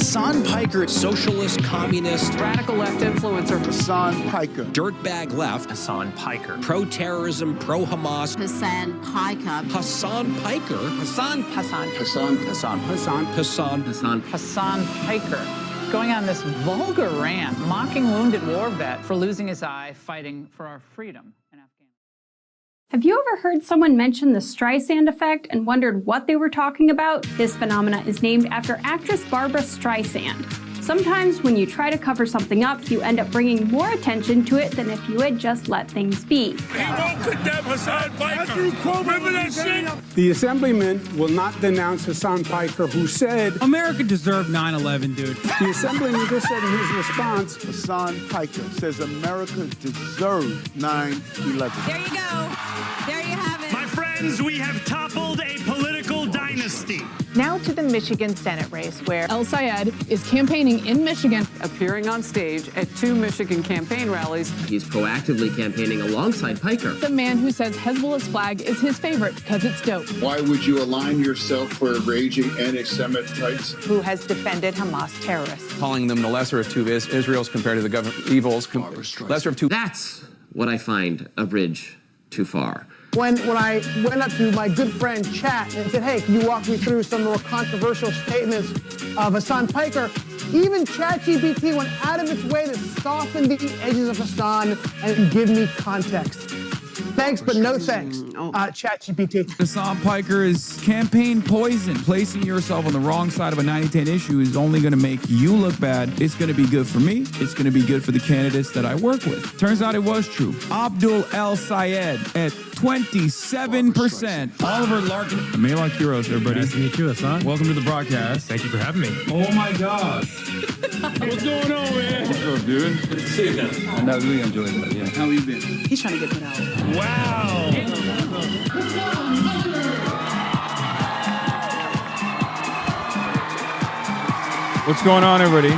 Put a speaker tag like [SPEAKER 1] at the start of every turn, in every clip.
[SPEAKER 1] Hasan Piker, socialist, communist,
[SPEAKER 2] radical left influencer.
[SPEAKER 3] Hasan Piker.
[SPEAKER 1] Dirtbag left.
[SPEAKER 4] Hasan Piker.
[SPEAKER 1] Pro-terrorism, pro-Hamas.
[SPEAKER 5] Hasan Piker.
[SPEAKER 1] Hasan Piker.
[SPEAKER 5] Hasan
[SPEAKER 2] Piker. Going on this vulgar rant, mocking wounded war vet for losing his eye fighting for our freedom in Afghanistan.
[SPEAKER 6] Have you ever heard someone mention the Streisand effect and wondered what they were talking about? This phenomena is named after actress Barbara Streisand. Sometimes when you try to cover something up, you end up bringing more attention to it than if you had just let things be.
[SPEAKER 7] He won't condemn Hasan Piker. Remember that shit?
[SPEAKER 8] The assemblyman will not denounce Hasan Piker, who said,
[SPEAKER 9] America deserved 9/11, dude.
[SPEAKER 8] The assemblyman just said in his response,
[SPEAKER 3] Hasan Piker says America deserved 9/11.
[SPEAKER 5] There you go. There you have it.
[SPEAKER 7] My friends, we have toppled a political dynasty.
[SPEAKER 10] Now to the Michigan Senate race, where El Sayed is campaigning in Michigan.
[SPEAKER 2] Appearing on stage at 2 Michigan campaign rallies.
[SPEAKER 11] He's proactively campaigning alongside Piker.
[SPEAKER 10] The man who says Hezbollah's flag is his favorite because it's dope.
[SPEAKER 12] Why would you align yourself for raging anti-Semites?
[SPEAKER 10] Who has defended Hamas terrorists.
[SPEAKER 13] Calling them the lesser of two Israels compared to the government evils. Lesser of two.
[SPEAKER 11] That's what I find a bridge too far.
[SPEAKER 14] When I went up to my good friend Chat and said, hey, can you walk me through some more controversial statements of Hasan Piker? Even ChatGPT went out of its way to soften the edges of Hasan and give me context. Thanks, but no thanks, ChatGPT.
[SPEAKER 9] Hasan Piker is campaign poison. Placing yourself on the wrong side of a 90-10 issue is only going to make you look bad. It's going to be good for me. It's going to be good for the candidates that I work with. Turns out it was true. Abdul El Sayed at 27%. Oliver Larkin. Maylock Heroes, everybody.
[SPEAKER 4] Nice to meet you, Hasan.
[SPEAKER 9] Welcome to the broadcast.
[SPEAKER 4] Thank you for having me.
[SPEAKER 9] Oh my gosh.
[SPEAKER 7] What's going on, man?
[SPEAKER 13] What's up, dude? Good to see you again. And I really enjoyed it. Yeah.
[SPEAKER 9] How you been?
[SPEAKER 2] He's trying to get that out.
[SPEAKER 7] Wow.
[SPEAKER 9] What's going on, everybody?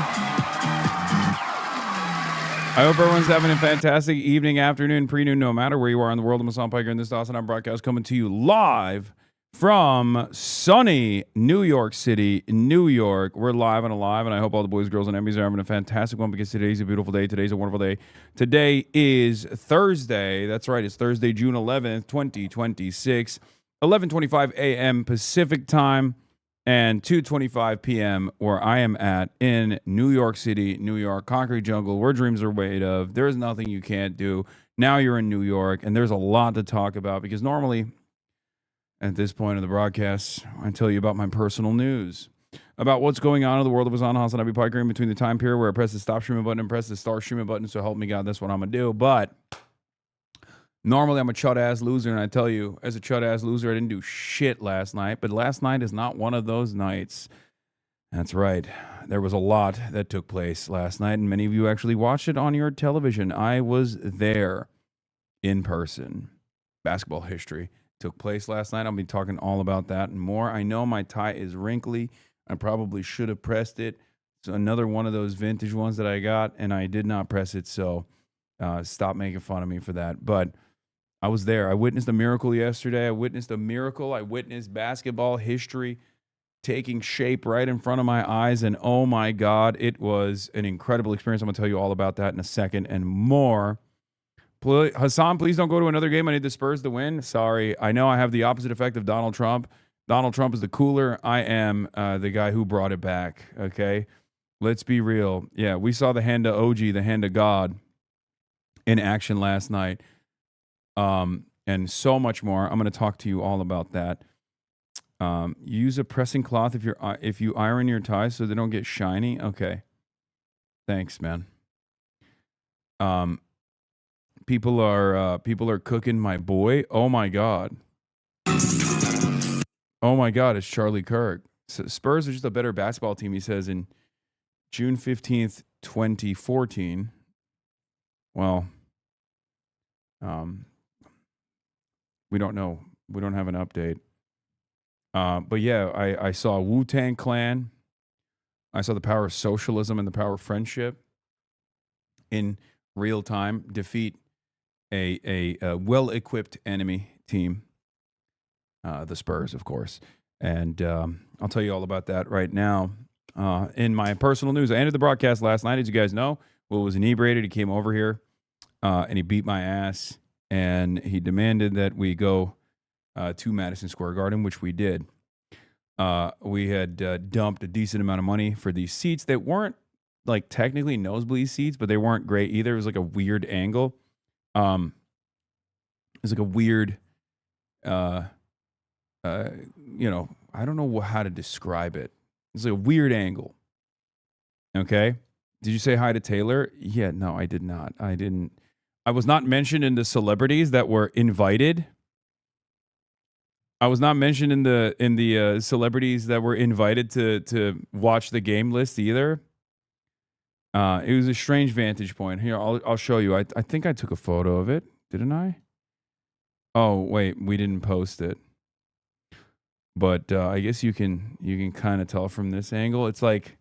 [SPEAKER 9] I hope everyone's having a fantastic evening, afternoon, pre-noon, no matter where you are in the world. I'm Hasan Piker, and this is HasanAbi broadcast coming to you live from sunny New York City, New York. We're live and alive, and I hope all the boys, girls, and Emmys are having a fantastic one because today's a beautiful day. Today's a wonderful day. Today is Thursday. That's right. It's Thursday, June 11th, 2026, 11:25 a.m. Pacific time and 2:25 p.m. where I am at in New York City, New York, concrete jungle, where dreams are made of. There's nothing you can't do. Now you're in New York, and there's a lot to talk about because normally at this point in the broadcast, I tell you about my personal news, about what's going on in the world of HasanAbi Piker in between the time period where I press the stop streaming button and press the start streaming button. So help me God, that's what I'm going to do. But normally I'm a chud-ass loser, and I tell you, as a chud-ass loser, I didn't do shit last night. But last night is not one of those nights. That's right. There was a lot that took place last night, and many of you actually watched it on your television. I was there in person. Basketball history took place last night. I'll be talking all about that and more. I know my tie is wrinkly. I probably should have pressed it. It's another one of those vintage ones that I got, and I did not press it, so stop making fun of me for that. But I was there. I witnessed a miracle yesterday. I witnessed basketball history taking shape right in front of my eyes, and oh my God, it was an incredible experience. I'm going to tell you all about that in a second and more. Hasan, please don't go to another game. I need the Spurs to win. Sorry. I know I have the opposite effect of Donald Trump. Donald Trump is the cooler. I am the guy who brought it back, okay? Let's be real. Yeah, we saw the hand of OG, the hand of God, in action last night, and so much more. I'm going to talk to you all about that. Use a pressing cloth if you iron your ties so they don't get shiny. Okay. Thanks, man. People are cooking my boy. Oh my God. Oh my God, it's Charlie Kirk. Spurs are just a better basketball team, he says in June 15th, 2014. Well, we don't know. We don't have an update. But yeah, I saw Wu-Tang Clan. I saw the power of socialism and the power of friendship in real time defeat a well-equipped enemy team, the Spurs, of course. And I'll tell you all about that right now. in my personal news. I ended the broadcast last night, as you guys know. Will was inebriated. He came over here and he beat my ass, and he demanded that we go to Madison Square Garden, which we did. We had dumped a decent amount of money for these seats that weren't like technically nosebleed seats, but they weren't great either. It was like a weird angle. It was like a weird, I don't know how to describe it. It's like a weird angle. Okay. Did you say hi to Taylor? Yeah, no, I did not. I didn't. I was not mentioned in the celebrities that were invited. I was not mentioned in the celebrities that were invited to watch the game list either. It was a strange vantage point. Here, I'll show you. I think I took a photo of it, didn't I? Oh wait, we didn't post it. But I guess you can kind of tell from this angle. It's like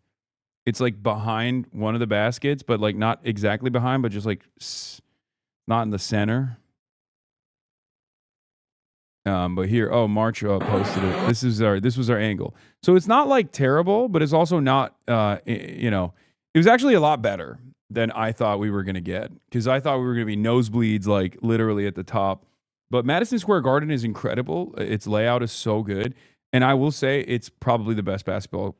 [SPEAKER 9] behind one of the baskets, but like not exactly behind, but just like not in the center. But here, March posted it. This was our angle. So it's not like terrible, but it's also not. It was actually a lot better than I thought we were gonna get, because I thought we were gonna be nosebleeds, like literally at the top. But Madison Square Garden is incredible. Its layout is so good, and I will say it's probably the best basketball.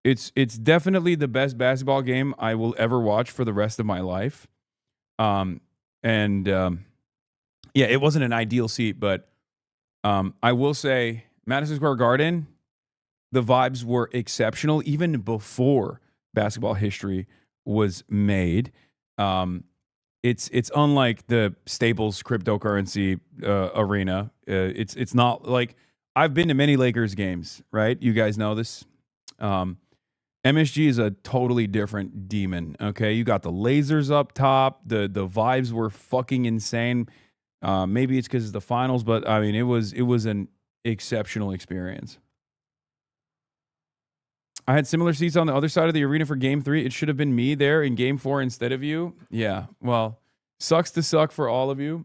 [SPEAKER 9] It's definitely the best basketball game I will ever watch for the rest of my life. Yeah, it wasn't an ideal seat, but I will say Madison Square Garden, the vibes were exceptional even before basketball history was made. It's unlike the Staples cryptocurrency arena. It's not like, I've been to many Lakers games, right? You guys know this. MSG is a totally different demon. Okay, you got the lasers up top. The vibes were fucking insane. Maybe it's because it's the finals, but I mean, it was an exceptional experience. I had similar seats on the other side of the arena for Game 3. It should have been me there in Game 4 instead of you. Yeah, well, sucks to suck for all of you.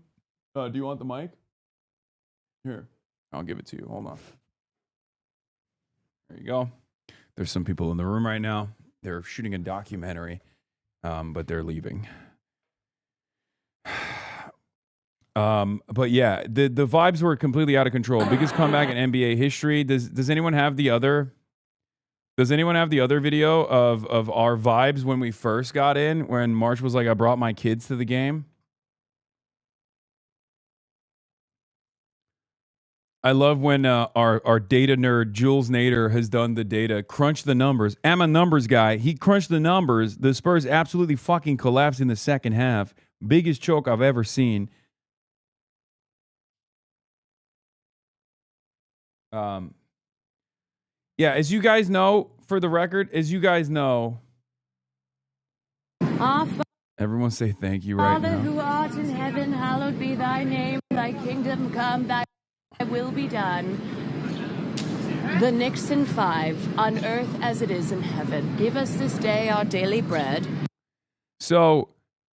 [SPEAKER 9] Do you want the mic? Here, I'll give it to you. Hold on. There you go. There's some people in the room right now. They're shooting a documentary, but they're leaving. But yeah, the vibes were completely out of control. Biggest comeback in NBA history. Does anyone have the other? Does anyone have the other video of our vibes when we first got in? When March was like, I brought my kids to the game. I love when our data nerd Jules Nader has done the data, crunch the numbers. I'm a numbers guy. He crunched the numbers. The Spurs absolutely fucking collapsed in the second half. Biggest choke I've ever seen. Yeah, as you guys know, for the record, everyone say thank you right
[SPEAKER 5] Father
[SPEAKER 9] now.
[SPEAKER 5] who art in heaven, hallowed be thy name. Thy kingdom come, thy will be done. The Nixon 5, on earth as it is in heaven. Give us this day our daily bread.
[SPEAKER 9] So,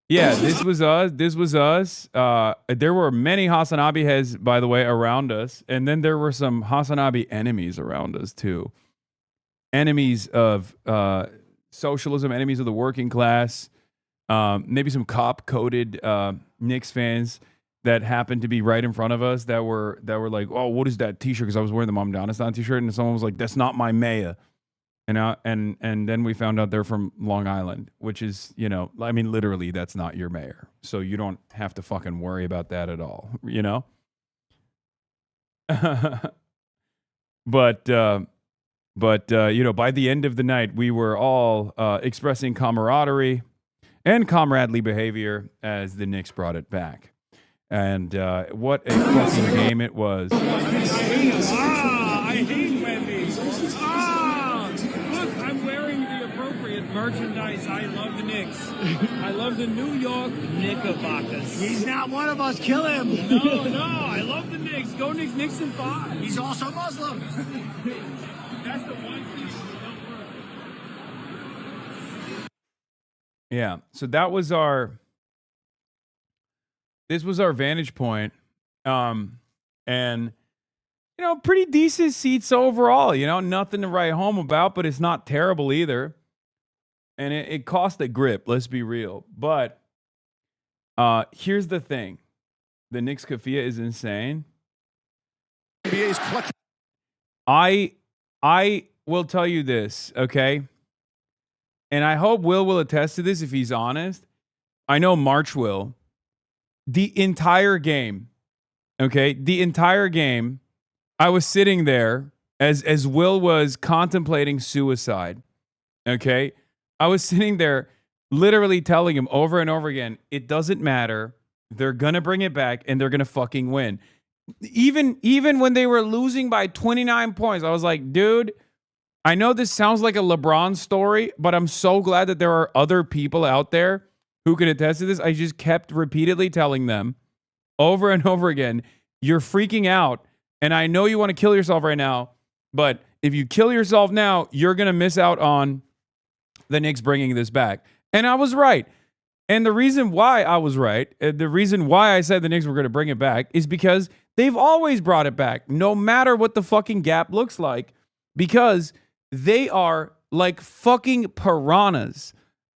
[SPEAKER 9] yeah, this was us. There were many HasanAbi heads, by the way, around us. And then there were some HasanAbi enemies around us, too. Enemies of socialism, enemies of the working class. Maybe some cop-coded Knicks fans that happened to be right in front of us that were like, oh, what is that t-shirt? Because I was wearing the Mom Donistan t-shirt, and someone was like, that's not my mayor. And then we found out they're from Long Island, which is, I mean, literally, that's not your mayor. So you don't have to fucking worry about that at all, But by the end of the night, we were all expressing camaraderie and comradely behavior as the Knicks brought it back. And what a fucking game it was.
[SPEAKER 7] I hate Wendy's. Look, I'm wearing the appropriate merchandise. I love the Knicks. I love the New York Knickerbockers.
[SPEAKER 4] He's not one of us. Kill him.
[SPEAKER 7] No, I love the Knicks. Go Knicks, Nixon 5.
[SPEAKER 4] He's also Muslim.
[SPEAKER 7] That's the one thing that don't work.
[SPEAKER 9] Yeah, so this was our vantage point. And pretty decent seats overall. Nothing to write home about, but it's not terrible either. And it cost a grip, let's be real. But here's the thing. The Knicks Kafia is insane.
[SPEAKER 15] NBA's clutch.
[SPEAKER 9] I will tell you this, okay? And I hope Will attest to this if he's honest. I know March will. The entire game, okay? The entire game, I was sitting there as Will was contemplating suicide, okay? I was sitting there literally telling him over and over again, it doesn't matter. They're going to bring it back and they're going to fucking win. Even when they were losing by 29 points, I was like, dude, I know this sounds like a LeBron story, but I'm so glad that there are other people out there who can attest to this. I just kept repeatedly telling them over and over again, you're freaking out. And I know you want to kill yourself right now, but if you kill yourself now, you're going to miss out on the Knicks bringing this back. And I was right. And the reason why I was right, the reason why I said the Knicks were going to bring it back is because they've always brought it back, no matter what the fucking gap looks like, because they are like fucking piranhas,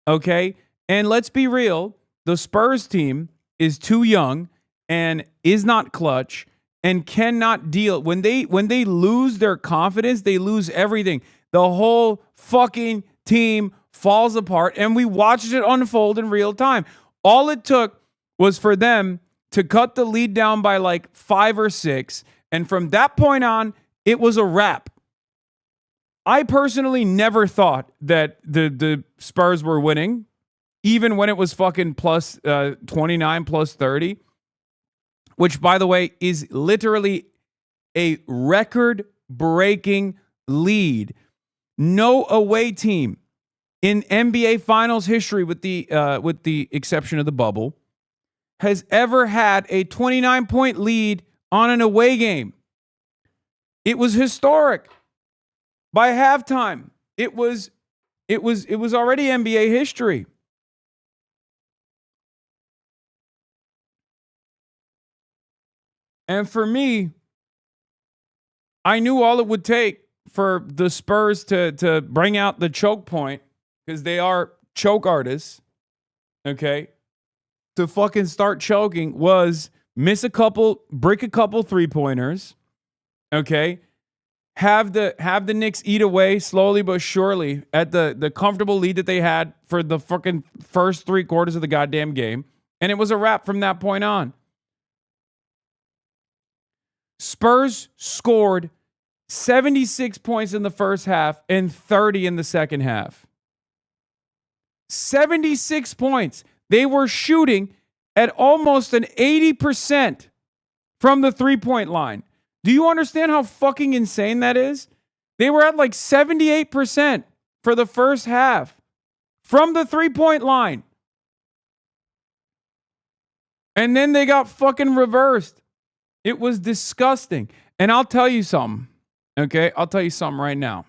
[SPEAKER 9] okay? And let's be real, the Spurs team is too young and is not clutch and cannot deal. When they lose their confidence, they lose everything. The whole fucking team falls apart, and we watched it unfold in real time. All it took was for them to cut the lead down by like 5 or 6, and from that point on, it was a wrap. I personally never thought that the Spurs were winning, even when it was fucking plus 29, plus 30, which, by the way, is literally a record-breaking lead. No away team in NBA Finals history, with the exception of the bubble, has ever had a 29-point lead on an away game. It was historic. By halftime, it was already NBA history. And for me, I knew all it would take for the Spurs to bring out the choke point, because they are choke artists, okay, to fucking start choking, was brick a couple three-pointers, okay, have the Knicks eat away slowly but surely at the comfortable lead that they had for the fucking first 3 quarters of the goddamn game, and it was a wrap from that point on. Spurs scored 76 points in the first half and 30 in the second half. 76 points. They were shooting at almost an 80% from the 3-point line. Do you understand how fucking insane that is? They were at like 78% for the first half from the 3-point line. And then they got fucking reversed. It was disgusting. And I'll tell you something. Okay, I'll tell you something right now.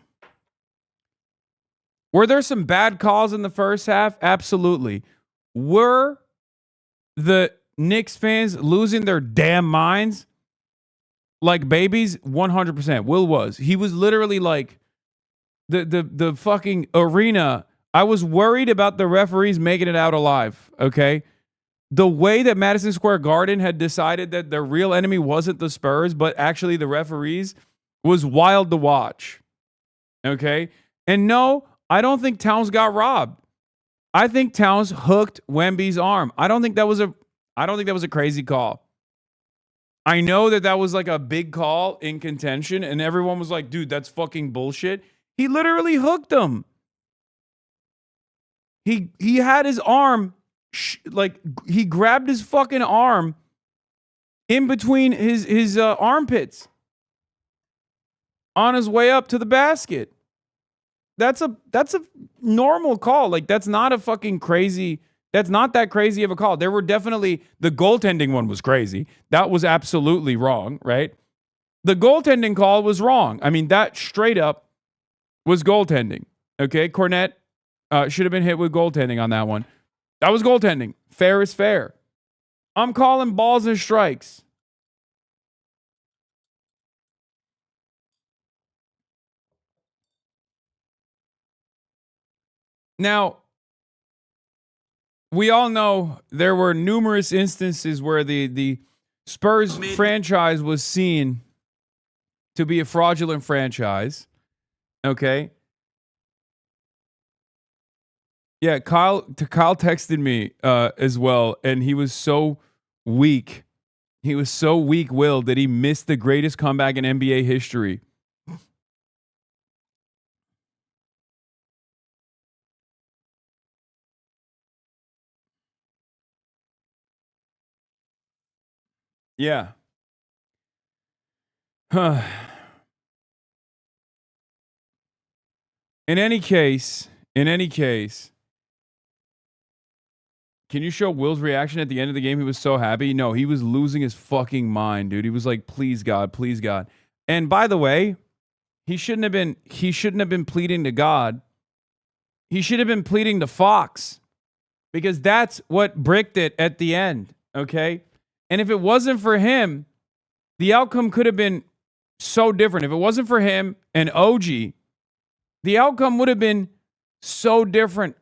[SPEAKER 9] Were there some bad calls in the first half? Absolutely. Were the Knicks fans losing their damn minds like babies? 100%. Will was. He was literally like the fucking arena. I was worried about the referees making it out alive, okay? The way that Madison Square Garden had decided that the real enemy wasn't the Spurs, but actually the referees, was wild to watch. Okay? And no, I don't think Towns got robbed. I think Towns hooked Wemby's arm. I don't think that was a crazy call. I know that was like a big call in contention, and everyone was like, dude, that's fucking bullshit. He literally hooked him. He had his arm, he grabbed his fucking arm in between his armpits on his way up to the basket. That's a normal call. Like, that's not a fucking crazy. That's not that crazy of a call. There were definitely, the goaltending one was crazy. That was absolutely wrong, right? The goaltending call was wrong. I mean, that straight up was goaltending. Okay, Cornette should have been hit with goaltending on that one. That was goaltending. Fair is fair. I'm calling balls and strikes. Now, we all know there were numerous instances where the Spurs franchise was seen to be a fraudulent franchise. Okay. Yeah, Kyle texted me as well, and he was so weak. He was so weak-willed that he missed the greatest comeback in NBA history. Yeah. Huh. In any case, can you show Will's reaction at the end of the game? He was so happy. No, he was losing his fucking mind, dude. He was like, please God, please God. And by the way, he shouldn't have been pleading to God. He should have been pleading to Fox, because that's what bricked it at the end. Okay. And if it wasn't for him, the outcome could have been so different. If it wasn't for him and OG, the outcome would have been so different.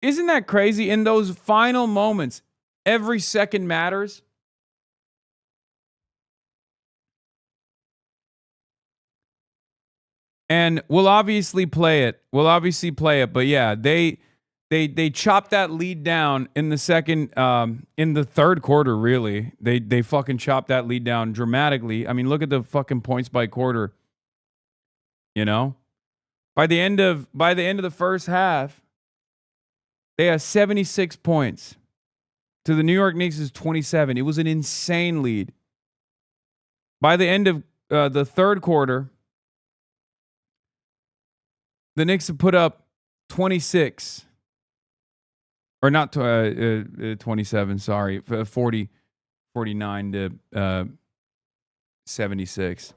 [SPEAKER 9] Isn't that crazy? In those final moments, every second matters. And we'll obviously play it. But yeah, they chopped that lead down in the third quarter, really. They fucking chopped that lead down dramatically. I mean, look at the fucking points by quarter. You know? By the end of the first half, they had 76 points to the New York Knicks' 27. It was an insane lead. By the end of the third quarter, the Knicks have put up 26. Or not 27, sorry. 49 to 76.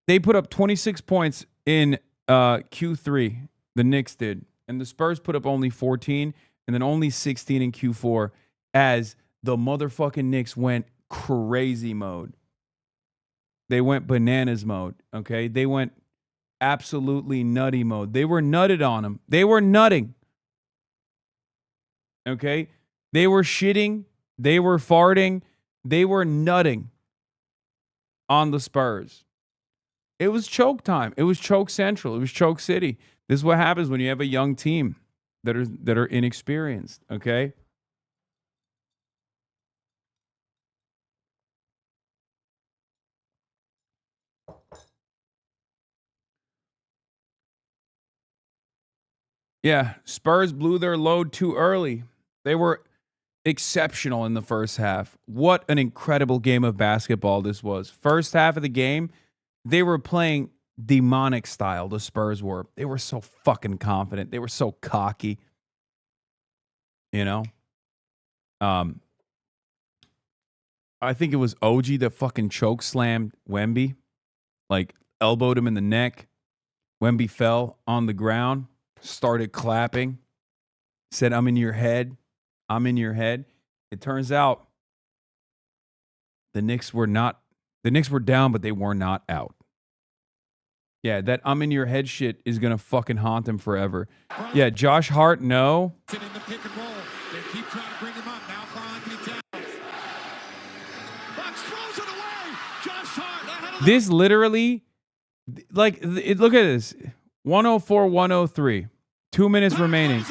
[SPEAKER 9] They put up 26 points in Q3. The Knicks did. And the Spurs put up only 14 and then only 16 in Q4 as the motherfucking Knicks went crazy mode. They went bananas mode, okay? They went absolutely nutty mode. They were nutted on them. They were nutting. Okay? They were shitting. They were farting. They were nutting on the Spurs. It was choke time. It was choke central. It was choke city. This is what happens when you have a young team that are inexperienced, okay? Yeah, Spurs blew their load too early. They were exceptional in the first half. What an incredible game of basketball this was. First half of the game, they were playing demonic style, the Spurs were. They were so fucking confident. They were so cocky. You know? I think it was OG that fucking choke slammed Wemby. Like, elbowed him in the neck. Wemby fell on the ground. Started clapping, said, I'm in your head. I'm in your head. It turns out the Knicks were down, but they were not out. Yeah, that I'm in your head shit is going to fucking haunt them forever. Yeah, Josh Hart, no.
[SPEAKER 15] In the pick and roll. They keep trying to bring him up. Now Karl-Anthony Towns. Bucks throws it away. Josh Hart.
[SPEAKER 9] This literally, like, look at this. 104-103. 2 minutes remaining.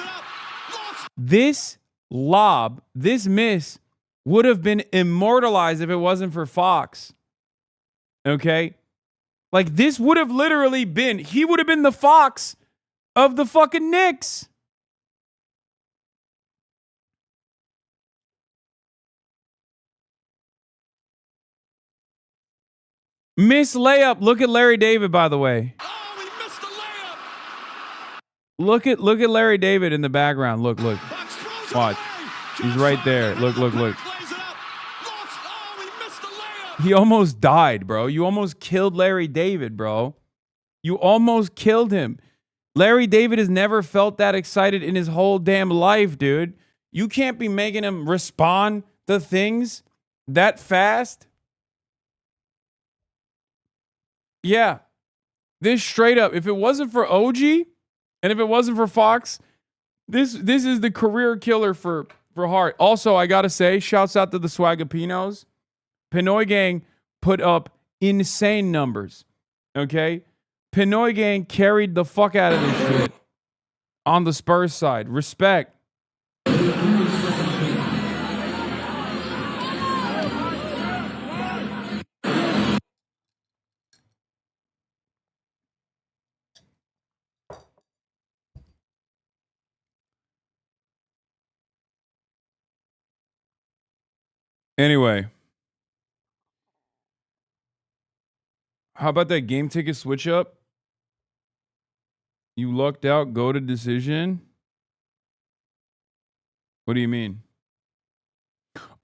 [SPEAKER 9] This lob, this miss, would have been immortalized if it wasn't for Fox. Okay? Like, this would have literally been, he would have been the Fox of the fucking Knicks. Miss layup. Look at Larry David, by the way. Look at Larry David in the background. Look. Watch. He's right there. Look. He almost died, bro. You almost killed Larry David, bro. You almost killed him. Larry David has never felt that excited in his whole damn life, dude. You can't be making him respond to things that fast. Yeah. This straight up, if it wasn't for OG and if it wasn't for Fox, this is the career killer for Hart. Also, I gotta say, shouts out to the Swagapinos. Pinoy Gang put up insane numbers. Okay? Pinoy Gang carried the fuck out of this shit on the Spurs side. Respect. Anyway, how about that game ticket switch up? You lucked out, go to decision. What do you mean?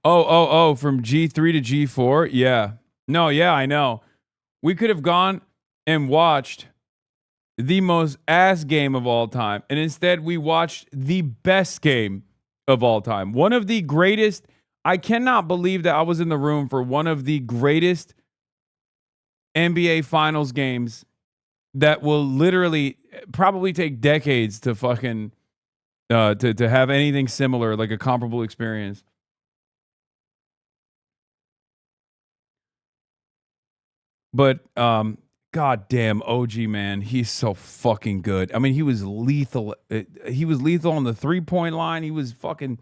[SPEAKER 9] Oh, from G3 to G4? Yeah. No, yeah, I know. We could have gone and watched the most ass game of all time. And instead, we watched the best game of all time. One of the greatest. I cannot believe that I was in the room for one of the greatest NBA Finals games that will literally probably take decades to fucking to have anything similar, like a comparable experience. But goddamn OG, man, he's so fucking good. I mean, he was lethal. He was lethal on the 3-point line. He was fucking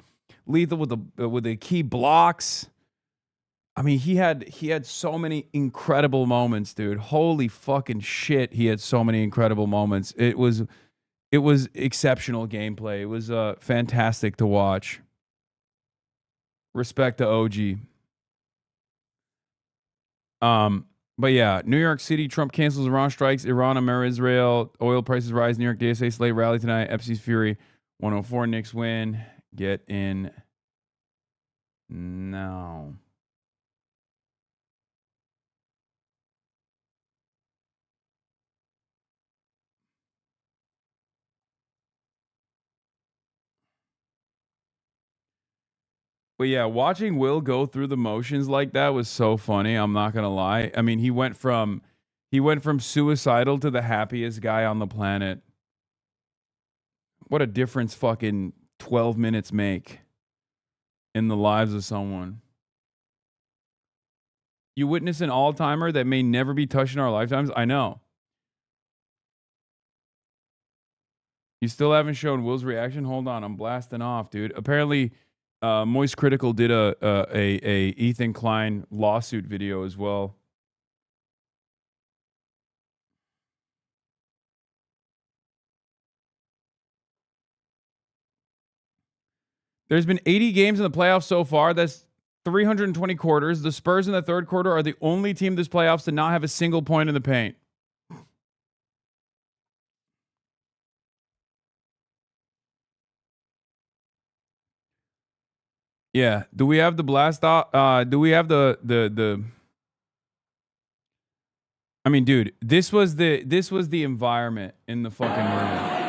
[SPEAKER 9] lethal with the key blocks. I mean, he had so many incredible moments, dude. Holy fucking shit, he had so many incredible moments. It was exceptional gameplay. It was fantastic to watch. Respect to OG. But yeah, New York City, Trump cancels Iran strikes, Iran, America, Israel, oil prices rise, New York DSA slate rally tonight, Epstein's Fury, 104, Knicks win. Get in now. But yeah, watching Will go through the motions like that was so funny. I'm not gonna lie. I mean, he went from suicidal to the happiest guy on the planet. What a difference fucking 12 minutes make in the lives of someone. You witness an all-timer that may never be touched in our lifetimes. I know. You still haven't shown Will's reaction? Hold on, I'm blasting off, dude. Apparently, Moist Critical did a Ethan Klein lawsuit video as well. There's been 80 games in the playoffs so far. That's 320 quarters. The Spurs in the third quarter are the only team this playoffs to not have a single point in the paint. Yeah. Do we have the blast off? Do we have the I mean, dude, this was the environment in the fucking room.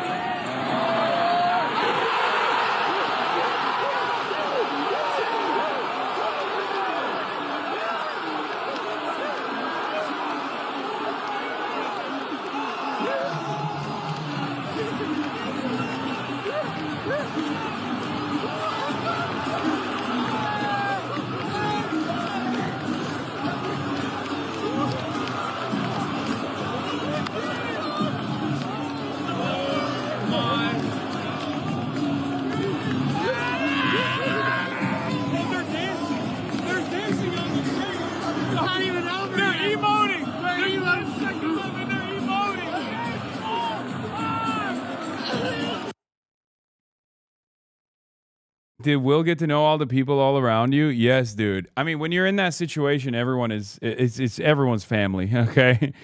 [SPEAKER 9] Did Will get to know all the people all around you? Yes, dude. I mean, when you're in that situation, everyone is it's everyone's family. Okay.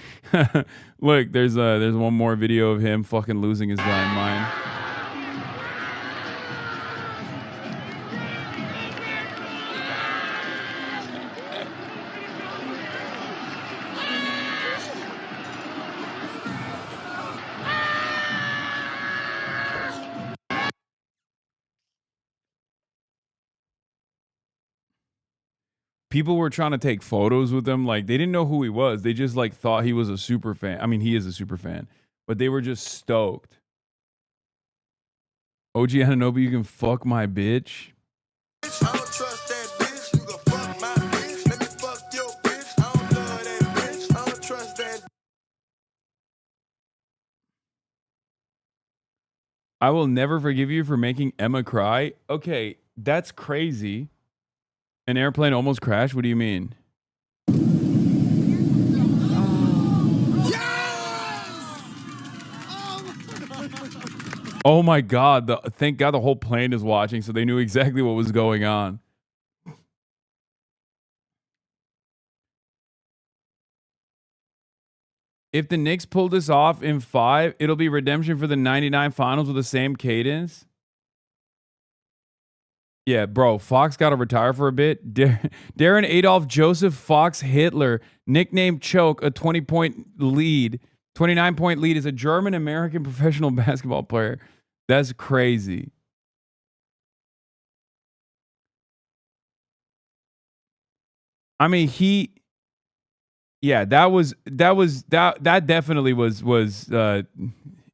[SPEAKER 9] Look, there's one more video of him fucking losing his blind mind. people were trying to take photos with him. Like, they didn't know who he was. They just like thought he was a super fan. I mean, he is a super fan, but they were just stoked. OG HasanAbi, you can fuck my bitch.
[SPEAKER 16] I don't trust that bitch. You can fuck my bitch. Let me fuck your bitch. I don't love that bitch. I don't trust that.
[SPEAKER 9] I will never forgive you for making Emma cry. Okay, that's crazy. An airplane almost crashed? What do you mean? Oh my God. Thank God the whole plane is watching, so they knew exactly what was going on. If the Knicks pull this off in 5, it'll be redemption for the 99 finals with the same cadence. Yeah, bro, Fox got to retire for a bit. Darren Adolph Joseph Fox Hitler, nicknamed Choke, a 20-point lead. 29-point lead is a German-American professional basketball player. That's crazy. I mean, that definitely was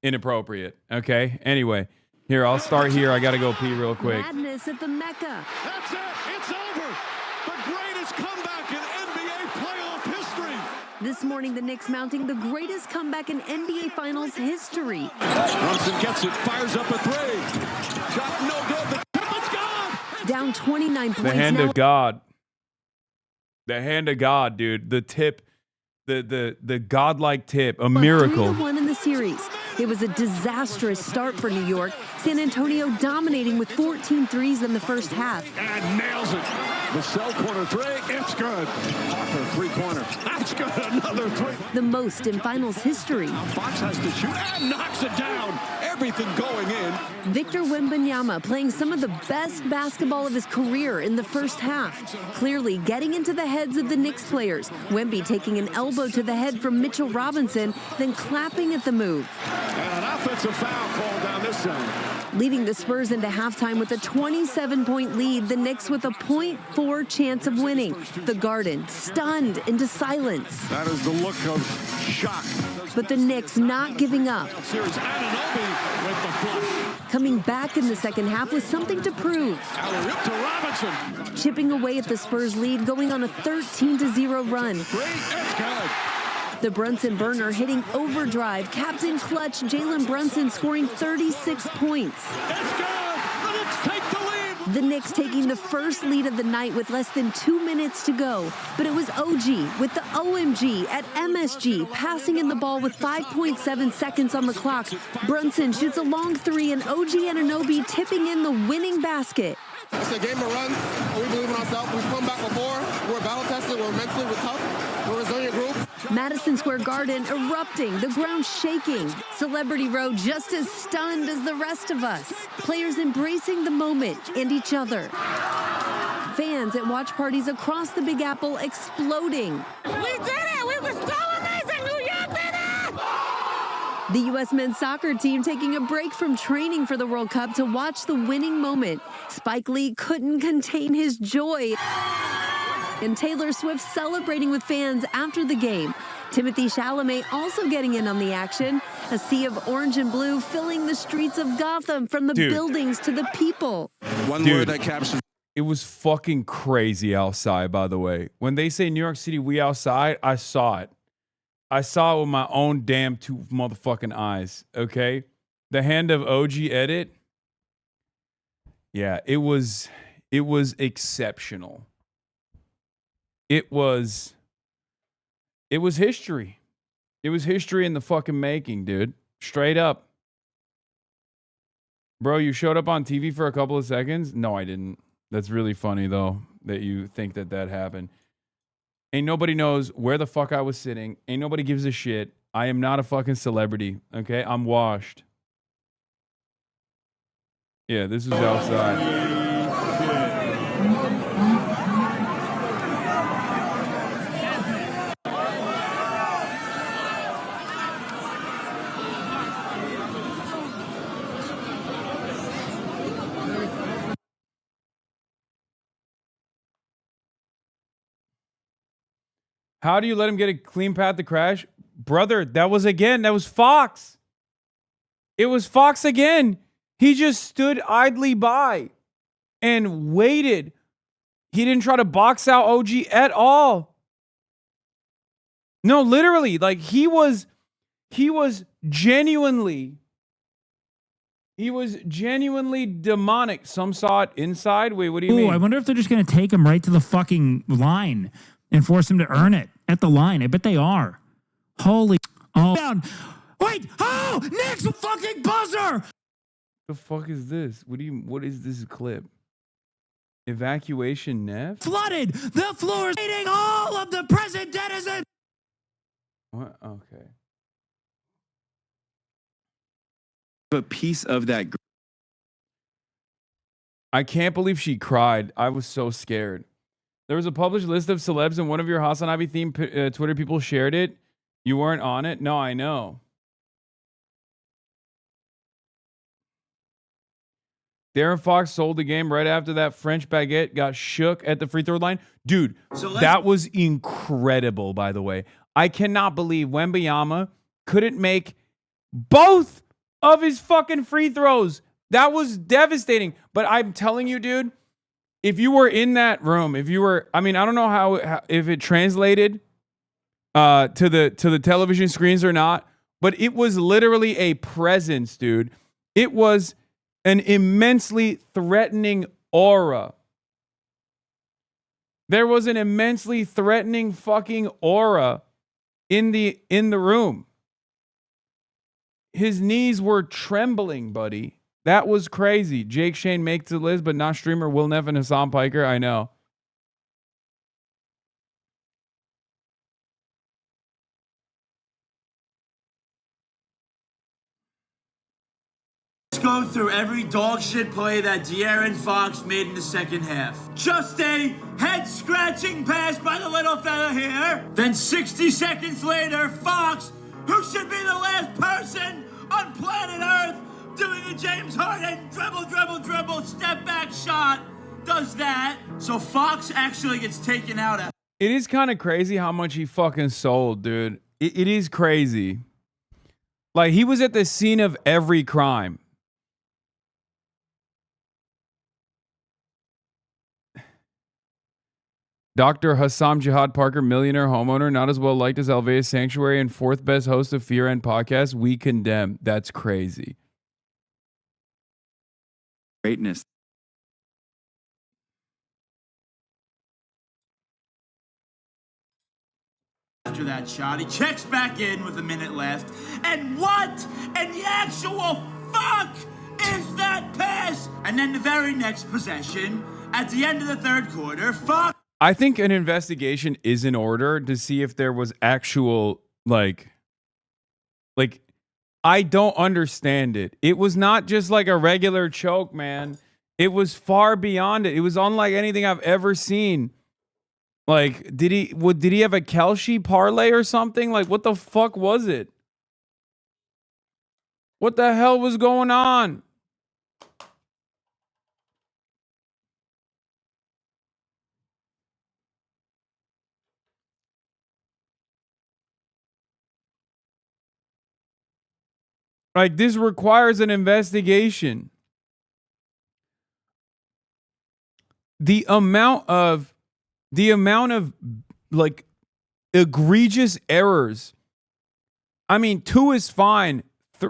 [SPEAKER 9] inappropriate. Okay. Anyway, here, I'll start here. I got to go pee real quick.
[SPEAKER 17] Madness at the Mecca.
[SPEAKER 15] That's it. It's over. The greatest comeback in NBA playoff history.
[SPEAKER 17] This morning, the Knicks mounting the greatest comeback in NBA Finals history.
[SPEAKER 15] Brunson gets it, fires up a three. Shot no good. The tip is gone.
[SPEAKER 17] Down 29 points.
[SPEAKER 9] The hand
[SPEAKER 17] now.
[SPEAKER 9] of God. The hand of God, dude. The tip, the godlike tip, a miracle.
[SPEAKER 17] 3-1 in the series. It was a disastrous start for New York. San Antonio dominating with 14 threes in the first half.
[SPEAKER 15] And nails it. The cell corner three, it's good. Parker, three-pointer. That's good, another three.
[SPEAKER 17] The most in finals history.
[SPEAKER 15] Fox has to shoot and knocks it down. Everything going in.
[SPEAKER 17] Victor Wembanyama playing some of the best basketball of his career in the first half. Clearly getting into the heads of the Knicks players. Wemby taking an elbow to the head from Mitchell Robinson, then clapping at the move.
[SPEAKER 15] And an offensive foul called down this zone.
[SPEAKER 17] Leading the Spurs into halftime with a 27-point lead, the Knicks with a .4 chance of winning. The Garden stunned into silence.
[SPEAKER 15] That is the look of shock.
[SPEAKER 17] But the Knicks not giving up.
[SPEAKER 15] Series HasanAbi with the flush.
[SPEAKER 17] Coming back in the second half with something to prove.
[SPEAKER 15] Alley-oop to Robinson.
[SPEAKER 17] Chipping away at the Spurs lead, going on a 13-0 run.
[SPEAKER 15] It's good.
[SPEAKER 17] The Brunson burner hitting overdrive. Captain clutch Jalen Brunson scoring 36 points.
[SPEAKER 15] It's good. The Knicks take the lead.
[SPEAKER 17] The Knicks taking the first lead of the night with less than 2 minutes to go. But it was OG with the OMG at MSG, passing in the ball with 5.7 seconds on the clock. Brunson shoots a long three, and OG HasanAbi tipping in the winning basket.
[SPEAKER 18] It's a game of runs. We believe in ourselves. We've come back before. We're battle tested. We're mentally tough. We're a resilient group.
[SPEAKER 17] Madison Square Garden erupting, the ground shaking. Celebrity Row just as stunned as the rest of us. Players embracing the moment and each other. Fans at watch parties across the Big Apple exploding.
[SPEAKER 19] We did it! We were so amazing! New York did it!
[SPEAKER 17] The U.S. men's soccer team taking a break from training for the World Cup to watch the winning moment. Spike Lee couldn't contain his joy. And Taylor Swift celebrating with fans after the game. Timothy Chalamet also getting in on the action. A sea of orange and blue filling the streets of Gotham from the buildings to the people.
[SPEAKER 9] One word that captures. It was fucking crazy outside, by the way. When they say New York City, we outside, I saw it. I saw it with my own damn two motherfucking eyes, okay? The hand of OG edit. Yeah, it was exceptional. It was history. It was history in the fucking making, dude. Straight up. Bro, you showed up on TV for a couple of seconds? No, I didn't. That's really funny, though, that you think that happened. Ain't nobody knows where the fuck I was sitting. Ain't nobody gives a shit. I am not a fucking celebrity, okay? I'm washed. Yeah, this is outside. How do you let him get a clean path to crash? Brother, that was Fox. It was Fox again. He just stood idly by and waited. He didn't try to box out OG at all. No, literally, like he was genuinely demonic. Some saw it inside. Wait, what do you mean?
[SPEAKER 20] I wonder if they're just going to take him right to the fucking line and force him to earn it at the line. I bet they are. Holy. Oh. Wait. Oh, Nick's fucking buzzer.
[SPEAKER 9] The fuck is this? What is this clip? Evacuation Neff?
[SPEAKER 20] Flooded. The floor is eating all of the present denizens.
[SPEAKER 9] What? Okay.
[SPEAKER 21] A piece of that.
[SPEAKER 9] I can't believe she cried. I was so scared. There was a published list of celebs, and one of your HasanAbi themed Twitter people shared it. You weren't on it? No, I know. Darren Fox sold the game right after that French baguette got shook at the free throw line. Dude, that was incredible, by the way. I cannot believe Wembanyama couldn't make both of his fucking free throws. That was devastating. But I'm telling you, dude, if you were in that room, I don't know how if it translated to the television screens or not, but it was literally a presence, dude. It was an immensely threatening aura. There was an immensely threatening fucking aura in the room. His knees were trembling, buddy. That was crazy. Jake Shane makes the list, but not streamer Will Neff and Hasan Piker. I know.
[SPEAKER 22] Let's go through every dog shit play that De'Aaron Fox made in the second half. Just a head-scratching pass by the little fella here. Then 60 seconds later, Fox, who should be the last person on planet Earth doing a James Harden dribble, step back shot, does that. So Fox actually gets taken out.
[SPEAKER 9] It is kind of crazy how much he fucking sold, dude. It is crazy. Like, he was at the scene of every crime. Dr. Hassam Jihad Parker, millionaire homeowner, not as well liked as Alveus Sanctuary and fourth best host of Fear End podcast. We condemn. That's crazy.
[SPEAKER 21] Greatness.
[SPEAKER 22] After that shot, he checks back in with a minute left. And what in the actual fuck is that pass? And then the very next possession, at the end of the third quarter, Fox.
[SPEAKER 9] I think an investigation is in order to see if there was actual, like, I don't understand it. It was not just like a regular choke, man. It was far beyond it. It was unlike anything I've ever seen. Like, did he have a Kelce parlay or something? Like, what the fuck was it? What the hell was going on? Like, this requires an investigation. The amount of like egregious errors. I mean, 2 is fine.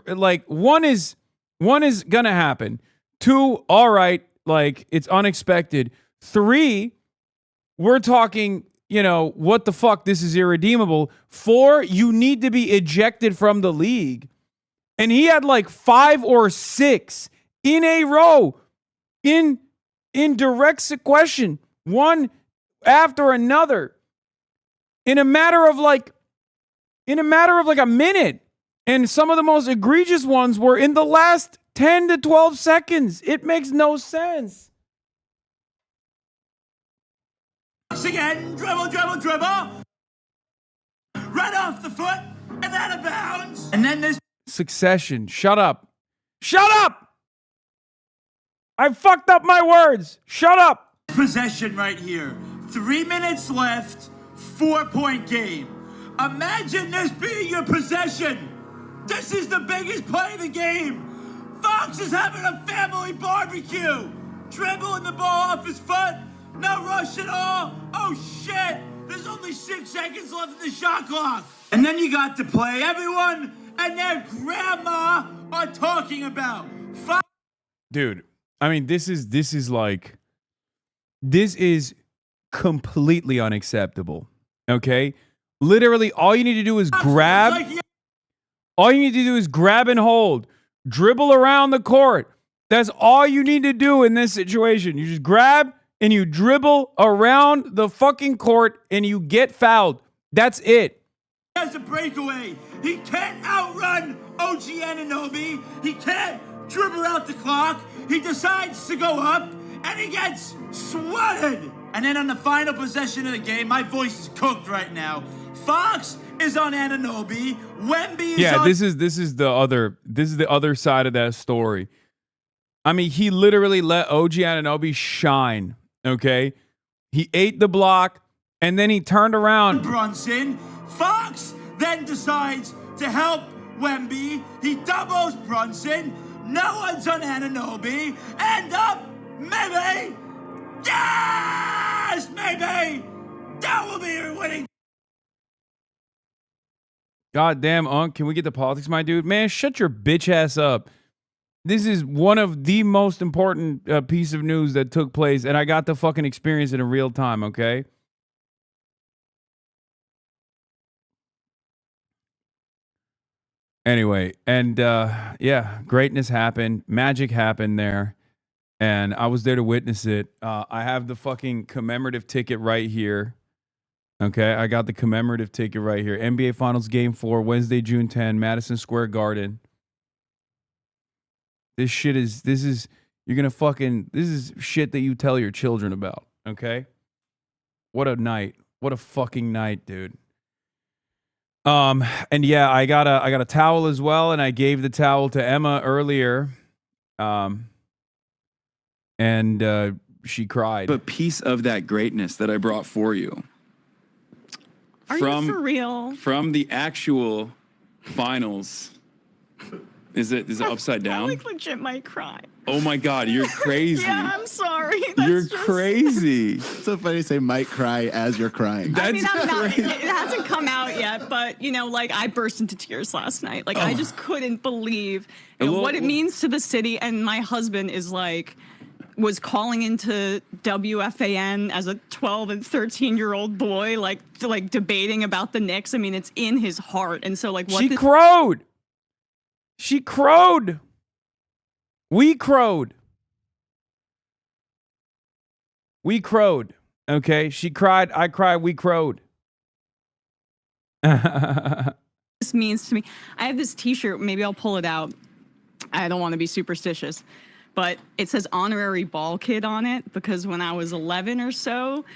[SPEAKER 9] Like one is gonna happen. 2, all right, like it's unexpected. 3, we're talking, what the fuck? This is irredeemable. 4, you need to be ejected from the league. And he had like 5 or 6 in a row in direct succession, one after another, in a matter of like a minute. And some of the most egregious ones were in the last 10 to 12 seconds. It makes no sense.
[SPEAKER 22] Again, dribble. Right off the foot and out of bounds. And then there's
[SPEAKER 9] Succession. Shut up. I fucked up my words. Shut up.
[SPEAKER 22] Possession right here. 3 minutes left. 4-point game. Imagine this being your possession. This is the biggest play of the game. Fox is having a family barbecue. Dribbling the ball off his foot. No rush at all. Oh, shit. There's only 6 seconds left in the shot clock. And then you got to play everyone and their grandma are talking about.
[SPEAKER 9] Dude, I mean, this is completely unacceptable. Okay? Literally, all you need to do is grab. All you need to do is grab and hold. Dribble around the court. That's all you need to do in this situation. You just grab and you dribble around the fucking court and you get fouled. That's it.
[SPEAKER 22] He has a breakaway. He can't outrun OG Anunoby. He can't dribble out the clock. He decides to go up and he gets swatted. And then on the final possession of the game, my voice is cooked right now. Fox is on Anunoby. Wemby is on...
[SPEAKER 9] this is the other side of that story. I mean, he literally let OG Anunoby shine. Okay, he ate the block and then he turned around.
[SPEAKER 22] Brunson. Fox then decides to help Wemby. He doubles Brunson. No one's on Anunoby. End up, maybe. Yes, maybe. That will be your winning.
[SPEAKER 9] God damn, Unc, can we get the politics, my dude? Man, shut your bitch ass up. This is one of the most important piece of news that took place, and I got to fucking experience it in real time, okay? Anyway, and yeah, greatness happened. Magic happened there, and I was there to witness it. I have the fucking commemorative ticket right here. Okay, I got the commemorative ticket right here. NBA Finals Game 4, Wednesday, June 10, Madison Square Garden. This is shit that you tell your children about, okay? What a night. What a fucking night, dude. And yeah, I got a towel as well, and I gave the towel to Emma earlier. And she cried.
[SPEAKER 21] A piece of that greatness that I brought for you.
[SPEAKER 1] Are you for real?
[SPEAKER 21] From the actual finals. Is it upside down?
[SPEAKER 1] I legit might cry.
[SPEAKER 21] Oh my God, you're crazy.
[SPEAKER 1] Yeah, I'm sorry.
[SPEAKER 21] You're crazy.
[SPEAKER 6] It's so funny to say might cry as you're crying.
[SPEAKER 1] I mean, I'm not, it hasn't come out yet, but, you know, like, I burst into tears last night. Like, I just couldn't believe what it means to the city. And my husband is like, was calling into WFAN as a 12 and 13-year-old boy, like debating about the Knicks. I mean, it's in his heart. And so, like, what
[SPEAKER 9] She crowed. We crowed. Okay? She cried. I cried. We crowed.
[SPEAKER 1] this means to me. I have this t-shirt. Maybe I'll pull it out. I don't want to be superstitious. But it says honorary ball kid on it because when I was 11 or so,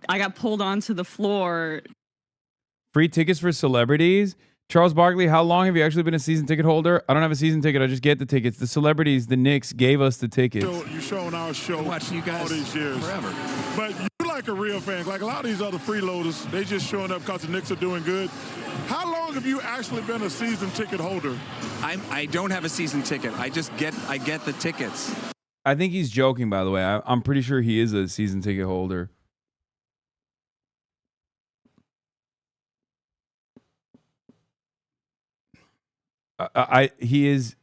[SPEAKER 1] I got pulled onto the floor.
[SPEAKER 9] Free tickets for celebrities? Charles Barkley, how long have you actually been a season ticket holder? I don't have a season ticket. I just get the tickets. The celebrities, the Knicks, gave us the tickets.
[SPEAKER 23] You've shown our show
[SPEAKER 13] watching you guys
[SPEAKER 23] all these years.
[SPEAKER 13] Forever.
[SPEAKER 23] But you're like a real fan. Like a lot of these other freeloaders, they just showing up because the Knicks are doing good. How long have you actually been a season ticket holder?
[SPEAKER 13] I don't have a season ticket. I get the tickets.
[SPEAKER 9] I think he's joking, by the way. I'm pretty sure he is a season ticket holder. He is.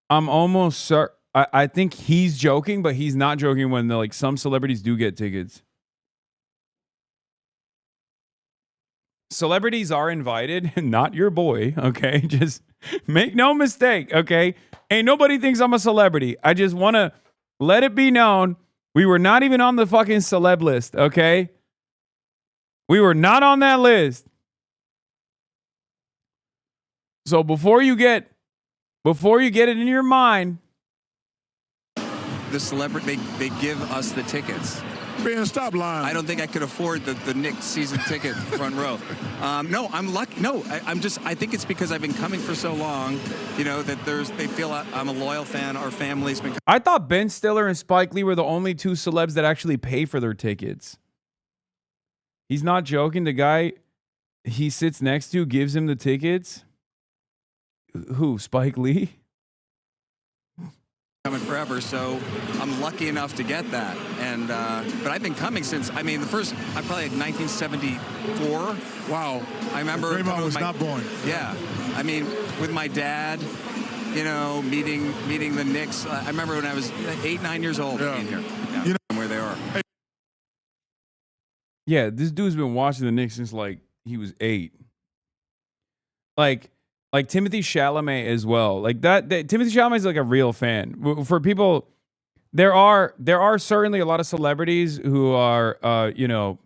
[SPEAKER 9] I'm almost certain. I think he's joking, but he's not joking when like some celebrities do get tickets. Celebrities are invited, not your boy, okay? Just make no mistake, okay? Ain't nobody thinks I'm a celebrity. I just want to let it be known we were not even on the fucking celeb list, okay? We were not on that list. So before you get it in your mind,
[SPEAKER 13] the celebrity they give us the tickets.
[SPEAKER 23] Man, stop lying.
[SPEAKER 13] I don't think I could afford the Knicks season ticket front row. No, I'm lucky. No, I think it's because I've been coming for so long, you know, that they feel I'm a loyal fan. Our family's been.
[SPEAKER 9] I thought Ben Stiller and Spike Lee were the only two celebs that actually pay for their tickets. He's not joking. The guy he sits next to gives him the tickets. Who? Spike Lee?
[SPEAKER 13] Coming forever, so I'm lucky enough to get that. And but I've been coming since, I mean, I'm probably like 1974.
[SPEAKER 23] Wow.
[SPEAKER 13] I remember
[SPEAKER 23] Draymond was not born.
[SPEAKER 13] Yeah. I mean, with my dad, you know, meeting the Knicks. I remember when I was 8, 9 years old being here. Yeah, you know where they are.
[SPEAKER 9] Yeah, this dude's been watching the Knicks since like he was 8. Like Timothy Chalamet as well. Like that Timothy Chalamet is like a real fan. For people, there are certainly a lot of celebrities who are, you know,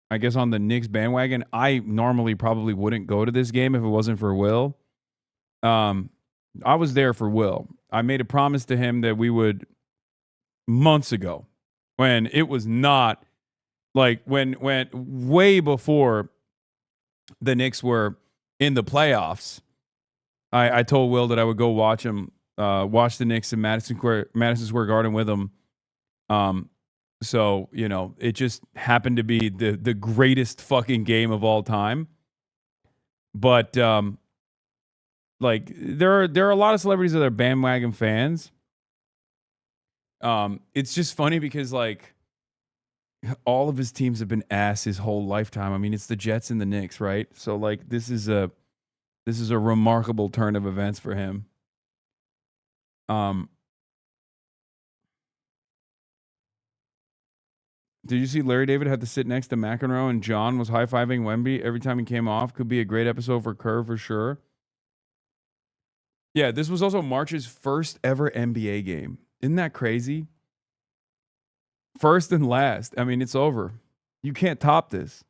[SPEAKER 9] I guess on the Knicks bandwagon. I normally probably wouldn't go to this game if it wasn't for Will. I was there for Will. I made a promise to him that we would months ago when it was not like when way before the Knicks were in the playoffs. I told Will that I would go watch the Knicks in Madison Square Garden with him. So, you know, it just happened to be the greatest fucking game of all time. But like there are a lot of celebrities that are bandwagon fans. It's just funny because like all of his teams have been ass his whole lifetime. I mean, it's the Jets and the Knicks, right? So like this is a remarkable turn of events for him. Did you see Larry David had to sit next to McEnroe and John was high-fiving Wemby every time he came off? Could be a great episode for Kerr for sure. Yeah, this was also March's first ever NBA game. Isn't that crazy? First and last. I mean, it's over. You can't top this.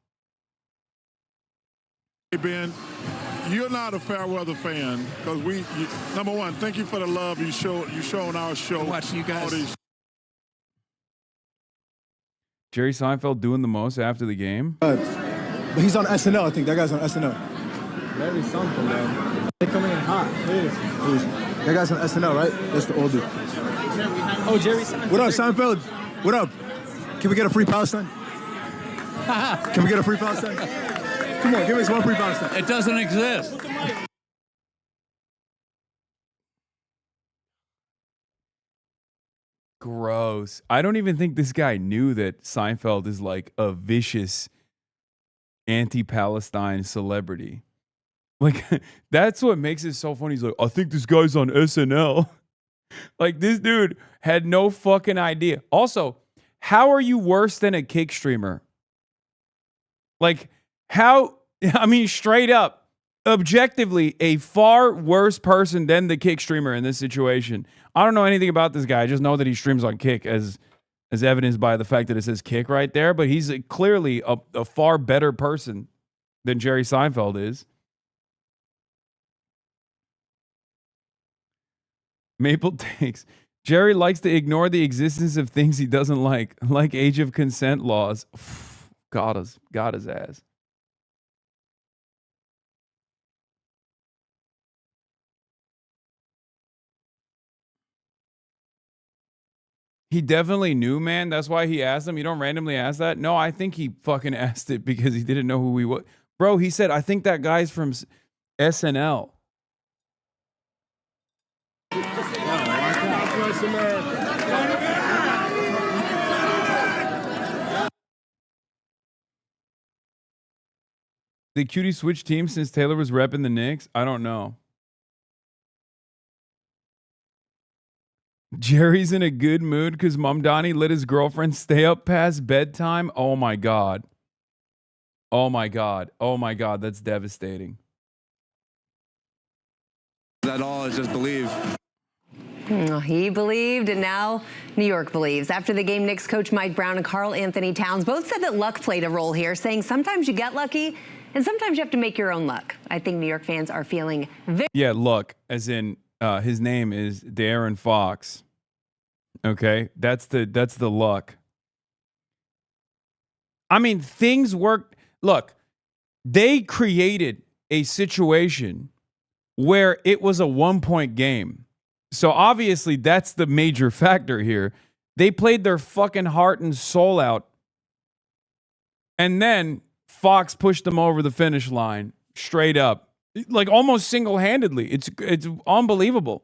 [SPEAKER 23] Hey, Ben, you're not a fair weather fan because number one, thank you for the love you shown our show.
[SPEAKER 13] Watching you guys.
[SPEAKER 9] Jerry Seinfeld doing the most after the game.
[SPEAKER 3] But he's on SNL, I think. That guy's on SNL.
[SPEAKER 4] Maybe something, man. They're coming in hot. Please.
[SPEAKER 3] That guy's on SNL, right? That's the old dude.
[SPEAKER 4] Oh, Jerry Seinfeld.
[SPEAKER 3] What up, Seinfeld? What up? Can we get a free Palestine? Can we get a free Palestine? Come on, give us one free Palestine.
[SPEAKER 8] It doesn't exist.
[SPEAKER 9] Gross. I don't even think this guy knew that Seinfeld is like a vicious anti-Palestine celebrity. Like, that's what makes it so funny. He's like, I think this guy's on SNL. Like, this dude had no fucking idea. Also, how are you worse than a kick streamer? Like, how, I mean, straight up, objectively, a far worse person than the kick streamer in this situation. I don't know anything about this guy. I just know that he streams on Kick as evidenced by the fact that it says Kick right there. But he's clearly a far better person than Jerry Seinfeld is. Maple takes. Jerry likes to ignore the existence of things he doesn't like age of consent laws. Got his ass. He definitely knew, man. That's why he asked him. You don't randomly ask that. No, I think he fucking asked it because he didn't know who he was. Bro, he said, I think that guy's from SNL. Did Cutie switch teams since Taylor was repping the Knicks? I don't know. Jerry's in a good mood because Mamdani let his girlfriend stay up past bedtime. Oh my God. Oh my God. Oh my God. That's devastating.
[SPEAKER 13] That all is just believe.
[SPEAKER 12] He believed, and now New York believes. After the game, Knicks coach Mike Brown and Karl Anthony Towns both said that luck played a role here, saying sometimes you get lucky and sometimes you have to make your own luck. I think New York fans are feeling very...
[SPEAKER 9] Yeah, luck, as in his name is De'Aaron Fox. Okay, that's the luck. I mean, things worked. Look, they created a situation where it was a 1-point game. So obviously that's the major factor here. They played their fucking heart and soul out And then Fox pushed them over the finish line straight up, like almost single-handedly. It's unbelievable.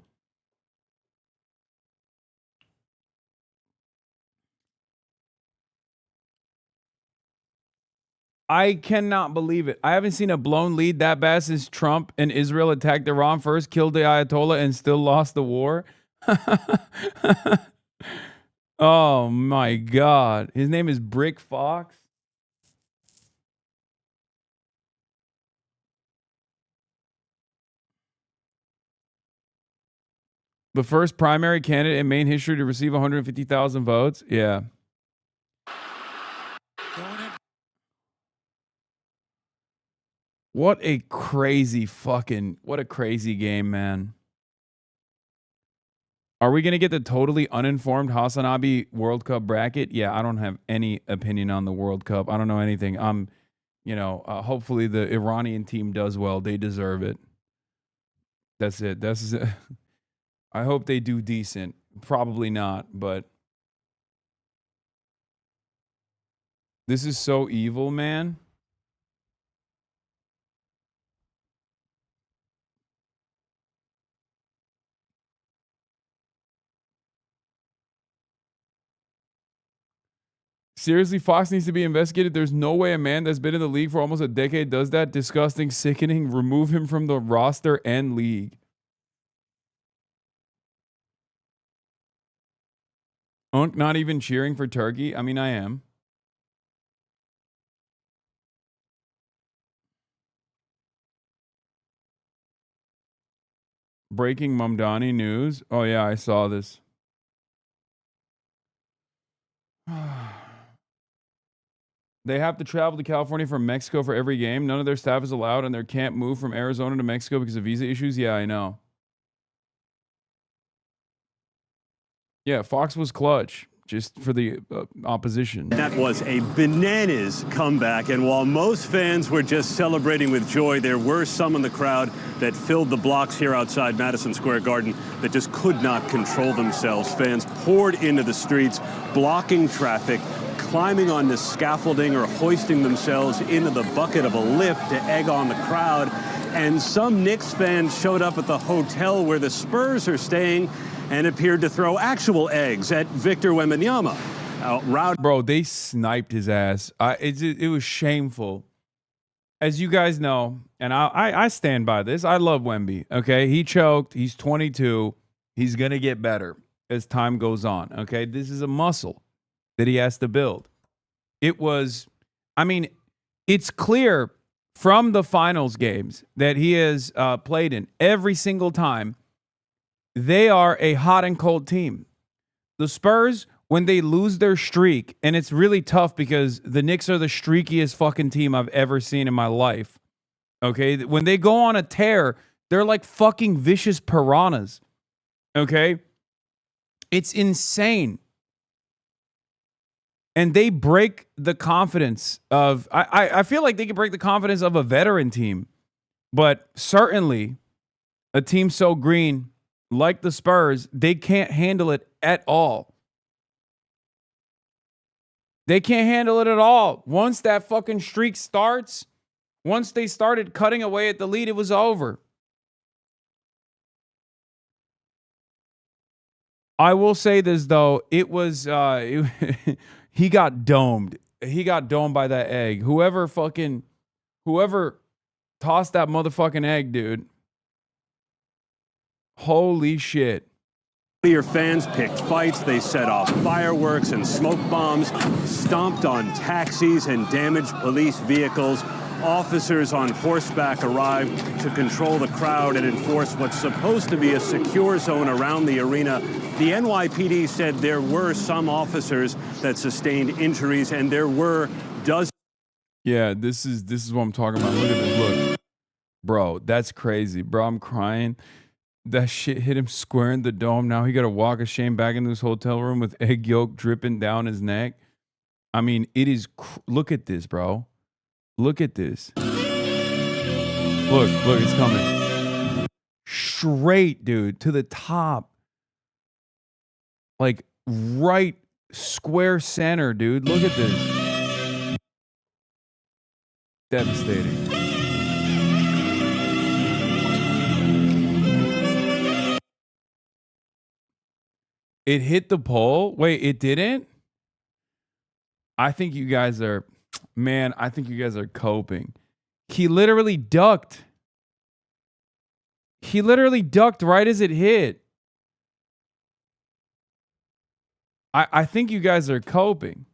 [SPEAKER 9] I cannot believe it. I haven't seen a blown lead that bad since Trump and Israel attacked Iran first, killed the Ayatollah, and still lost the war. Oh my God. His name is Brick Fox. The first primary candidate in Maine history to receive 150,000 votes. Yeah. What a crazy game, man. Are we going to get the totally uninformed HasanAbi World Cup bracket? Yeah, I don't have any opinion on the World Cup. I don't know anything. Hopefully the Iranian team does well. They deserve it. That's it. I hope they do decent. Probably not, but this is so evil, man. Seriously, Fox needs to be investigated. There's no way a man that's been in the league for almost a decade does that. Disgusting, sickening. Remove him from the roster and league. Unk not even cheering for Turkey? I mean, I am. Breaking Mamdani news. Oh, yeah, I saw this. They have to travel to California from Mexico for every game. None of their staff is allowed, and they can't move from Arizona to Mexico because of visa issues. Yeah, I know. Yeah, Fox was clutch just for the opposition.
[SPEAKER 8] That was a bananas comeback, and while most fans were just celebrating with joy, there were some in the crowd that filled the blocks here outside Madison Square Garden that just could not control themselves. Fans poured into the streets, blocking traffic, climbing on the scaffolding or hoisting themselves into the bucket of a lift to egg on the crowd. And some Knicks fans showed up at the hotel where the Spurs are staying and appeared to throw actual eggs at Victor Wembanyama.
[SPEAKER 9] Bro, they sniped his ass. It was shameful. As you guys know, and I stand by this, I love Wemby, okay? He choked. He's 22. He's going to get better as time goes on, okay? This is a muscle that he has to build. It's clear from the finals games that he has played in every single time. They are a hot and cold team. The Spurs, when they lose their streak, and it's really tough because the Knicks are the streakiest fucking team I've ever seen in my life. Okay? When they go on a tear, they're like fucking vicious piranhas. Okay? It's insane. And they break the confidence of... I feel like they can break the confidence of a veteran team. But certainly, a team so green... like the Spurs, they can't handle it at all. They can't handle it at all. Once that fucking streak starts, once they started cutting away at the lead, it was over. I will say this, though. It was, he got domed. He got domed by that egg. Whoever tossed that motherfucking egg, dude. Holy shit.
[SPEAKER 8] Your fans picked fights, they set off fireworks and smoke bombs, stomped on taxis and damaged police vehicles. Officers on horseback arrived to control the crowd and enforce what's supposed to be a secure zone around the arena. The NYPD said there were some officers that sustained injuries, and there were dozens.
[SPEAKER 9] Yeah, this is what I'm talking about. Look at this. Look. Bro, that's crazy. Bro, I'm crying. That shit hit him square in the dome. Now he got to walk a shame back into his hotel room with egg yolk dripping down his neck. I mean, it is... Look at this, bro. Look at this. Look, it's coming. Straight, dude, to the top. Like, right square center, dude. Look at this. Devastating. It hit the pole? Wait, it didn't? I think you guys are, man, I think you guys are coping. He literally ducked. He literally ducked right as it hit. I think you guys are coping.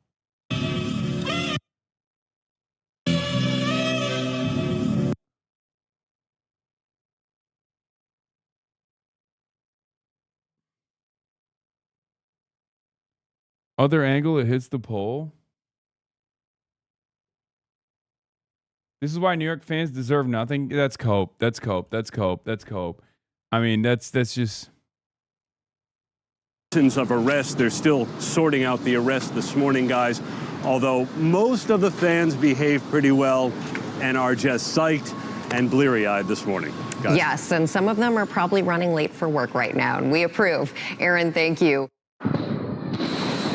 [SPEAKER 9] Other angle, it hits the pole. This is why New York fans deserve nothing. That's cope. That's cope. That's cope. That's cope. I mean, that's just...
[SPEAKER 8] Of arrest. They're still sorting out the arrest this morning, guys. Although most of the fans behave pretty well and are just psyched and bleary-eyed this morning. Guys.
[SPEAKER 10] Yes, and some of them are probably running late for work right now, and we approve. Aaron, thank you.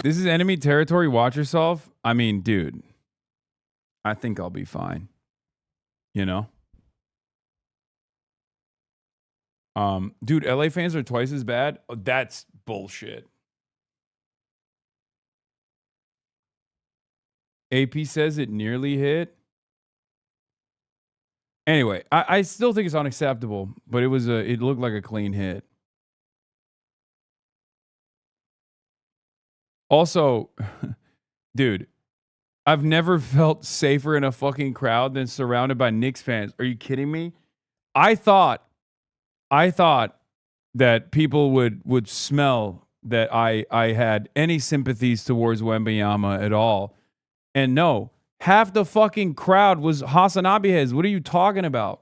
[SPEAKER 9] This is enemy territory. Watch yourself. I mean, dude, I think I'll be fine. You know? Dude, LA fans are twice as bad. Oh, that's bullshit. AP says it nearly hit. Anyway, I still think it's unacceptable, but it looked like a clean hit. Also, dude, I've never felt safer in a fucking crowd than surrounded by Knicks fans. Are you kidding me? I thought that people would smell that I had any sympathies towards Wembanyama at all. And no, half the fucking crowd was HasanAbi heads. What are you talking about?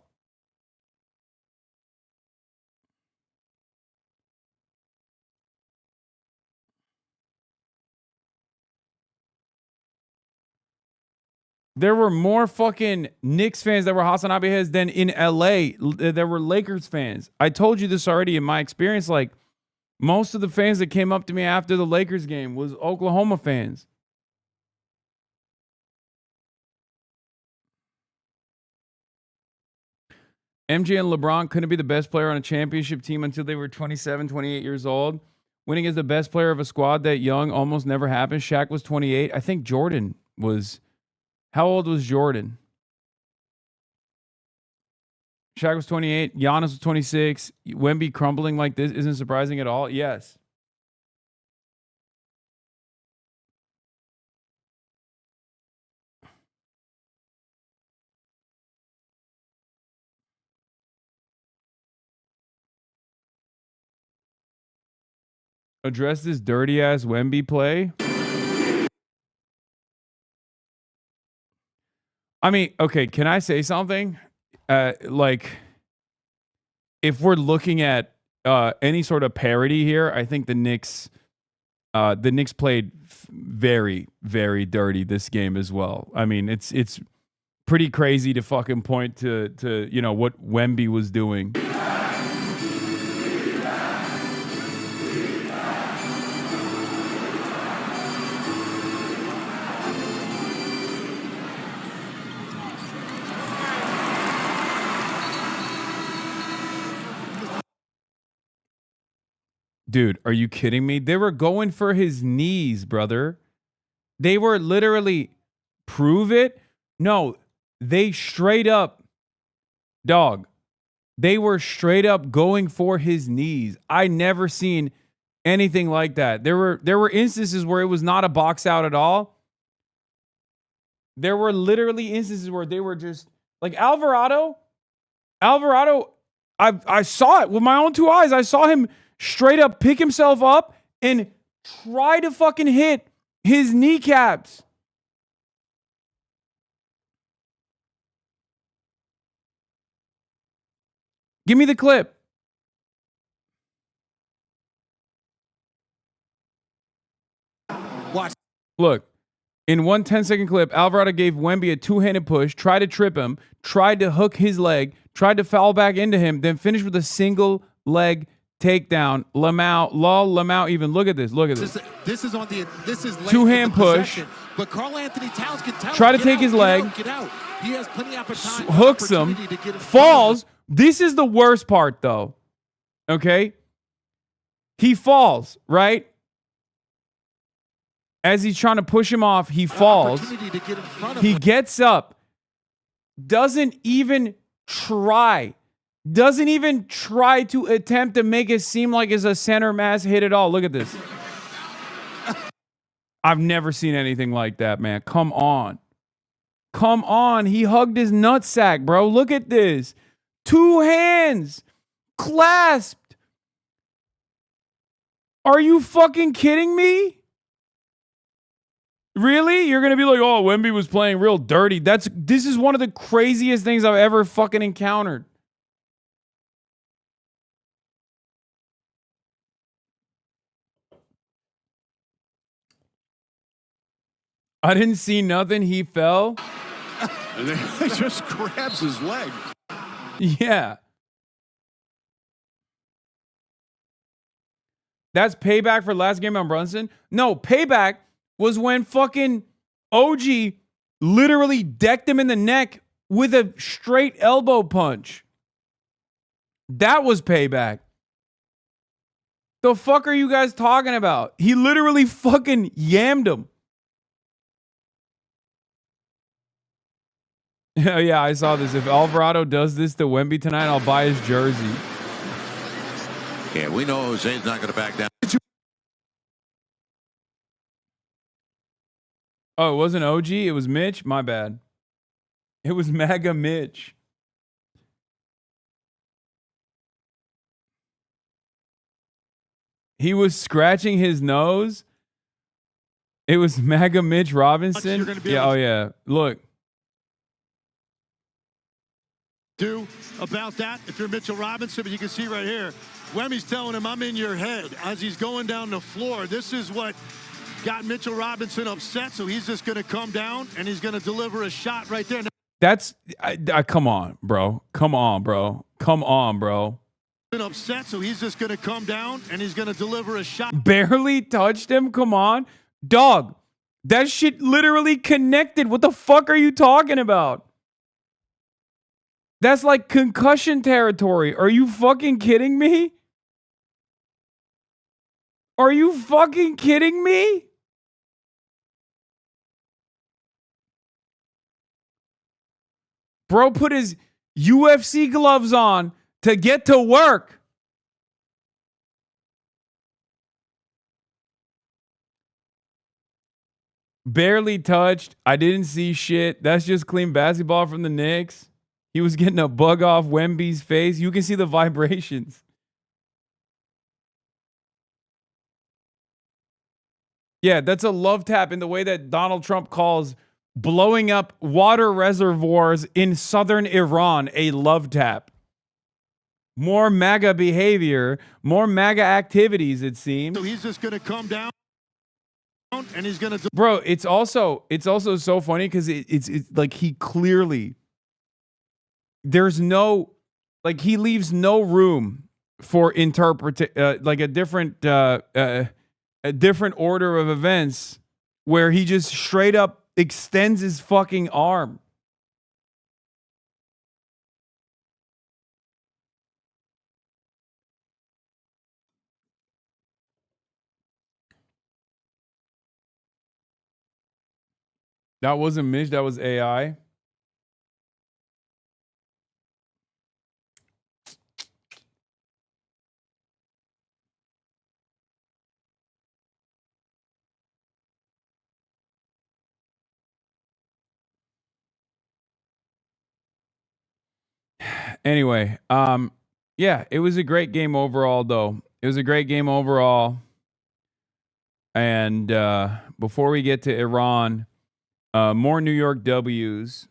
[SPEAKER 9] There were more fucking Knicks fans that were HasanAbi heads than in LA. There were Lakers fans. I told you this already in my experience. Like, most of the fans that came up to me after the Lakers game was Oklahoma fans. MJ and LeBron couldn't be the best player on a championship team until they were 27, 28 years old. Winning as the best player of a squad that young almost never happened. Shaq was 28. I think Jordan was... How old was Jordan? Shaq was 28. Giannis was 26. Wemby crumbling like this isn't surprising at all. Yes. Address this dirty ass Wemby play. I mean, okay, can I say something? Like, if we're looking at any sort of parity here, I think the Knicks played very, very dirty this game as well. I mean, it's pretty crazy to fucking point to you know what Wemby was doing. Dude, are you kidding me? They were going for his knees, brother. They were literally, prove it? No, they straight up, dog, they were straight up going for his knees. I never seen anything like that. There were instances where it was not a box out at all. There were literally instances where they were just, like Alvarado, I saw it with my own two eyes. I saw him straight up pick himself up and try to fucking hit his kneecaps. Give me the clip.
[SPEAKER 15] Watch.
[SPEAKER 9] Look, in one 10-second clip, Alvarado gave Wemby a two-handed push, tried to trip him, tried to hook his leg, tried to foul back into him, then finished with a single leg takedown. Lamau even. Look at this.
[SPEAKER 15] This is
[SPEAKER 9] two-hand push.
[SPEAKER 15] But Karl Anthony Towns can tell
[SPEAKER 9] try to
[SPEAKER 15] him,
[SPEAKER 9] take his leg.
[SPEAKER 15] Get out. He has plenty of
[SPEAKER 9] hooks him, falls. This is the worst part, though. Okay? He falls, right? As he's trying to push him off, he falls. He gets up. Doesn't even try to attempt to make it seem like it's a center mass hit at all. Look at this. I've never seen anything like that, man. Come on. He hugged his nutsack, bro. Look at this. 2 hands clasped. Are you fucking kidding me? Really? You're going to be like, oh, Wemby was playing real dirty. This is one of the craziest things I've ever fucking encountered. I didn't see nothing. He fell.
[SPEAKER 23] And then he just grabs his leg.
[SPEAKER 9] Yeah. That's payback for last game on Brunson? No, payback was when fucking OG literally decked him in the neck with a straight elbow punch. That was payback. The fuck are you guys talking about? He literally fucking yammed him. Yeah, I saw this. If Alvarado does this to Wemby tonight, I'll buy his jersey.
[SPEAKER 2] Yeah, we know Jose's not going to back down.
[SPEAKER 9] Oh, it wasn't OG. It was Mitch. My bad. It was MAGA Mitch. He was scratching his nose. It was MAGA Mitch Robinson. Yeah. Oh yeah. Look.
[SPEAKER 15] Do about that if you're Mitchell Robinson, but you can see right here, Wemmy's telling him, I'm in your head as he's going down the floor. This is what got Mitchell Robinson upset, so he's just going to come down and he's going to deliver a shot right there.
[SPEAKER 9] That's come on, bro. Come on, bro.
[SPEAKER 15] Been upset, so he's just going to come down and he's going to deliver a shot.
[SPEAKER 9] Barely touched him. Come on, dog. That shit literally connected. What the fuck are you talking about? That's like concussion territory. Are you fucking kidding me? Are you fucking kidding me? Bro put his UFC gloves on to get to work. Barely touched. I didn't see shit. That's just clean basketball from the Knicks. He was getting a bug off Wemby's face. You can see the vibrations. Yeah, that's a love tap in the way that Donald Trump calls blowing up water reservoirs in southern Iran a love tap. More MAGA behavior, more MAGA activities, it seems.
[SPEAKER 15] So he's just going to come down and he's going to...
[SPEAKER 9] Bro, it's also so funny because it's like he clearly... There's no... Like, he leaves no room for like a different order of events where he just straight up extends his fucking arm. That wasn't Mitch, that was AI. Anyway, yeah, it was a great game overall, though. It was a great game overall. And before we get to Iran, more New York W's.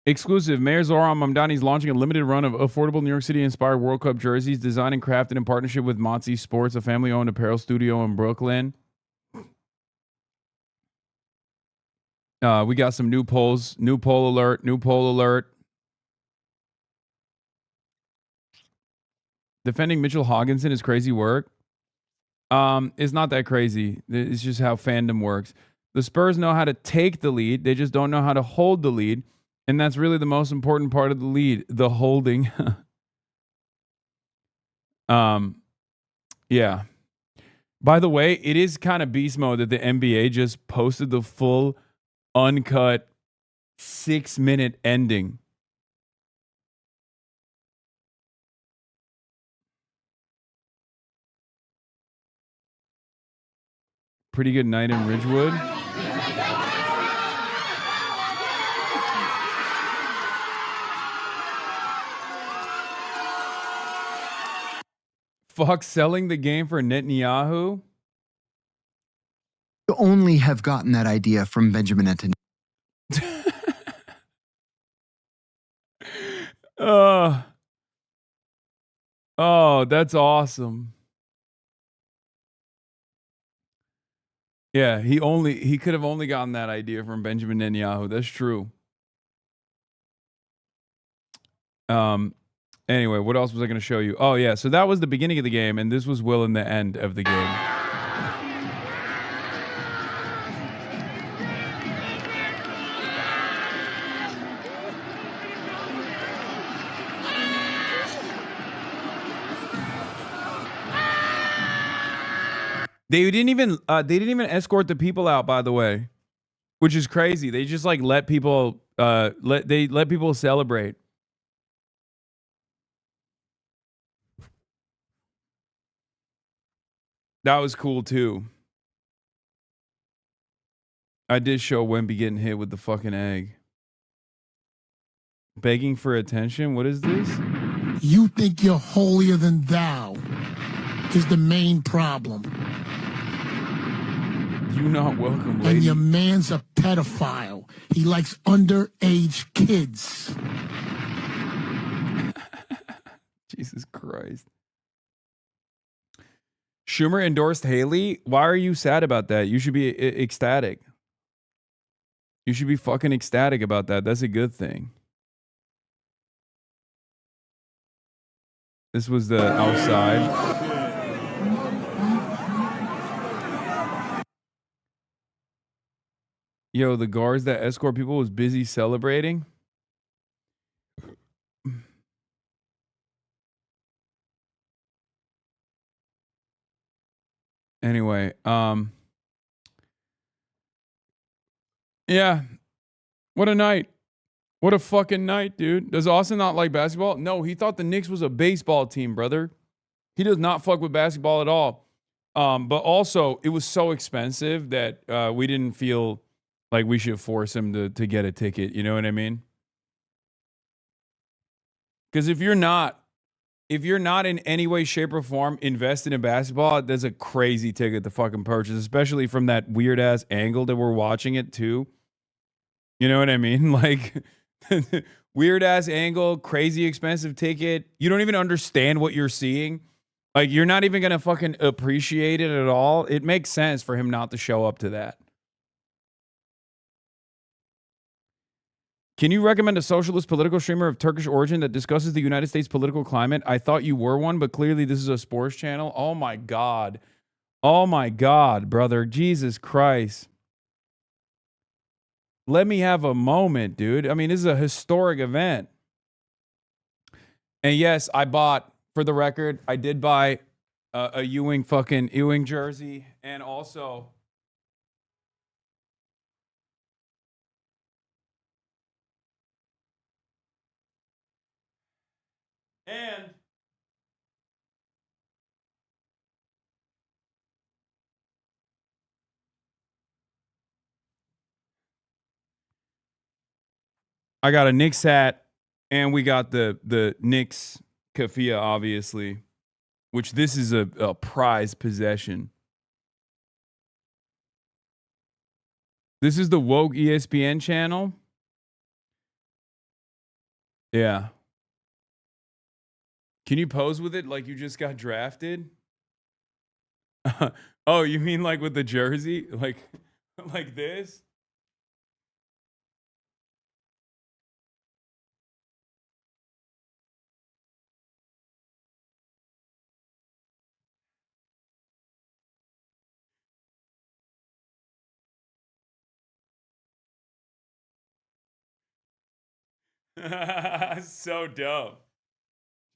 [SPEAKER 9] Exclusive. Mayor Zohran Mamdani is launching a limited run of affordable New York City-inspired World Cup jerseys designed and crafted in partnership with Motzi Sports, a family-owned apparel studio in Brooklyn. We got some new polls. New poll alert. Defending Mitchell Hogginson is crazy work. It's not that crazy. It's just how fandom works. The Spurs know how to take the lead. They just don't know how to hold the lead. And that's really the most important part of the lead, the holding. Yeah. By the way, it is kind of beast mode that the NBA just posted the full uncut 6-minute ending. Pretty good night in Ridgewood. Fuck selling the game for Netanyahu.
[SPEAKER 5] You only have gotten that idea from Benjamin Netanyahu.
[SPEAKER 9] Oh, that's awesome. Yeah, he could have only gotten that idea from Benjamin Netanyahu. That's true. Anyway, what else was I going to show you? Oh yeah, so that was the beginning of the game, and this was Will in the end of the game. They didn't even escort the people out, by the way, which is crazy. They just like let people let people celebrate. That was cool too. I did show Wemby getting hit with the fucking egg. Begging for attention? What is this?
[SPEAKER 11] You think you're holier than thou is the main problem.
[SPEAKER 9] You not welcome, lady.
[SPEAKER 11] And your man's a pedophile. He likes underage kids.
[SPEAKER 9] Jesus Christ. Schumer endorsed Haley. Why are you sad about that? You should be ecstatic. You should be fucking ecstatic about that. That's a good thing. This was the outside. Yo, the guards that escort people was busy celebrating. Anyway, yeah. What a night. What a fucking night, dude. Does Austin not like basketball? No, he thought the Knicks was a baseball team, brother. He does not fuck with basketball at all. But also, it was so expensive that we didn't feel like we should force him to get a ticket. You know what I mean? Because if you're not in any way, shape, or form invested in basketball, that's a crazy ticket to fucking purchase, especially from that weird ass angle that we're watching it too. You know what I mean? Like weird ass angle, crazy expensive ticket. You don't even understand what you're seeing. Like you're not even gonna fucking appreciate it at all. It makes sense for him not to show up to that. Can you recommend a socialist political streamer of Turkish origin that discusses the United States political climate? I thought you were one, but clearly this is a sports channel. Oh my God. Oh my God, brother. Jesus Christ. Let me have a moment, dude. I mean, this is a historic event. And yes, I bought, for the record, I did buy a Ewing jersey, and also I got a Knicks hat, and we got the Knicks keffiyeh, obviously, which this is a prized possession. This is the woke ESPN channel. Yeah. Can you pose with it like you just got drafted? Oh, you mean like with the jersey? Like this? So dope.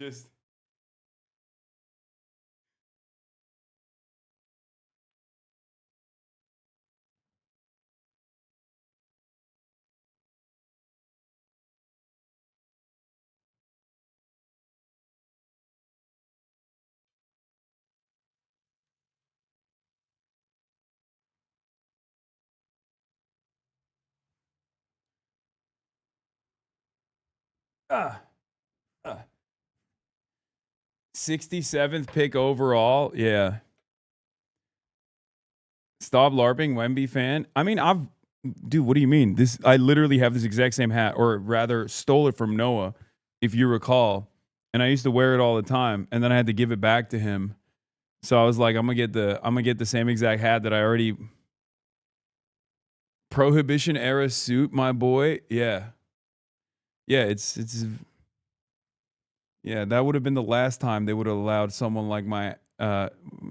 [SPEAKER 9] Just. Uh, 67th pick overall. Yeah. Stop LARPing, Wemby fan. I mean, dude, what do you mean? I literally have this exact same hat, or rather stole it from Noah, if you recall. And I used to wear it all the time, and then I had to give it back to him. So I was like, I'm gonna get the same exact hat that I already. Prohibition era suit, my boy. Yeah. Yeah, it's yeah, that would have been the last time they would have allowed someone like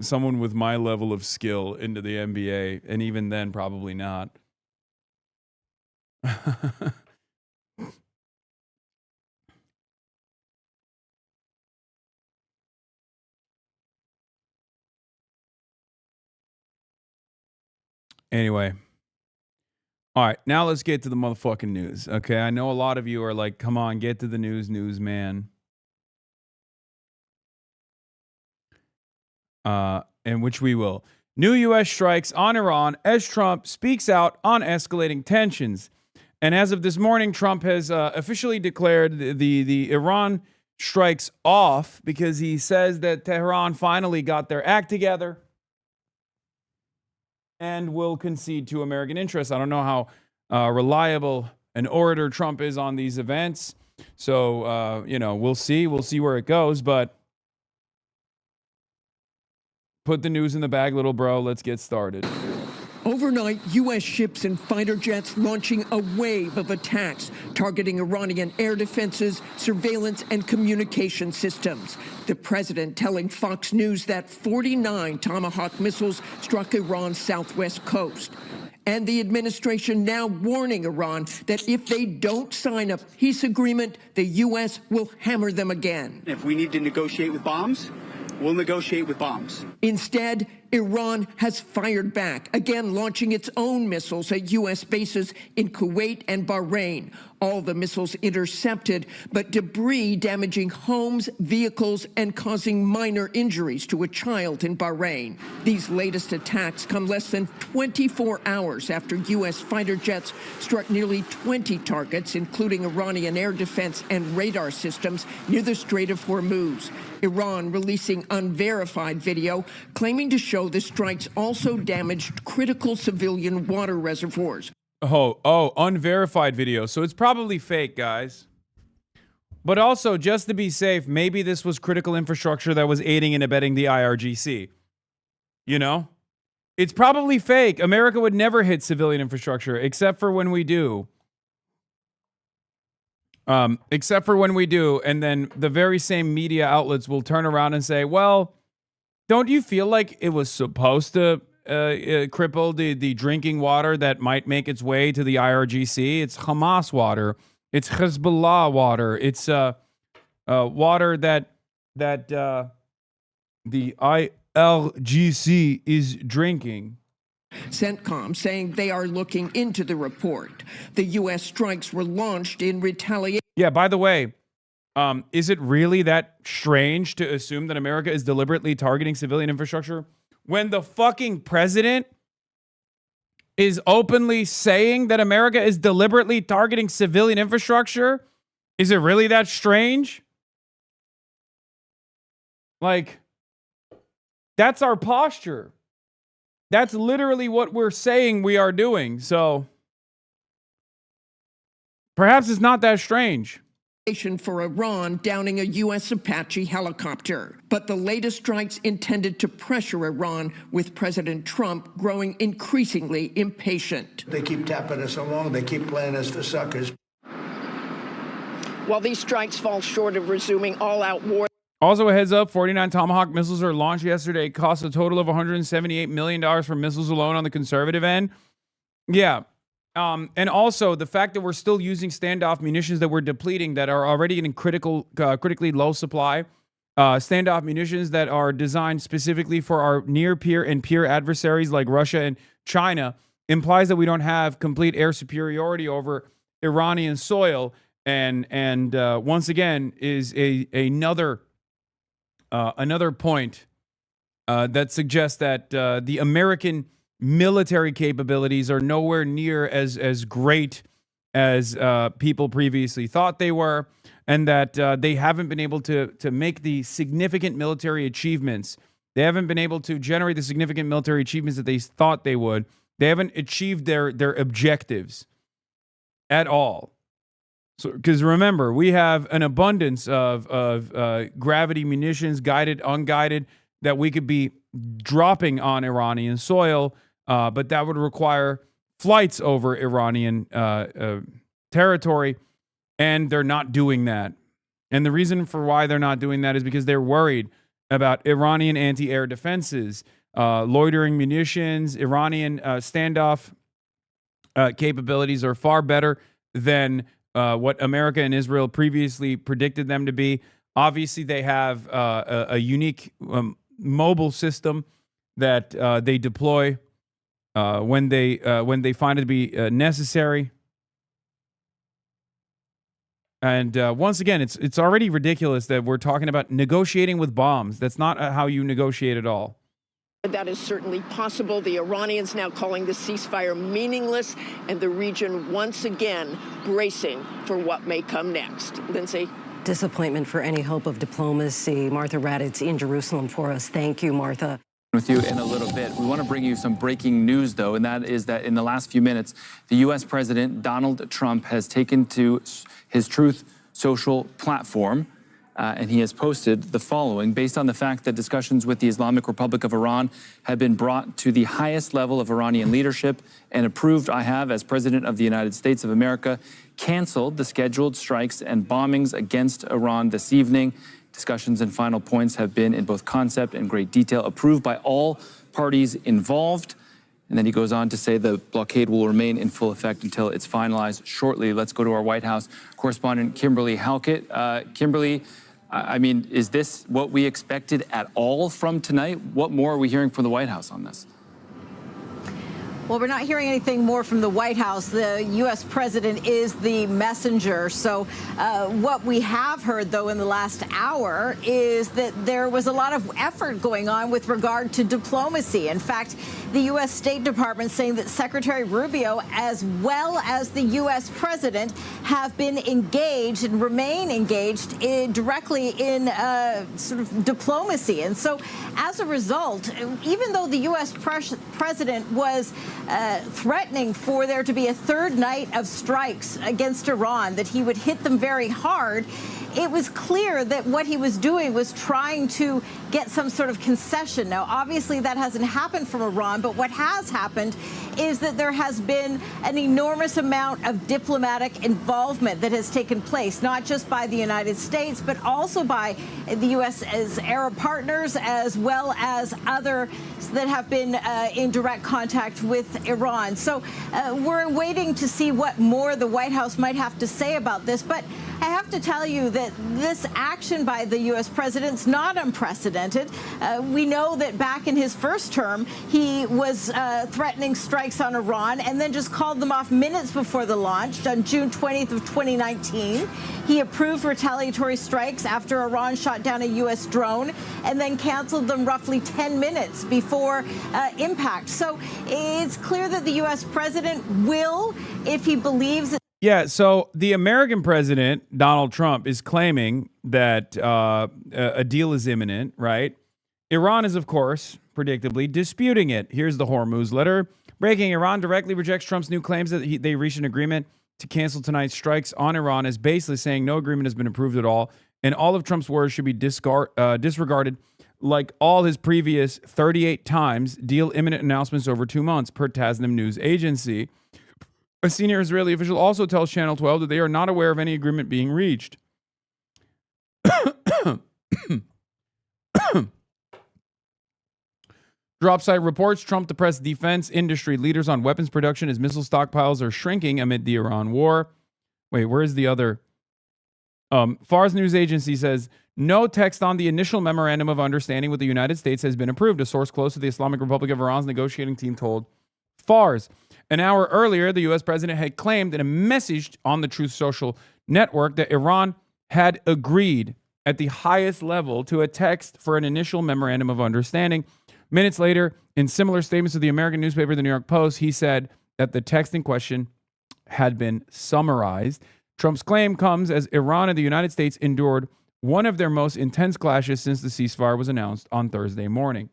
[SPEAKER 9] someone with my level of skill into the NBA, and even then, probably not. Anyway. All right, now let's get to the motherfucking news. Okay, I know a lot of you are like, come on, get to the news, man. And which we will. New U.S. strikes on Iran as Trump speaks out on escalating tensions. And as of this morning, Trump has officially declared the Iran strikes off because he says that Tehran finally got their act together and will concede to American interests. I don't know how reliable an orator Trump is on these events. So, we'll see. We'll see where it goes. But put the news in the bag, little bro. Let's get started.
[SPEAKER 7] Overnight, U.S. ships and fighter jets launching a wave of attacks, targeting Iranian air defenses, surveillance, and communication systems. The president telling Fox News that 49 Tomahawk missiles struck Iran's southwest coast. And the administration now warning Iran that if they don't sign a peace agreement, the U.S. will hammer them again.
[SPEAKER 14] If we need to negotiate with bombs, we'll negotiate with bombs.
[SPEAKER 7] Instead, Iran has fired back, again launching its own missiles at U.S. bases in Kuwait and Bahrain. All the missiles intercepted, but debris damaging homes, vehicles, and causing minor injuries to a child in Bahrain. These latest attacks come less than 24 hours after U.S. fighter jets struck nearly 20 targets, including Iranian air defense and radar systems near the Strait of Hormuz. Iran releasing unverified video claiming to show the strikes also damaged critical civilian water reservoirs.
[SPEAKER 9] Oh, unverified video. So it's probably fake, guys. But also, just to be safe, maybe this was critical infrastructure that was aiding and abetting the IRGC. You know? It's probably fake. America would never hit civilian infrastructure, except for when we do. Except for when we do, and then the very same media outlets will turn around and say, well, don't you feel like it was supposed to cripple the drinking water that might make its way to the IRGC? It's Hamas water. It's Hezbollah water. It's water that the IRGC is drinking.
[SPEAKER 7] CENTCOM saying they are looking into the report. The U.S. strikes were launched in retaliation.
[SPEAKER 9] Yeah, by the way, is it really that strange to assume that America is deliberately targeting civilian infrastructure when the fucking president is openly saying that America is deliberately targeting civilian infrastructure? Is it really that strange? Like, that's our posture. That's literally what we're saying we are doing. So perhaps it's not that strange.
[SPEAKER 7] For Iran downing a U.S. Apache helicopter. But the latest strikes intended to pressure Iran, with President Trump growing increasingly impatient.
[SPEAKER 16] They keep tapping us along. They keep playing us for suckers.
[SPEAKER 7] While these strikes fall short of resuming all-out war.
[SPEAKER 9] Also, a heads up, 49 Tomahawk missiles are launched yesterday. It cost a total of $178 million for missiles alone on the conservative end. Yeah. And also the fact that we're still using standoff munitions that we're depleting that are already in critically low supply, standoff munitions that are designed specifically for our near peer and peer adversaries like Russia and China, implies that we don't have complete air superiority over Iranian soil. And once again is another point that suggests that the American military capabilities are nowhere near as great as people previously thought they were, and that they haven't been able to make the significant military achievements. They haven't been able to generate the significant military achievements that they thought they would. They haven't achieved their objectives at all. So, because remember, we have an abundance of gravity munitions, guided, unguided, that we could be dropping on Iranian soil, but that would require flights over Iranian territory, and they're not doing that. And the reason for why they're not doing that is because they're worried about Iranian anti-air defenses, loitering munitions. Iranian standoff capabilities are far better than what America and Israel previously predicted them to be. Obviously, they have a unique mobile system that they deploy when they find it to be necessary. And once again, it's already ridiculous that we're talking about negotiating with bombs. That's not how you negotiate at all.
[SPEAKER 7] That is certainly possible. The Iranians now calling the ceasefire meaningless, and the region once again bracing for what may come next. Lindsay?
[SPEAKER 17] Disappointment for any hope of diplomacy. Martha Raddatz in Jerusalem for us. Thank you, Martha.
[SPEAKER 18] With you in a little bit. We want to bring you some breaking news, though, and that is that in the last few minutes, the U.S. President Donald Trump has taken to his Truth Social platform, and he has posted the following. Based on the fact that discussions with the Islamic Republic of Iran have been brought to the highest level of Iranian leadership and approved, I have, as President of the United States of America, canceled the scheduled strikes and bombings against Iran this evening. Discussions and final points have been in both concept and great detail approved by all parties involved. And then he goes on to say the blockade will remain in full effect until it's finalized shortly. Let's go to our White House correspondent, Kimberly Halkett. Kimberly, I mean, is this what we expected at all from tonight? What more are we hearing from the White House on this?
[SPEAKER 19] Well, we're not hearing anything more from the White House. The U.S. president is the messenger. So what we have heard, though, in the last hour is that there was a lot of effort going on with regard to diplomacy. In fact, the U.S. State Department saying that Secretary Rubio, as well as the U.S. president, have been engaged and remain engaged directly in sort of diplomacy. And so as a result, even though the U.S. president was threatening for there to be a third night of strikes against Iran, that he would hit them very hard, it was clear that what he was doing was trying to get some sort of concession. Now, obviously, that hasn't happened from Iran, but what has happened is that there has been an enormous amount of diplomatic involvement that has taken place, not just by the United States, but also by the U.S. as Arab partners, as well as others that have been in direct contact with Iran. So we're waiting to see what more the White House might have to say about this. But I have to tell you that this action by the U.S. president's not unprecedented. We know that back in his first term, he was threatening strikes on Iran and then just called them off minutes before the launch. On June 20th of 2019, he approved retaliatory strikes after Iran shot down a U.S. drone and then canceled them roughly 10 minutes before impact. So it's clear that the U.S. president will, if he believes that.
[SPEAKER 9] Yeah, so the American president, Donald Trump, is claiming that a deal is imminent, right? Iran is, of course, predictably disputing it. Here's the Hormuz letter. Breaking, Iran directly rejects Trump's new claims that they reached an agreement to cancel tonight's strikes on Iran as basically saying no agreement has been approved at all, and all of Trump's words should be disregarded like all his previous 38 times deal imminent announcements over 2 months, per Tasnim news agency. A senior Israeli official also tells Channel 12 that they are not aware of any agreement being reached. Drop site reports Trump to press defense industry leaders on weapons production as missile stockpiles are shrinking amid the Iran war. Wait, where's the other? Fars News Agency says, no text on the initial memorandum of understanding with the United States has been approved. A source close to the Islamic Republic of Iran's negotiating team told Fars. An hour earlier, the U.S. president had claimed in a message on the Truth Social network that Iran had agreed at the highest level to a text for an initial memorandum of understanding. Minutes later, in similar statements to the American newspaper, the New York Post, he said that the text in question had been summarized. Trump's claim comes as Iran and the United States endured one of their most intense clashes since the ceasefire was announced on Thursday morning.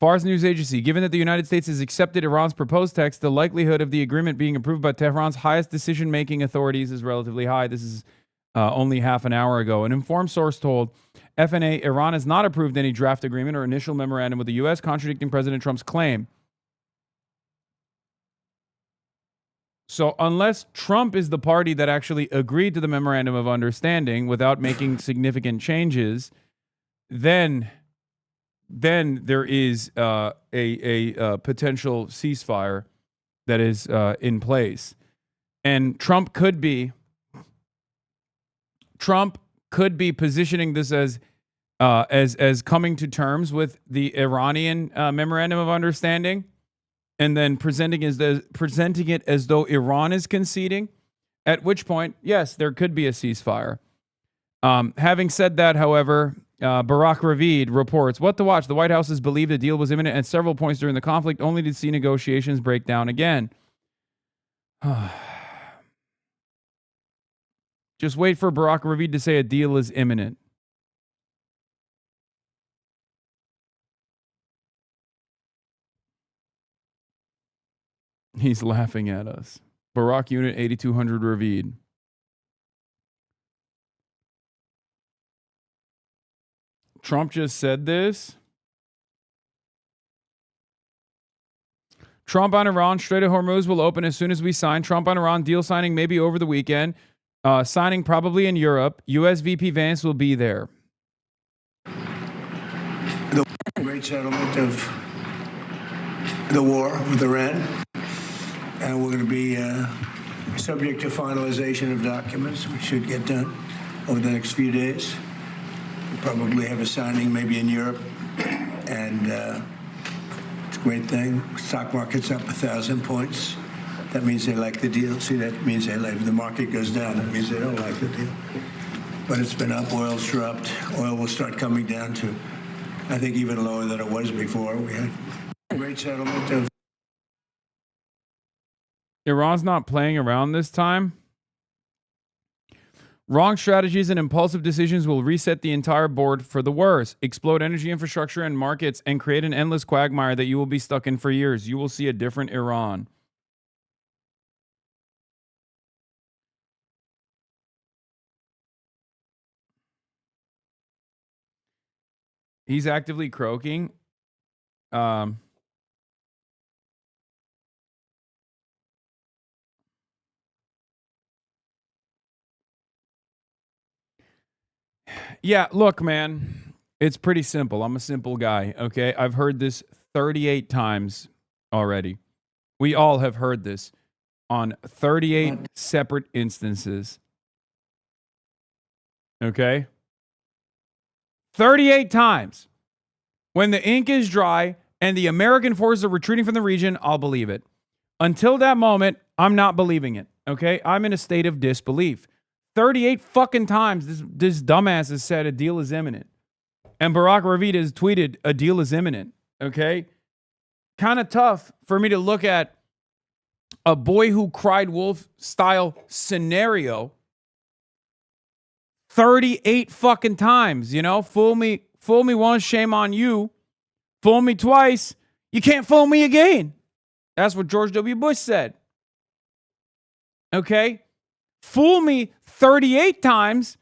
[SPEAKER 9] Fars News Agency, given that the United States has accepted Iran's proposed text, the likelihood of the agreement being approved by Tehran's highest decision-making authorities is relatively high. This is only half an hour ago. An informed source told FNA Iran has not approved any draft agreement or initial memorandum with the U.S., contradicting President Trump's claim. So unless Trump is the party that actually agreed to the memorandum of understanding without making significant changes, then there is a potential ceasefire that is in place. And Trump could be positioning this as coming to terms with the Iranian memorandum of understanding, and then presenting it as though Iran is conceding, at which point, yes, there could be a ceasefire. Having said that, however, Barack Ravid reports, what to watch? The White House has believed a deal was imminent at several points during the conflict, only to see negotiations break down again. Just wait for Barack Ravid to say a deal is imminent. He's laughing at us. Barack Unit 8200 Ravid. Trump just said this. Trump on Iran, Strait of Hormuz will open as soon as we sign. Trump on Iran, deal signing maybe over the weekend. Signing probably in Europe. U.S. VP Vance will be there.
[SPEAKER 16] The great settlement of the war with Iran. And we're going to be subject to finalization of documents, which should get done over the next few days. We'll probably have a signing maybe in Europe. And it's a great thing. Stock market's up 1,000 points. That means they like the deal. See, that means they like the market goes down. That means they don't like the deal. But it's been up. Oil's dropped. Oil will start coming down to, I think, even lower than it was before. We had a great settlement of.
[SPEAKER 9] Iran's not playing around this time. Wrong strategies and impulsive decisions will reset the entire board for the worse, explode energy infrastructure and markets, and create an endless quagmire that you will be stuck in for years. You will see a different Iran. He's actively croaking. Yeah, look, man, it's pretty simple. I'm a simple guy, okay? I've heard this 38 times already. We all have heard this on 38 separate instances. Okay? 38 times. When the ink is dry and the American forces are retreating from the region, I'll believe it. Until that moment, I'm not believing it, okay? I'm in a state of disbelief. 38 fucking times this dumbass has said a deal is imminent. And Barack Ravid has tweeted a deal is imminent, okay? Kind of tough for me to look at a boy who cried wolf style scenario 38 fucking times, you know? Fool me once, shame on you. Fool me twice, you can't fool me again. That's what George W. Bush said. Okay? Fool me 38 times.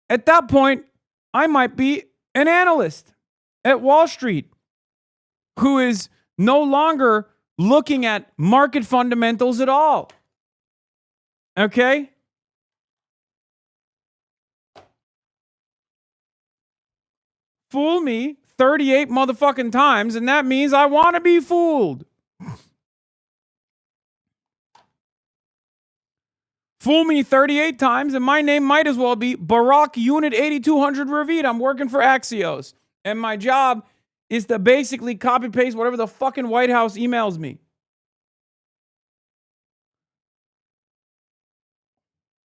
[SPEAKER 9] At that point, I might be an analyst at Wall Street who is no longer looking at market fundamentals at all. Okay? Fool me 38 motherfucking times, and that means I want to be fooled. Fool me 38 times, and my name might as well be Barack Unit 8200 Ravid. I'm working for Axios, and my job is to basically copy-paste whatever the fucking White House emails me.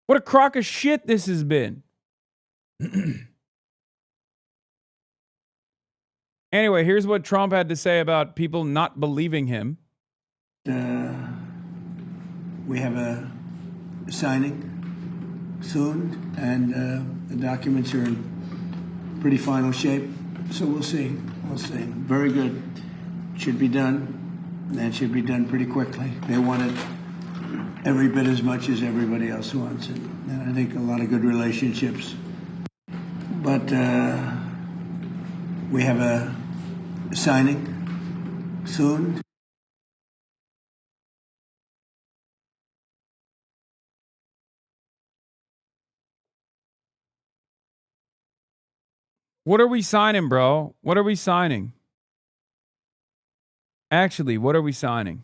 [SPEAKER 9] What a crock of shit this has been. Anyway, here's what Trump had to say about people not believing him.
[SPEAKER 16] We have a signing soon, and the documents are in pretty final shape. So we'll see. We'll see. Very good. Should be done. That should be done pretty quickly. They want it every bit as much as everybody else wants it. And I think a lot of good relationships. But we have a signing soon.
[SPEAKER 9] What are we signing, bro? What are we signing? Actually, what are we signing?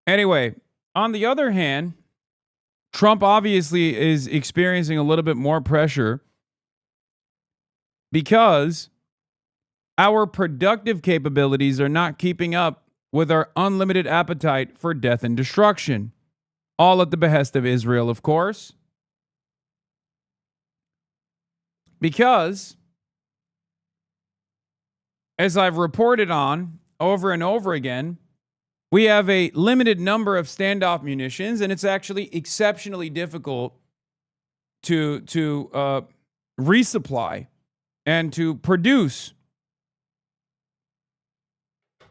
[SPEAKER 9] Anyway, on the other hand, Trump obviously is experiencing a little bit more pressure because our productive capabilities are not keeping up with our unlimited appetite for death and destruction. All at the behest of Israel, of course. Because, as I've reported on over and over again, we have a limited number of standoff munitions, and it's actually exceptionally difficult to resupply and to produce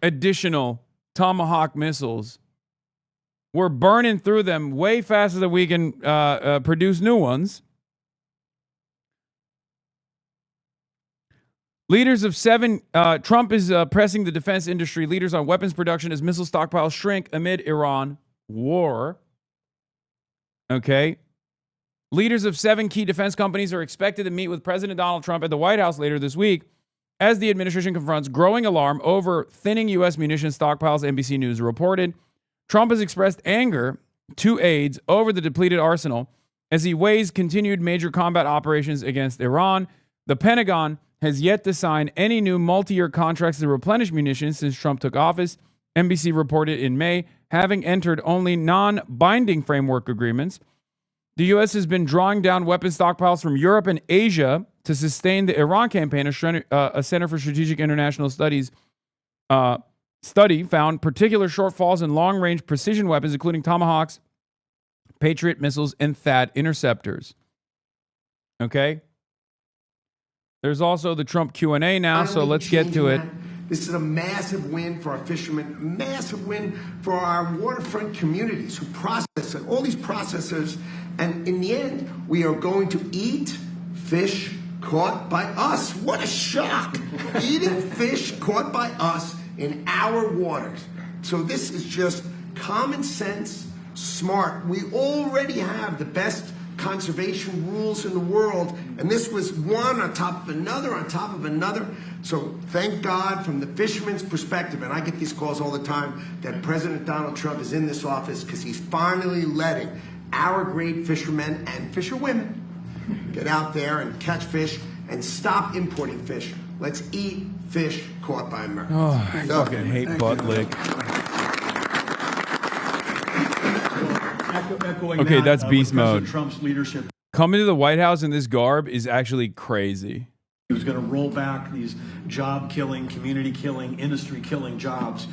[SPEAKER 9] additional Tomahawk missiles. We're burning through them way faster than we can produce new ones. Leaders of seven, Trump is pressing the defense industry leaders on weapons production as missile stockpiles shrink amid Iran war. Okay. Leaders of 7 key defense companies are expected to meet with President Donald Trump at the White House later this week as the administration confronts growing alarm over thinning U.S. munitions stockpiles, NBC News reported. Trump has expressed anger to aides over the depleted arsenal as he weighs continued major combat operations against Iran. The Pentagon has yet to sign any new multi-year contracts to replenish munitions since Trump took office. NBC reported in May, having entered only non-binding framework agreements. The U.S. has been drawing down weapon stockpiles from Europe and Asia to sustain the Iran campaign. A Center for Strategic International Studies study found particular shortfalls in long-range precision weapons, including Tomahawks, Patriot missiles, and THAAD interceptors. Okay? There's also the Trump Q&A now, so let's get to it.
[SPEAKER 20] This is a massive win for our fishermen, massive win for our waterfront communities who process it, all these processors. And in the end, we are going to eat fish caught by us. What a shock. Eating fish caught by us in our waters. So this is just common sense, smart. We already have the best conservation rules in the world, and this was one on top of another on top of another. So thank God from the fisherman's perspective, and I get these calls all the time, that President Donald Trump is in this office because he's finally letting our great fishermen and fisherwomen get out there and catch fish and stop importing fish. Let's eat fish caught by Americans.
[SPEAKER 9] Oh, I fucking hate butt lick. Okay, that's beast mode.
[SPEAKER 21] Trump's leadership.
[SPEAKER 9] Coming to the White House in this garb is actually crazy.
[SPEAKER 21] He was going to roll back these job-killing, community-killing, industry-killing jobs.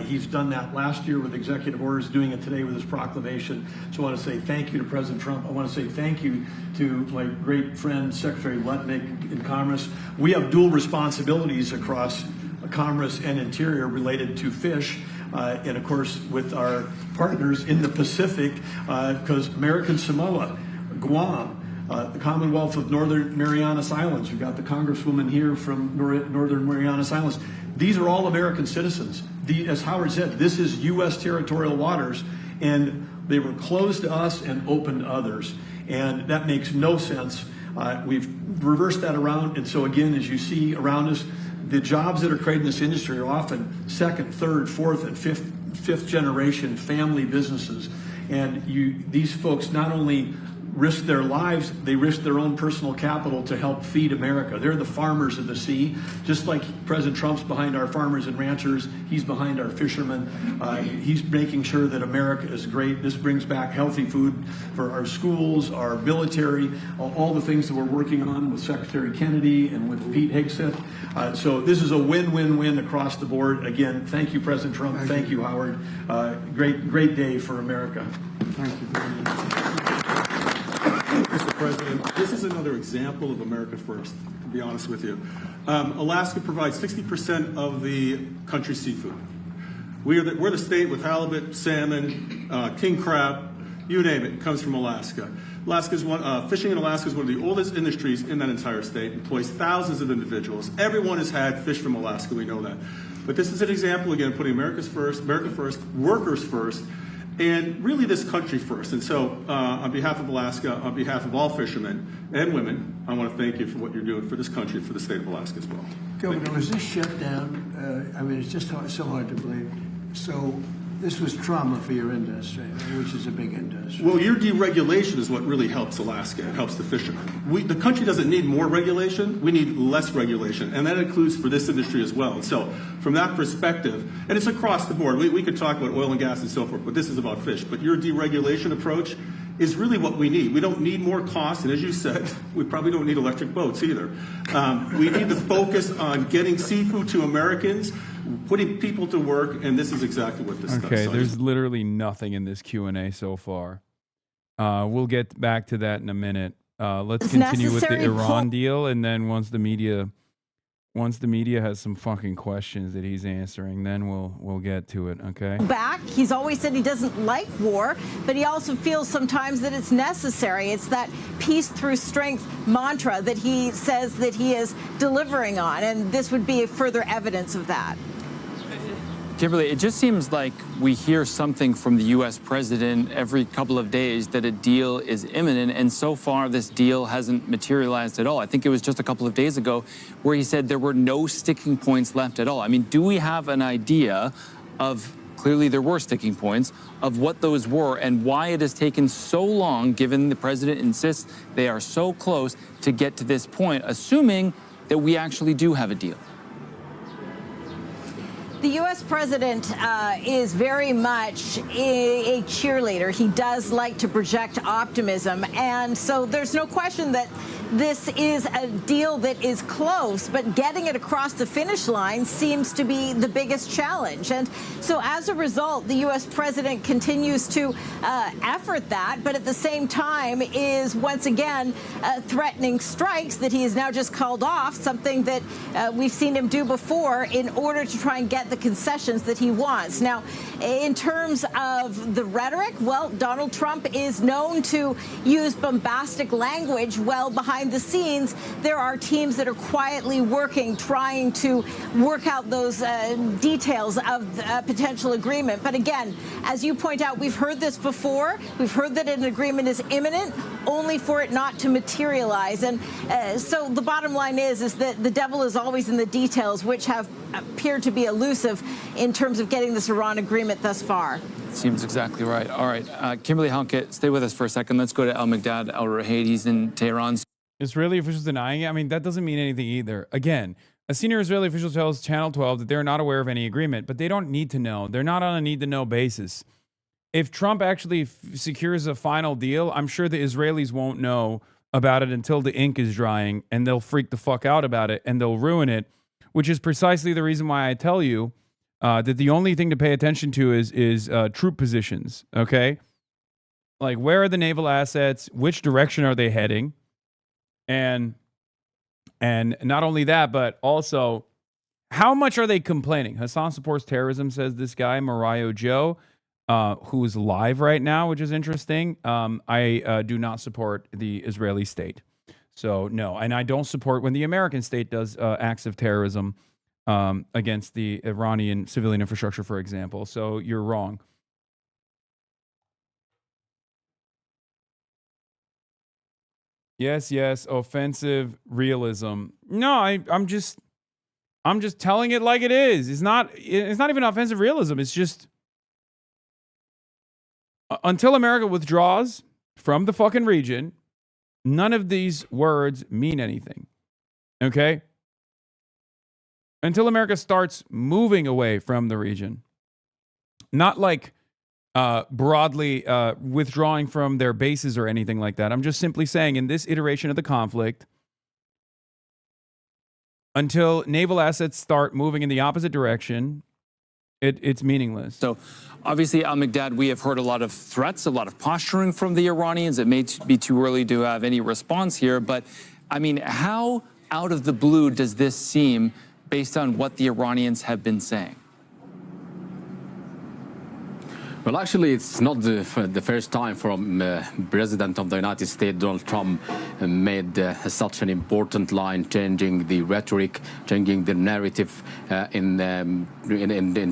[SPEAKER 21] He's done that last year with executive orders, doing it today with his proclamation. So I want to say thank you to President Trump. I want to say thank you to my great friend, Secretary Lutnick in Commerce. We have dual responsibilities across Commerce and Interior related to fish. And of course, with our partners in the Pacific, because American Samoa, Guam, the Commonwealth of Northern Marianas Islands, we've got the Congresswoman here from Northern Marianas Islands. These are all American citizens. As Howard said, this is U.S. territorial waters, and they were closed to us and open to others. And that makes no sense. We've reversed that around. And so again, as you see around us, the jobs that are created in this industry are often second, third, fourth, and fifth generation family businesses. And these folks not only risk their lives, they risk their own personal capital to help feed America. They're the farmers of the sea. Just like President Trump's behind our farmers and ranchers, he's behind our fishermen. He's making sure that America is great. This brings back healthy food for our schools, our military, all the things that we're working on with Secretary Kennedy and with Pete Hegseth. So this is a win-win-win across the board. Again, thank you, President Trump. Thank you, Howard. Great day for America.
[SPEAKER 1] Thank you very much. Mr. President, this is another example of America First, to be honest with you. Alaska provides 60% of the country's seafood. We're the state with halibut, salmon, king crab, you name it, comes from Alaska. Fishing in Alaska is one of the oldest industries in that entire state, employs thousands of individuals. Everyone has had fish from Alaska, we know that. But this is an example, again, putting America first, workers first, and really this country first. And so on behalf of Alaska, on behalf of all fishermen and women, I want to thank you for what you're doing for this country and for the state of Alaska as well.
[SPEAKER 16] Governor, was this shutdown, I mean, it's just so hard to believe. So this was trauma for your industry, which is a big industry.
[SPEAKER 1] Well, your deregulation is what really helps Alaska. It helps the fishermen. The country doesn't need more regulation. We need less regulation. And that includes for this industry as well. And so from that perspective, and it's across the board. We could talk about oil and gas and so forth, but this is about fish. But your deregulation approach is really what we need. We don't need more costs. And as you said, we probably don't need electric boats either. We need to focus on getting seafood to Americans, putting people to work, and this is exactly what this does.
[SPEAKER 9] Okay, there's literally nothing in this Q&A so far. We'll get back to that in a minute. Let's continue with the Iran deal, and then once the media has some fucking questions that he's answering, then we'll get to it, okay?
[SPEAKER 19] Back. He's always said he doesn't like war, but he also feels sometimes that it's necessary. It's that peace through strength mantra that he says that he is delivering on, and this would be further evidence of that.
[SPEAKER 18] Kimberly, it just seems like we hear something from the U.S. president every couple of days that a deal is imminent, and so far this deal hasn't materialized at all. I think it was just a couple of days ago where he said there were no sticking points left at all. I mean, do we have an idea of, clearly there were sticking points, of what those were and why it has taken so long, given the president insists they are so close, to get to this point, assuming that we actually do have a deal?
[SPEAKER 19] The U.S. president is very much a cheerleader. He does like to project optimism. And so there's no question that this is a deal that is close, but getting it across the finish line seems to be the biggest challenge. And so as a result, the U.S. president continues to effort that, but at the same time is once again threatening strikes that he has now just called off, something that we've seen him do before in order to try and get the concessions that he wants. Now, in terms of the rhetoric, well, Donald Trump is known to use bombastic language. Well, behind the scenes, there are teams that are quietly working, trying to work out those details of a potential agreement. But again, as you point out, we've heard this before. We've heard that an agreement is imminent, only for it not to materialize. And so the bottom line is that the devil is always in the details, which have appeared to be elusive in terms of getting this Iran agreement thus far.
[SPEAKER 18] Seems exactly right. All right, Kimberly Honkett, stay with us for a second. Let's go to Al-Migdad Al-Rahaid. He's in Tehran.
[SPEAKER 9] Israeli officials denying it? I mean, that doesn't mean anything either. Again, a senior Israeli official tells Channel 12 that they're not aware of any agreement, but they don't need to know. They're not on a need-to-know basis. If Trump actually secures a final deal, I'm sure the Israelis won't know about it until the ink is drying, and they'll freak the fuck out about it, and they'll ruin it, which is precisely the reason why I tell you that the only thing to pay attention to is troop positions, okay? Like, where are the naval assets? Which direction are they heading? And not only that, but also, how much are they complaining? Hasan supports terrorism, says this guy, Mariah Joe, who is live right now, which is interesting. I do not support the Israeli state. So, no. And I don't support when the American state does acts of terrorism against the Iranian civilian infrastructure, for example. So, you're wrong. Yes, yes, offensive realism. No, I'm just telling it like it is. It's not even offensive realism. It's just until America withdraws from the fucking region, none of these words mean anything. Okay? Until America starts moving away from the region. Not like broadly withdrawing from their bases or anything like that. I'm just simply saying in this iteration of the conflict, until naval assets start moving in the opposite direction, it's meaningless.
[SPEAKER 18] So obviously, Al-Migdad, we have heard a lot of threats, a lot of posturing from the Iranians. It may be too early to have any response here, but I mean, how out of the blue does this seem based on what the Iranians have been saying?
[SPEAKER 4] Well, actually, it's not the first time from President of the United States, Donald Trump, made such an important line, changing the rhetoric, changing the narrative in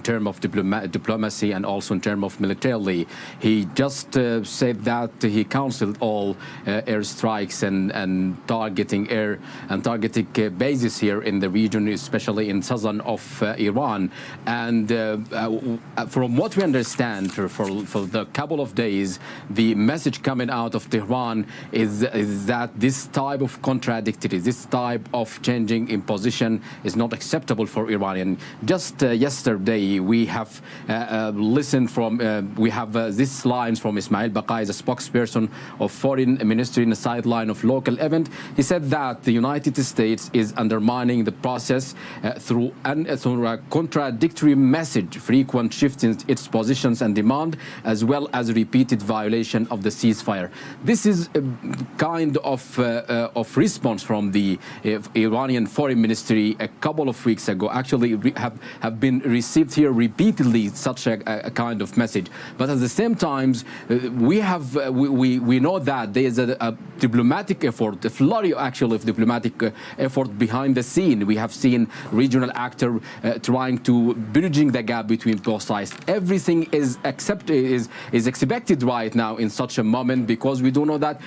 [SPEAKER 4] terms of diplomacy and also in terms of militarily. He just said that he canceled all airstrikes and targeting bases here in the region, especially in southern of Iran. And from what we understand, for the couple of days, the message coming out of Tehran is that this type of contradictory, this type of changing in position is not acceptable for Iranian. Just yesterday, we have listened from, these lines from Ismail Baqai, the spokesperson of Foreign Ministry in the sideline of local event. He said that the United States is undermining the process through a contradictory message, frequent shifts in its positions and demand, as well as repeated violation of the ceasefire. This is a kind of response from the Iranian Foreign Ministry a couple of weeks ago. Actually, have been received here repeatedly such a kind of message. But at the same time, we know that there is a diplomatic effort, a flurry actually of diplomatic effort behind the scene. We have seen regional actor trying to bridging the gap between both sides. Everything is expected right now in such a moment, because we do know that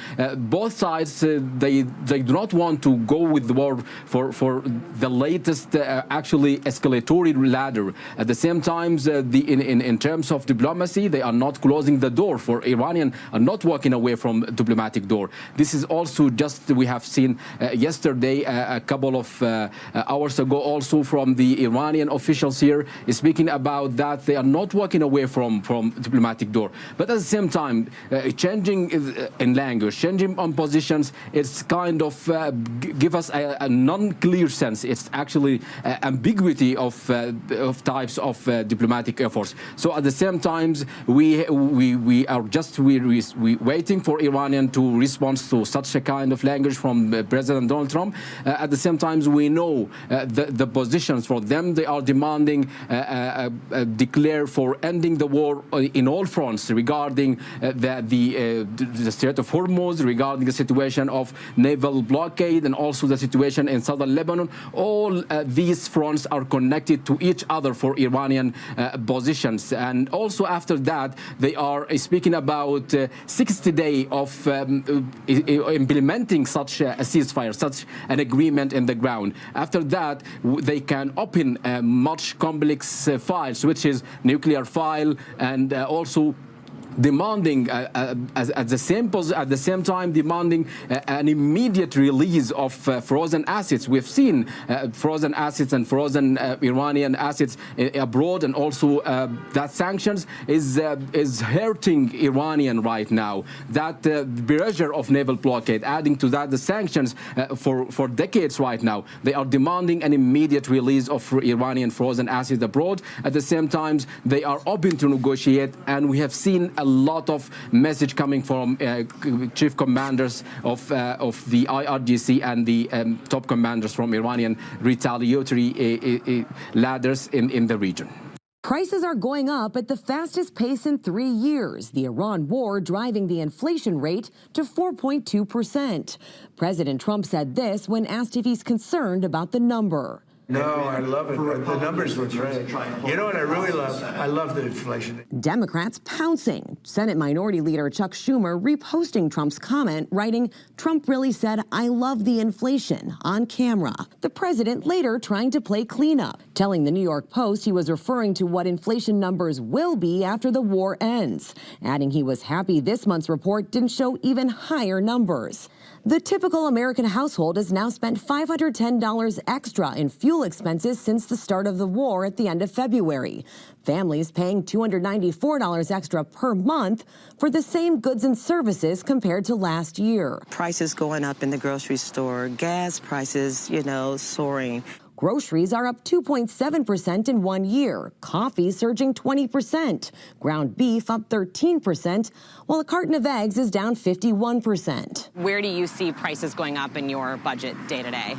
[SPEAKER 4] both sides they do not want to go with the war for the latest actually escalatory ladder. At the same time, in terms of diplomacy, they are not closing the door for Iranian, are not walking away from diplomatic door. This is also just we have seen yesterday, a couple of hours ago, also from the Iranian officials here speaking about that they are not walking away from diplomatic door. But at the same time, changing in language, changing on positions, it's kind of give us a non-clear sense. It's actually ambiguity of types of diplomatic efforts. So at the same time, we are just waiting for Iranian to respond to such a kind of language from President Donald Trump. At the same time, we know the positions for them. They are demanding declare for ending the war in all fronts, regarding the Strait of Hormuz, regarding the situation of naval blockade, and also the situation in southern Lebanon. All these fronts are connected to each other for Iranian positions. And also after that, they are speaking about 60 days of implementing such a ceasefire, such an agreement in the ground. After that, they can open much complex files, which is nuclear file, and also demanding at the same time demanding an immediate release of frozen assets. We've seen frozen assets and frozen Iranian assets abroad, and also that sanctions is hurting Iranian right now. That pressure of naval blockade, adding to that the sanctions for decades right now, they are demanding an immediate release of Iranian frozen assets abroad. At the same time, they are open to negotiate, and we have seen a lot of message coming from chief commanders of the IRGC and the top commanders from Iranian retaliatory ladders in the region.
[SPEAKER 6] Prices are going up at the fastest pace in 3 years, the Iran war driving the inflation rate to 4.2%. President Trump said this when asked if he's concerned about the number.
[SPEAKER 16] No, I love it. The numbers look great. You know what I really love? I love the inflation.
[SPEAKER 6] Democrats pouncing. Senate Minority Leader Chuck Schumer reposting Trump's comment, writing, "Trump really said, 'I love the inflation' on camera." The president later trying to play cleanup, telling the New York Post he was referring to what inflation numbers will be after the war ends, adding he was happy this month's report didn't show even higher numbers. The typical American household has now spent $510 extra in fuel expenses since the start of the war at the end of February. Families paying $294 extra per month for the same goods and services compared to last year.
[SPEAKER 3] Prices going up in the grocery store, gas prices, soaring.
[SPEAKER 6] Groceries are up 2.7% in 1 year. Coffee surging 20%. Ground beef up 13%, while a carton of eggs is down 51%.
[SPEAKER 13] Where do you see prices going up in your budget day to day?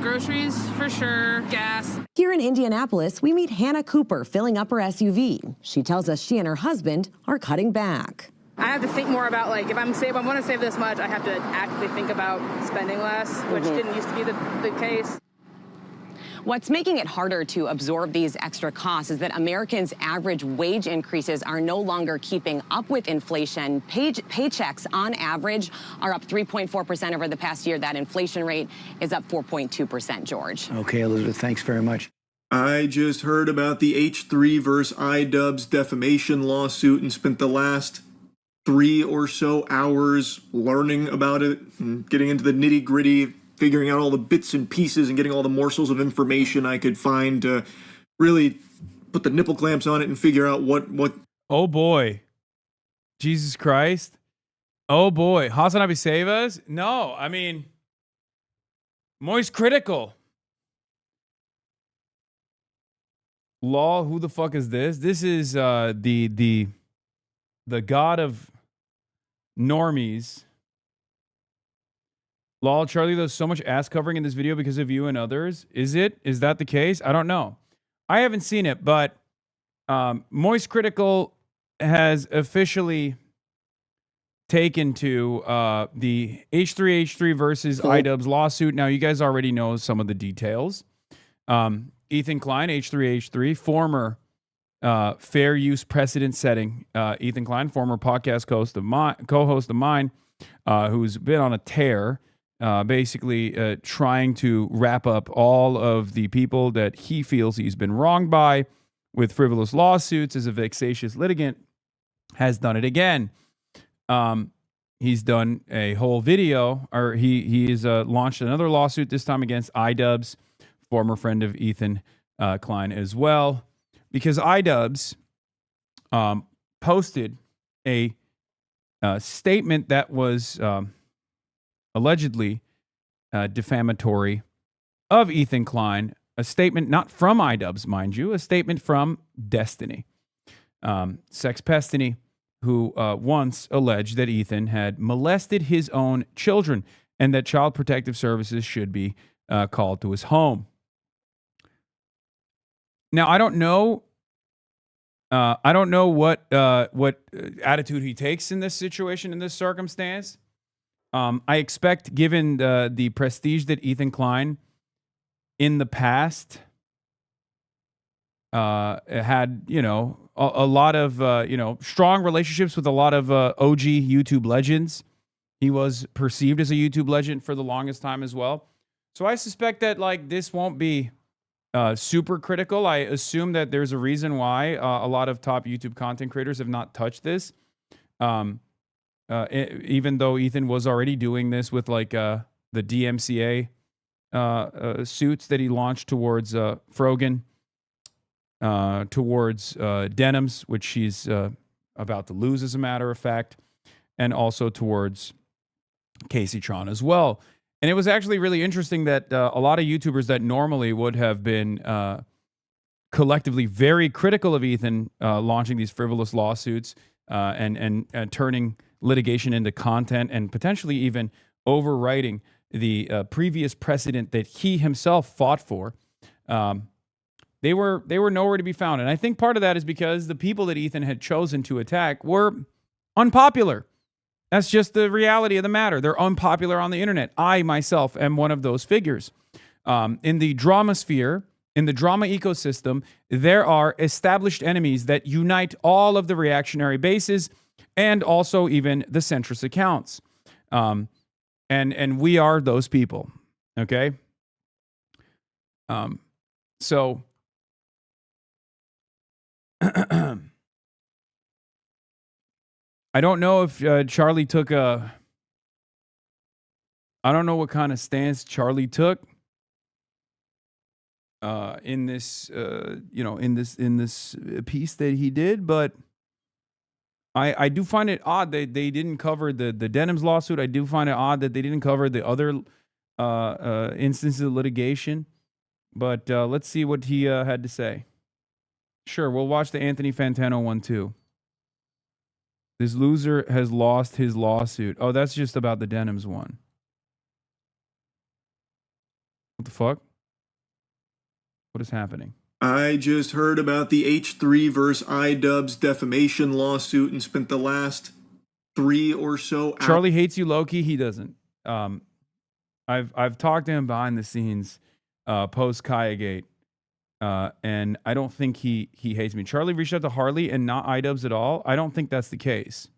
[SPEAKER 22] Groceries for sure, gas.
[SPEAKER 6] Here in Indianapolis, we meet Hannah Cooper filling up her SUV. She tells us she and her husband are cutting back.
[SPEAKER 22] I have to think more about, if I want to save this much, I have to actively think about spending less, which didn't used to be the case.
[SPEAKER 13] What's making it harder to absorb these extra costs is that Americans' average wage increases are no longer keeping up with inflation. Paychecks, on average, are up 3.4% over the past year. That inflation rate is up 4.2%, George.
[SPEAKER 24] Okay, Elizabeth, thanks very much.
[SPEAKER 25] I just heard about the H3 versus iDubbbz defamation lawsuit and spent the last 3 or so hours learning about it and getting into the nitty-gritty, figuring out all the bits and pieces and getting all the morsels of information I could find to really put the nipple clamps on it and figure out what.
[SPEAKER 9] Oh boy. Jesus Christ. Oh boy. HasanAbi save us? No, I mean, Moist Critical. Law, who the fuck is this? This is the god of normies. Lol, Charlie, there's so much ass covering in this video because of you and others. Is it? Is that the case? I don't know. I haven't seen it, but Moist Critical has officially taken to the H3 versus iDubbbz lawsuit. Now, you guys already know some of the details. Ethan Klein, H3, former fair use precedent setting. Ethan Klein, former podcast co-host of mine, who's been on a tear. Basically trying to wrap up all of the people that he feels he's been wronged by with frivolous lawsuits as a vexatious litigant, has done it again. He's done a whole video, or he's launched another lawsuit, this time against iDubbbz, former friend of Ethan Klein as well, because iDubbbz posted a statement that was allegedly defamatory of Ethan Klein, a statement not from iDubbbz, mind you, a statement from Destiny. Sex Pestiny, who once alleged that Ethan had molested his own children and that Child Protective Services should be called to his home. Now, I don't know what attitude he takes in this situation, in this circumstance. I expect, given the prestige that Ethan Klein in the past had, a lot of, strong relationships with a lot of OG YouTube legends. He was perceived as a YouTube legend for the longest time as well. So I suspect that, this won't be super critical. I assume that there's a reason why a lot of top YouTube content creators have not touched this. Even though Ethan was already doing this with the DMCA suits that he launched towards Frogan, towards Denims, which she's about to lose as a matter of fact, and also towards Casey Tron as well. And it was actually really interesting that a lot of YouTubers that normally would have been collectively very critical of Ethan launching these frivolous lawsuits and turning litigation into content and potentially even overwriting the previous precedent that he himself fought for, they were nowhere to be found. And I think part of that is because the people that Ethan had chosen to attack were unpopular. That's just the reality of the matter. They're unpopular on the internet. I myself am one of those figures. In the drama sphere, in the drama ecosystem, there are established enemies that unite all of the reactionary bases and also even the centrist accounts. And we are those people, okay? So I don't know if Charlie took a... I don't know what kind of stance Charlie took in this, in this piece that he did, but I do find it odd that they didn't cover the Denims lawsuit. I do find it odd that they didn't cover the other instances of litigation. But let's see what he had to say. Sure, we'll watch the Anthony Fantano one too. This loser has lost his lawsuit. Oh, that's just about the Denims one. What the fuck? What is happening?
[SPEAKER 25] I just heard about the H3 versus iDubbbz defamation lawsuit and spent the last 3 or so hours.
[SPEAKER 9] Charlie hates you, Loki. He doesn't. I've talked to him behind the scenes, post Kayagate, and I don't think he hates me. Charlie reached out to Harley and not iDubbbz at all. I don't think that's the case.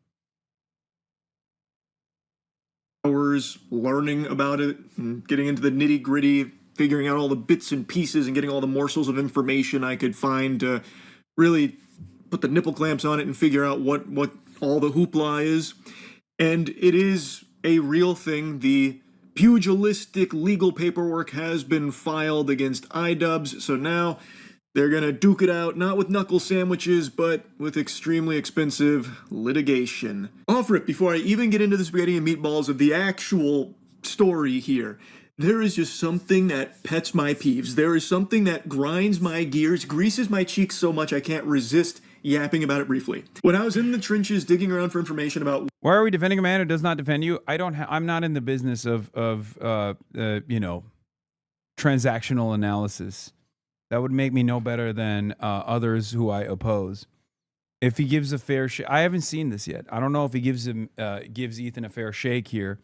[SPEAKER 25] Hours learning about it and getting into the nitty gritty, figuring out all the bits and pieces and getting all the morsels of information I could find to really put the nipple clamps on it and figure out what all the hoopla is. And it is a real thing. The pugilistic legal paperwork has been filed against iDubbbz, so now they're gonna duke it out, not with knuckle sandwiches, but with extremely expensive litigation. Offer it before I even get into the spaghetti and meatballs of the actual story here. There is just something that pets my peeves. There is something that grinds my gears, greases my cheeks so much I can't resist yapping about it briefly. When I was in the trenches digging around for information about...
[SPEAKER 9] Why are we defending a man who does not defend you? I'm not in the business of transactional analysis. That would make me no better than others who I oppose. If he gives a fair shake... I haven't seen this yet. I don't know if he gives Ethan a fair shake here.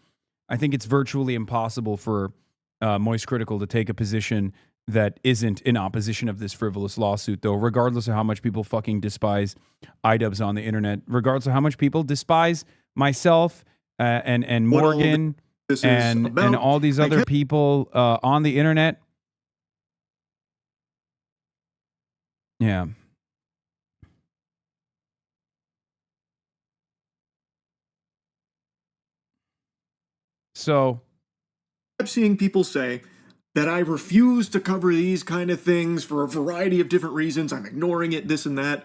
[SPEAKER 9] I think it's virtually impossible for Moist Critical to take a position that isn't in opposition of this frivolous lawsuit, though, regardless of how much people fucking despise iDubbbz on the internet, regardless of how much people despise myself and Morgan and all these other people on the internet. Yeah. So
[SPEAKER 25] I'm seeing people say that I refuse to cover these kind of things for a variety of different reasons. I'm ignoring it, this and that.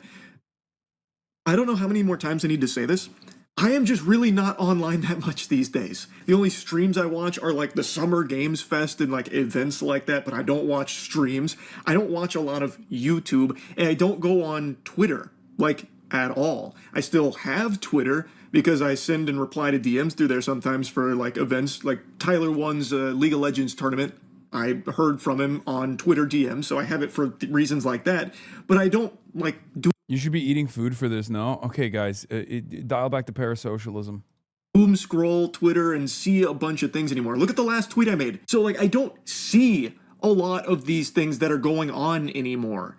[SPEAKER 25] I don't know how many more times I need to say this. I am just really not online that much these days. The only streams I watch are like the Summer Games Fest and like events like that, but I don't watch streams. I don't watch a lot of YouTube, and I don't go on Twitter, like, at all. I still have Twitter because I send and reply to DMs through there sometimes for like events, like Tyler One's League of Legends tournament. I heard from him on Twitter DM, so I have it for reasons like that, but I don't like do...
[SPEAKER 9] You should be eating food for this, no? Okay, guys, dial back to parasocialism.
[SPEAKER 25] Boom scroll Twitter and see a bunch of things anymore. Look at the last tweet I made. So like I don't see a lot of these things that are going on anymore.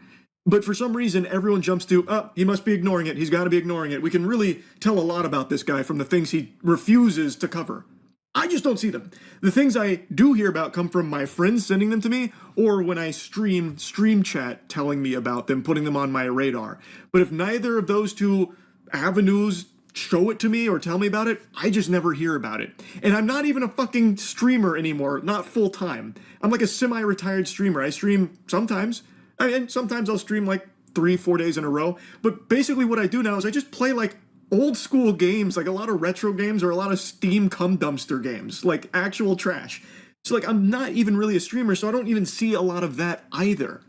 [SPEAKER 25] But for some reason, everyone jumps to, oh, he must be ignoring it. He's got to be ignoring it. We can really tell a lot about this guy from the things he refuses to cover. I just don't see them. The things I do hear about come from my friends sending them to me, or when I stream chat telling me about them, putting them on my radar. But if neither of those two avenues show it to me or tell me about it, I just never hear about it. And I'm not even a fucking streamer anymore, not full time. I'm like a semi-retired streamer. I stream sometimes. And sometimes I'll stream like 3-4 days in a row. But basically what I do now is I just play like old school games, like a lot of retro games or a lot of Steam cum dumpster games, like actual trash. So like I'm not even really a streamer, so I don't even see a lot of that either.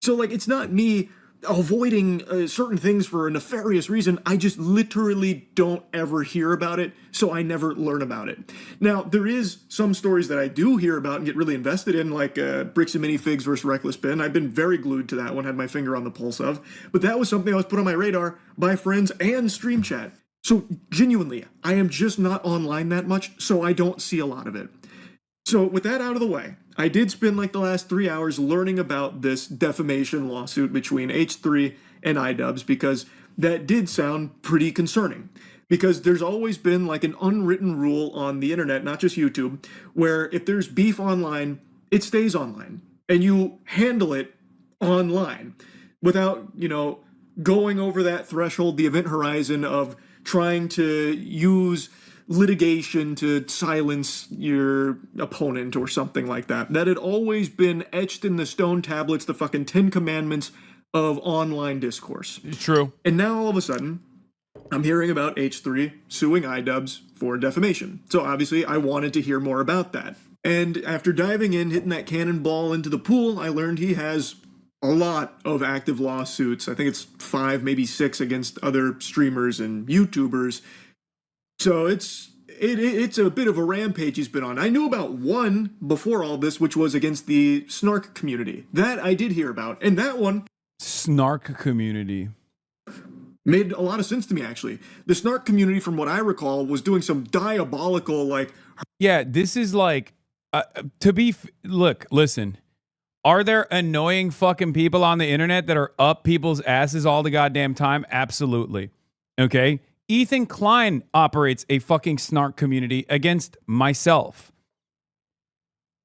[SPEAKER 25] So like it's not me avoiding certain things for a nefarious reason. I just literally don't ever hear about it, so I never learn about it. Now, there is some stories that I do hear about and get really invested in, like Bricks and Minifigs versus Reckless Ben. I've been very glued to that one, had my finger on the pulse of. But that was something I was put on my radar by friends and stream chat. So genuinely, I am just not online that much, so I don't see a lot of it. So with that out of the way, I did spend like the last 3 hours learning about this defamation lawsuit between H3 and iDubbbz because that did sound pretty concerning. Because there's always been like an unwritten rule on the internet, not just YouTube, where if there's beef online, it stays online. And you handle it online without, going over that threshold, the event horizon of trying to use litigation to silence your opponent or something like that. That had always been etched in the stone tablets, the fucking 10 commandments of online discourse.
[SPEAKER 9] It's true.
[SPEAKER 25] And now all of a sudden, I'm hearing about H3 suing iDubbbz for defamation. So obviously I wanted to hear more about that. And after diving in, hitting that cannonball into the pool, I learned he has a lot of active lawsuits. I think it's 5, maybe 6 against other streamers and YouTubers. So it's a bit of a rampage he's been on. I knew about one before all this, which was against the snark community. That I did hear about. And that one...
[SPEAKER 9] Snark community.
[SPEAKER 25] Made a lot of sense to me, actually. The snark community, from what I recall, was doing some diabolical, like...
[SPEAKER 9] Yeah, this is like... Look, listen. Are there annoying fucking people on the internet that are up people's asses all the goddamn time? Absolutely. Okay? Ethan Klein operates a fucking snark community against myself.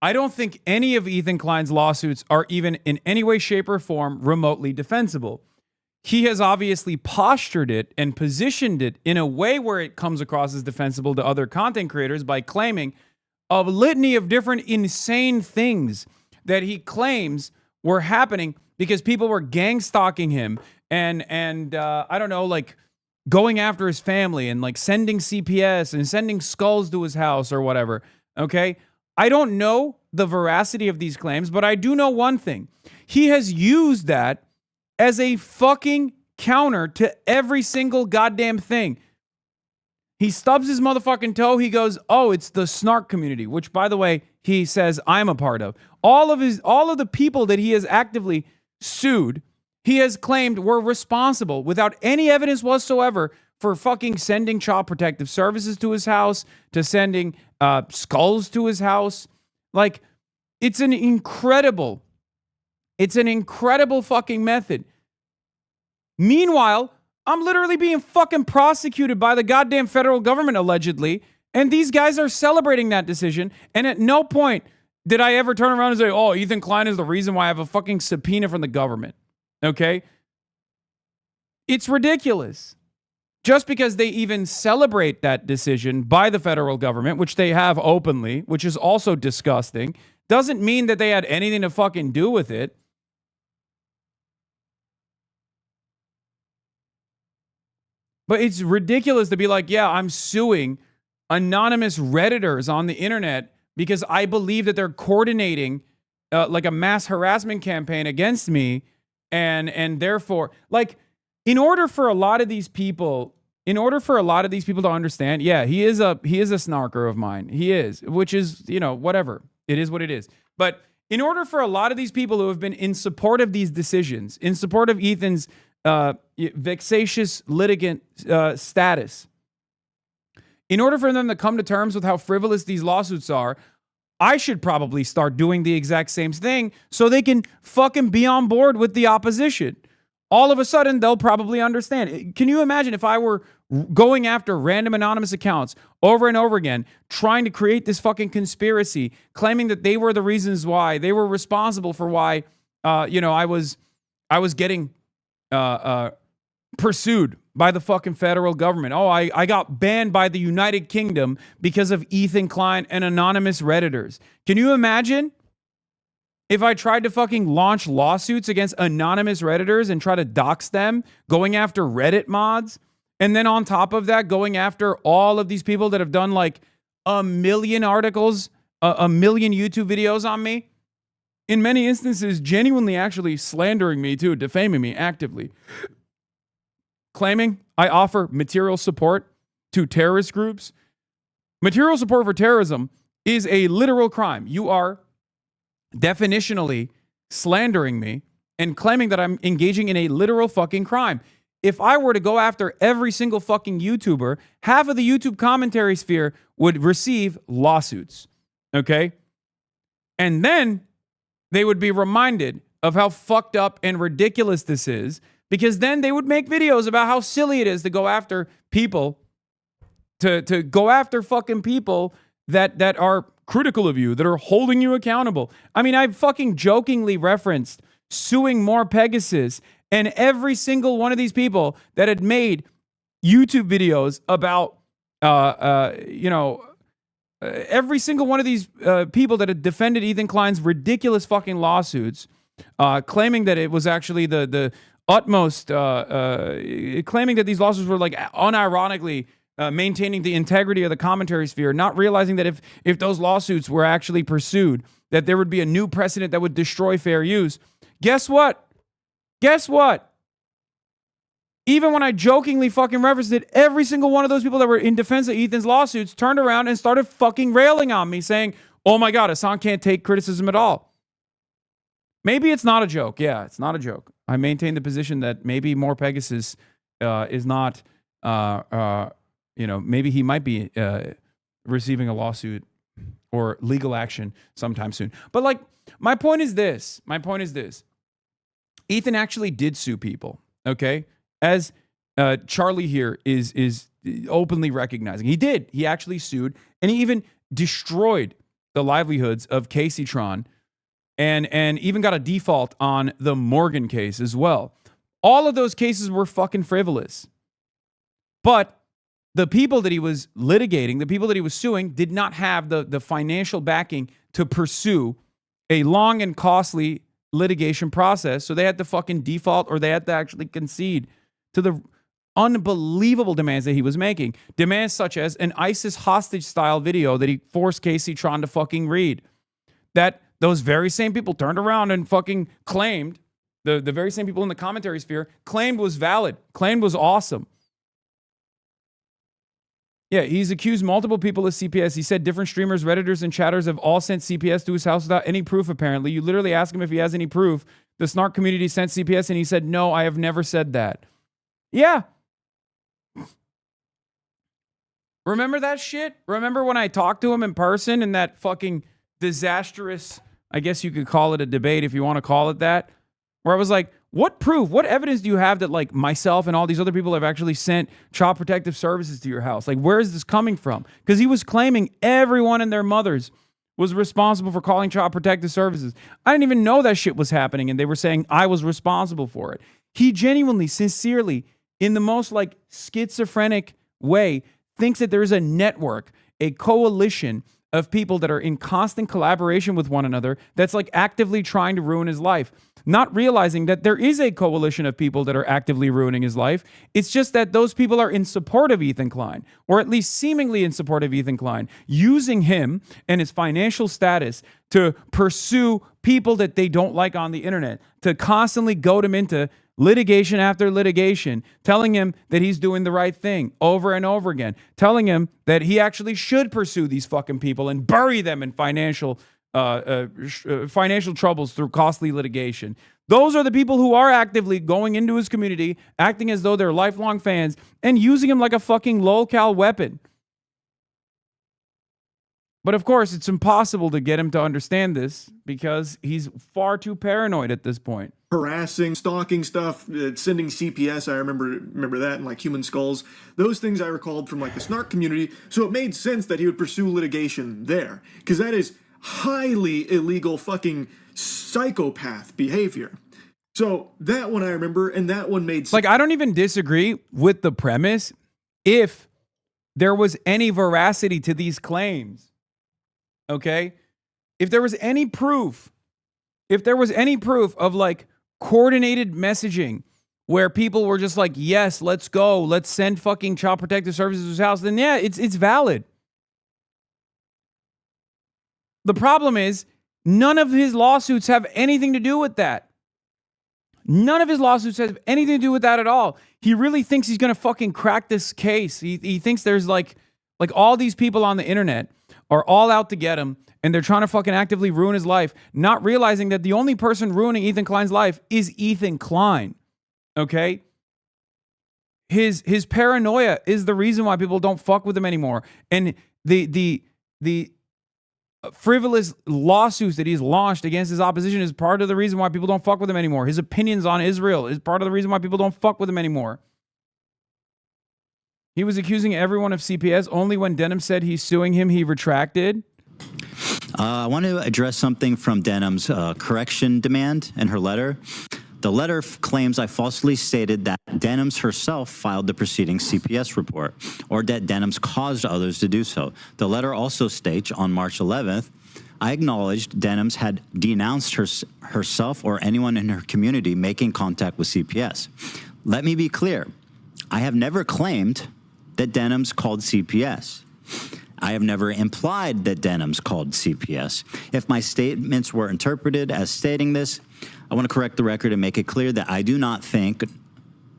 [SPEAKER 9] I don't think any of Ethan Klein's lawsuits are even in any way, shape, or form remotely defensible. He has obviously postured it and positioned it in a way where it comes across as defensible to other content creators by claiming a litany of different insane things that he claims were happening because people were gang stalking him and I don't know, like going after his family and like sending CPS and sending skulls to his house or whatever. Okay. I don't know the veracity of these claims, but I do know one thing. He has used that as a fucking counter to every single goddamn thing. He stubs his motherfucking toe. He goes, oh, it's the snark community, which, by the way, he says I'm a part of. All of the people that he has actively sued, he has claimed were responsible without any evidence whatsoever for fucking sending child protective services to his house, to sending skulls to his house. Like, it's an incredible fucking method. Meanwhile, I'm literally being fucking prosecuted by the goddamn federal government, allegedly, and these guys are celebrating that decision, and at no point did I ever turn around and say, oh, Ethan Klein is the reason why I have a fucking subpoena from the government. Okay? It's ridiculous. Just because they even celebrate that decision by the federal government, which they have openly, which is also disgusting, doesn't mean that they had anything to fucking do with it. But it's ridiculous to be like, yeah, I'm suing anonymous Redditors on the internet because I believe that they're coordinating like a mass harassment campaign against me. And therefore, like, in order for a lot of these people to understand, yeah, he is a snarker of mine. He is, which is, whatever. It is what it is. But in order for a lot of these people who have been in support of these decisions, in support of Ethan's vexatious litigant status, in order for them to come to terms with how frivolous these lawsuits are, I should probably start doing the exact same thing so they can fucking be on board with the opposition. All of a sudden, they'll probably understand. Can you imagine if I were going after random anonymous accounts over and over again, trying to create this fucking conspiracy, claiming that they were the reasons why, they were responsible for why, I was getting pursued by the fucking federal government. Oh, I got banned by the United Kingdom because of Ethan Klein and anonymous Redditors. Can you imagine if I tried to fucking launch lawsuits against anonymous Redditors and try to dox them, going after Reddit mods, and then on top of that, going after all of these people that have done like a million articles, a million YouTube videos on me? In many instances, genuinely actually slandering me too, defaming me actively. Claiming I offer material support to terrorist groups. Material support for terrorism is a literal crime. You are definitionally slandering me and claiming that I'm engaging in a literal fucking crime. If I were to go after every single fucking YouTuber, half of the YouTube commentary sphere would receive lawsuits. Okay? And then they would be reminded of how fucked up and ridiculous this is, because then they would make videos about how silly it is to go after people, to go after fucking people that are critical of you, that are holding you accountable. I mean, I fucking jokingly referenced suing more Pegasus, and every single one of these people that had made YouTube videos about, every single one of these people that had defended Ethan Klein's ridiculous fucking lawsuits, claiming that it was actually the utmost, claiming that these lawsuits were like unironically maintaining the integrity of the commentary sphere, not realizing that if those lawsuits were actually pursued, that there would be a new precedent that would destroy fair use. Guess what? Even when I jokingly fucking referenced it, every single one of those people that were in defense of Ethan's lawsuits turned around and started fucking railing on me, saying, oh my God, Hasan can't take criticism at all. Maybe it's not a joke. Yeah, it's not a joke. I maintain the position that maybe more Pegasus is not, maybe he might be receiving a lawsuit or legal action sometime soon. But like, my point is this. Ethan actually did sue people, okay? As Charlie here is openly recognizing. He did. He actually sued, and he even destroyed the livelihoods of Casey Tron, and even got a default on the Morgan case as well. All of those cases were fucking frivolous. But the people that he was litigating, the people that he was suing, did not have the financial backing to pursue a long and costly litigation process. So they had to fucking default, or they had to actually concede to the unbelievable demands that he was making. Demands such as an ISIS hostage-style video that he forced Casey Tron to fucking read. That those very same people turned around and fucking claimed, the very same people in the commentary sphere, claimed was valid, claimed was awesome. Yeah, he's accused multiple people of CPS. He said different streamers, Redditors, and chatters have all sent CPS to his house without any proof, apparently. You literally ask him if he has any proof. The snark community sent CPS, and he said, no, I have never said that. Yeah. Remember that shit? Remember when I talked to him in person in that fucking disastrous, I guess you could call it a debate if you want to call it that, where I was like, what proof, what evidence do you have that like myself and all these other people have actually sent Child Protective Services to your house? Like, where is this coming from? Because he was claiming everyone and their mothers was responsible for calling Child Protective Services. I didn't even know that shit was happening, and they were saying I was responsible for it. He genuinely, sincerely, in the most like schizophrenic way, thinks that there is a network, a coalition of people that are in constant collaboration with one another that's like actively trying to ruin his life. Not realizing that there is a coalition of people that are actively ruining his life. It's just that those people are in support of Ethan Klein, or at least seemingly in support of Ethan Klein, using him and his financial status to pursue people that they don't like on the internet, to constantly goad him into litigation after litigation, telling him that he's doing the right thing over and over again, telling him that he actually should pursue these fucking people and bury them in financial troubles through costly litigation. Those are the people who are actively going into his community, acting as though they're lifelong fans, and using him like a fucking low-cal weapon. But of course, it's impossible to get him to understand this because he's far too paranoid at this point.
[SPEAKER 25] Harassing, stalking stuff, sending CPS. I remember that, and like human skulls. Those things I recalled from like the snark community. So it made sense that he would pursue litigation there, because that is highly illegal fucking psychopath behavior. So that one I remember, and that one made sense.
[SPEAKER 9] Like, I don't even disagree with the premise if there was any veracity to these claims. Okay? If there was any proof of like coordinated messaging where people were just like, yes, let's go, let's send fucking Child Protective Services to his house, then yeah, it's valid. The problem is none of his lawsuits have anything to do with that. None of his lawsuits have anything to do with that at all. He really thinks he's going to fucking crack this case. He thinks there's like all these people on the internet are all out to get him, and they're trying to fucking actively ruin his life, not realizing that the only person ruining Ethan Klein's life is Ethan Klein. Okay? His paranoia is the reason why people don't fuck with him anymore. And the frivolous lawsuits that he's launched against his opposition is part of the reason why people don't fuck with him anymore. His opinions on Israel is part of the reason why people don't fuck with him anymore. He was accusing everyone of CPS. Only when Denham said he's suing him, he retracted.
[SPEAKER 8] I want to address something from Denham's correction demand in her letter. The letter claims I falsely stated that Denham's herself filed the preceding CPS report, or that Denham's caused others to do so. The letter also states on March 11th, I acknowledged Denham's had denounced herself or anyone in her community making contact with CPS. Let me be clear. I have never claimed that Denham's called CPS. I have never implied that Denham's called CPS. If my statements were interpreted as stating this, I want to correct the record and make it clear that I do not state,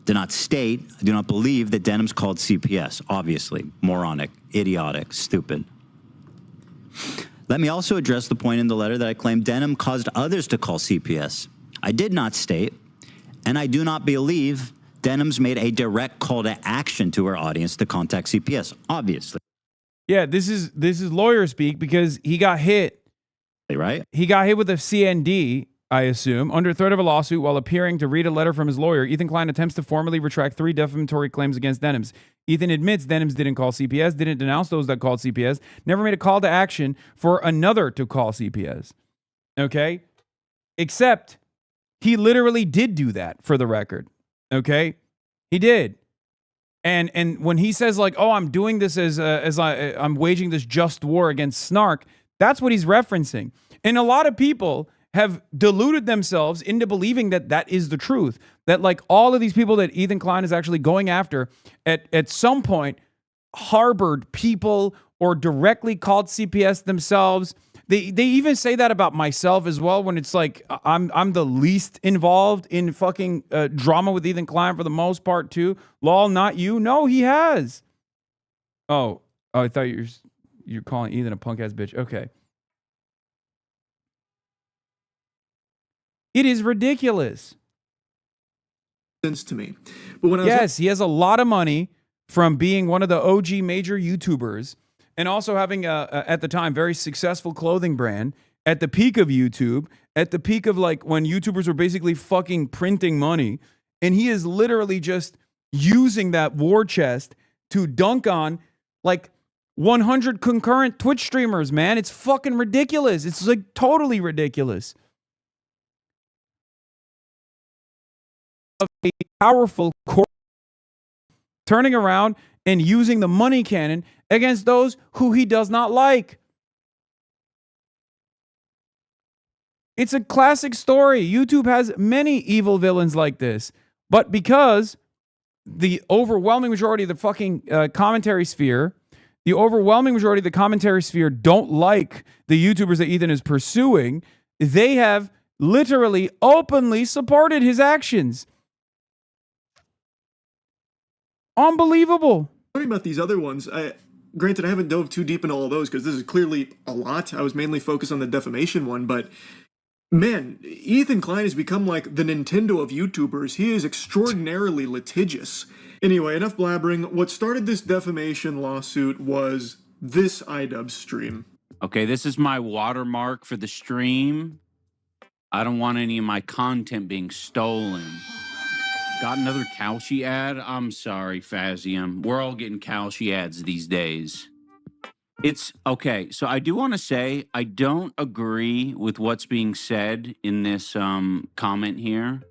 [SPEAKER 8] I do not believe that Denham's called CPS. Obviously, moronic, idiotic, stupid. Let me also address the point in the letter that I claimed Denham caused others to call CPS. I did not state, and I do not believe Denham's made a direct call to action to her audience to contact CPS, obviously.
[SPEAKER 9] Yeah, this is lawyer speak because he got hit.
[SPEAKER 8] Right?
[SPEAKER 9] He got hit with a CND, I assume, under threat of a lawsuit while appearing to read a letter from his lawyer. Ethan Klein attempts to formally retract 3 defamatory claims against Denham's. Ethan admits Denham's didn't call CPS, didn't denounce those that called CPS, never made a call to action for another to call CPS. Okay? Except he literally did do that, for the record. Okay? He did. And when he says, like, oh, I'm doing this as I'm waging this just war against snark, that's what he's referencing. And a lot of people have deluded themselves into believing that that is the truth. That, like, all of these people that Ethan Klein is actually going after at some point harbored people or directly called CPS themselves. They even say that about myself as well, when it's like I'm the least involved in fucking drama with Ethan Klein for the most part too. Lol, not you. No, he has. Oh, I thought you're calling Ethan a punk ass bitch. Okay. It is ridiculous.
[SPEAKER 25] Sense to me. But when
[SPEAKER 9] he has a lot of money from being one of the OG major YouTubers. And also having, at the time, very successful clothing brand at the peak of YouTube, at the peak of, like, when YouTubers were basically fucking printing money. And he is literally just using that war chest to dunk on, like, 100 concurrent Twitch streamers, man. It's fucking ridiculous. It's, like, totally ridiculous. Of a powerful corp turning around and using the money cannon against those who he does not like. It's a classic story. YouTube has many evil villains like this. But because the overwhelming majority of the fucking commentary sphere, the overwhelming majority of the commentary sphere don't like the YouTubers that Ethan is pursuing, they have literally openly supported his actions. Unbelievable.
[SPEAKER 25] Talking about these other ones, granted, I haven't dove too deep into all of those because this is clearly a lot. I was mainly focused on the defamation one, but man, Ethan Klein has become like the Nintendo of YouTubers. He is extraordinarily litigious. Anyway, enough blabbering. What started this defamation lawsuit was this iDubbbz stream.
[SPEAKER 10] Okay, this is my watermark for the stream. I don't want any of my content being stolen. Got another Kalshi ad? I'm sorry, Fazium. We're all getting Kalshi ads these days. It's okay. So I do want to say I don't agree with what's being said in this comment here.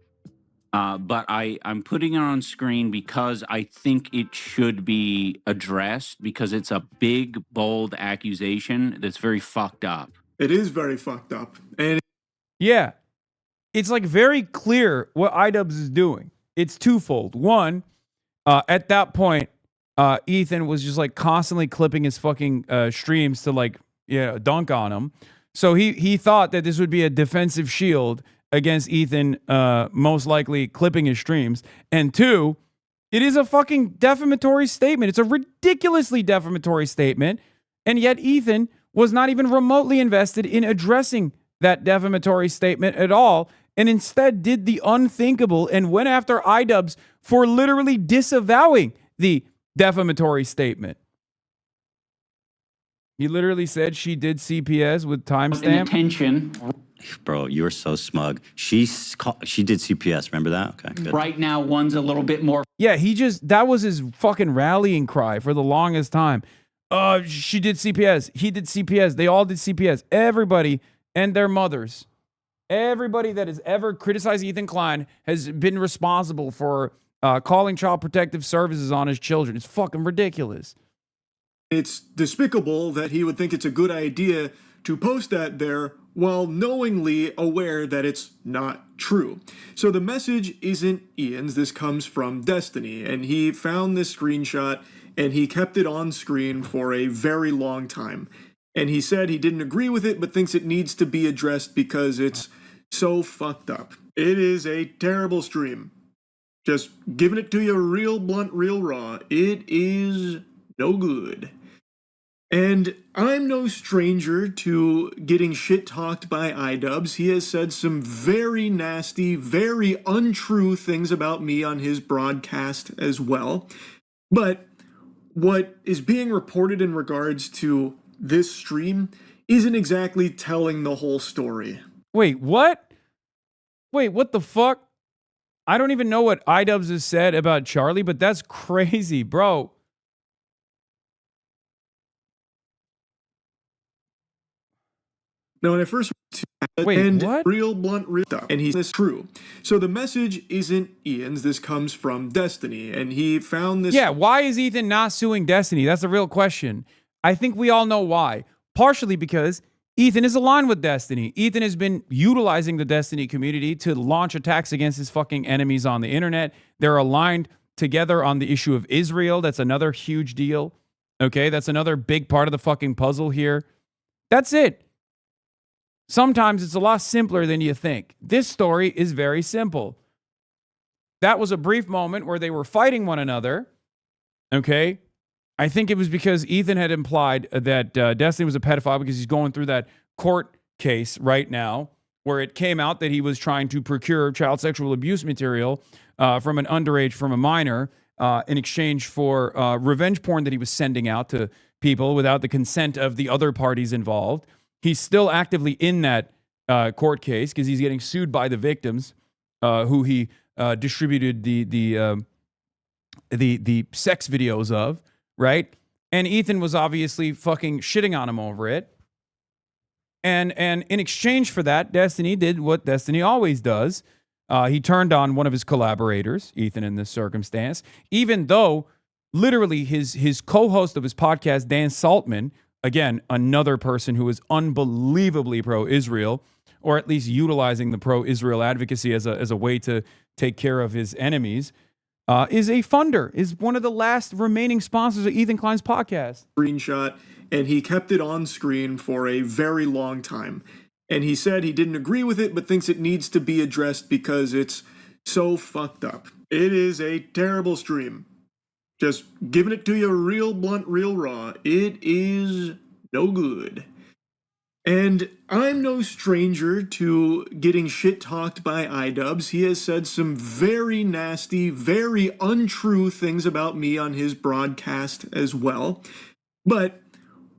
[SPEAKER 10] But I'm putting it on screen because I think it should be addressed because it's a big, bold accusation that's very fucked up.
[SPEAKER 25] It is very fucked up. And
[SPEAKER 9] yeah, it's like very clear what iDubbbz is doing. It's twofold. One, at that point, Ethan was just like constantly clipping his fucking streams to like, dunk on him. So he thought that this would be a defensive shield against Ethan, most likely clipping his streams. And two, it is a fucking defamatory statement. It's a ridiculously defamatory statement. And yet Ethan was not even remotely invested in addressing that defamatory statement at all, and instead did the unthinkable and went after iDubbbz for literally disavowing the defamatory statement. He literally said she did CPS with timestamp.
[SPEAKER 10] Attention.
[SPEAKER 8] Bro, you were so smug. She did CPS. Remember that? Okay, good.
[SPEAKER 10] Right now, one's a little bit more.
[SPEAKER 9] Yeah, that was his fucking rallying cry for the longest time. She did CPS. He did CPS. They all did CPS. Everybody and their mothers. Everybody that has ever criticized Ethan Klein has been responsible for calling Child Protective Services on his children. It's fucking ridiculous.
[SPEAKER 25] It's despicable that he would think it's a good idea to post that there while knowingly aware that it's not true. So the message isn't Ian's. This comes from Destiny, and he found this screenshot and he kept it on screen for a very long time. And he said he didn't agree with it, but thinks it needs to be addressed because it's so fucked up. It is a terrible stream. Just giving it to you real blunt, real raw. It is no good. And I'm no stranger to getting shit-talked by iDubbbz. He has said some very nasty, very untrue things about me on his broadcast as well. But what is being reported in regards to this stream isn't exactly telling the whole story.
[SPEAKER 9] Wait, what? Wait, what the fuck? I don't even know what iDubbbz has said about Charlie, but that's crazy, bro.
[SPEAKER 25] Now, when I first
[SPEAKER 9] Wait, what?
[SPEAKER 25] real blunt, real stuff, and he's this true. So the message isn't Ian's. This comes from Destiny, and he found this.
[SPEAKER 9] Yeah, why is Ethan not suing Destiny? That's the real question. I think we all know why. Partially because Ethan is aligned with Destiny. Ethan has been utilizing the Destiny community to launch attacks against his fucking enemies on the internet. They're aligned together on the issue of Israel. That's another huge deal. Okay, that's another big part of the fucking puzzle here. That's it. Sometimes it's a lot simpler than you think. This story is very simple. That was a brief moment where they were fighting one another. Okay? I think it was because Ethan had implied that Destiny was a pedophile because he's going through that court case right now where it came out that he was trying to procure child sexual abuse material from an underage, from a minor, in exchange for revenge porn that he was sending out to people without the consent of the other parties involved. He's still actively in that court case because he's getting sued by the victims who he distributed the sex videos of, right? And Ethan was obviously fucking shitting on him over it. And in exchange for that, Destiny did what Destiny always does. He turned on one of his collaborators, Ethan, in this circumstance, even though literally his co-host of his podcast, Dan Saltman, again, another person who is unbelievably pro-Israel, or at least utilizing the pro-Israel advocacy as a way to take care of his enemies, is a funder, is one of the last remaining sponsors of Ethan Klein's podcast.
[SPEAKER 25] Screenshot, and he kept it on screen for a very long time. And he said he didn't agree with it, but thinks it needs to be addressed because it's so fucked up. It is a terrible stream. Just giving it to you real blunt, real raw. It is no good. And I'm no stranger to getting shit-talked by iDubbbz. He has said some very nasty, very untrue things about me on his broadcast as well. But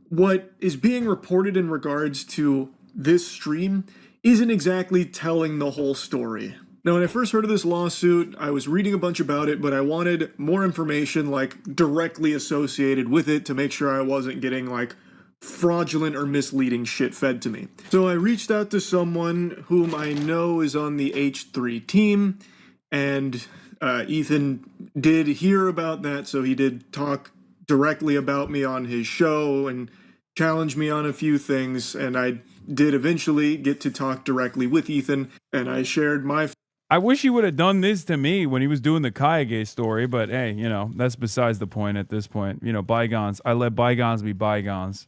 [SPEAKER 25] what is being reported in regards to this stream isn't exactly telling the whole story. Now, when I first heard of this lawsuit, I was reading a bunch about it, but I wanted more information, like, directly associated with it to make sure I wasn't getting, like, fraudulent or misleading shit fed to me. So I reached out to someone whom I know is on the H3 team, and Ethan did hear about that, so he did talk directly about me on his show and challenge me on a few things, and I did eventually get to talk directly with Ethan, and I shared my...
[SPEAKER 9] I wish he would have done this to me when he was doing the Kayage story, but hey, you know, that's besides the point at this point. You know, bygones. I let bygones be bygones.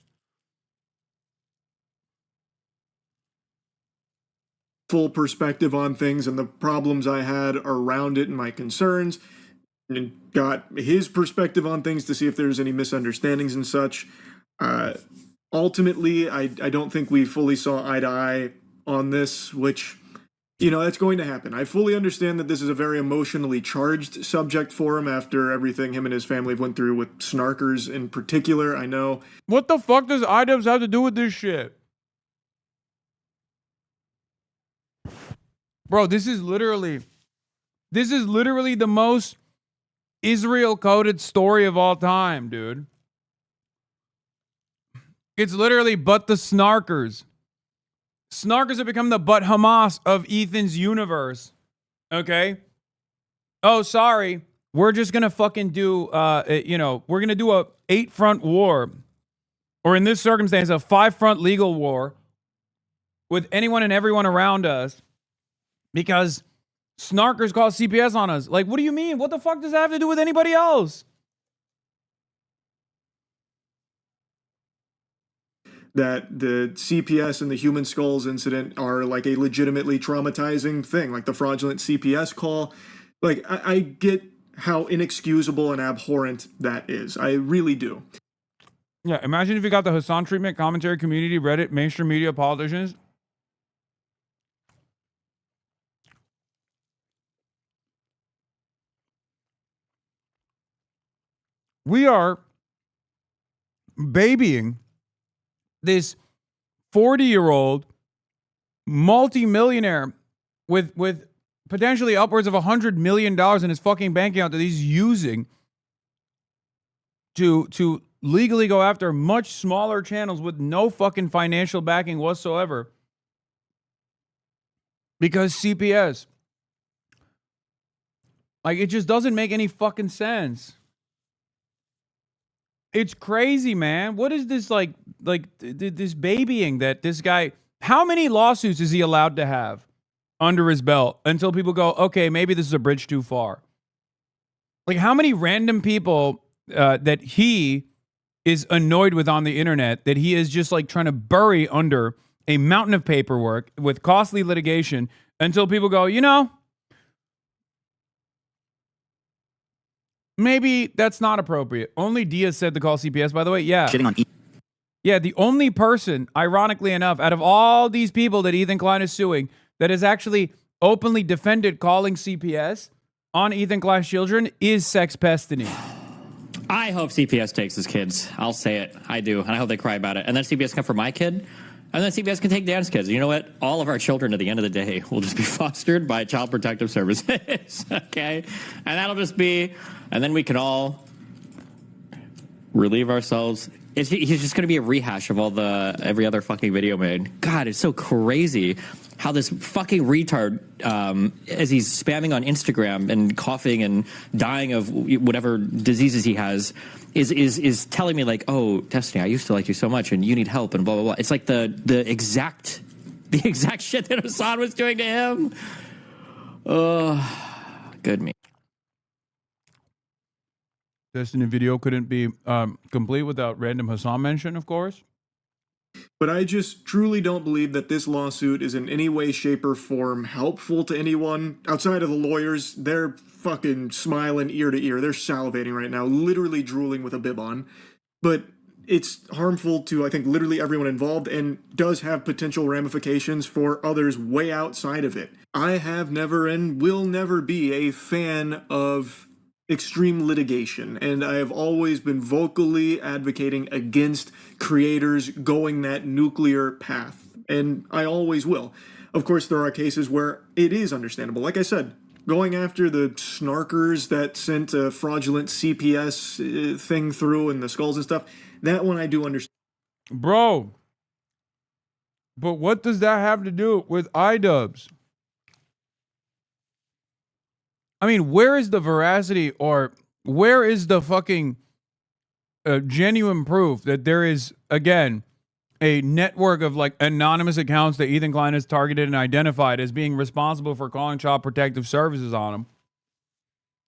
[SPEAKER 25] Full perspective on things and the problems I had around it and my concerns, and got his perspective on things to see if there's any misunderstandings and such. Ultimately, I don't think we fully saw eye to eye on this, which You know, that's going to happen. I fully understand that this is a very emotionally charged subject for him after everything him and his family have went through with snarkers in particular. I know.
[SPEAKER 9] What the fuck does iDubbbz have to do with this shit? Bro, this is literally the most Israel-coded story of all time, dude. It's literally but the snarkers. Snarkers have become the but Hamas of Ethan's universe. Okay? Oh, sorry. We're just going to fucking do, we're going to do a 8-front war. Or in this circumstance, a 5-front legal war with anyone and everyone around us. Because snarkers call CPS on us. Like, what do you mean? What the fuck does that have to do with anybody else?
[SPEAKER 25] That the CPS and the human skulls incident are like a legitimately traumatizing thing, like the fraudulent CPS call. Like, I get how inexcusable and abhorrent that is. I really do.
[SPEAKER 9] Yeah, imagine if you got the Hasan treatment, commentary, community, Reddit, mainstream media, politicians. We are babying this 40-year-old multimillionaire with potentially upwards of $100 million in his fucking bank account that he's using to legally go after much smaller channels with no fucking financial backing whatsoever. Because CPS. Like, it just doesn't make any fucking sense. It's crazy, man. What is this like this babying that this guy, how many lawsuits is he allowed to have under his belt until people go, okay, maybe this is a bridge too far? Like, how many random people that he is annoyed with on the internet that he is just like trying to bury under a mountain of paperwork with costly litigation until people go, you know, maybe that's not appropriate. Only Diaz said to call CPS, by the way. Yeah. Yeah, the only person, ironically enough, out of all these people that Ethan Klein is suing, that has actually openly defended calling CPS on Ethan Klein's children is Sex Pestiny.
[SPEAKER 2] I hope CPS takes his kids. I'll say it. I do. And I hope they cry about it. And then CPS come for my kid. And then CPS can take Dan's kids. You know what? All of our children at the end of the day will just be fostered by Child Protective Services. Okay? And that'll just be... And then we can all relieve ourselves. He's just going to be a rehash of every other fucking video made. God, it's so crazy how this fucking retard, as he's spamming on Instagram and coughing and dying of whatever diseases he has, is telling me like, oh, Destiny, I used to like you so much and you need help and blah, blah, blah. It's like the exact shit that Hasan was doing to him. Good me.
[SPEAKER 9] Destiny video couldn't be complete without random Hasan mention, of course.
[SPEAKER 25] But I just truly don't believe that this lawsuit is in any way, shape, or form helpful to anyone. Outside of the lawyers, they're fucking smiling ear to ear. They're salivating right now, literally drooling with a bib on. But it's harmful to, I think, literally everyone involved and does have potential ramifications for others way outside of it. I have never and will never be a fan of extreme litigation, and I have always been vocally advocating against creators going that nuclear path, and I always will. Of course, there are cases where it is understandable. Like I said, going after the snarkers that sent a fraudulent CPS thing through and the skulls and stuff, that one I do understand.
[SPEAKER 9] Bro, but what does that have to do with iDubbbz? I mean, where is the veracity or where is the fucking genuine proof that there is, again, a network of like anonymous accounts that Ethan Klein has targeted and identified as being responsible for calling Child Protective Services on him?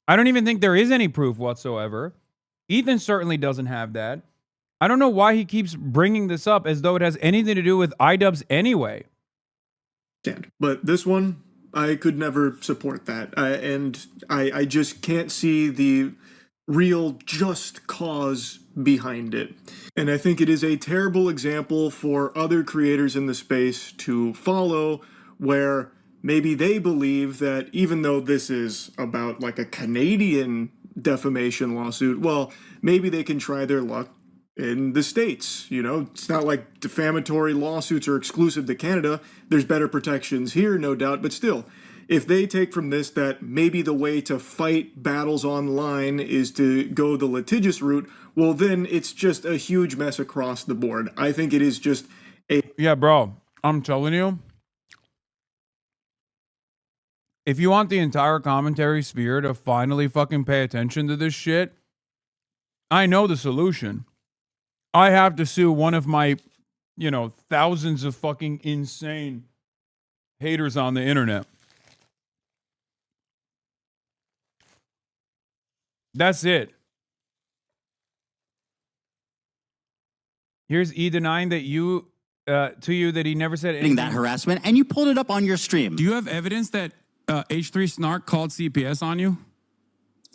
[SPEAKER 9] I don't even think there is any proof whatsoever. Ethan certainly doesn't have that. I don't know why he keeps bringing this up as though it has anything to do with iDubbbz anyway.
[SPEAKER 25] But this one, I could never support that. And I just can't see the real just cause behind it. And I think it is a terrible example for other creators in the space to follow, where maybe they believe that even though this is about like a Canadian defamation lawsuit, well, maybe they can try their luck in the States. You know, it's not like defamatory lawsuits are exclusive to Canada. There's better protections here, no doubt, but still, if they take from this that maybe the way to fight battles online is to go the litigious route, well, then it's just a huge mess across the board. I think it is just a...
[SPEAKER 9] Yeah, bro, I'm telling you, if you want the entire commentary sphere to finally fucking pay attention to this shit, I know the solution. I have to sue one of my, thousands of fucking insane haters on the internet. That's it. Here's E denying that you that he never said anything.
[SPEAKER 8] That harassment, and you pulled it up on your stream.
[SPEAKER 5] Do you have evidence that H3 Snark called CPS on you?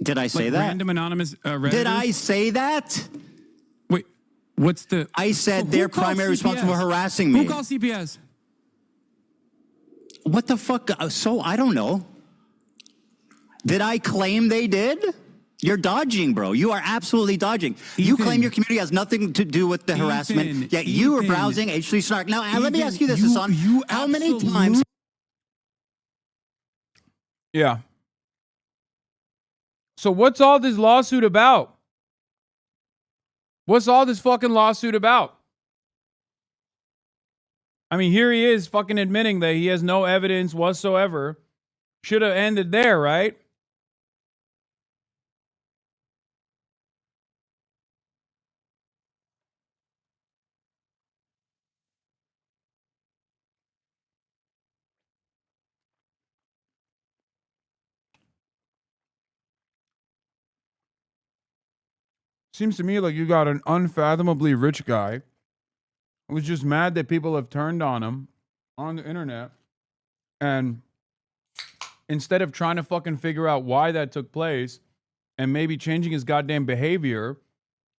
[SPEAKER 8] Did I say that?
[SPEAKER 5] Random anonymous Redditors?
[SPEAKER 8] Did I say that?
[SPEAKER 5] Wait, what's the...
[SPEAKER 8] I said they're primarily responsible for harassing me.
[SPEAKER 5] Who called CPS?
[SPEAKER 8] What the fuck? So, I don't know. Did I claim they did? You're dodging, bro. You are absolutely dodging. You claim your community has nothing to do with the harassment, yet you were browsing H3 Snark. Now, let me ask you this, Hasan. How many times...
[SPEAKER 9] Yeah. So what's all this lawsuit about? What's all this fucking lawsuit about? I mean, here he is fucking admitting that he has no evidence whatsoever. Should have ended there, right? Seems to me like you got an unfathomably rich guy who's just mad that people have turned on him on the internet. And instead of trying to fucking figure out why that took place and maybe changing his goddamn behavior,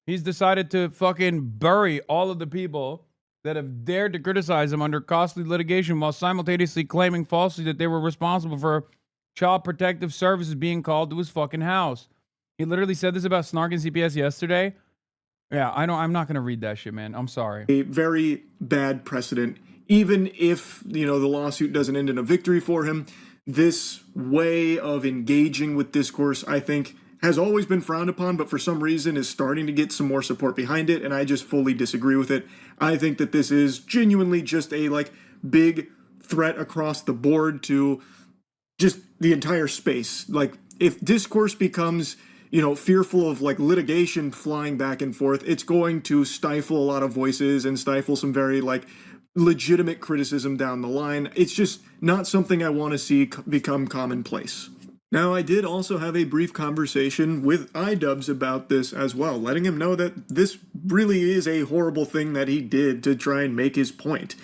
[SPEAKER 9] he's decided to fucking bury all of the people that have dared to criticize him under costly litigation while simultaneously claiming falsely that they were responsible for child protective services being called to his fucking house. He literally said this about Snark and CPS yesterday. Yeah, I'm not going to read that shit, man. I'm sorry.
[SPEAKER 25] A very bad precedent. Even if, the lawsuit doesn't end in a victory for him, this way of engaging with discourse, I think, has always been frowned upon, but for some reason is starting to get some more support behind it, and I just fully disagree with it. I think that this is genuinely just a, big threat across the board to just the entire space. If discourse becomes... fearful of litigation flying back and forth, it's going to stifle a lot of voices and stifle some very legitimate criticism down the line. It's just not something I want to see become commonplace. Now, I did also have a brief conversation with iDubbbz about this as well, letting him know that this really is a horrible thing that he did to try and make his point.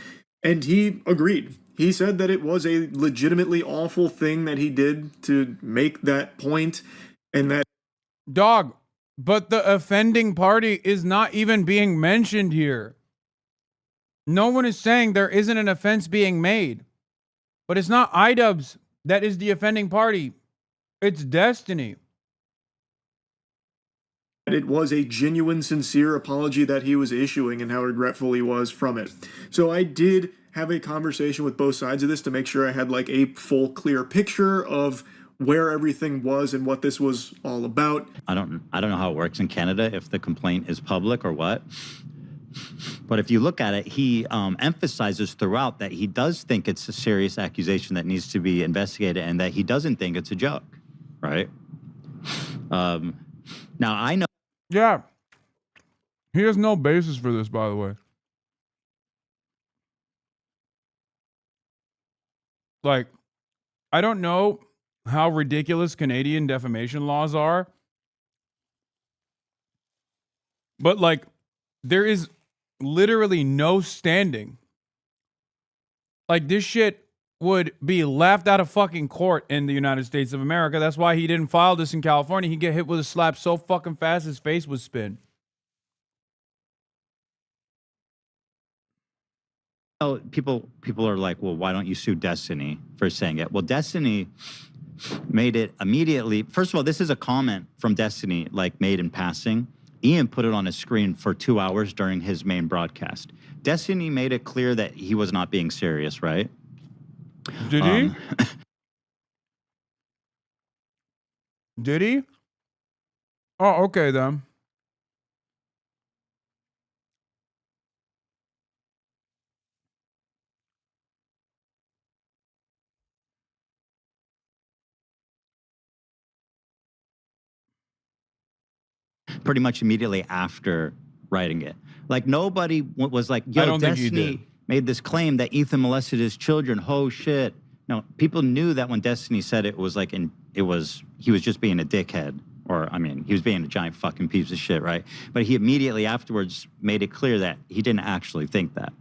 [SPEAKER 25] And he agreed. He said that it was a legitimately awful thing that he did to make that point, and that
[SPEAKER 9] Dog, but the offending party is not even being mentioned here. No one is saying there isn't an offense being made. But it's not iDubbbz that is the offending party. It's Destiny.
[SPEAKER 25] It was a genuine, sincere apology that he was issuing and how regretful he was from it. So I did have a conversation with both sides of this to make sure I had a full, clear picture of where everything was and what this was all about.
[SPEAKER 8] I don't know how it works in Canada, if the complaint is public or what. But if you look at it, he emphasizes throughout that he does think it's a serious accusation that needs to be investigated and that he doesn't think it's a joke, right? Now, I know...
[SPEAKER 9] Yeah. He has no basis for this, by the way. I don't know how ridiculous Canadian defamation laws are. But there is literally no standing. This shit would be laughed out of fucking court in the United States of America. That's why he didn't file this in California. He'd get hit with a slap so fucking fast his face would spin.
[SPEAKER 8] Oh, people are like, well, why don't you sue Destiny for saying it? Well, Destiny made it immediately. First of all, this is a comment from Destiny, like made in passing. Ian put it on his screen for 2 hours during his main broadcast. Destiny made it clear that he was not being serious, right?
[SPEAKER 9] Did he? Did he? Oh, okay then.
[SPEAKER 8] Pretty much immediately after writing it. Like nobody was like,
[SPEAKER 9] I
[SPEAKER 8] yo,
[SPEAKER 9] don't think he
[SPEAKER 8] Destiny
[SPEAKER 9] did.
[SPEAKER 8] made this claim that Ethan molested his children. Oh shit. No, people knew that when Destiny said it was like, he was just being a dickhead. Or, I mean, he was being a giant fucking piece of shit, right? But he immediately afterwards made it clear that he didn't actually think that.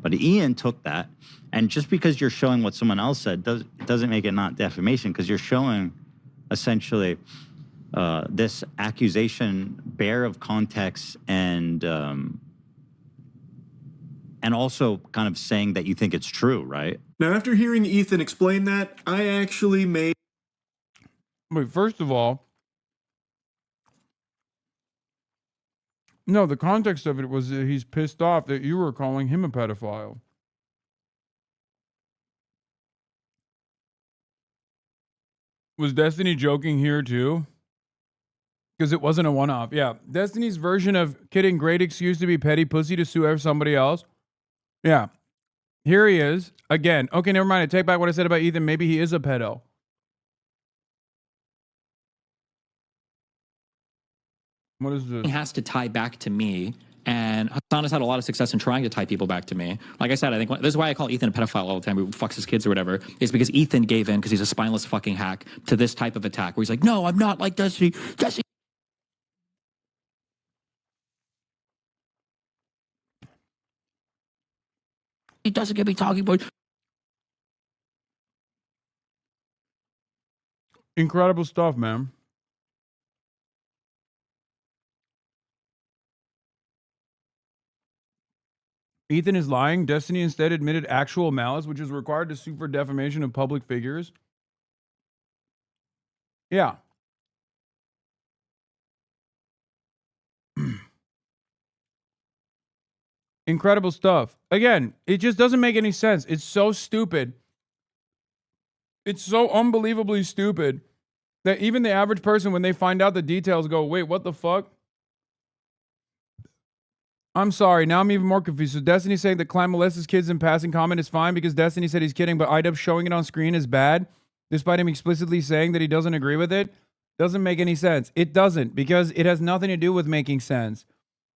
[SPEAKER 8] But Ian took that, and just because you're showing what someone else said doesn't make it not defamation, because you're showing essentially this accusation bare of context and also kind of saying that you think it's true, right?
[SPEAKER 25] Now, after hearing Ethan explain that, I actually made...
[SPEAKER 9] Wait, first of all, no, the context of it was that he's pissed off that you were calling him a pedophile. Was Destiny joking here too? Because it wasn't a one-off. Yeah, Destiny's version of kidding, great excuse to be petty pussy to sue somebody else. Yeah, here he is again. Okay, never mind. I take back what I said about Ethan. Maybe he is a pedo. What is this?
[SPEAKER 2] It has to tie back to me. And Hasan has had a lot of success in trying to tie people back to me. Like I said, I think this is why I call Ethan a pedophile all the time, who fucks his kids or whatever, is because Ethan gave in, because he's a spineless fucking hack, to this type of attack where he's like, no, I'm not like Destiny. Destiny. He doesn't get me talking about.
[SPEAKER 9] Incredible stuff, man. Ethan is lying. Destiny instead admitted actual malice, which is required to sue for defamation of public figures. Yeah. Incredible stuff. Again, it just doesn't make any sense. It's so stupid. It's so unbelievably stupid that even the average person, when they find out the details, go, wait, what the fuck? I'm sorry. Now I'm even more confused. So Destiny saying that Klein molests his kids in passing comment is fine because Destiny said he's kidding, but IDub showing it on screen is bad, despite him explicitly saying that he doesn't agree with it? Doesn't make any sense. It doesn't, because it has nothing to do with making sense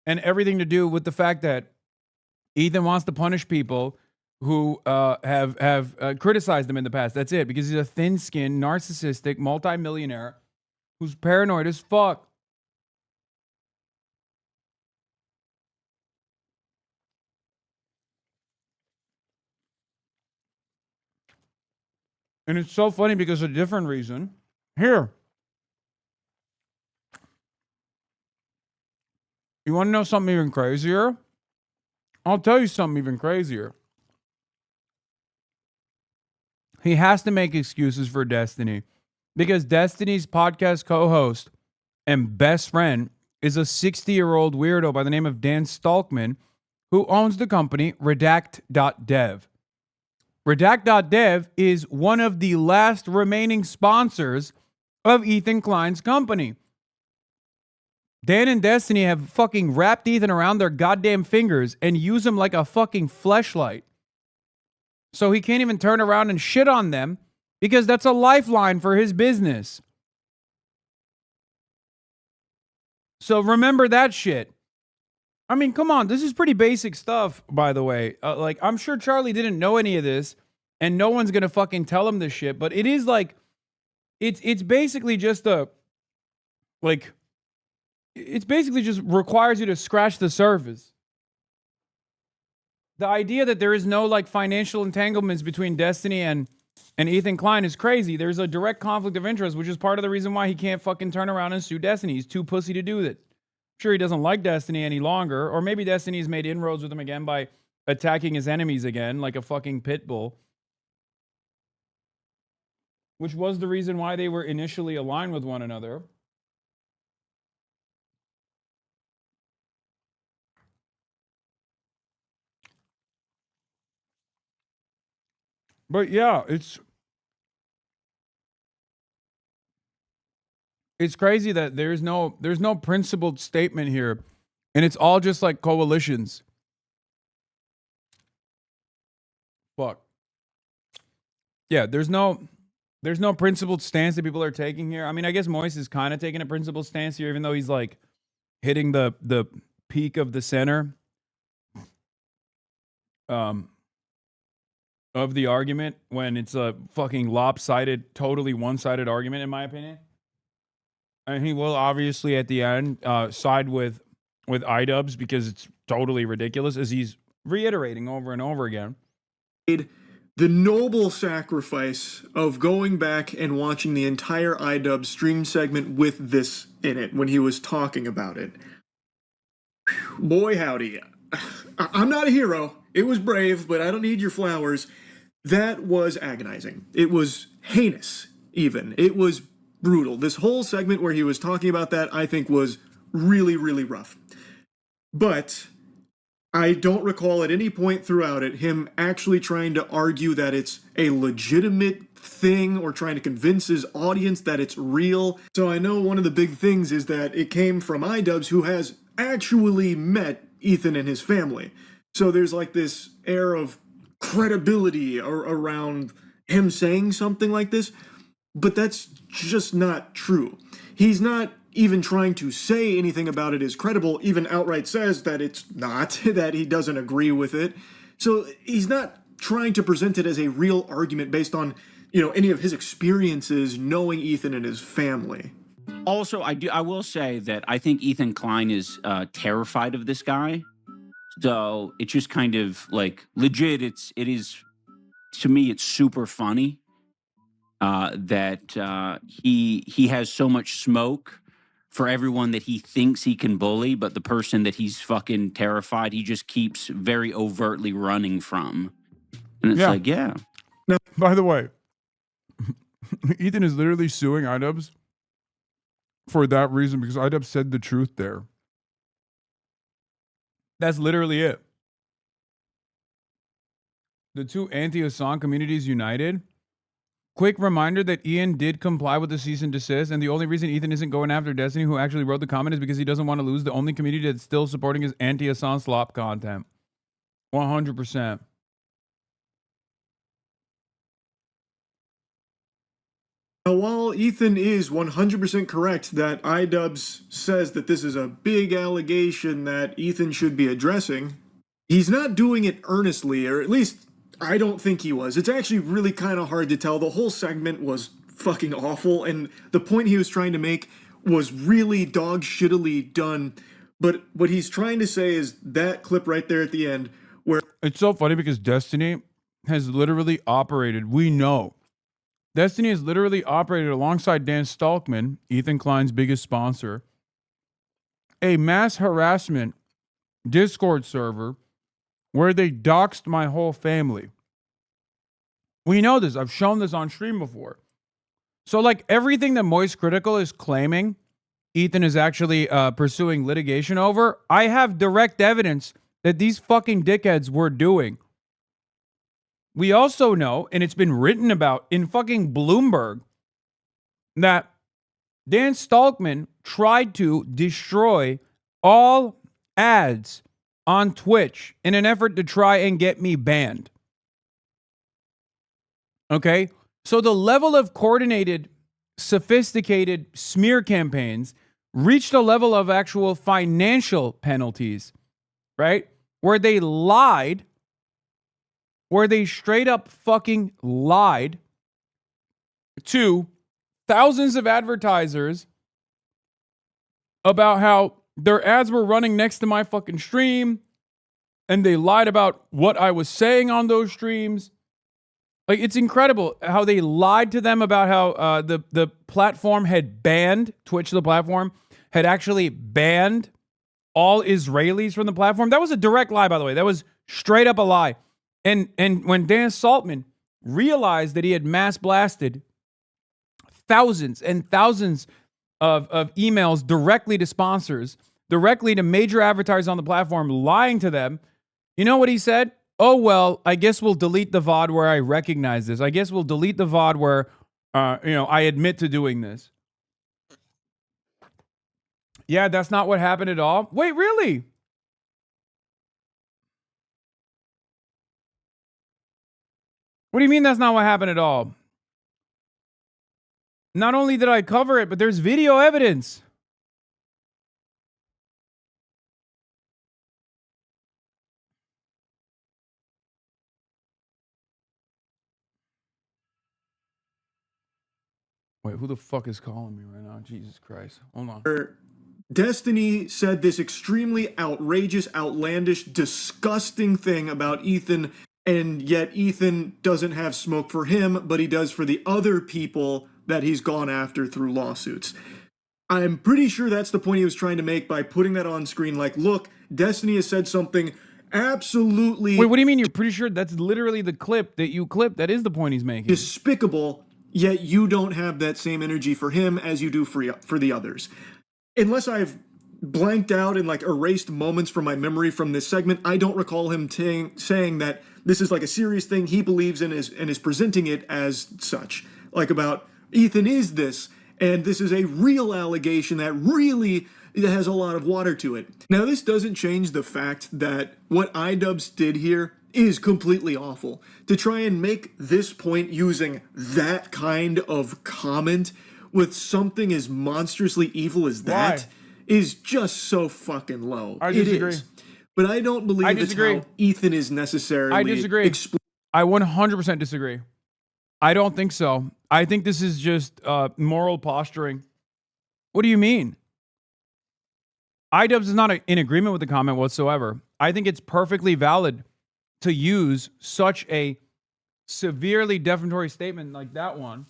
[SPEAKER 9] and everything to do with the fact that Ethan wants to punish people who have criticized him in the past. That's it, because he's a thin-skinned, narcissistic, multimillionaire who's paranoid as fuck. And it's so funny because of a different reason. Here. You want to know something even crazier? I'll tell you something even crazier. He has to make excuses for Destiny because Destiny's podcast co-host and best friend is a 60-year-old weirdo by the name of Dan Stalkman, who owns the company Redact.dev. Redact.dev is one of the last remaining sponsors of Ethan Klein's company. Dan and Destiny have fucking wrapped Ethan around their goddamn fingers and use him like a fucking fleshlight. So he can't even turn around and shit on them because that's a lifeline for his business. So remember that shit. I mean, come on. This is pretty basic stuff, by the way. Like, I'm sure Charlie didn't know any of this, and no one's going to fucking tell him this shit, but it is like, it's basically just it's basically just requires you to scratch the surface. The idea that there is no like financial entanglements between Destiny and Ethan Klein is crazy. There's a direct conflict of interest, which is part of the reason why he can't fucking turn around and sue Destiny. He's too pussy to do that. Sure, he doesn't like Destiny any longer, or maybe Destiny's made inroads with him again by attacking his enemies again like a fucking pit bull, which was the reason why they were initially aligned with one another. But yeah, it's crazy that there's no principled statement here, and it's all just like coalitions. Fuck. Yeah, there's no principled stance that people are taking here. I mean, I guess Moise is kind of taking a principled stance here, even though he's like hitting the peak of the center of the argument when it's a fucking lopsided, totally one-sided argument, in my opinion. And he will obviously at the end side with iDubbbz because it's totally ridiculous, as he's reiterating over and over again.
[SPEAKER 25] The noble sacrifice of going back and watching the entire iDubbbz stream segment with this in it when he was talking about it. Boy, howdy. I'm not a hero. It was brave, but I don't need your flowers. That was agonizing. It was heinous, even. It was brutal. This whole segment where he was talking about that, I think, was really, really rough. But I don't recall at any point throughout it him actually trying to argue that it's a legitimate thing or trying to convince his audience that it's real. So I know one of the big things is that it came from iDubbbz, who has actually met Ethan and his family. So there's like this air of credibility around him saying something like this, but that's just not true. He's not even trying to say anything about it is credible, even outright says that it's not, that he doesn't agree with it. So he's not trying to present it as a real argument based on, any of his experiences knowing Ethan and his family.
[SPEAKER 10] Also, I will say that I think Ethan Klein is terrified of this guy. So it's just kind of like legit. It is to me, it's super funny that he has so much smoke for everyone that he thinks he can bully, but the person that he's fucking terrified, he just keeps very overtly running from. And it's like, yeah.
[SPEAKER 9] Now, by the way, Ethan is literally suing iDubbbz for that reason because iDubbbz said the truth there. That's literally it. The two anti-Hasan communities united. Quick reminder that Ian did comply with the cease and desist, and the only reason Ethan isn't going after Destiny, who actually wrote the comment, is because he doesn't want to lose the only community that's still supporting his anti-Hasan slop content. 100%.
[SPEAKER 25] Now, while Ethan is 100% correct that iDubbbz says that this is a big allegation that Ethan should be addressing, he's not doing it earnestly, or at least I don't think he was. It's actually really kind of hard to tell. The whole segment was fucking awful, and the point he was trying to make was really dog shittily done. But what he's trying to say is that clip right there at the end where...
[SPEAKER 9] It's so funny because Destiny has literally operated, we know, Destiny has literally operated alongside Dan Stalkman, Ethan Klein's biggest sponsor, a mass harassment Discord server where they doxed my whole family. We know this. I've shown this on stream before. So like everything that Moist Critical is claiming Ethan is actually pursuing litigation over, I have direct evidence that these fucking dickheads were doing. We also know, and it's been written about in fucking Bloomberg, that Dan Stalkman tried to destroy all ads on Twitch in an effort to try and get me banned. Okay? So the level of coordinated, sophisticated smear campaigns reached a level of actual financial penalties, right? Where they lied, where they straight up fucking lied to thousands of advertisers about how their ads were running next to my fucking stream, and they lied about what I was saying on those streams. Like, it's incredible how they lied to them about how the platform had banned, Twitch, the platform, had actually banned all Israelis from the platform. That was a direct lie, by the way. That was Straight up a lie. And when Dan Saltman realized that he had mass blasted thousands and thousands of emails directly to sponsors, directly to major advertisers on the platform, lying to them, you know what he said? Oh, well, I guess we'll delete the VOD where I recognize this. I guess we'll delete the VOD where, I admit to doing this. Yeah, that's not what happened at all. Wait, really? What do you mean that's not what happened at all? Not only did I cover it, but there's video evidence. Wait, who the fuck is calling me right now? Jesus Christ. Hold on.
[SPEAKER 25] Destiny said this extremely outrageous, outlandish, disgusting thing about Ethan, and yet Ethan doesn't have smoke for him, but he does for the other people that he's gone after through lawsuits. I'm pretty sure that's the point he was trying to make by putting that on screen. Like, look, Destiny has said something absolutely...
[SPEAKER 9] Wait, what do you mean you're pretty sure that's literally the clip that you clipped? That is the point he's making.
[SPEAKER 25] Despicable, yet you don't have that same energy for him as you do for the others. Unless I've blanked out and like erased moments from my memory from this segment, I don't recall him saying that this is like a serious thing he believes in and is presenting it as such. Like about Ethan is this, and this is a real allegation that really has a lot of water to it. Now, this doesn't change the fact that what iDubbbz did here is completely awful. To try and make this point using that kind of comment with something as monstrously evil as that is just so fucking low.
[SPEAKER 9] I disagree.
[SPEAKER 25] It is. But I don't believe it's how Ethan is necessarily...
[SPEAKER 9] I disagree. I 100% disagree. I don't think so. I think this is just moral posturing. What do you mean? iDubbbz is not in agreement with the comment whatsoever. I think it's perfectly valid to use such a severely defamatory statement like that one,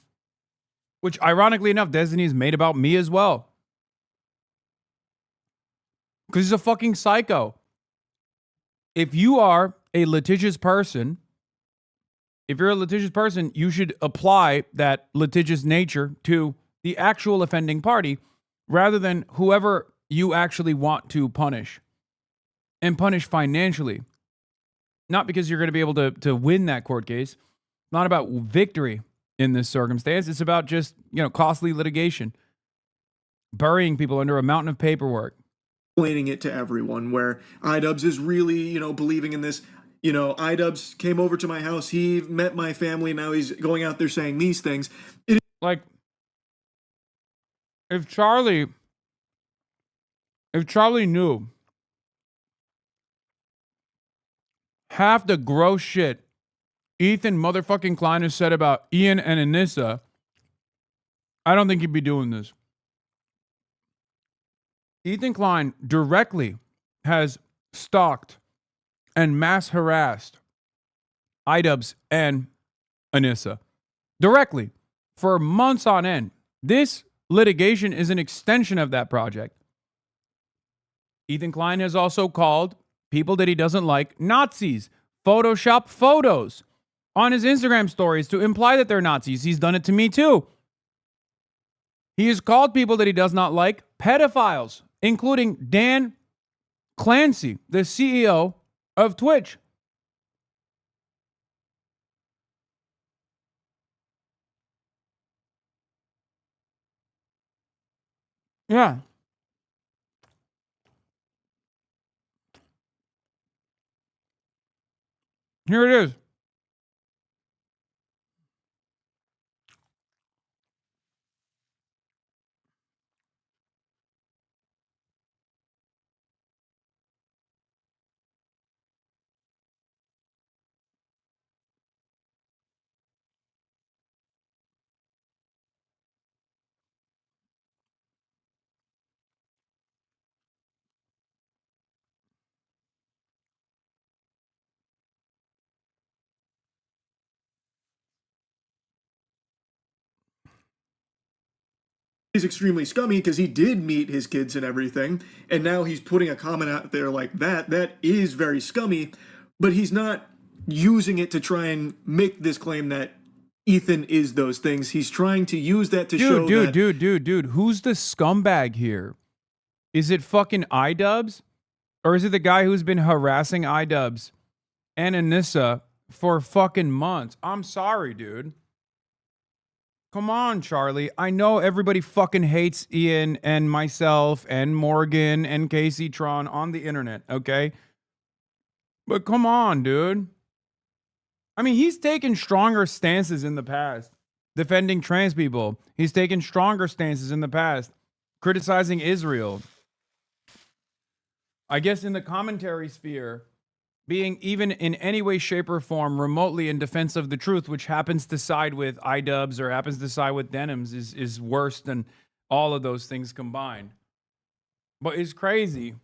[SPEAKER 9] which ironically enough, Destiny's made about me as well. Because he's a fucking psycho. If you are a litigious person, you should apply that litigious nature to the actual offending party rather than whoever you actually want to punish. And punish financially. Not because you're going to be able to win that court case. Not about victory in this circumstance. It's about just, costly litigation. Burying people under a mountain of paperwork.
[SPEAKER 25] Explaining it to everyone, where iDubbbz is really, believing in this. iDubbbz came over to my house, he met my family, now he's going out there saying these things.
[SPEAKER 9] Like, if Charlie knew half the gross shit Ethan motherfucking Klein has said about Ian and Anissa, I don't think he'd be doing this. Ethan Klein directly has stalked and mass harassed iDubbbz and Anissa. Directly. For months on end. This litigation is an extension of that project. Ethan Klein has also called people that he doesn't like Nazis. Photoshop photos on his Instagram stories to imply that they're Nazis. He's done it to me too. He has called people that he does not like pedophiles, including Dan Clancy, the CEO of Twitch. Yeah. Here it is.
[SPEAKER 25] He's extremely scummy because he did meet his kids and everything, and now he's putting a comment out there like that. That is very scummy. but he's not using it to try and make this claim that Ethan is those things. He's trying to use that to show that...
[SPEAKER 9] Dude, who's the scumbag here? Is it fucking iDubbbz? Or is it the guy who's been harassing iDubbbz and Anissa for fucking months? I'm sorry, dude. Come on, Charlie. I know everybody fucking hates Ian and myself and Morgan and Casey Tron on the internet, okay? But come on, dude. I mean, he's taken stronger stances in the past, defending trans people. He's taken stronger stances in the past, criticizing Israel. I guess in the commentary sphere, being even in any way, shape, or form remotely in defense of the truth, which happens to side with iDubbbz or happens to side with Denims, is worse than all of those things combined. But it's crazy.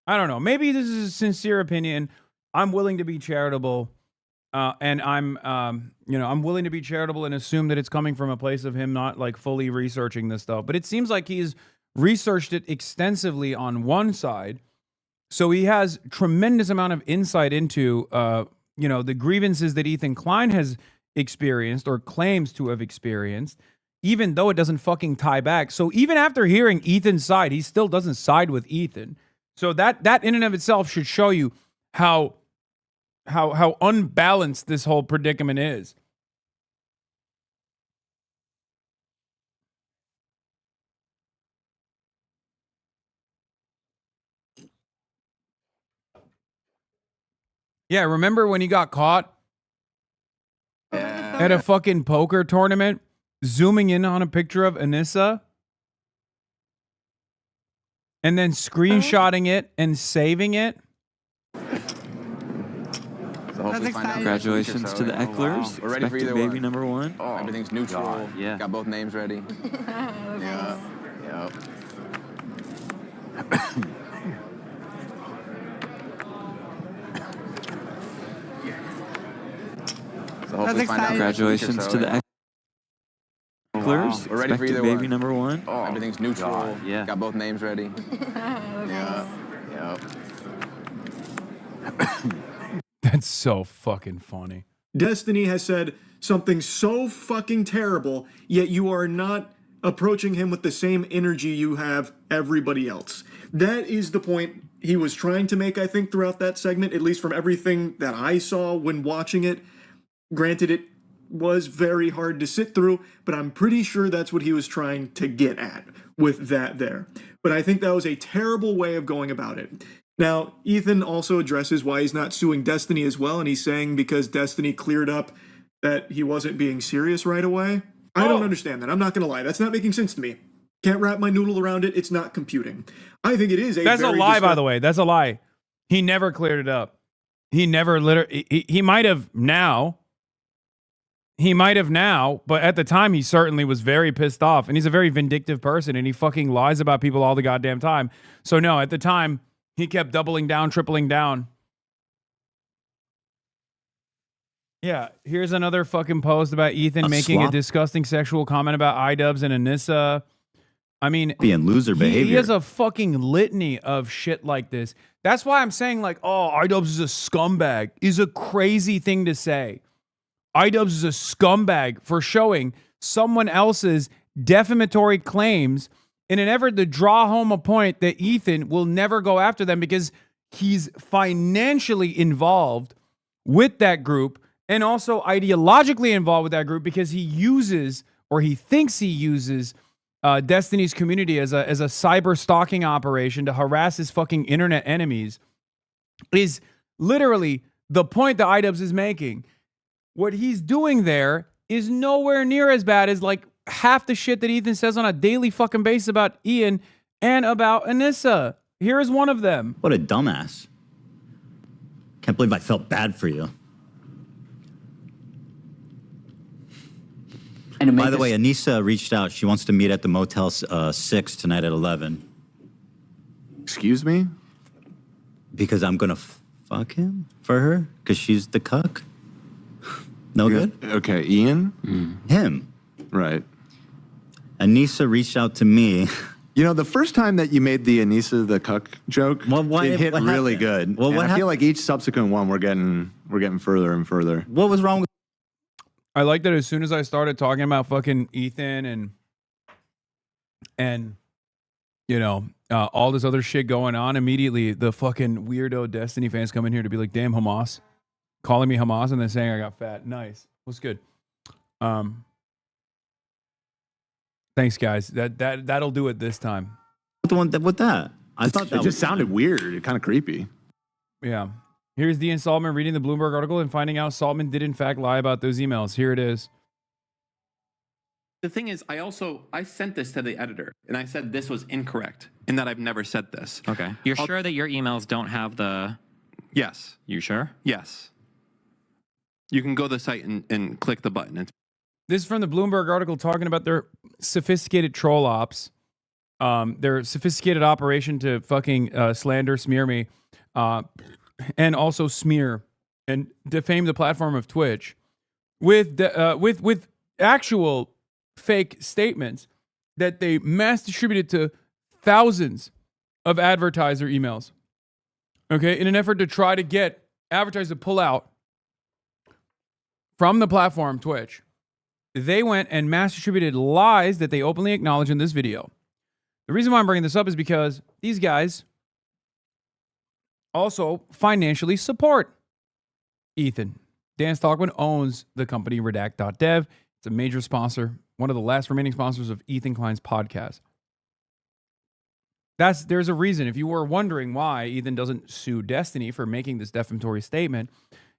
[SPEAKER 9] I don't know. Maybe this is a sincere opinion. I'm willing to be charitable, and I'm willing to be charitable and assume that it's coming from a place of him not like fully researching this stuff. But it seems like he's researched it extensively on one side. So he has tremendous amount of insight into, the grievances that Ethan Klein has experienced or claims to have experienced, even though it doesn't fucking tie back. So even after hearing Ethan's side, he still doesn't side with Ethan. So that in and of itself should show you how unbalanced this whole predicament is. Yeah, remember when he got caught at a fucking poker tournament, zooming in on a picture of Anissa and then screenshotting it and saving it?
[SPEAKER 11] Congratulations to the Ecklers.
[SPEAKER 12] We're ready for either
[SPEAKER 11] baby
[SPEAKER 12] one.
[SPEAKER 11] number one.
[SPEAKER 12] Oh, everything's neutral.
[SPEAKER 11] God, yeah.
[SPEAKER 12] Got both names ready. Yeah. Yep. So hopefully find out
[SPEAKER 11] Congratulations to the Ecklers.
[SPEAKER 12] We're ready for either
[SPEAKER 11] baby
[SPEAKER 12] one.
[SPEAKER 11] number one.
[SPEAKER 12] Oh, everything's neutral.
[SPEAKER 11] God, yeah.
[SPEAKER 12] Got both names ready. Yeah. Yep.
[SPEAKER 9] That's so fucking funny.
[SPEAKER 25] Destiny has said something so fucking terrible, yet you are not approaching him with the same energy you have everybody else. That is the point he was trying to make, I think, throughout that segment, at least from everything that I saw when watching it. Granted, it was very hard to sit through, but I'm pretty sure that's what he was trying to get at with that there. But I think that was a terrible way of going about it. Now, Ethan also addresses why he's not suing Destiny as well, and he's saying because Destiny cleared up that he wasn't being serious right away. I don't understand that. I'm not going to lie. That's not making sense to me. Can't wrap my noodle around it. It's not computing. I think it is a
[SPEAKER 9] That's a lie, by the way. That's a lie. He never cleared it up. He never literally... He might have now... He might have now, but at the time he certainly was very pissed off, and he's a very vindictive person, and he fucking lies about people all the goddamn time. So no, at the time he kept doubling down, tripling down. Yeah, here's another fucking post about Ethan making a disgusting sexual comment about iDubbbz and Anissa. I mean,
[SPEAKER 8] being loser behavior.
[SPEAKER 9] He has a fucking litany of shit like this. That's why I'm saying like, oh, iDubbbz is a scumbag is a crazy thing to say. iDubbbz is a scumbag for showing someone else's defamatory claims in an effort to draw home a point that Ethan will never go after them because he's financially involved with that group and also ideologically involved with that group because he uses, or he thinks he uses, Destiny's community as a cyber stalking operation to harass his fucking internet enemies is literally the point that iDubbbz is making. What he's doing there is nowhere near as bad as like half the shit that Ethan says on a daily fucking basis about Ian and about Anissa. Here is one of them.
[SPEAKER 8] What a dumbass. Can't believe I felt bad for you. And by the way, Anissa reached out. She wants to meet at the Motel 6 tonight at 11.
[SPEAKER 15] Excuse me?
[SPEAKER 8] Because I'm going to fuck him for her? Because she's the cuck? No good?
[SPEAKER 15] Okay, Ian?
[SPEAKER 8] Him.
[SPEAKER 15] Right.
[SPEAKER 8] Anissa reached out to me
[SPEAKER 15] You know, the first time that you made the Anissa the cuck joke, it hit really good.
[SPEAKER 8] Well,
[SPEAKER 15] and I feel like each subsequent one we're getting further and further.
[SPEAKER 8] What was wrong with?
[SPEAKER 9] I like that as soon as I started talking about fucking Ethan and you know all this other shit going on, immediately the fucking weirdo Destiny fans come in here to be like, "Damn Hamas," calling me Hamas and then saying I got fat. Nice, what's good? Thanks, guys. That'll do it this time.
[SPEAKER 8] The one with that, I thought that
[SPEAKER 15] it just sounded weird, kind of creepy.
[SPEAKER 9] Yeah. Here's Dean Saltman reading the Bloomberg article and finding out Saltman did in fact lie about those emails. Here it is.
[SPEAKER 7] The thing is, I sent this to the editor, and I said this was incorrect, and that I've never said this.
[SPEAKER 2] Okay. You're sure that your emails don't have the...
[SPEAKER 7] Yes.
[SPEAKER 2] You sure?
[SPEAKER 7] Yes. You can go to the site and click the button.
[SPEAKER 9] This is from the Bloomberg article talking about their sophisticated troll ops, their sophisticated operation to fucking slander, smear me, and also smear and defame the platform of Twitch with actual fake statements that they mass distributed to thousands of advertiser emails. Okay, in an effort to try to get advertisers to pull out from the platform Twitch. They went and mass distributed lies that they openly acknowledge in this video. The reason why I'm bringing this up is because these guys also financially support Ethan. Dan Stockman owns the company Redact.dev. It's a major sponsor, one of the last remaining sponsors of Ethan Klein's podcast. There's a reason. If you were wondering why Ethan doesn't sue Destiny for making this defamatory statement,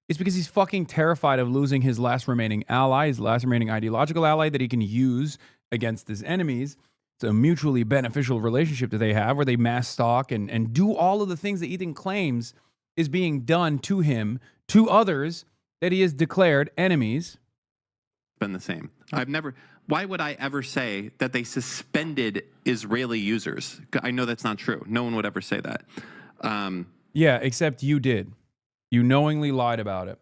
[SPEAKER 9] it's because he's fucking terrified of losing his last remaining ally, his last remaining ideological ally that he can use against his enemies. It's a mutually beneficial relationship that they have where they mass stalk and do all of the things that Ethan claims is being done to him, to others that he has declared enemies.
[SPEAKER 7] Been the same. Why would I ever say that they suspended Israeli users? I know that's not true. No one would ever say that.
[SPEAKER 9] Yeah, except you did. You knowingly lied about it.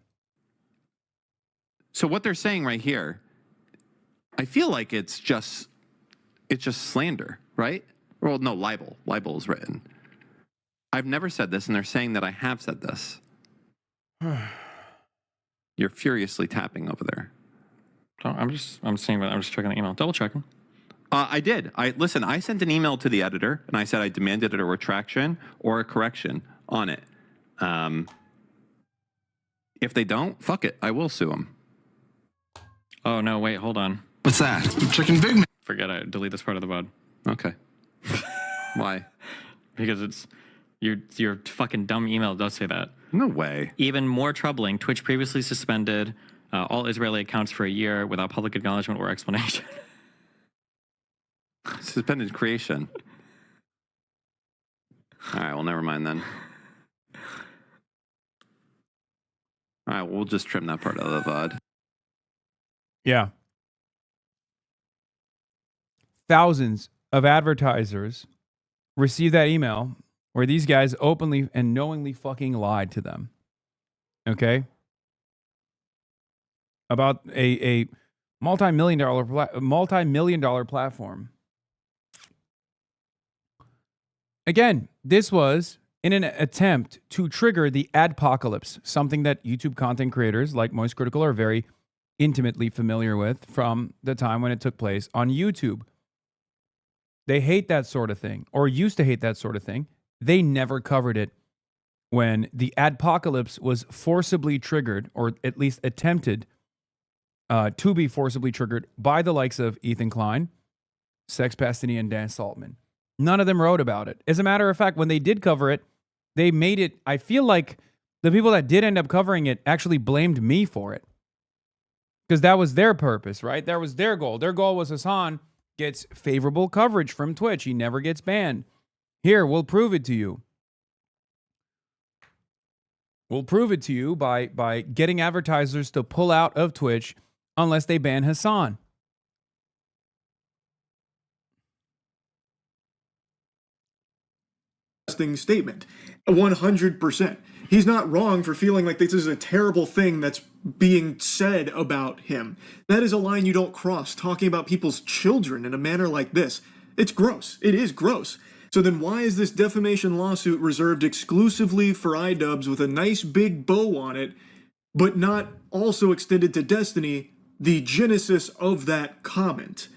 [SPEAKER 7] So what they're saying right here, I feel like it's just slander, right? Well, no, libel. Libel is written. I've never said this, and they're saying that I have said this. You're furiously tapping over there.
[SPEAKER 2] I'm just checking the email. Double checking.
[SPEAKER 7] I did. I sent an email to the editor, and I said I demanded a retraction or a correction on it. If they don't, fuck it. I will sue them.
[SPEAKER 2] Oh, no, wait, hold on.
[SPEAKER 7] What's that? Chicken Big Mac.
[SPEAKER 2] Forget it. Delete this part of the VOD.
[SPEAKER 7] Okay. Why?
[SPEAKER 2] Because it's your fucking dumb email does say that.
[SPEAKER 7] No way.
[SPEAKER 2] Even more troubling, Twitch previously suspended all Israeli accounts for a year without public acknowledgement or explanation.
[SPEAKER 7] Suspended creation. All right, well, never mind then. All right, we'll just trim that part out of the VOD.
[SPEAKER 9] Yeah. Thousands of advertisers received that email where these guys openly and knowingly fucking lied to them. Okay? About a multi-million dollar platform. Again, this was in an attempt to trigger the adpocalypse, something that YouTube content creators like Moist Critical are very intimately familiar with from the time when it took place on YouTube. They hate that sort of thing, or used to hate that sort of thing. They never covered it when the adpocalypse was forcibly triggered, or at least attempted to be forcibly triggered by the likes of Ethan Klein, Sex Pastini, and Dan Saltman. None of them wrote about it. As a matter of fact, when they did cover it, they made it, I feel like the people that did end up covering it actually blamed me for it. Because that was their purpose, right? That was their goal. Their goal was Hasan gets favorable coverage from Twitch. He never gets banned. Here, we'll prove it to you. We'll prove it to you by getting advertisers to pull out of Twitch unless they ban Hasan.
[SPEAKER 25] Statement 100%. He's not wrong for feeling like this is a terrible thing that's being said about him. That is a line you don't cross, talking about people's children in a manner like this. It's gross. It is gross. So then why is this defamation lawsuit reserved exclusively for iDubbbz with a nice big bow on it, but not also extended to Destiny, the genesis of that comment?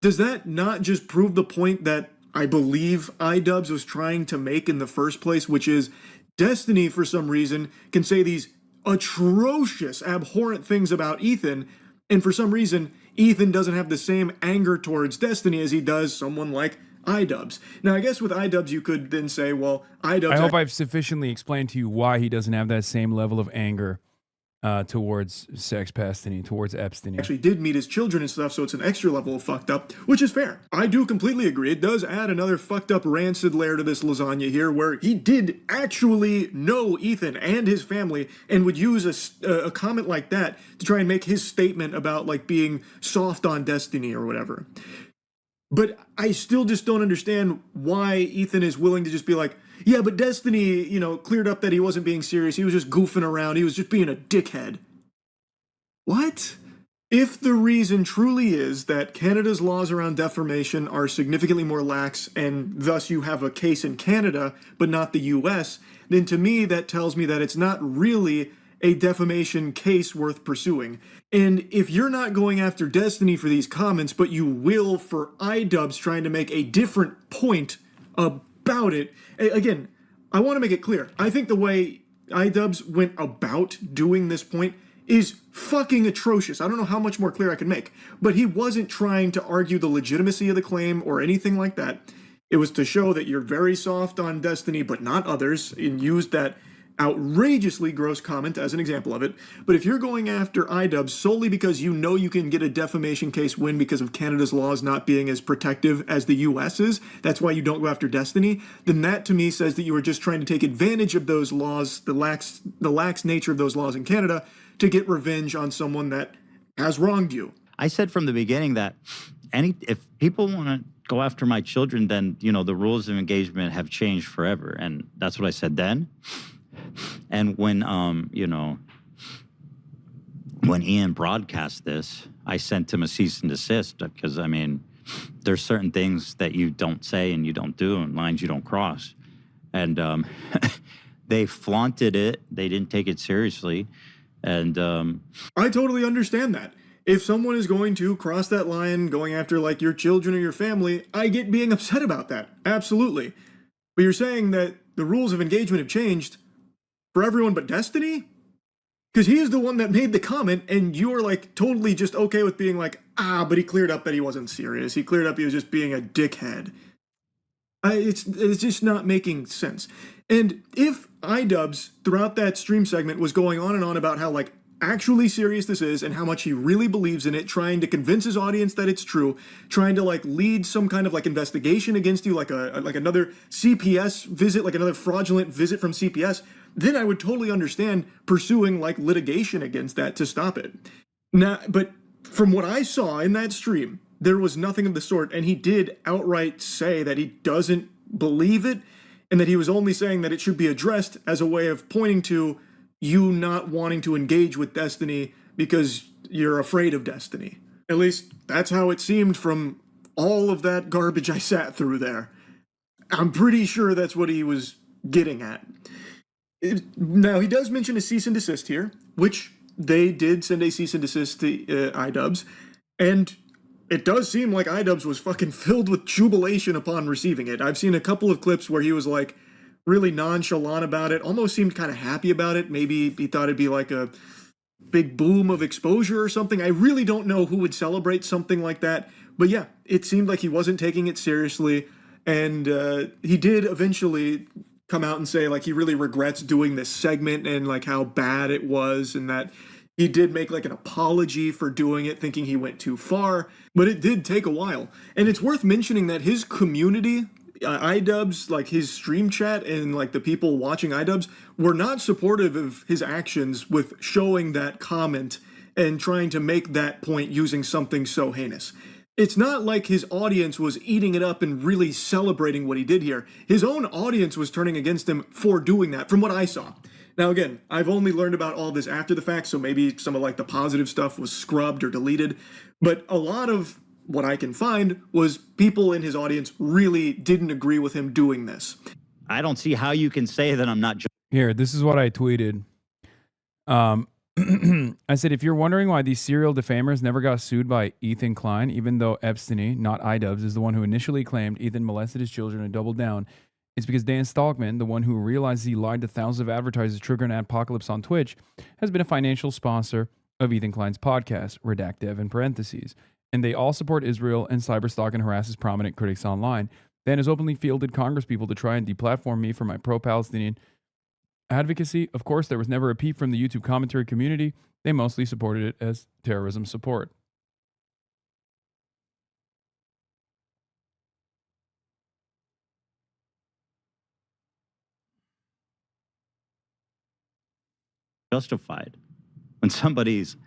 [SPEAKER 25] Does that not just prove the point that I believe iDubbbz was trying to make in the first place, which is Destiny, for some reason, can say these atrocious, abhorrent things about Ethan, and for some reason, Ethan doesn't have the same anger towards Destiny as he does someone like iDubbbz. Now, I guess with iDubbbz, you could then say, well, iDubbbz...
[SPEAKER 9] I hope I've sufficiently explained to you why he doesn't have that same level of anger towards sex pastiny, towards Epstein.
[SPEAKER 25] Actually did meet his children and stuff, so it's an extra level of fucked up, which is fair. I do completely agree. It does add another fucked up rancid layer to this lasagna here, where he did actually know Ethan and his family and would use a comment like that to try and make his statement about like being soft on Destiny or whatever. But I still just don't understand why Ethan is willing to just be like, yeah, but Destiny, cleared up that he wasn't being serious. He was just goofing around. He was just being a dickhead. What? If the reason truly is that Canada's laws around defamation are significantly more lax and thus you have a case in Canada but not the US, then to me that tells me that it's not really a defamation case worth pursuing. And if you're not going after Destiny for these comments, but you will for iDubbbz trying to make a different point about it, again, I want to make it clear. I think the way iDubbbz went about doing this point is fucking atrocious. I don't know how much more clear I can make, but he wasn't trying to argue the legitimacy of the claim or anything like that. It was to show that you're very soft on Destiny, but not others, and used that outrageously gross comment as an example of it. But if you're going after iDubbbz solely because you know you can get a defamation case win because of Canada's laws not being as protective as the US's, that's why you don't go after Destiny, then that to me says that you are just trying to take advantage of those laws, the lax nature of those laws in Canada, to get revenge on someone that has wronged you.
[SPEAKER 8] I said from the beginning that if people want to go after my children, then, the rules of engagement have changed forever. And that's what I said then. And when, when Ian broadcast this, I sent him a cease and desist because, there's certain things that you don't say and you don't do and lines you don't cross. And they flaunted it. They didn't take it seriously. And
[SPEAKER 25] I totally understand that. If someone is going to cross that line, going after like your children or your family, I get being upset about that. Absolutely. But you're saying that the rules of engagement have changed for everyone but Destiny? Because he is the one that made the comment, and you're like totally just okay with being like, but he cleared up that he wasn't serious. He cleared up he was just being a dickhead. It's just not making sense. And if iDubbbz throughout that stream segment was going on and on about how like actually serious this is and how much he really believes in it, trying to convince his audience that it's true, trying to like lead some kind of like investigation against you, like another CPS visit, like another fraudulent visit from CPS, then I would totally understand pursuing like litigation against that to stop it. Now, but from what I saw in that stream, there was nothing of the sort, and he did outright say that he doesn't believe it and that he was only saying that it should be addressed as a way of pointing to you not wanting to engage with Destiny because you're afraid of Destiny. At least that's how it seemed from all of that garbage I sat through there. I'm pretty sure that's what he was getting at. Now, he does mention a cease and desist here, which they did send a cease and desist to iDubbbz, and it does seem like iDubbbz was fucking filled with jubilation upon receiving it. I've seen a couple of clips where he was like really nonchalant about it, almost seemed kind of happy about it. Maybe he thought it'd be like a big boom of exposure or something. I really don't know who would celebrate something like that. But yeah, it seemed like he wasn't taking it seriously. And he did eventually come out and say like he really regrets doing this segment and like how bad it was, and that he did make like an apology for doing it, thinking he went too far. But it did take a while. And it's worth mentioning that his community, iDubbbz, like his stream chat and like the people watching iDubbbz, were not supportive of his actions with showing that comment and trying to make that point using something so heinous. It's not like his audience was eating it up and really celebrating what he did here. His own audience was turning against him for doing that, from what I saw. Now again, I've only learned about all this after the fact, so maybe some of like the positive stuff was scrubbed or deleted, but a lot of what I can find was people in his audience really didn't agree with him doing this.
[SPEAKER 8] I don't see how you can say that I'm not.
[SPEAKER 9] Here, this is what I tweeted. I said, if you're wondering why these serial defamers never got sued by Ethan Klein, even though Epstein, not iDubbbz, is the one who initially claimed Ethan molested his children and doubled down, it's because Dan Stalkman, the one who realized he lied to thousands of advertisers triggering an apocalypse on Twitch, has been a financial sponsor of Ethan Klein's podcast, Redact Dev in parentheses. And they all support Israel and cyberstalk and harasses prominent critics online. Dan has openly fielded congresspeople to try and deplatform me for my pro-Palestinian advocacy. Of course, there was never a peep from the YouTube commentary community. They mostly supported it as terrorism support.
[SPEAKER 8] Justified when somebody's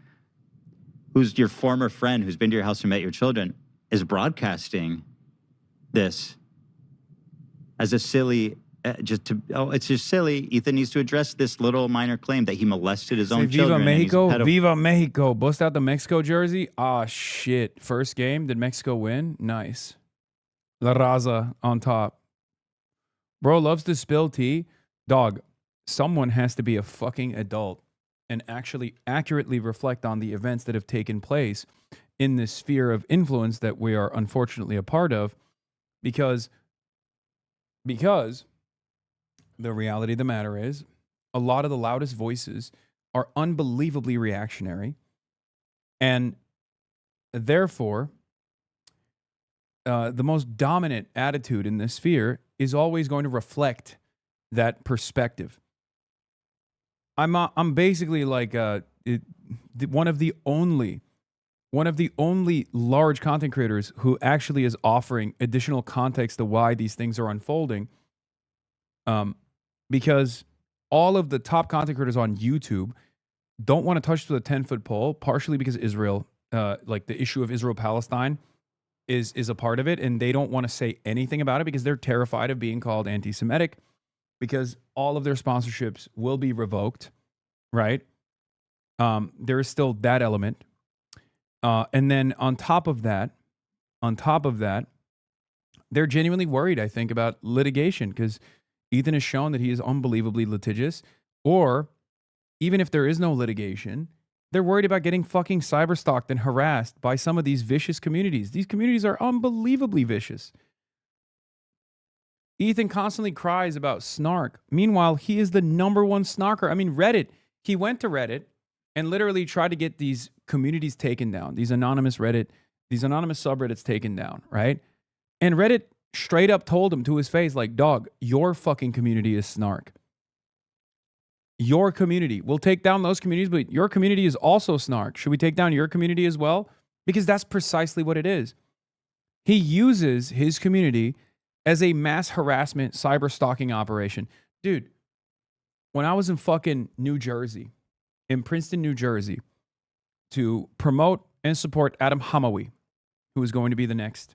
[SPEAKER 8] who's your former friend who's been to your house and met your children is broadcasting this as a silly it's just silly. Ethan needs to address this little minor claim that he molested his own children.
[SPEAKER 9] Viva Mexico, Viva Mexico. Bust out the Mexico jersey. Ah, shit. First game, did Mexico win? Nice. La Raza on top. Bro loves to spill tea. Dog, someone has to be a fucking adult and actually accurately reflect on the events that have taken place in this sphere of influence that we are unfortunately a part of, because the reality of the matter is a lot of the loudest voices are unbelievably reactionary, and therefore the most dominant attitude in this sphere is always going to reflect that perspective. I'm basically like one of the only large content creators who actually is offering additional context to why these things are unfolding. Because all of the top content creators on YouTube don't want to touch the 10-foot pole, partially because Israel, like the issue of Israel-Palestine is a part of it, and they don't want to say anything about it because they're terrified of being called anti-Semitic, because all of their sponsorships will be revoked, right? There is still that element. And then on top of that, they're genuinely worried, I think, about litigation, because Ethan has shown that he is unbelievably litigious. Or even if there is no litigation, they're worried about getting fucking cyberstalked and harassed by some of these vicious communities. These communities are unbelievably vicious. Ethan constantly cries about snark. Meanwhile, he is the #1 snarker. I mean, Reddit. He went to Reddit and literally tried to get these communities taken down, these anonymous subreddits taken down, right? And Reddit straight up told him to his face, like, dog, your fucking community is snark. Your community. We'll take down those communities, but your community is also snark. Should we take down your community as well? Because that's precisely what it is. He uses his community as a mass harassment cyber stalking operation. Dude, when I was in fucking New Jersey, in Princeton, New Jersey, to promote and support Adam Hamawi, who is going to be the next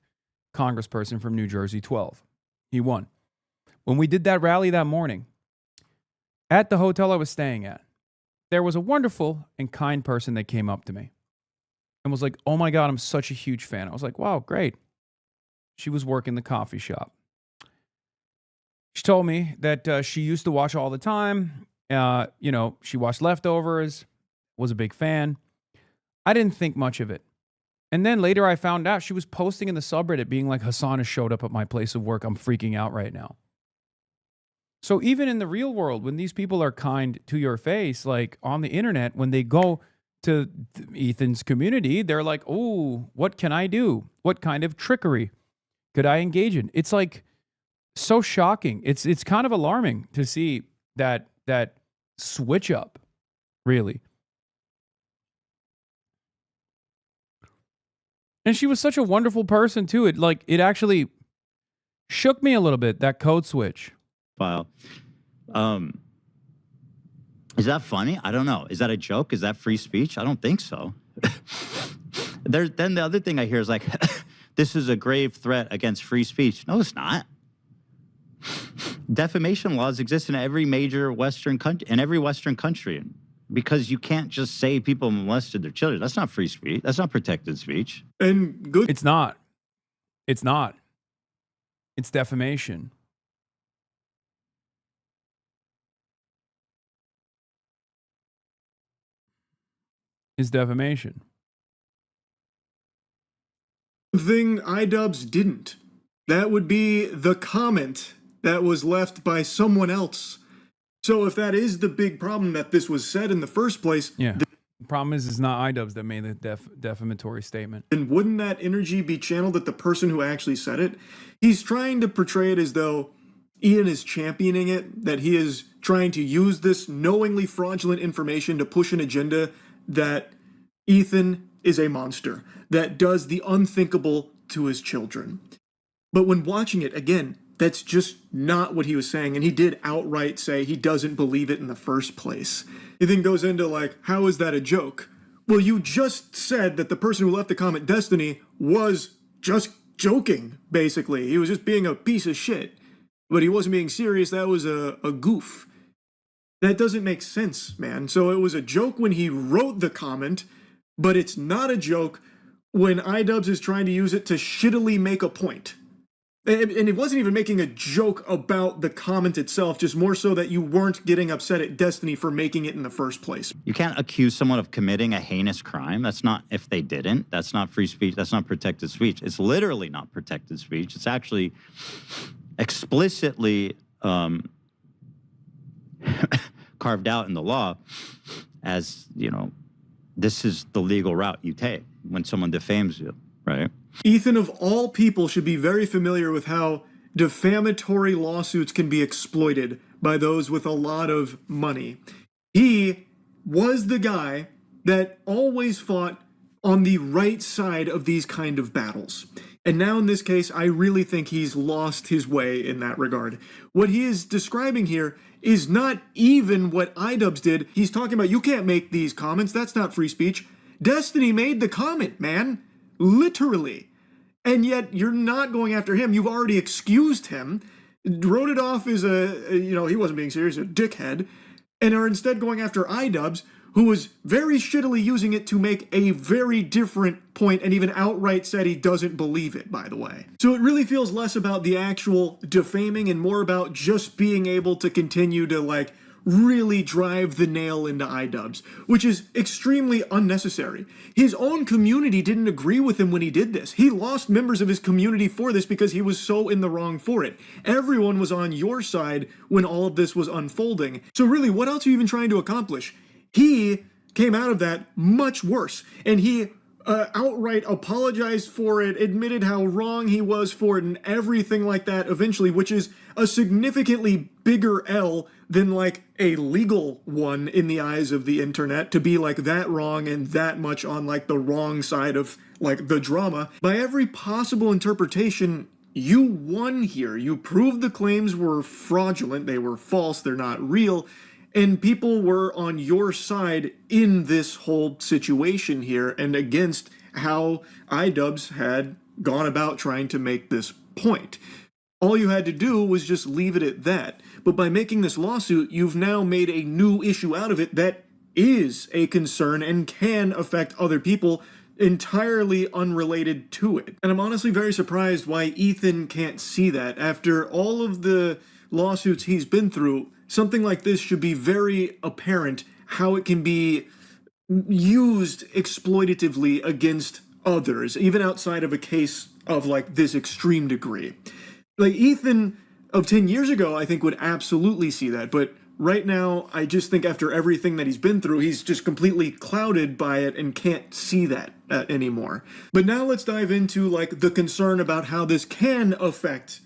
[SPEAKER 9] congressperson from New Jersey 12. He won. When we did that rally that morning, at the hotel I was staying at, there was a wonderful and kind person that came up to me and was like, oh my God, I'm such a huge fan. I was like, wow, great. She was working the coffee shop. She told me that she used to watch all the time. She watched Leftovers, was a big fan. I didn't think much of it. And then later I found out she was posting in the subreddit being like, Hasan has showed up at my place of work. I'm freaking out right now. So even in the real world, when these people are kind to your face, like on the internet, when they go to Ethan's community, they're like, oh, what can I do? What kind of trickery could I engage in? It's like so shocking. It's kind of alarming to see that switch up, really. And she was such a wonderful person too. It actually shook me a little bit, that code switch.
[SPEAKER 8] File. Is that funny? I don't know. Is that a joke? Is that free speech? I don't think so. Then the other thing I hear is like, this is a grave threat against free speech. No, it's not. Defamation laws exist in every major Western country, because you can't just say people molested their children. That's not free speech. That's not protected speech.
[SPEAKER 25] And good.
[SPEAKER 9] It's not. It's not. It's defamation. It's defamation.
[SPEAKER 25] Thing iDubbbz didn't. That would be the comment that was left by someone else. So if that is the big problem that this was said in the first place,
[SPEAKER 9] Yeah. The problem is, it's not iDubbbz that made the defamatory statement.
[SPEAKER 25] then wouldn't that energy be channeled at the person who actually said it? He's trying to portray it as though Ian is championing it, that he is trying to use this knowingly fraudulent information to push an agenda that Ethan is a monster, that does the unthinkable to his children. But when watching it, again, that's just not what he was saying, and he did outright say he doesn't believe it in the first place. He then goes into like, how is that a joke? Well, you just said that the person who left the comment, Destiny, was just joking, basically. He was just being a piece of shit. But he wasn't being serious, that was a goof. That doesn't make sense, man. So it was a joke when he wrote the comment, but it's not a joke when iDubbbz is trying to use it to shittily make a point. And it wasn't even making a joke about the comment itself, just more so that you weren't getting upset at Destiny for making it in the first place.
[SPEAKER 8] You can't accuse someone of committing a heinous crime. That's not, if they didn't, that's not free speech. That's not protected speech. It's literally not protected speech. It's actually explicitly carved out in the law as, you know, this is the legal route you take when someone defames you, right?
[SPEAKER 25] Ethan, of all people, should be very familiar with how defamatory lawsuits can be exploited by those with a lot of money. He was the guy that always fought on the right side of these kind of battles. And now in this case, I really think he's lost his way in that regard. What he is describing here is not even what iDubbbz did. He's talking about, you can't make these comments, that's not free speech. Destiny made the comment, man. Literally. And yet you're not going after him. You've already excused him, wrote it off as he wasn't being serious, a dickhead, and are instead going after iDubbbz, who was very shittily using it to make a very different point and even outright said he doesn't believe it, by the way. So it really feels less about the actual defaming and more about just being able to continue to, really drive the nail into iDubbbz, which is extremely unnecessary. His own community didn't agree with him when he did this. He lost members of his community for this because he was so in the wrong for it. Everyone was on your side when all of this was unfolding. So really, what else are you even trying to accomplish? He came out of that much worse, and he outright apologized for it, admitted how wrong he was for it, and everything like that eventually, which is a significantly bigger L than a legal one in the eyes of the internet, to be that wrong and that much on the wrong side of the drama. By every possible interpretation, you won here. You proved the claims were fraudulent, they were false, they're not real, and people were on your side in this whole situation here and against how iDubbbz had gone about trying to make this point. All you had to do was just leave it at that. But by making this lawsuit, you've now made a new issue out of it that is a concern and can affect other people entirely unrelated to it. And I'm honestly very surprised why Ethan can't see that. After all of the lawsuits he's been through, something like this should be very apparent how it can be used exploitatively against others, even outside of a case of this extreme degree. Ethan of 10 years ago, I think, would absolutely see that. But right now, I just think after everything that he's been through, he's just completely clouded by it and can't see that anymore. But now let's dive into the concern about how this can affect,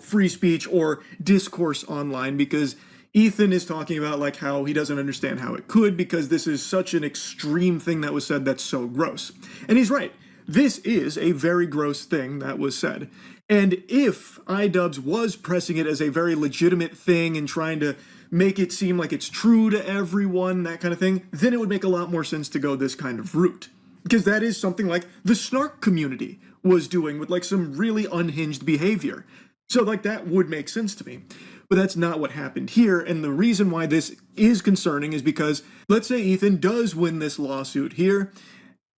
[SPEAKER 25] free speech or discourse online, because Ethan is talking about how he doesn't understand how it could, because this is such an extreme thing that was said that's so gross. And he's right. This is a very gross thing that was said. And if iDubbbz was pressing it as a very legitimate thing and trying to make it seem like it's true to everyone, that kind of thing, then it would make a lot more sense to go this kind of route. Because that is something like the snark community was doing with some really unhinged behavior. So that would make sense to me. But that's not what happened here. And the reason why this is concerning is because, let's say Ethan does win this lawsuit here.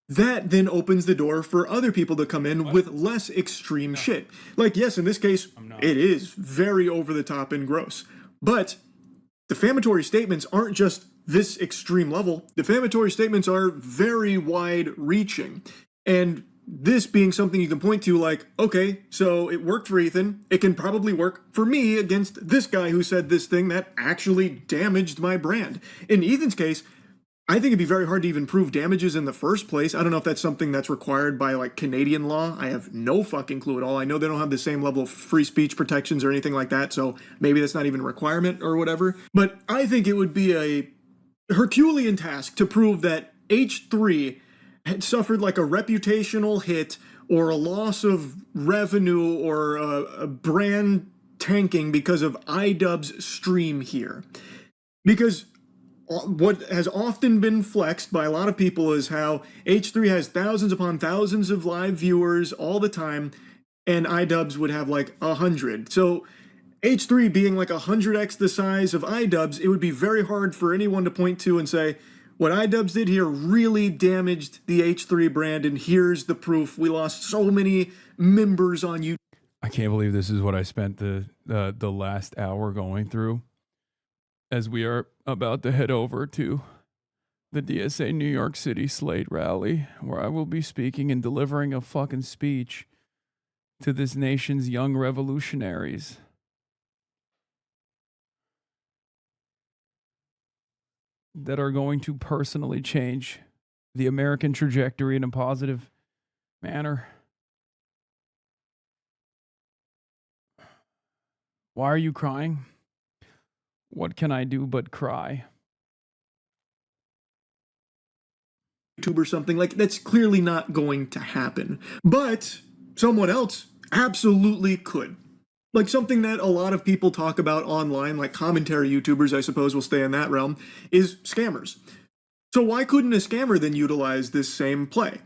[SPEAKER 25] That then opens the door for other people to come in with less extreme shit. Like, yes, in this case, it is very over the top and gross. But defamatory statements aren't just this extreme level. Defamatory statements are very wide reaching. And this being something you can point to like, okay, so it worked for Ethan. It can probably work for me against this guy who said this thing that actually damaged my brand. In Ethan's case, I think it'd be very hard to even prove damages in the first place. I don't know if that's something that's required by like Canadian law. I have no fucking clue at all. I know they don't have the same level of free speech protections or anything like that, so maybe that's not even a requirement or whatever. But I think it would be a Herculean task to prove that H3 had suffered like a reputational hit or a loss of revenue or a brand tanking because of iDubbbz's stream here. Because what has often been flexed by a lot of people is how H3 has thousands upon thousands of live viewers all the time, and iDubbbz would have like 100. So H3 being like 100x the size of iDubbbz, it would be very hard for anyone to point to and say, what iDubbbz did here really damaged the H3 brand, and here's the proof. We lost so many members on YouTube.
[SPEAKER 9] I can't believe this is what I spent the last hour going through, as we are about to head over to the DSA New York City Slate rally, where I will be speaking and delivering a fucking speech to this nation's young revolutionaries. That are going to personally change the American trajectory in a positive manner. Why are you crying? What can I do but cry?
[SPEAKER 25] YouTube or something, like that's clearly not going to happen. But someone else absolutely could. Like something that a lot of people talk about online, like commentary YouTubers, I suppose will stay in that realm, is scammers. So why couldn't a scammer then utilize this same play?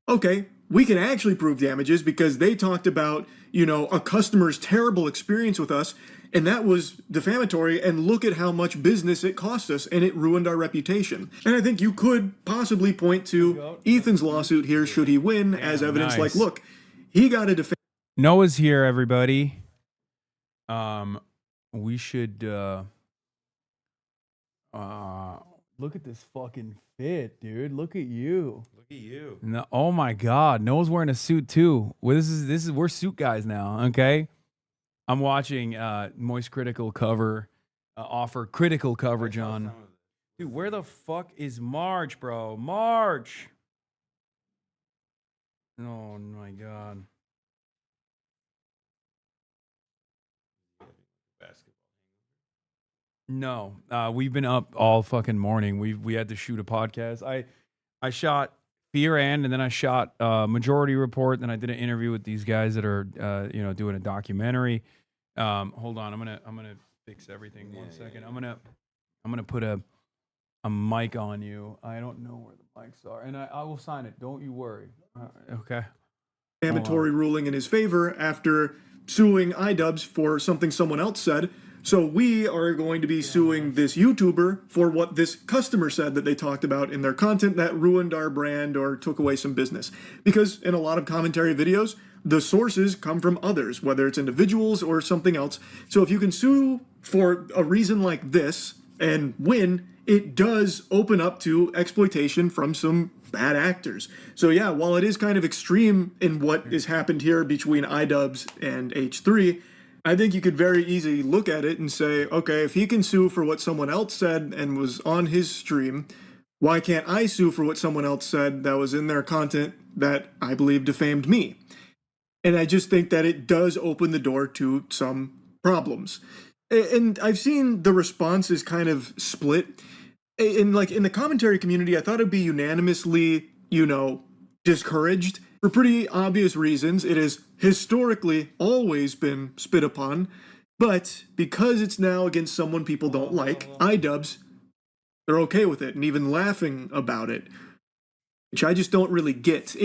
[SPEAKER 25] Okay, we can actually prove damages because they talked about, a customer's terrible experience with us, and that was defamatory, and look at how much business it cost us, and it ruined our reputation. And I think you could possibly point to Ethan's lawsuit here, should he win, as evidence like, look, he got a defamation.
[SPEAKER 9] Noah's here, everybody. We should look at this fucking fit, dude. Look at you.
[SPEAKER 14] Look at you.
[SPEAKER 9] No, oh my God, Noah's wearing a suit too. Well, we're suit guys now. Okay, I'm watching Moist Critical cover offer critical coverage on. Dude, where the fuck is March, bro? March. Oh my God. No, we've been up all fucking morning. We had to shoot a podcast. I shot Fear and then I shot Majority Report. Then I did an interview with these guys that are doing a documentary. Hold on, I'm gonna fix everything. One second. I'm gonna put a mic on you. I don't know where the mics are, and I will sign it. Don't you worry. Okay.
[SPEAKER 25] Defamatory ruling in his favor after suing iDubbbz for something someone else said. So we are going to be suing this YouTuber for what this customer said that they talked about in their content that ruined our brand or took away some business. Because in a lot of commentary videos, the sources come from others, whether it's individuals or something else. So if you can sue for a reason like this and win, it does open up to exploitation from some bad actors. So yeah, while it is kind of extreme in what has happened here between iDubbbz and H3, I think you could very easily look at it and say, okay, if he can sue for what someone else said and was on his stream, why can't I sue for what someone else said that was in their content that I believe defamed me? And I just think that it does open the door to some problems. And I've seen the response is kind of split. In the commentary community, I thought it'd be unanimously, discouraged. For pretty obvious reasons, it has historically always been spit upon, but because it's now against someone people don't like, iDubbbz, they're okay with it and even laughing about it, which I just don't really get.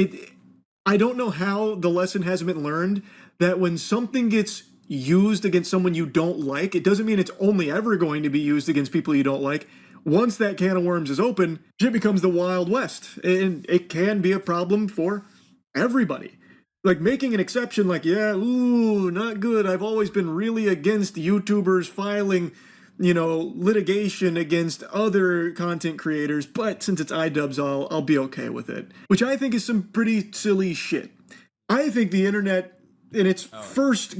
[SPEAKER 25] I don't know how the lesson hasn't been learned that when something gets used against someone you don't like, it doesn't mean it's only ever going to be used against people you don't like. Once that can of worms is open, shit becomes the Wild West. And it can be a problem for everybody. Like making an exception like, yeah, ooh, not good. I've always been really against YouTubers filing, litigation against other content creators, but since it's iDubbbz, I'll be okay with it. Which I think is some pretty silly shit. I think the internet in its first...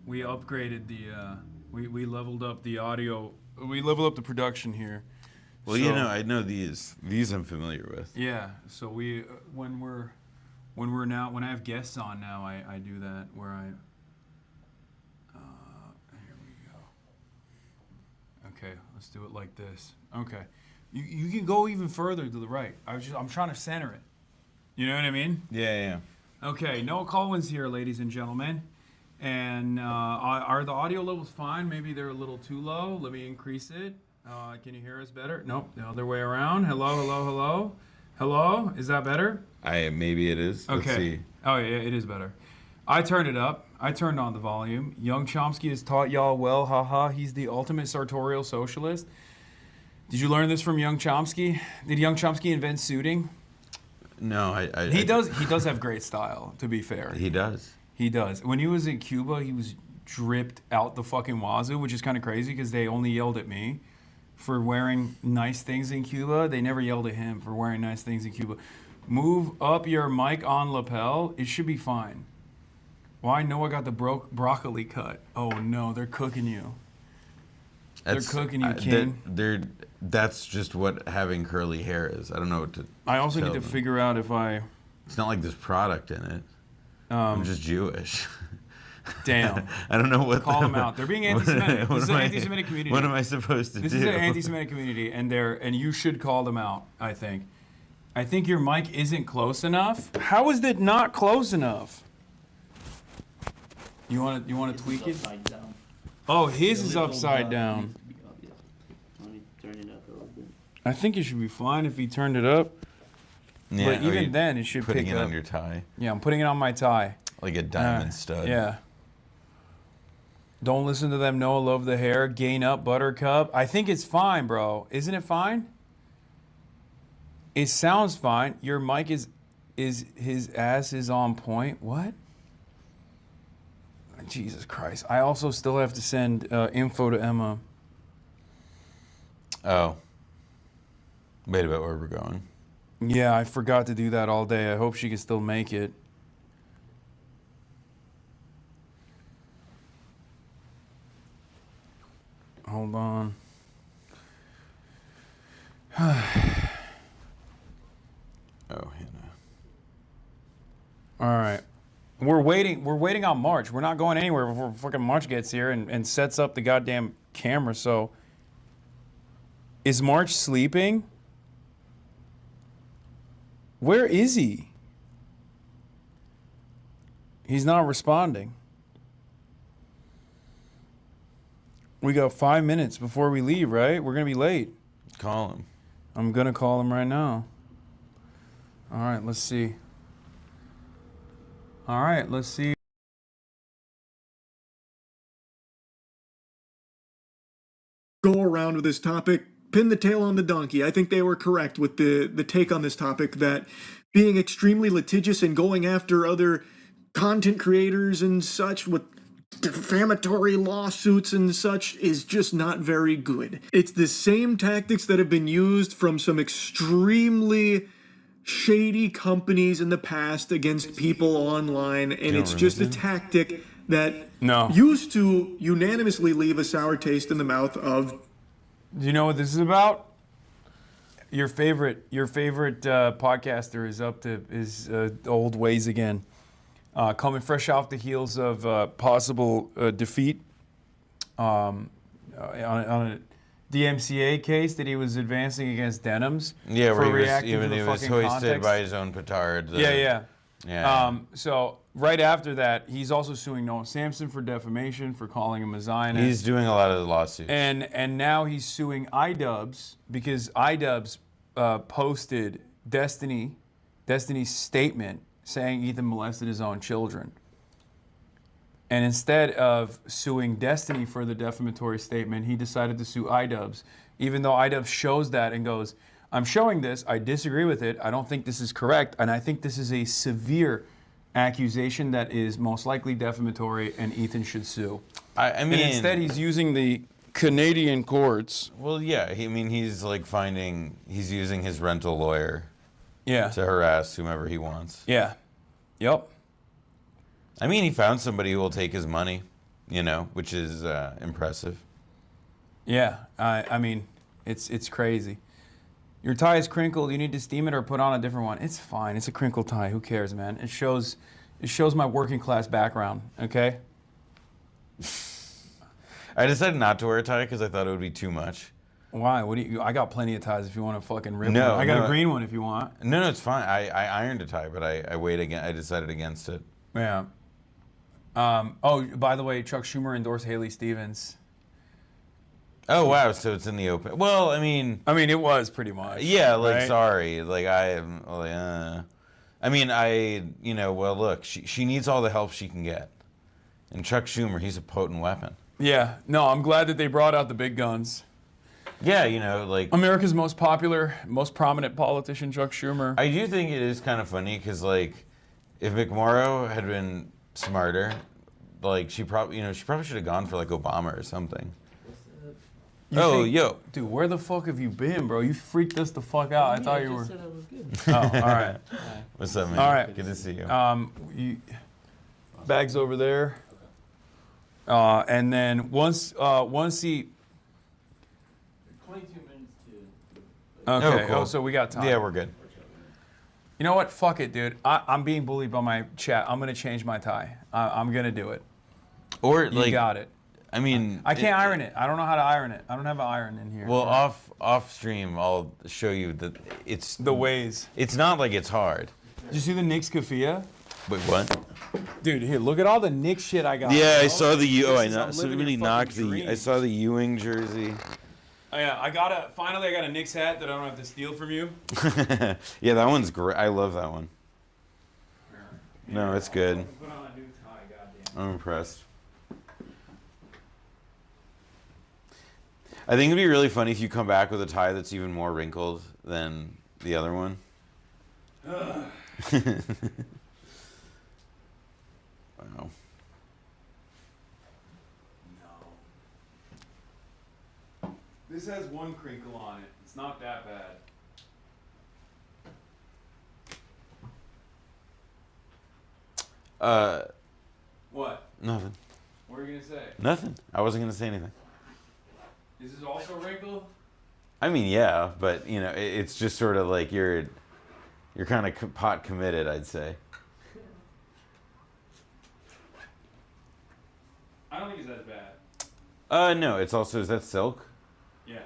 [SPEAKER 9] We upgraded the, we leveled up the audio. We leveled up the production here.
[SPEAKER 14] Well,
[SPEAKER 9] So-
[SPEAKER 14] I know these. These I'm familiar with.
[SPEAKER 9] Yeah. So we, when I have guests on now, I do that where I. Here we go. Okay, let's do it like this. Okay, you can go even further to the right. I'm trying to center it. You know what I mean?
[SPEAKER 14] Yeah.
[SPEAKER 9] Okay, Noah Collins here, ladies and gentlemen. And are the audio levels fine? Maybe they're a little too low. Let me increase it. Can you hear us better? Nope, the other way around. Hello. Hello, is that better?
[SPEAKER 14] Maybe it is. Let's see.
[SPEAKER 9] Oh yeah, it is better. I turned it up. I turned on the volume. Young Chomsky has taught y'all well. Haha, he's the ultimate sartorial socialist. Did you learn this from Young Chomsky? Did Young Chomsky invent suiting?
[SPEAKER 14] No,
[SPEAKER 9] He does have great style, to be fair.
[SPEAKER 14] He does.
[SPEAKER 9] He does. When he was in Cuba, he was dripped out the fucking wazoo, which is kind of crazy because they only yelled at me for wearing nice things in Cuba. They never yelled at him for wearing nice things in Cuba. Move up your mic on lapel. It should be fine. Why Noah got the broccoli cut? Oh no, they're cooking you. They're cooking you, King.
[SPEAKER 14] That's just what having curly hair is. I don't know what to.
[SPEAKER 9] I also need to
[SPEAKER 14] them.
[SPEAKER 9] figure out if I.
[SPEAKER 14] It's not like there's product in it. I'm just Jewish.
[SPEAKER 9] Damn.
[SPEAKER 14] I don't know what.
[SPEAKER 9] Call them out. They're being anti-Semitic. This is an anti-Semitic community.
[SPEAKER 14] What am I supposed to do?
[SPEAKER 9] This is an anti-Semitic community, and you should call them out. I think your mic isn't close enough. How is it not close enough? You want to tweak it? Oh, his is upside down. I think it should be fine if he turned it up.
[SPEAKER 14] Yeah,
[SPEAKER 9] but even then, it should pick up.
[SPEAKER 14] Putting it on your tie.
[SPEAKER 9] Yeah, I'm putting it on my tie.
[SPEAKER 14] Like a diamond stud.
[SPEAKER 9] Yeah. Don't listen to them. Noah, love the hair. Gain up, Buttercup. I think it's fine, bro. Isn't it fine? It sounds fine. Your mic is his ass is on point. What? Jesus Christ. I also still have to send info to Emma.
[SPEAKER 14] Oh. Wait about where we're going.
[SPEAKER 9] Yeah, I forgot to do that all day. I hope she can still make it. Hold on.
[SPEAKER 14] Oh, Hannah.
[SPEAKER 9] All right. We're waiting on March. We're not going anywhere before fucking March gets here and sets up the goddamn camera. So, is March sleeping? Where is he? He's not responding. We got 5 minutes before we leave, right? We're going to be late.
[SPEAKER 14] Call him.
[SPEAKER 9] I'm going to call him right now. All right, let's see. All right, let's see.
[SPEAKER 25] Go around with this topic, pin the tail on the donkey. I think they were correct with the take on this topic that being extremely litigious and going after other content creators and such with defamatory lawsuits and such is just not very good. It's the same tactics that have been used from some extremely shady companies in the past against people online, and it's just a tactic that used to unanimously leave a sour taste in the mouth of.
[SPEAKER 9] Do you know what this is about? Your favorite podcaster is up to his old ways again, coming fresh off the heels of possible defeat on a DMCA case that he was advancing against Denims.
[SPEAKER 14] Yeah,
[SPEAKER 9] for
[SPEAKER 14] where
[SPEAKER 9] reacting to the
[SPEAKER 14] he was
[SPEAKER 9] fucking
[SPEAKER 14] hoisted
[SPEAKER 9] context.
[SPEAKER 14] by his own petard.
[SPEAKER 9] Yeah.
[SPEAKER 14] Yeah.
[SPEAKER 9] So right after that, he's also suing Noah Sampson for defamation for calling him a Zionist.
[SPEAKER 14] He's doing a lot of the lawsuits.
[SPEAKER 9] And now he's suing iDubbbz because iDubbbz posted Destiny's statement saying Ethan molested his own children. And instead of suing Destiny for the defamatory statement, he decided to sue iDubbbz, even though iDubbbz shows that and goes, I'm showing this, I disagree with it, I don't think this is correct, and I think this is a severe accusation that is most likely defamatory, and Ethan should sue.
[SPEAKER 14] I mean,
[SPEAKER 9] and instead he's using the Canadian courts.
[SPEAKER 14] Well, yeah, he's like he's using his rental lawyer
[SPEAKER 9] Yeah.
[SPEAKER 14] to harass whomever he wants.
[SPEAKER 9] Yeah. Yep.
[SPEAKER 14] I mean, he found somebody who will take his money, which is impressive.
[SPEAKER 9] Yeah, I mean, it's crazy. Your tie is crinkled. You need to steam it or put on a different one. It's fine. It's a crinkled tie. Who cares, man? It shows my working class background. Okay.
[SPEAKER 14] I decided not to wear a tie because I thought it would be too much.
[SPEAKER 9] Why? What do you? I got plenty of ties if you want to fucking rip
[SPEAKER 14] No,
[SPEAKER 9] one. I got
[SPEAKER 14] no.
[SPEAKER 9] a green one if you want.
[SPEAKER 14] No, it's fine. I ironed a tie, but I decided against it.
[SPEAKER 9] Yeah. Oh, by the way, Chuck Schumer endorsed Haley Stevens.
[SPEAKER 14] Oh wow! So it's in the open. Well, I mean,
[SPEAKER 9] it was pretty much.
[SPEAKER 14] Yeah, like
[SPEAKER 9] right?
[SPEAKER 14] sorry, like I am. I mean, well, look, she needs all the help she can get, and Chuck Schumer, he's a potent weapon.
[SPEAKER 9] Yeah. No, I'm glad that they brought out the big guns.
[SPEAKER 14] Yeah, like
[SPEAKER 9] America's most popular, most prominent politician, Chuck Schumer.
[SPEAKER 14] I do think it is kind of funny because, like, if McMorrow had been smarter, like she probably should have gone for like Obama or something. Yo.
[SPEAKER 9] Dude, where the fuck have you been, bro? You freaked us the fuck out. I thought you were.
[SPEAKER 11] Said I was good.
[SPEAKER 9] Oh, all right.
[SPEAKER 14] What's up, man?
[SPEAKER 9] All right.
[SPEAKER 14] Good to see you.
[SPEAKER 9] Bags over there. And then once he.
[SPEAKER 11] 22 minutes to.
[SPEAKER 9] Okay.
[SPEAKER 14] cool.
[SPEAKER 9] So we got time.
[SPEAKER 14] Yeah, we're good.
[SPEAKER 9] You know what? Fuck it, dude. I'm being bullied by my chat. I'm gonna change my tie. I'm gonna do it.
[SPEAKER 14] Or
[SPEAKER 9] You got it.
[SPEAKER 14] I mean,
[SPEAKER 9] I can't iron it. I don't know how to iron it. I don't have an iron in here.
[SPEAKER 14] Well, off stream, I'll show you that it's
[SPEAKER 9] the ways.
[SPEAKER 14] It's not like it's hard.
[SPEAKER 9] Did you see the Knicks keffiyeh?
[SPEAKER 14] Wait, what?
[SPEAKER 9] Dude, here, look at all the Knicks shit I got.
[SPEAKER 14] Yeah,
[SPEAKER 9] bro.
[SPEAKER 14] I saw the
[SPEAKER 9] I'm
[SPEAKER 14] I
[SPEAKER 9] living
[SPEAKER 14] somebody
[SPEAKER 9] your
[SPEAKER 14] knocked
[SPEAKER 9] fucking
[SPEAKER 14] the. I
[SPEAKER 9] dreams.
[SPEAKER 14] saw the Ewing jersey.
[SPEAKER 9] Oh, yeah, finally I got a Knicks hat that I don't have to steal from you.
[SPEAKER 14] Yeah, that one's great. I love that one. No, it's good.
[SPEAKER 9] Put on a new tie, goddamn.
[SPEAKER 14] I'm impressed. I think it'd be really funny if you come back with a tie that's even more wrinkled than the other one. Wow.
[SPEAKER 9] This has one crinkle on it. It's not that bad. What?
[SPEAKER 14] Nothing.
[SPEAKER 9] What are you gonna say?
[SPEAKER 14] Nothing. I wasn't gonna say anything.
[SPEAKER 9] Is this also wrinkled?
[SPEAKER 14] I mean, yeah, but it's just sort of like you're kind of pot committed, I'd say.
[SPEAKER 9] I don't think it's that bad.
[SPEAKER 14] No, it's also, is that silk?
[SPEAKER 9] Yeah.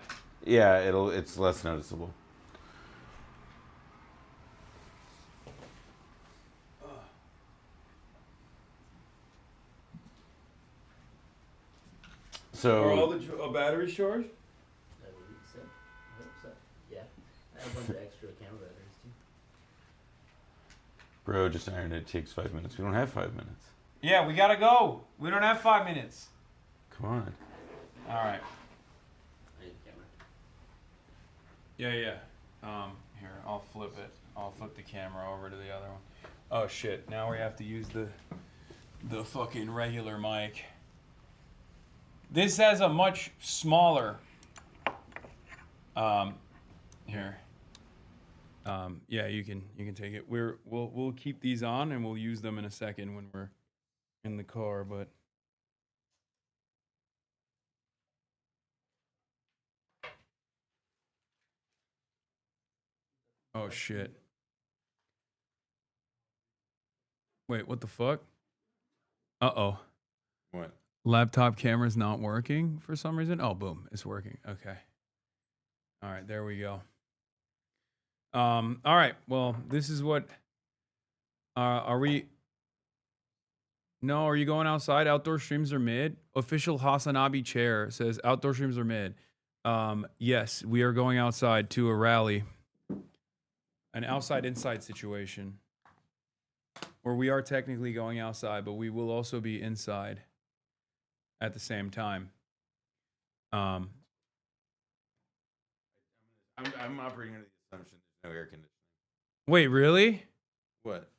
[SPEAKER 14] Yeah, it's less noticeable. So
[SPEAKER 9] Are all the batteries charged?
[SPEAKER 11] Yeah. I have a bunch of extra camera batteries too.
[SPEAKER 14] Bro, just ironed it. It takes 5 minutes. We don't have 5 minutes.
[SPEAKER 9] Yeah, we gotta go. We don't have 5 minutes.
[SPEAKER 14] Come on.
[SPEAKER 9] All right. Yeah. Here, I'll flip it. I'll flip the camera over to the other one. Oh shit! Now we have to use the fucking regular mic. This has a much smaller. Here. Yeah, you can take it. We'll keep these on and we'll use them in a second when we're in the car, but. Oh shit. Wait, what the fuck? Uh-oh.
[SPEAKER 14] What?
[SPEAKER 9] Laptop camera's not working for some reason? Oh, boom, it's working. Okay. All right, there we go. All right, well, this is what... are we... No, are you going outside? Outdoor streams are mid. Official HasanAbi chair says outdoor streams are mid. Yes, we are going outside to a rally. An outside-inside situation. or we are technically going outside, but we will also be inside at the same time.
[SPEAKER 14] I'm operating under the assumption there's no air conditioning.
[SPEAKER 9] Wait, really?
[SPEAKER 14] What?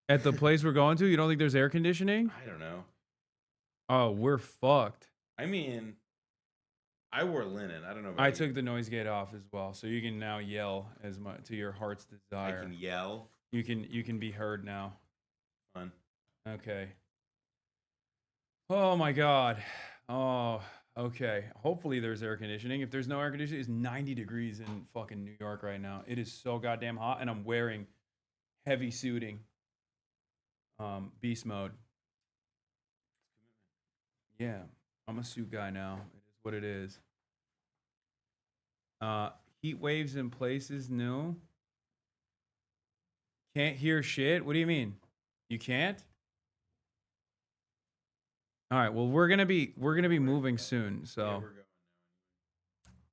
[SPEAKER 9] At the place we're going to, you don't think there's air conditioning?
[SPEAKER 14] I don't know.
[SPEAKER 9] Oh, we're fucked.
[SPEAKER 14] I mean, I wore linen. I don't know. About
[SPEAKER 9] I
[SPEAKER 14] you.
[SPEAKER 9] took the noise gate off as well, so you can now yell as much to your heart's desire.
[SPEAKER 14] I can yell.
[SPEAKER 9] You can be heard now.
[SPEAKER 14] Fun.
[SPEAKER 9] Okay. Oh my God. Oh, okay. Hopefully there's air conditioning. If there's no air conditioning, it's 90 degrees in fucking New York right now. It is so goddamn hot, and I'm wearing heavy suiting. Beast mode. Yeah, I'm a suit guy now. It is what it is. Heat waves in places new. Can't hear shit. What do you mean? You can't? All right. Well, we're gonna be moving soon. So,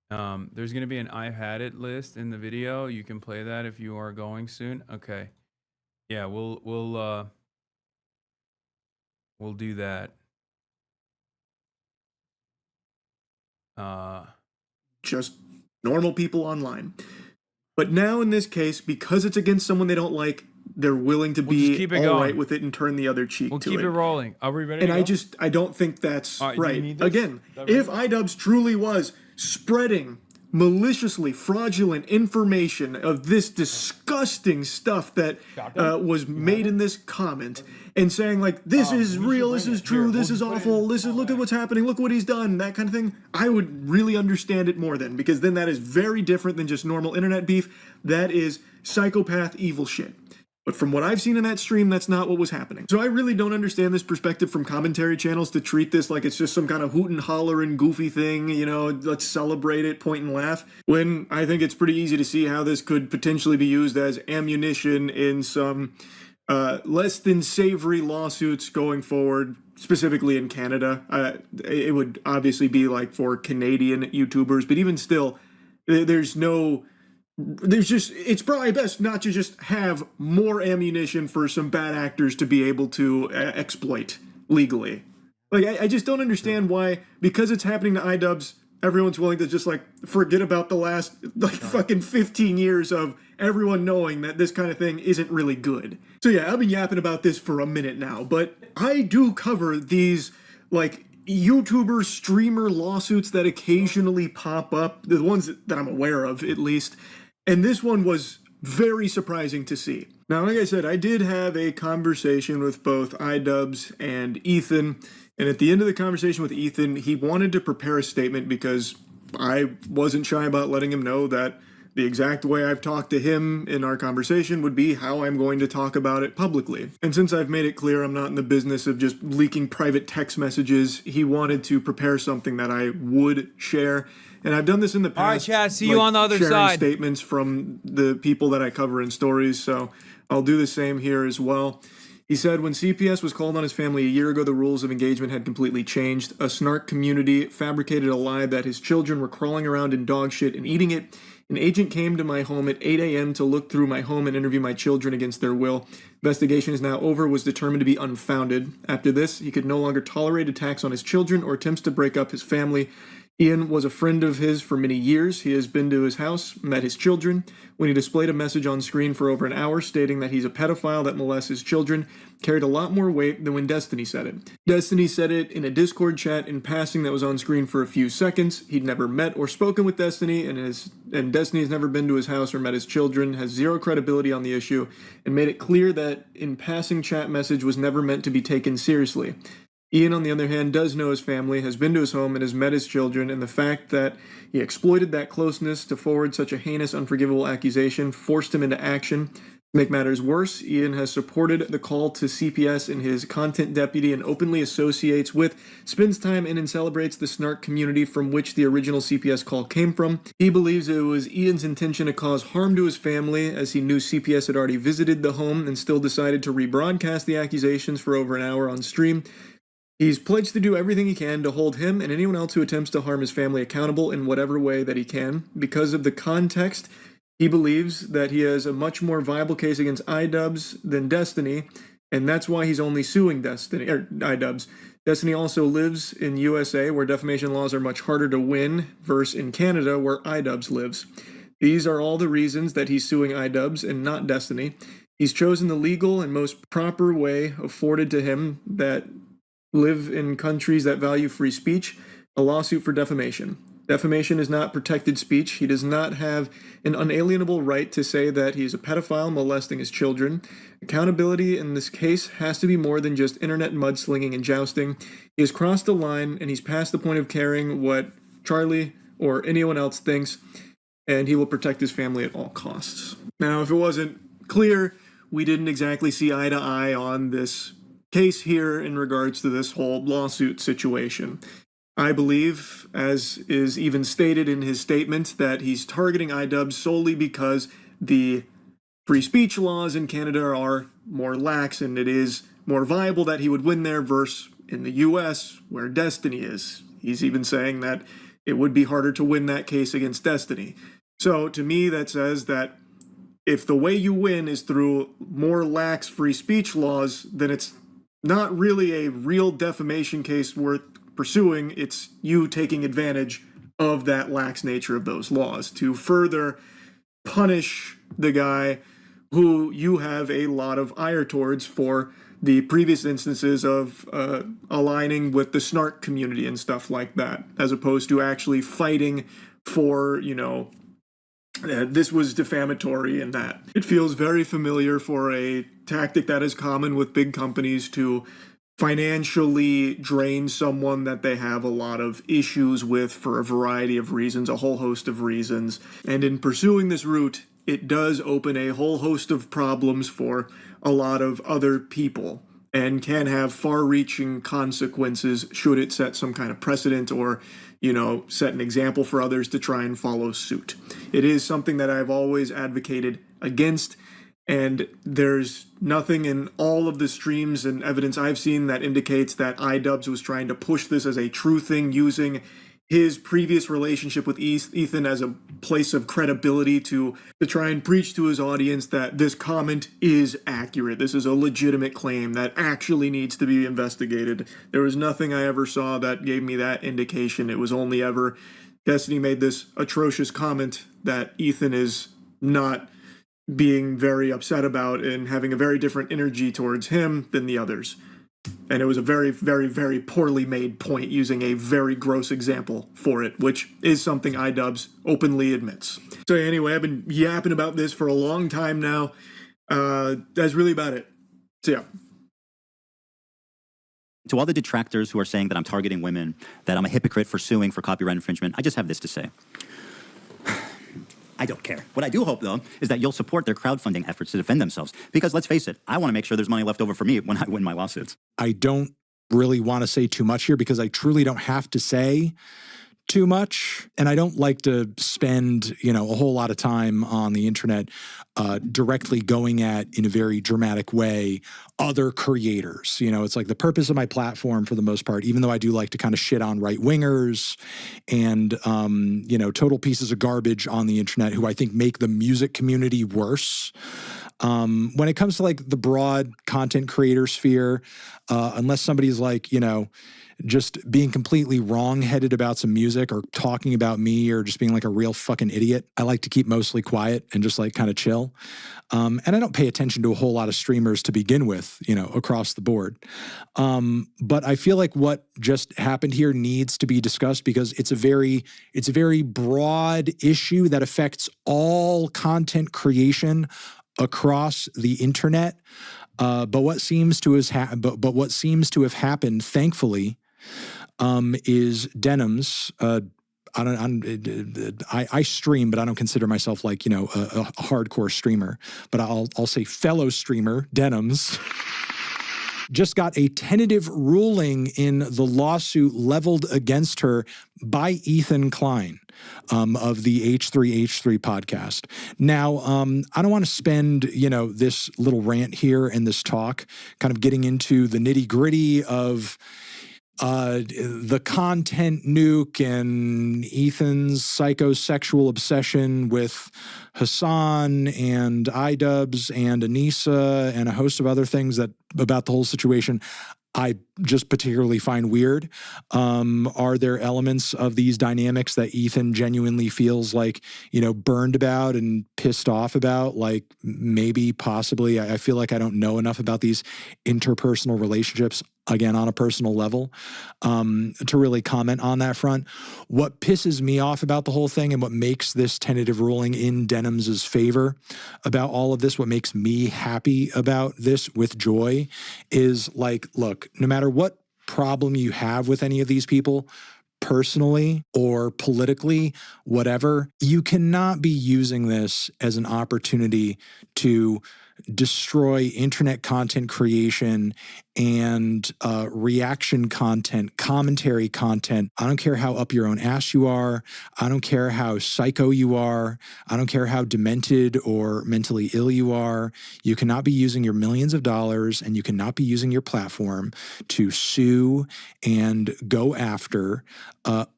[SPEAKER 9] there's gonna be an I've had it list in the video. You can play that if you are going soon. Okay. Yeah, we'll do that.
[SPEAKER 25] Just normal people online. But now in this case, because it's against someone they don't like, they're willing to be all right with it and turn the other cheek to it.
[SPEAKER 9] We'll keep it rolling. Are we ready
[SPEAKER 25] And
[SPEAKER 9] to go?
[SPEAKER 25] I don't think that's
[SPEAKER 9] All right, do you
[SPEAKER 25] right.
[SPEAKER 9] need this?
[SPEAKER 25] Again,
[SPEAKER 9] That
[SPEAKER 25] if
[SPEAKER 9] right?
[SPEAKER 25] iDubbbz truly was spreading maliciously fraudulent information of this disgusting stuff that was made in this comment and saying like, this is real, this is true, this is awful, this is, look at what's happening, look what he's done, that kind of thing, I would really understand it more then, because then that is very different than just normal internet beef. That is psychopath evil shit. But from what I've seen in that stream, that's not what was happening. So I really don't understand this perspective from commentary channels to treat this like it's just some kind of hoot and holler and goofy thing, you know, let's celebrate it, point and laugh, when I think it's pretty easy to see how this could potentially be used as ammunition in some less than savory lawsuits going forward, specifically in Canada. It would obviously be like for Canadian YouTubers, but even still, it's probably best not to just have more ammunition for some bad actors to be able to exploit legally. Like, I just don't understand why, because it's happening to iDubbbz, everyone's willing to just like forget about the last like fucking 15 years of everyone knowing that this kind of thing isn't really good. So yeah, I've been yapping about this for a minute now, but I do cover these like YouTuber streamer lawsuits that occasionally pop up, the ones that I'm aware of at least. And this one was very surprising to see. Now, like I said, I did have a conversation with both iDubbbz and Ethan. And at the end of the conversation with Ethan, he wanted to prepare a statement because I wasn't shy about letting him know that the exact way I've talked to him in our conversation would be how I'm going to talk about it publicly. And since I've made it clear I'm not in the business of just leaking private text messages, he wanted to prepare something that I would share. And I've done this in the past.
[SPEAKER 9] All right, Chad, see you on the other
[SPEAKER 25] sharing
[SPEAKER 9] side.
[SPEAKER 25] Statements from the people that I cover in stories, so I'll do the same here as well. He said, when CPS was called on his family a year ago, the rules of engagement had completely changed. A snark community fabricated a lie that his children were crawling around in dog shit and eating it. An agent came to my home at 8 a.m. to look through my home and interview my children against their will. Investigation is now over, was determined to be unfounded. After this, he could no longer tolerate attacks on his children or attempts to break up his family. Ian was a friend of his for many years. He has been to his house, met his children. When he displayed a message on screen for over an hour stating that he's a pedophile that molests his children, carried a lot more weight than when Destiny said it. Destiny said it in a Discord chat in passing that was on screen for a few seconds. He'd never met or spoken with Destiny, and Destiny has never been to his house or met his children, has zero credibility on the issue, and made it clear that in passing chat message was never meant to be taken seriously. Ian, on the other hand, does know his family, has been to his home, and has met his children, and the fact that he exploited that closeness to forward such a heinous, unforgivable accusation forced him into action. To make matters worse, Ian has supported the call to CPS in his content deputy and openly associates with, spends time in, and celebrates the snark community from which the original CPS call came from. He believes it was Ian's intention to cause harm to his family, as he knew CPS had already visited the home and still decided to rebroadcast the accusations for over an hour on stream. He's pledged to do everything he can to hold him and anyone else who attempts to harm his family accountable in whatever way that he can. Because of the context, He believes that he has a much more viable case against iDubbbz than Destiny, and that's why he's only suing Destiny or iDubbbz. Destiny also lives in USA, where defamation laws are much harder to win, versus in Canada, where iDubbbz lives. These are all the reasons that he's suing iDubbbz and not Destiny. He's chosen the legal and most proper way afforded to him that live in countries that value free speech, a lawsuit for defamation. Defamation is not protected speech. He does not have an unalienable right to say that he's a pedophile molesting his children. Accountability in this case has to be more than just internet mudslinging and jousting. He has crossed the line, and he's past the point of caring what Charlie or anyone else thinks, and he will protect his family at all costs. Now, if it wasn't clear, we didn't exactly see eye to eye on this case here in regards to this whole lawsuit situation. I believe, as is even stated in his statement, that he's targeting iDubbbz solely because the free speech laws in Canada are more lax, and it is more viable that he would win there versus in the US, where Destiny is. He's even saying that it would be harder to win that case against Destiny. So to me, that says that if the way you win is through more lax free speech laws, then it's not really a real defamation case worth pursuing. It's you taking advantage of that lax nature of those laws to further punish the guy who you have a lot of ire towards for the previous instances of aligning with the snark community and stuff like that, as opposed to actually fighting for, this was defamatory and that. It feels very familiar for a tactic that is common with big companies to financially drain someone that they have a lot of issues with for a variety of reasons, a whole host of reasons. And in pursuing this route, it does open a whole host of problems for a lot of other people and can have far-reaching consequences should it set some kind of precedent or, set an example for others to try and follow suit. It is something that I've always advocated against, and there's nothing in all of the streams and evidence I've seen that indicates that iDubbbz was trying to push this as a true thing, using his previous relationship with Ethan as a place of credibility to try and preach to his audience that this comment is accurate. This is a legitimate claim that actually needs to be investigated. There was nothing I ever saw that gave me that indication. It was only ever Destiny made this atrocious comment that Ethan is not being very upset about and having a very different energy towards him than the others. And it was a very, very, very poorly made point using a very gross example for it, which is something iDubbbz openly admits. So anyway, I've been yapping about this for a long time now. That's really about it. So yeah.
[SPEAKER 8] To all the detractors who are saying that I'm targeting women, that I'm a hypocrite for suing for copyright infringement, I just have this to say. I don't care. What I do hope, though, is that you'll support their crowdfunding efforts to defend themselves. Because let's face it, I want to make sure there's money left over for me when I win my lawsuits.
[SPEAKER 17] I don't really want to say too much here because I truly don't have to say too much. And I don't like to spend, a whole lot of time on the internet directly going at, in a very dramatic way, other creators. It's like the purpose of my platform for the most part, even though I do like to kind of shit on right-wingers and, total pieces of garbage on the internet who I think make the music community worse. When it comes to like the broad content creator sphere, unless somebody's like, just being completely wrong-headed about some music or talking about me or just being like a real fucking idiot, I like to keep mostly quiet and just like kind of chill. And I don't pay attention to a whole lot of streamers to begin with, across the board. But I feel like what just happened here needs to be discussed because it's a very broad issue that affects all content creation across the internet. But what seems to have happened, thankfully, is Denims. I stream, but I don't consider myself like a hardcore streamer. But I'll say fellow streamer Denims just got a tentative ruling in the lawsuit leveled against her by Ethan Klein of the H3H3 podcast. Now, I don't want to spend, this little rant here and this talk kind of getting into the nitty-gritty of the content nuke and Ethan's psychosexual obsession with Hasan and iDubbbz and Anissa and a host of other things that about the whole situation I just particularly find weird. Are there elements of these dynamics that Ethan genuinely feels like, burned about and pissed off about? Like maybe, possibly, I feel like I don't know enough about these interpersonal relationships, again, on a personal level, to really comment on that front. What pisses me off about the whole thing and what makes this tentative ruling in Denham's favor about all of this, what makes me happy about this with joy is like, look, no matter what problem you have with any of these people, personally or politically, whatever, you cannot be using this as an opportunity to destroy internet content creation and reaction content, commentary content. I don't care how up your own ass you are. I don't care how psycho you are. I don't care how demented or mentally ill you are. You cannot be using your millions of dollars and you cannot be using your platform to sue and go after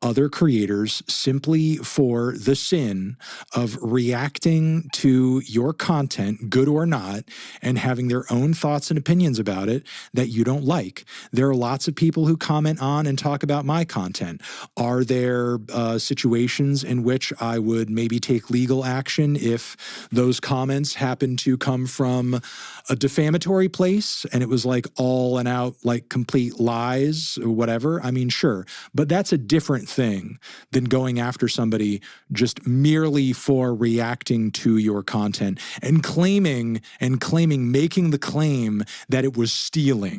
[SPEAKER 17] other creators simply for the sin of reacting to your content, good or not, and having their own thoughts and opinions about it that you don't like. There are lots of people who comment on and talk about my content. Are there situations in which I would maybe take legal action if those comments happen to come from a defamatory place and it was like all and out, like complete lies or whatever? I mean, sure. But that's a different thing than going after somebody just merely for reacting to your content and making the claim that it was stealing.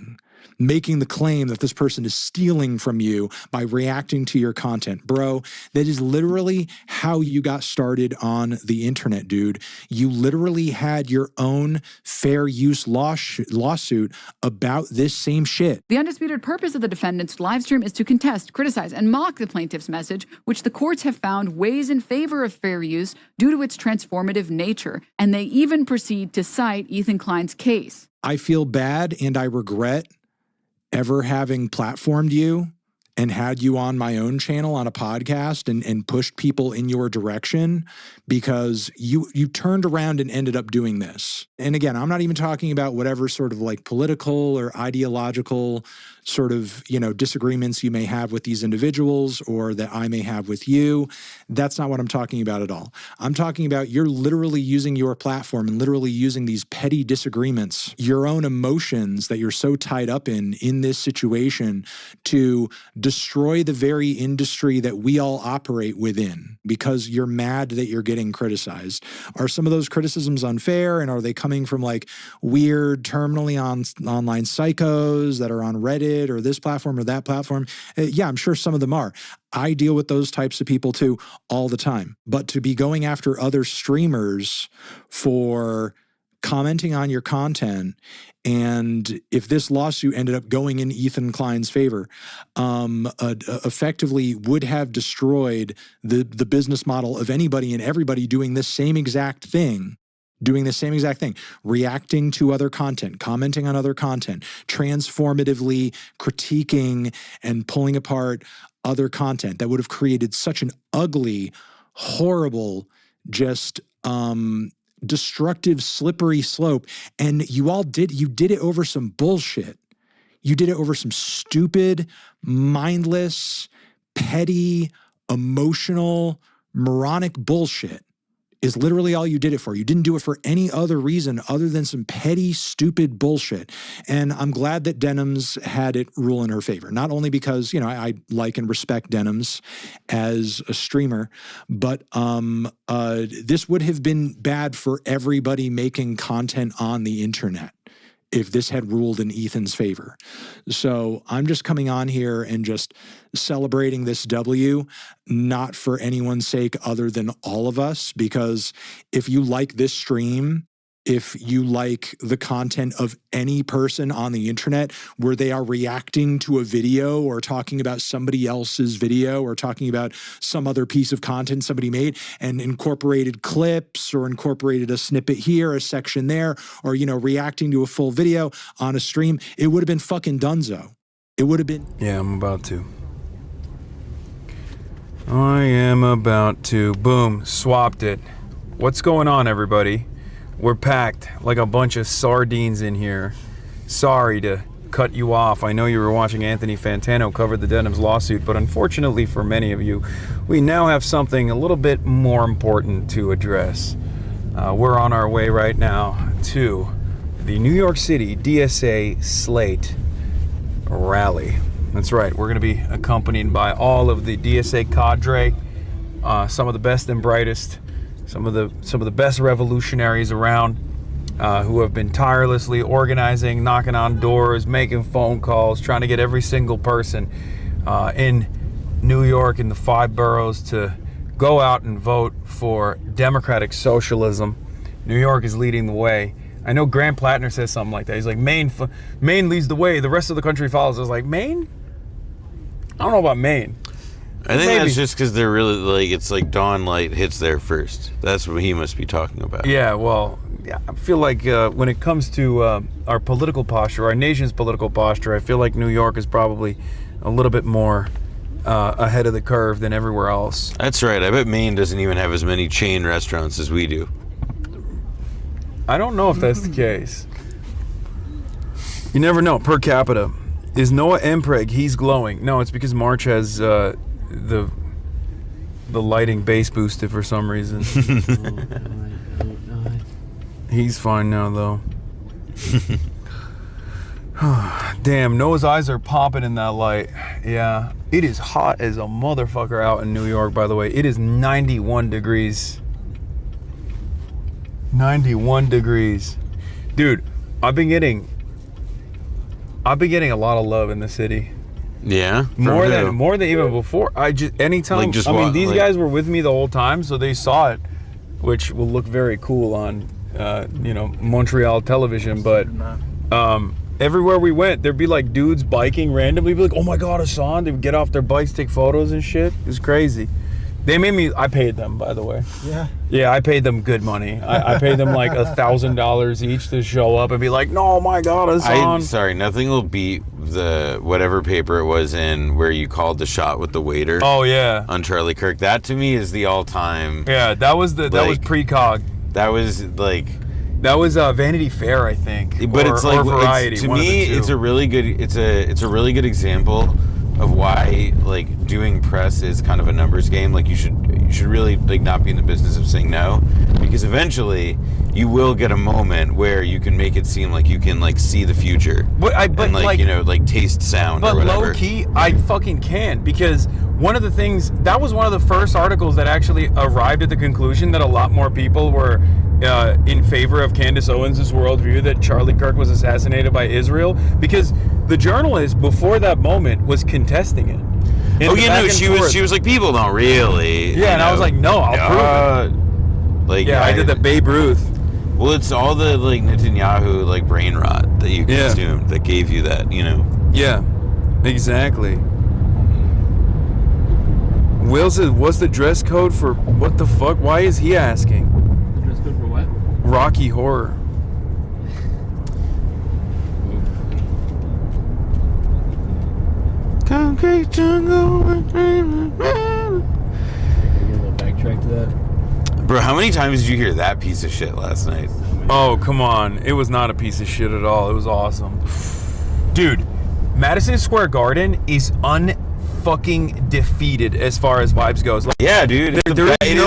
[SPEAKER 17] Making the claim that this person is stealing from you by reacting to your content. Bro, that is literally how you got started on the internet, dude. You literally had your own fair use lawsuit about this same shit.
[SPEAKER 1] The undisputed purpose of the defendant's live stream is to contest, criticize, and mock the plaintiff's message, which the courts have found weighs in favor of fair use due to its transformative nature. And they even proceed to cite Ethan Klein's case.
[SPEAKER 17] I feel bad and I regret ever having platformed you and had you on my own channel on a podcast and pushed people in your direction because you turned around and ended up doing this. And again, I'm not even talking about whatever sort of like political or ideological sort of, disagreements you may have with these individuals or that I may have with you. That's not what I'm talking about at all. I'm talking about you're literally using your platform and literally using these petty disagreements, your own emotions that you're so tied up in this situation to destroy the very industry that we all operate within because you're mad that you're getting criticized. Are some of those criticisms unfair? And are they coming from like weird terminally online psychos that are on Reddit or this platform or that platform? Yeah, I'm sure some of them are. I deal with those types of people too all the time. But to be going after other streamers for commenting on your content, and if this lawsuit ended up going in Ethan Klein's favor, effectively would have destroyed the business model of anybody and everybody doing this same exact thing. Reacting to other content, commenting on other content, transformatively critiquing and pulling apart other content that would have created such an ugly, horrible, just destructive, slippery slope. And you did it over some bullshit. You did it over some stupid, mindless, petty, emotional, moronic bullshit. Is literally all you did it for. You didn't do it for any other reason other than some petty, stupid bullshit. And I'm glad that Denham's had it rule in her favor. Not only because, I like and respect Denham's as a streamer, but this would have been bad for everybody making content on the internet if this had ruled in Ethan's favor. So I'm just coming on here and just celebrating this W, not for anyone's sake other than all of us, because if you like this stream, if you like the content of any person on the internet where they are reacting to a video or talking about somebody else's video or talking about some other piece of content somebody made and incorporated clips or incorporated a snippet here, a section there, or, reacting to a full video on a stream, it would have been fucking dunzo. It would have been.
[SPEAKER 9] Yeah, I'm about to. I am about to. Boom, swapped it. What's going on, everybody? We're packed like a bunch of sardines in here. Sorry to cut you off. I know you were watching Anthony Fantano cover the Denims lawsuit, but unfortunately for many of you, we now have something a little bit more important to address. We're on our way right now to the New York City DSA Slate rally. That's right. We're going to be accompanied by all of the DSA cadre, some of the best and brightest, some of the best revolutionaries around, who have been tirelessly organizing, knocking on doors, making phone calls, trying to get every single person in New York in the 5 boroughs to go out and vote for democratic socialism. New York is leading the way. I know Grant Plattner says something like that. He's like, Maine leads the way, the rest of the country follows. I was like, Maine? I don't know about Maine.
[SPEAKER 14] I think
[SPEAKER 9] Maybe.
[SPEAKER 14] that's just because they're really like, it's like dawn light hits there first. That's what he must be talking about.
[SPEAKER 9] Yeah, well, yeah, I feel like when it comes to our political posture, our nation's political posture, I feel like New York is probably a little bit more ahead of the curve than everywhere else.
[SPEAKER 14] That's right. I bet Maine doesn't even have as many chain restaurants as we do.
[SPEAKER 9] I don't know if that's the case. You never know. Per capita. Is Noah Empreg, he's glowing. No, it's because March has the lighting base boosted for some reason. He's fine now, though. Damn, Noah's eyes are popping in that light. Yeah, it is hot as a motherfucker out in New York, by the way. It is 91 degrees. 91 degrees. Dude, I've been getting a lot of love in the city.
[SPEAKER 14] Yeah?
[SPEAKER 9] More than even before. Anytime. These guys were with me the whole time, so they saw it, which will look very cool on Montreal television, but everywhere we went, there'd be like dudes biking randomly, be like, oh my god, Hasan. They would get off their bikes, take photos and shit. It was crazy. They made me, I paid them, by the way.
[SPEAKER 17] Yeah.
[SPEAKER 9] Yeah, I paid them good money. I paid them like $1,000 each to show up and be like, no, my god, Hasan.
[SPEAKER 14] I'm sorry, nothing will beat the whatever paper it was in where you called the shot with the waiter.
[SPEAKER 9] Oh yeah.
[SPEAKER 14] On Charlie Kirk. That to me is the all-time.
[SPEAKER 9] Yeah, that was pre-cog.
[SPEAKER 14] That was like.
[SPEAKER 9] That was Vanity Fair, I think.
[SPEAKER 14] But
[SPEAKER 9] it's like Variety.
[SPEAKER 14] To me, it's a really good. It's a really good example of why like doing press is kind of a numbers game. Like you should really like not be in the business of saying no, because eventually you will get a moment where you can make it seem like you can like see the future. But taste sound.
[SPEAKER 9] But
[SPEAKER 14] or whatever.
[SPEAKER 9] Low key, I fucking can, because one of the things that was one of the first articles that actually arrived at the conclusion that a lot more people were in favor of Candace Owens' worldview that Charlie Kirk was assassinated by Israel, because the journalist before that moment was contesting it.
[SPEAKER 14] She was like, people don't really.
[SPEAKER 9] Yeah, and I was like, no, I'll prove it. I did the Babe Ruth.
[SPEAKER 14] Well, it's all the like Netanyahu like brain rot that you consumed that gave you that,
[SPEAKER 9] Yeah, exactly. Will says, what's the dress code for what the fuck? Why is he asking?
[SPEAKER 11] Dress code for what?
[SPEAKER 9] Rocky Horror.
[SPEAKER 14] Concrete jungle.
[SPEAKER 11] Backtrack to that.
[SPEAKER 14] Bro, how many times did you hear that piece of shit last night?
[SPEAKER 9] Oh, come on. It was not a piece of shit at all. It was awesome. Dude, Madison Square Garden is unfucking defeated as far as vibes goes. Like,
[SPEAKER 14] yeah, dude. It is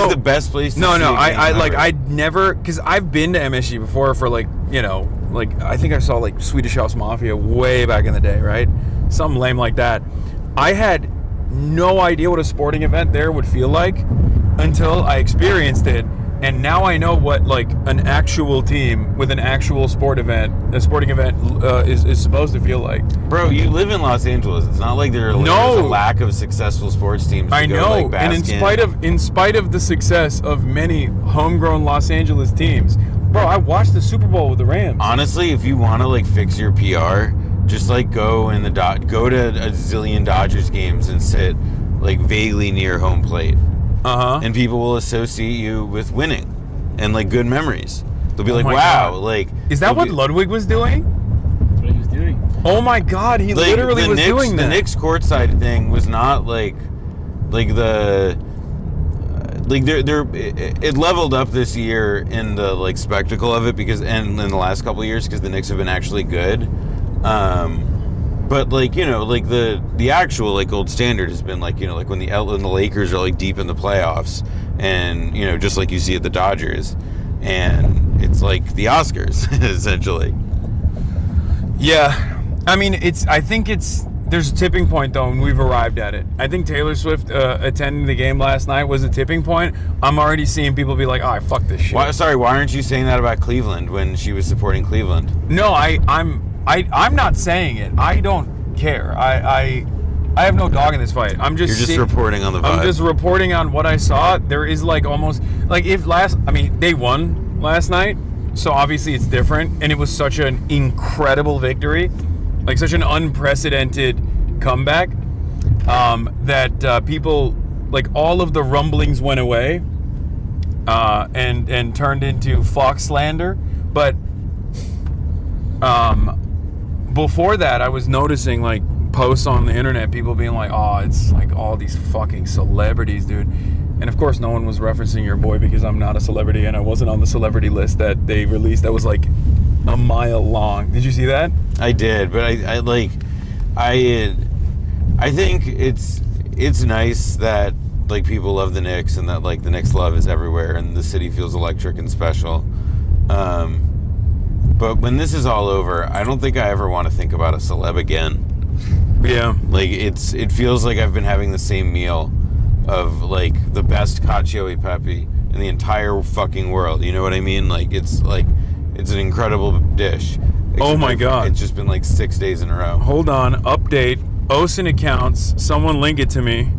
[SPEAKER 14] the best place to see
[SPEAKER 9] I'd never, because I've been to MSG before for I think I saw like Swedish House Mafia way back in the day, right? Something lame like that. I had no idea what a sporting event there would feel like until I experienced it, and now I know what like an actual team with an actual sporting event is supposed to feel like.
[SPEAKER 14] Bro, you live in Los Angeles. It's not like there's a lack of successful sports teams.
[SPEAKER 9] I know, and in spite of the success of many homegrown Los Angeles teams, bro, I watched the Super Bowl with the Rams.
[SPEAKER 14] Honestly, if you want to like fix your PR, just like go to a zillion Dodgers games and sit like vaguely near home plate. And people will associate you with winning and like good memories. They'll be like, wow,
[SPEAKER 9] God. Like, is that what Ludwig was doing?
[SPEAKER 11] That's what he was doing.
[SPEAKER 9] Oh my God, he literally was doing that.
[SPEAKER 14] The Knicks courtside thing was not like it leveled up this year in the like spectacle of it and in the last couple of years because the Knicks have been actually good. But like, you know, like the actual like gold standard has been like, you know, like when the Lakers are like deep in the playoffs and, you know, just like you see at the Dodgers, and it's like the Oscars essentially.
[SPEAKER 9] Yeah. I mean, I think there's a tipping point though, and we've arrived at it. I think Taylor Swift attending the game last night was a tipping point. I'm already seeing people be like, "Oh, fuck this shit."
[SPEAKER 14] Why aren't you saying that about Cleveland when she was supporting Cleveland?
[SPEAKER 9] No, I'm not saying it. I don't care. I have no dog in this fight. You're
[SPEAKER 14] just reporting on the vibe.
[SPEAKER 9] I'm just reporting on what I saw. There is like almost like they won last night, so obviously it's different, and it was such an incredible victory. Like such an unprecedented comeback that people, like all of the rumblings went away and turned into Fox slander. But before that, I was noticing like posts on the internet, people being like, "Oh, it's like all these fucking celebrities, dude." And of course, no one was referencing your boy because I'm not a celebrity and I wasn't on the celebrity list that they released. That was like a mile long. Did you see that?
[SPEAKER 14] I did, but I think it's nice that like people love the Knicks and that like the Knicks love is everywhere and the city feels electric and special. But when this is all over, I don't think I ever want to think about a celeb again.
[SPEAKER 9] Yeah.
[SPEAKER 14] Like it feels like I've been having the same meal of like the best cacio e pepe in the entire fucking world. You know what I mean? Like it's an incredible dish.
[SPEAKER 9] Oh my God.
[SPEAKER 14] It's just been like 6 days in a row.
[SPEAKER 9] Hold on. Update. OSIN accounts. Someone link it to me.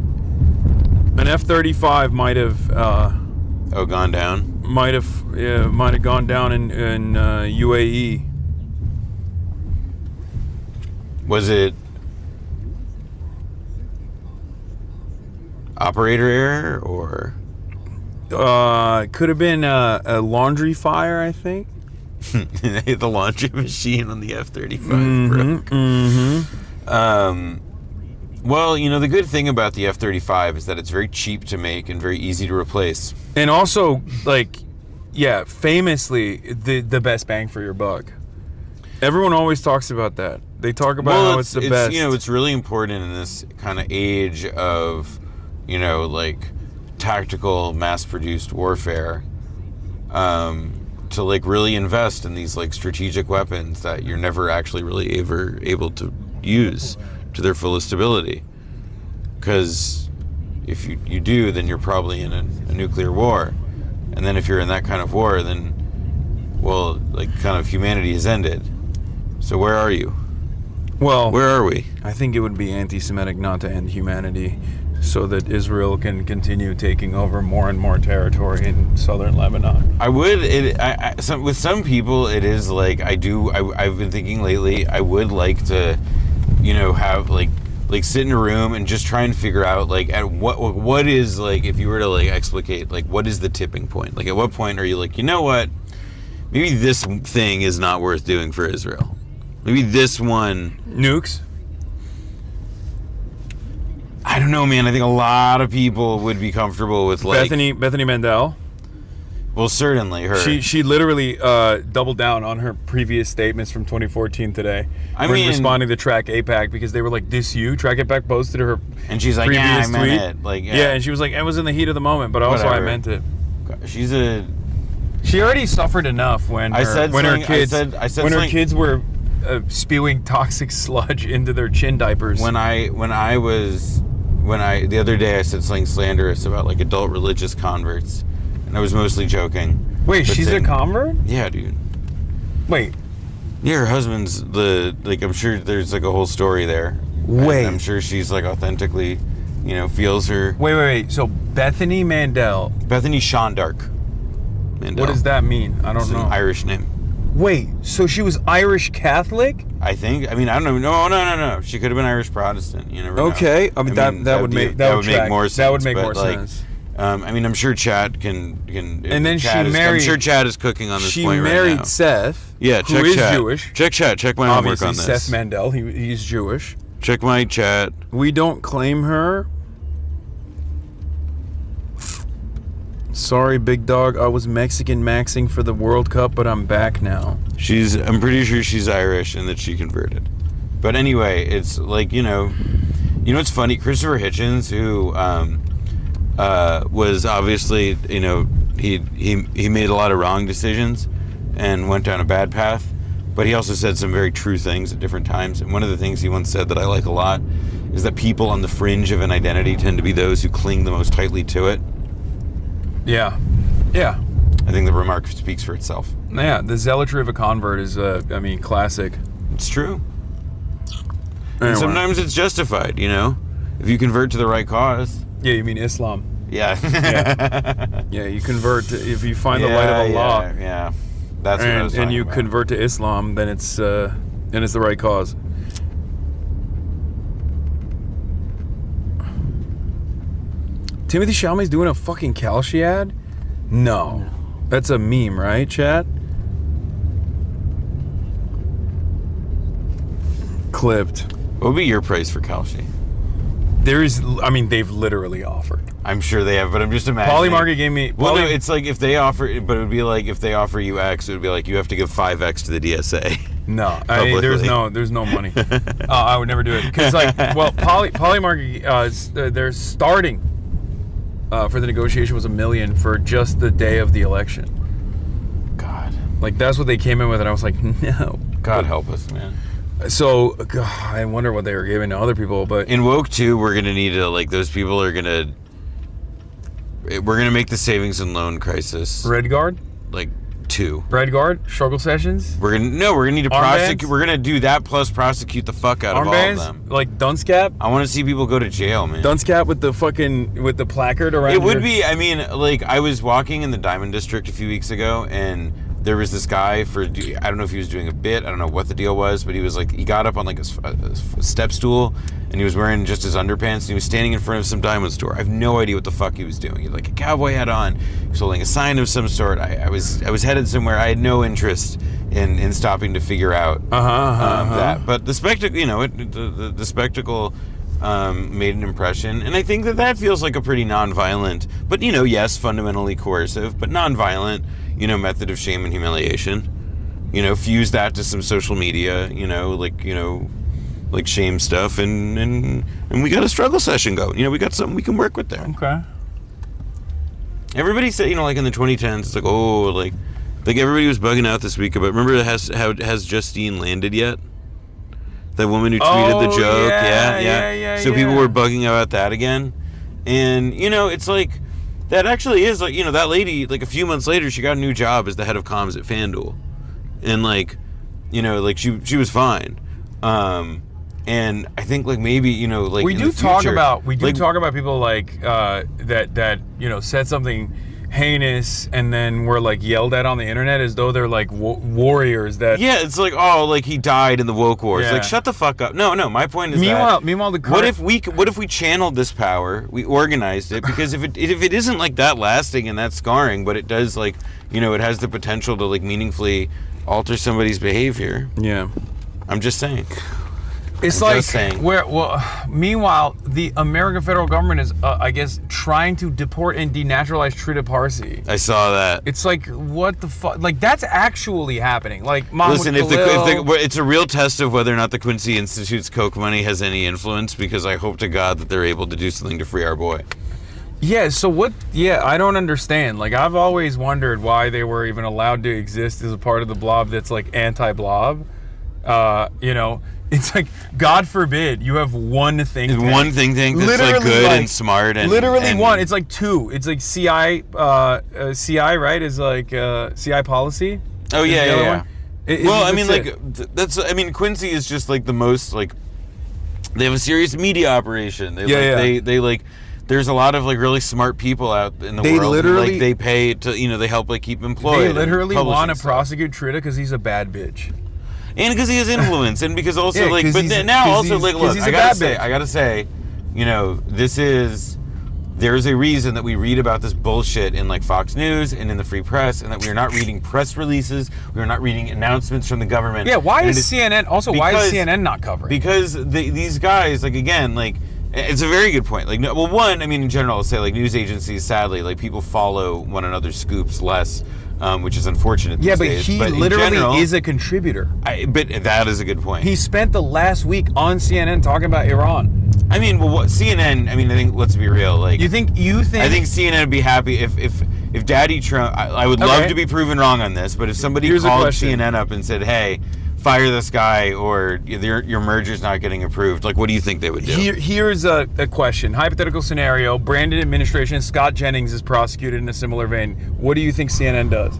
[SPEAKER 9] An F-35 might have...
[SPEAKER 14] gone down?
[SPEAKER 9] Might have gone down in UAE.
[SPEAKER 14] Was it operator error or...
[SPEAKER 9] It could have been a laundry fire, I think.
[SPEAKER 14] The laundry machine on the F-35 broke. Well, you know, the good thing about the F-35 is that it's very cheap to make and very easy to replace.
[SPEAKER 9] And also, like, yeah, famously, the best bang for your buck. Everyone always talks about that. They talk about how it's the best.
[SPEAKER 14] You know, it's really important in this kind of age of, you know, like, tactical, mass-produced warfare, to like really invest in these like strategic weapons that you're never actually really ever able to use to their fullest ability. Because if you do, then you're probably in a nuclear war, and then if you're in that kind of war, then well, like kind of humanity is ended. So where are you?
[SPEAKER 9] Well,
[SPEAKER 14] where are we?
[SPEAKER 9] I think it would be anti-Semitic not to end humanity, so that Israel can continue taking over more and more territory in southern Lebanon.
[SPEAKER 14] With some people, it is like I've been thinking lately, I would like to, you know, have like sit in a room and just try and figure out like at what is like, if you were to like explicate, like what is the tipping point? Like at what point are you like, you know what, maybe this thing is not worth doing for Israel. Maybe this one.
[SPEAKER 9] Nukes?
[SPEAKER 14] I don't know, man. I think a lot of people would be comfortable with like
[SPEAKER 9] Bethany Mandel.
[SPEAKER 14] Well, certainly her.
[SPEAKER 9] She literally doubled down on her previous statements from 2014 today. I mean, responding to Track APAC because they were like, "This you?" Track APAC posted her,
[SPEAKER 14] and she's like, "Yeah, I meant it." Like,
[SPEAKER 9] yeah, and she was like, "It was in the heat of the moment, but also I meant it." She already suffered enough when her kids were spewing toxic sludge into their chin diapers.
[SPEAKER 14] The other day I said something slanderous about like adult religious converts, and I was mostly joking.
[SPEAKER 9] Wait, she's a convert?
[SPEAKER 14] Yeah, dude.
[SPEAKER 9] Wait.
[SPEAKER 14] Yeah, her husband's I'm sure there's like a whole story there.
[SPEAKER 9] Wait.
[SPEAKER 14] I'm sure she's like authentically, you know, feels her.
[SPEAKER 9] Wait. So Bethany Mandel.
[SPEAKER 14] Bethany Shondark Mandel.
[SPEAKER 9] What does that mean? I don't know.
[SPEAKER 14] An Irish name.
[SPEAKER 9] Wait, so she was Irish Catholic?
[SPEAKER 14] I think. I mean, I don't know. No. She could have been Irish Protestant. You never know.
[SPEAKER 9] Okay. I mean, that would make more sense. That would make more sense.
[SPEAKER 14] I mean, I'm sure Chad can.
[SPEAKER 9] And then
[SPEAKER 14] I'm sure Chad is cooking on this point right now.
[SPEAKER 9] She married Seth.
[SPEAKER 14] Yeah,
[SPEAKER 9] who is
[SPEAKER 14] Chad.
[SPEAKER 9] Jewish.
[SPEAKER 14] Check Chad. Check my homework on this.
[SPEAKER 9] Seth Mandel. He's Jewish.
[SPEAKER 14] Check my chat.
[SPEAKER 9] We don't claim her. Sorry, big dog. I was Mexican maxing for the World Cup, but I'm back now.
[SPEAKER 14] I'm pretty sure she's Irish and that she converted. But anyway, it's like, you know what's funny? Christopher Hitchens, who was obviously, he made a lot of wrong decisions and went down a bad path, but he also said some very true things at different times. And one of the things he once said that I like a lot is that people on the fringe of an identity tend to be those who cling the most tightly to it.
[SPEAKER 9] Yeah.
[SPEAKER 14] I think the remark speaks for itself.
[SPEAKER 9] Yeah, the zealotry of a convert is, classic.
[SPEAKER 14] It's true.
[SPEAKER 9] Anyway.
[SPEAKER 14] And sometimes it's justified, if you convert to the right cause.
[SPEAKER 9] Yeah, you mean Islam.
[SPEAKER 14] Yeah.
[SPEAKER 9] Yeah, you convert if you find the light of Allah.
[SPEAKER 14] Yeah. That's what I was talking
[SPEAKER 9] and you
[SPEAKER 14] about.
[SPEAKER 9] convert to Islam, then it's the right cause. Timothy Chalamet's doing a fucking Kalshi ad? No. That's a meme, right, chat? Clipped.
[SPEAKER 14] What would be your price for Kalshi?
[SPEAKER 9] They've literally offered.
[SPEAKER 14] I'm sure they have, but I'm just imagining.
[SPEAKER 9] Polymarket gave me...
[SPEAKER 14] Well, no, it's like if they offer... But it would be like if they offer you X, it would be like you have to give 5X to the DSA.
[SPEAKER 9] No. There's no money. I would never do it. Because, Polymarket, they're starting for the negotiation was $1 million for just the day of the election.
[SPEAKER 14] God.
[SPEAKER 9] Like, that's what they came in with, and I was like, no.
[SPEAKER 14] God help us, man.
[SPEAKER 9] So, God, I wonder what they were giving to other people, but...
[SPEAKER 14] In Woke 2, we're going to need to, those people are going to... We're going to make the savings and loan crisis.
[SPEAKER 9] Red Guard?
[SPEAKER 14] 2.
[SPEAKER 9] Red Guard? Struggle sessions?
[SPEAKER 14] We're going to need to prosecute... We're going to do that plus prosecute the fuck out of all of them.
[SPEAKER 9] Like Dunscap?
[SPEAKER 14] I want to see people go to jail, man.
[SPEAKER 9] Dunscap with the placard around
[SPEAKER 14] It would be... I was walking in the Diamond District a few weeks ago, and... There was this guy I don't know if he was doing a bit, I don't know what the deal was, but he was he got up on a step stool and he was wearing just his underpants and he was standing in front of some diamond store. I have no idea what the fuck he was doing. He had a cowboy hat on, he was holding a sign of some sort. I was headed somewhere. I had no interest in stopping to figure out that. But the spectacle, the spectacle made an impression, and I think that feels like a pretty non-violent, but yes, fundamentally coercive, but non-violent, method of shame and humiliation. Fuse that to some social media, like shame stuff, and we got a struggle session going. We got something we can work with there.
[SPEAKER 9] Okay.
[SPEAKER 14] Everybody said, in the 2010s, it's everybody was bugging out this week about. Remember, has Justine landed yet? That woman who tweeted the joke, yeah. So people were bugging about that again, and it's that actually is that lady. A few months later, she got a new job as the head of comms at FanDuel, and she was fine. And I think maybe
[SPEAKER 9] we do talk about people that said something heinous and then were yelled at on the internet as though they're warriors that
[SPEAKER 14] he died in the woke wars. Shut the fuck up. No, my point is
[SPEAKER 9] meanwhile
[SPEAKER 14] what if we channeled this power, we organized it, because if it isn't that lasting and that scarring, but it does it has the potential to meaningfully alter somebody's behavior.
[SPEAKER 9] Yeah.
[SPEAKER 14] I'm just saying.
[SPEAKER 9] It's meanwhile, the American federal government is, I guess, trying to deport and denaturalize Trita Parsi.
[SPEAKER 14] I saw that.
[SPEAKER 9] It's what the fuck? That's actually happening. Mahmoud
[SPEAKER 14] Listen, if it's a real test of whether or not the Quincy Institute's Coke money has any influence, because I hope to God that they're able to do something to free our boy.
[SPEAKER 9] Yeah, so what? Yeah, I don't understand. I've always wondered why they were even allowed to exist as a part of the blob that's anti-blob. It's God forbid you have one think tank.
[SPEAKER 14] One think tank that's good and smart and
[SPEAKER 9] literally one. It's two. It's CI, CI, right? Is CI policy.
[SPEAKER 14] Oh yeah. Quincy is just the most they have a serious media operation. They there's a lot of really smart people out in the world.
[SPEAKER 9] Literally,
[SPEAKER 14] they pay to they help keep employed.
[SPEAKER 9] They literally want to prosecute Trita because he's a bad bitch.
[SPEAKER 14] And because he has influence, and because also look, I gotta say, this is there's a reason that we read about this bullshit in like Fox News and in the free press, and that we are not reading press releases, we are not reading announcements from the government.
[SPEAKER 9] Yeah, why is CNN not covering?
[SPEAKER 14] Because these guys, like, again, like, it's a very good point. Like, no, well, one, I mean, in general, I'll say, like, news agencies, sadly, like, people follow one another's scoops less, which is unfortunate these days.
[SPEAKER 9] He
[SPEAKER 14] in
[SPEAKER 9] literally
[SPEAKER 14] general,
[SPEAKER 9] is a contributor.
[SPEAKER 14] But that is a good point.
[SPEAKER 9] He spent the last week on CNN talking about Iran.
[SPEAKER 14] I mean, well, what CNN? I mean, I think, let's be real. Like,
[SPEAKER 9] you think?
[SPEAKER 14] I think CNN would be happy if Daddy Trump. I would love to be proven wrong on this, but if somebody called CNN up and said, "Hey, fire this guy," or your merger's not getting approved, like, what do you think they would do?
[SPEAKER 9] Here's a question. Hypothetical scenario. Brandon administration, Scott Jennings is prosecuted in a similar vein. What do you think CNN does?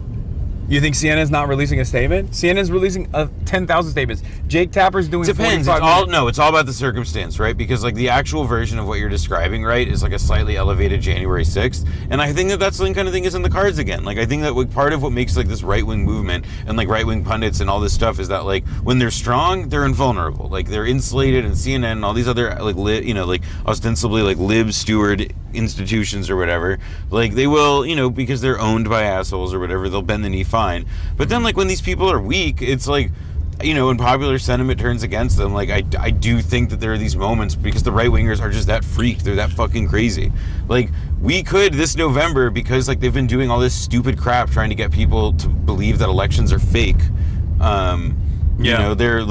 [SPEAKER 9] You think CNN's not releasing a statement? CNN's releasing 10,000 statements. Jake Tapper's doing
[SPEAKER 14] Depends.
[SPEAKER 9] 45
[SPEAKER 14] It's all about the circumstance, right? Because like the actual version of what you're describing, right, is like a slightly elevated January 6th, and I think that that's the kind of thing is in the cards again. Like I think that part of what makes like this right-wing movement and like right-wing pundits and all this stuff is that like when they're strong, they're invulnerable. Like they're insulated, and CNN and all these other like like ostensibly like lib steward institutions or whatever, like they will, because they're owned by assholes or whatever, they'll bend the knee fine. But then like when these people are weak, it's like, when popular sentiment turns against them, like I do think that there are these moments because the right wingers are just that freaked, they're that fucking crazy. Like we could this November, because like they've been doing all this stupid crap trying to get people to believe that elections are fake. They're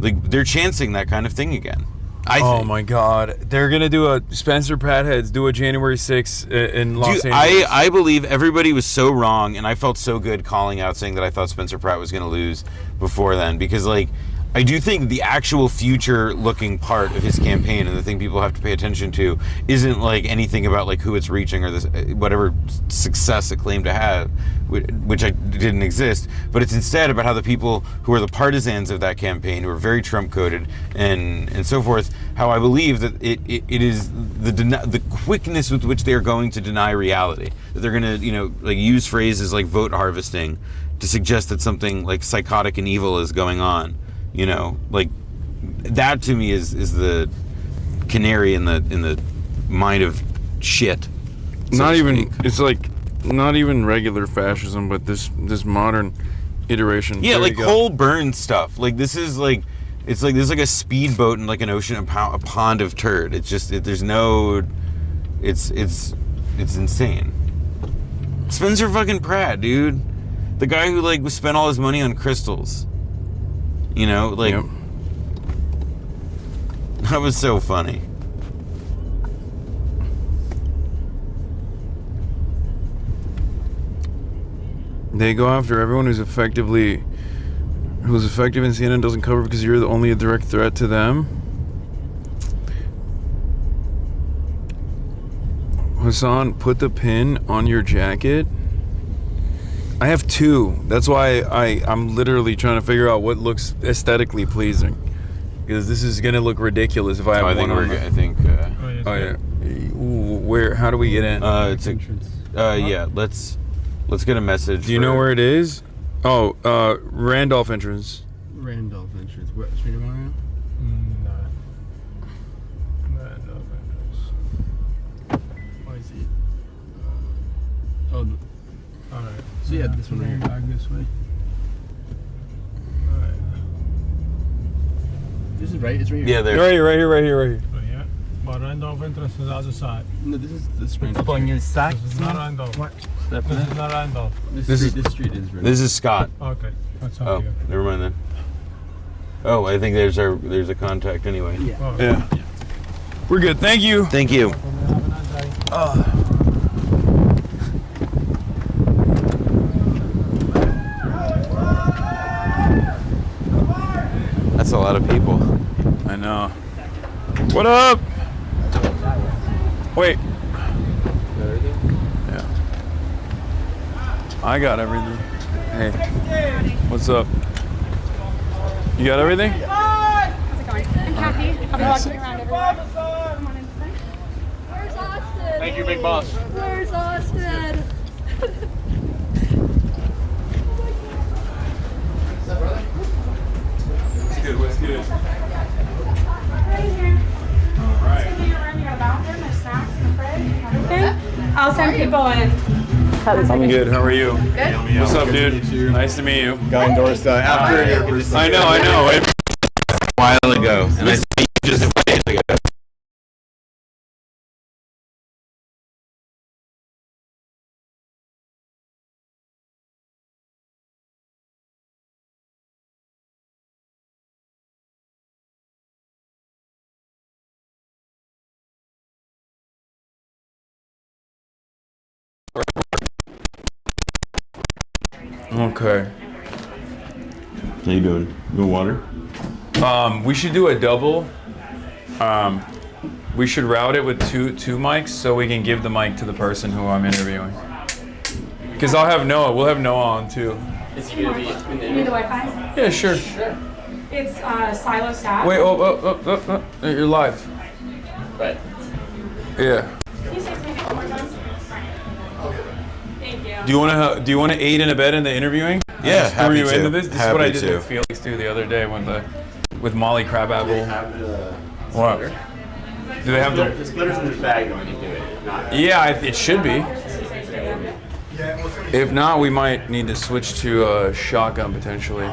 [SPEAKER 14] they're chancing that kind of thing again.
[SPEAKER 9] Oh my God! They're gonna do a Spencer Pratheads do a January 6th in Los Angeles.
[SPEAKER 14] I believe everybody was so wrong, and I felt so good calling out saying that I thought Spencer Pratt was gonna lose before then, because like I do think the actual future-looking part of his campaign and the thing people have to pay attention to isn't like anything about like who it's reaching or this whatever success it claimed to have, which didn't exist. But it's instead about how the people who are the partisans of that campaign, who are very Trump-coded and so forth, how I believe that it is the quickness with which they are going to deny reality. That they're going to like use phrases like vote harvesting to suggest that something like psychotic and evil is going on. Like that to me is the canary in the mine of shit.
[SPEAKER 9] It's like not even regular fascism, but this modern iteration.
[SPEAKER 14] Yeah, like Cole Burns stuff. Like this is like it's like there's like a speedboat in like an ocean, a pond of turd. It's just there's no. It's insane. Spencer fucking Pratt, dude, the guy who like spent all his money on crystals. That was so funny.
[SPEAKER 9] They go after everyone who's effective in CNN doesn't cover because you're only a direct threat to them. Hasan, put the pin on your jacket. I have two. That's why I'm literally trying to figure out what looks aesthetically pleasing, because this is gonna look ridiculous if I have one on.
[SPEAKER 14] I think.
[SPEAKER 9] Oh yeah. Ooh, where? How do we get in?
[SPEAKER 14] It's a. Yeah. Let's get a message.
[SPEAKER 9] Do you know where it is? Oh, Randolph entrance.
[SPEAKER 11] Randolph entrance. What street am I on? No. Randolph entrance. Why is it? Oh. All right. So yeah, this one right here. Back this way. All right. This is right. It's right here.
[SPEAKER 14] Yeah, there.
[SPEAKER 9] Right here.
[SPEAKER 11] Oh yeah. But Randolph entrance is the other side. No, this is Randolph.
[SPEAKER 10] It's on your side.
[SPEAKER 11] This is not Randolph. What? This is not Randolph.
[SPEAKER 10] This street is Randolph.
[SPEAKER 14] This is Scott.
[SPEAKER 11] Okay. That's
[SPEAKER 14] Oh, never mind then. Oh, I think there's a contact anyway.
[SPEAKER 11] Yeah. Oh,
[SPEAKER 9] yeah. We're good. Thank you.
[SPEAKER 14] Thank you. That's a lot of people.
[SPEAKER 9] I know. What up? Wait. Yeah. I got everything. Hey. What's up? You got everything?
[SPEAKER 19] How's it going? I'm Kathy. I'll be walking you around everywhere. Come on in. Where's Austin?
[SPEAKER 11] Thank you, big boss.
[SPEAKER 19] Where's Austin?
[SPEAKER 9] What's good?
[SPEAKER 19] Right here. All right. You got a bathroom, there's snacks in the fridge. I'll send people in.
[SPEAKER 9] I'm good. How are you?
[SPEAKER 19] Good.
[SPEAKER 9] What's up, dude? Nice to meet you.
[SPEAKER 15] Got endorsed after your first.
[SPEAKER 9] I know.
[SPEAKER 14] A while ago, and I see you just a few days ago.
[SPEAKER 9] Okay.
[SPEAKER 14] How you doing? You want water?
[SPEAKER 9] We should do a double. We should route it with two mics so we can give the mic to the person who I'm interviewing. Because I'll have Noah. We'll have Noah on too.
[SPEAKER 19] Is he gonna be in the You need the Wi-Fi?
[SPEAKER 9] Yeah, sure.
[SPEAKER 19] It's Silo Stat.
[SPEAKER 9] Wait. Oh. You're live.
[SPEAKER 19] Right.
[SPEAKER 9] Yeah.
[SPEAKER 19] Can you say something one more time? Thank you.
[SPEAKER 9] Do you want to aid and abet in the interviewing?
[SPEAKER 14] Yeah,
[SPEAKER 9] Just threw you
[SPEAKER 14] happy to.
[SPEAKER 9] into this. This is what I
[SPEAKER 14] Happy
[SPEAKER 9] did
[SPEAKER 14] to.
[SPEAKER 9] with Felix too the other day with Molly Crabapple. What? Do they have
[SPEAKER 11] The splitter's in his bag when you do it. Not
[SPEAKER 9] Yeah, it should be. If not, we might need to switch to a shotgun potentially.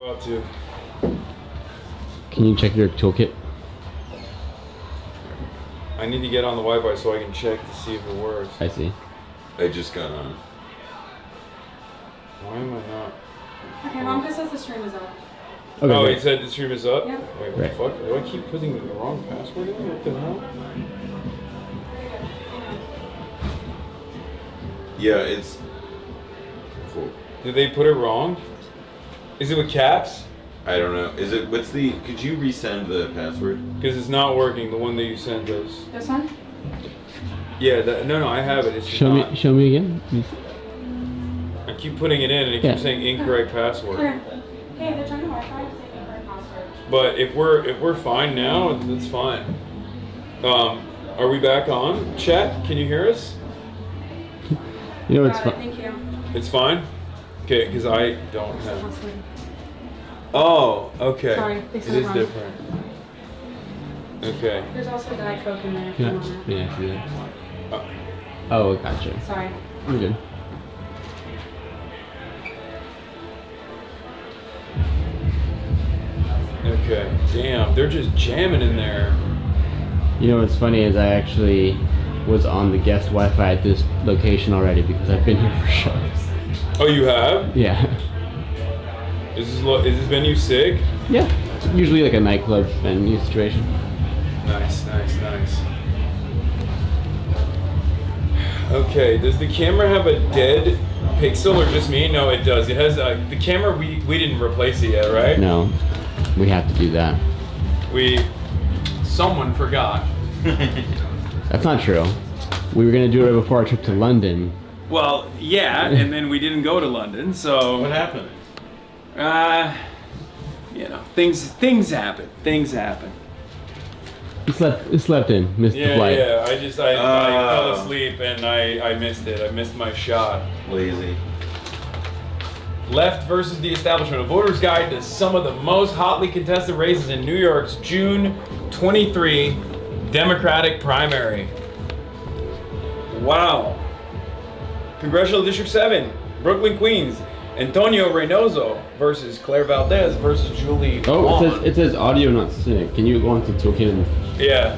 [SPEAKER 9] About to.
[SPEAKER 11] Can you check your toolkit?
[SPEAKER 9] I need to get on the Wi-Fi so I can check to see if it works.
[SPEAKER 11] I see.
[SPEAKER 14] I just got on.
[SPEAKER 9] Why am I not?
[SPEAKER 19] Okay, Mom says the stream is up.
[SPEAKER 11] Okay,
[SPEAKER 9] oh,
[SPEAKER 11] great.
[SPEAKER 9] he said the stream is up?
[SPEAKER 19] Yeah.
[SPEAKER 9] Wait, what the fuck? Do I keep putting the wrong password in? What the hell?
[SPEAKER 14] Yeah, it's cool.
[SPEAKER 9] Did they put it wrong? Is it with caps?
[SPEAKER 14] I don't know. Is it? What's the? Could you resend the password?
[SPEAKER 9] Because it's not working. The one that you sent us.
[SPEAKER 19] This one?
[SPEAKER 9] Yeah. No. I have it. It's just
[SPEAKER 11] Show
[SPEAKER 9] not.
[SPEAKER 11] me again.
[SPEAKER 9] I keep putting it in, and it keeps saying incorrect password.
[SPEAKER 19] Hey, they're trying to Wi-Fi. It's saying incorrect password.
[SPEAKER 9] But if we're fine now, that's fine. Are we back on? Chat, can you hear us?
[SPEAKER 11] You know it's fine.
[SPEAKER 19] Thank you.
[SPEAKER 9] It's fine. Okay, because I don't have. Oh, okay.
[SPEAKER 19] Sorry, they
[SPEAKER 9] it
[SPEAKER 19] said
[SPEAKER 9] is
[SPEAKER 19] wrong.
[SPEAKER 9] different. Okay.
[SPEAKER 19] There's also a Diet Coke in there. if
[SPEAKER 11] Yeah,
[SPEAKER 19] you want it.
[SPEAKER 11] yeah, see that. Oh, gotcha.
[SPEAKER 19] Sorry.
[SPEAKER 11] I'm good.
[SPEAKER 9] Okay. Damn, they're just jamming in there.
[SPEAKER 11] You know what's funny is I actually
[SPEAKER 18] was on the guest Wi-Fi at this location already because I've been here for shows.
[SPEAKER 9] Oh, you have?
[SPEAKER 18] Yeah.
[SPEAKER 9] Is this venue sick?
[SPEAKER 18] Yeah. It's usually like a nightclub venue situation.
[SPEAKER 9] Nice. Okay, does the camera have a dead pixel or just me? No, it does. It has the camera. We didn't replace it yet, right?
[SPEAKER 18] No, we have to do that.
[SPEAKER 9] Someone forgot.
[SPEAKER 18] That's not true. We were gonna do it before our trip to London.
[SPEAKER 9] Well, yeah, and then we didn't go to London, so.
[SPEAKER 14] What happened?
[SPEAKER 9] Things happen.
[SPEAKER 18] He slept in, missed the flight.
[SPEAKER 9] Yeah, I fell asleep and I missed it. I missed my shot.
[SPEAKER 14] Lazy.
[SPEAKER 9] Left versus the Establishment, a voter's guide to some of the most hotly contested races in New York's June 23 Democratic primary. Wow. Congressional District 7, Brooklyn, Queens. Antonio Reynoso versus Claire Valdez versus Julie Wong.
[SPEAKER 18] It says audio not sync. Can you go on to token?
[SPEAKER 9] Yeah.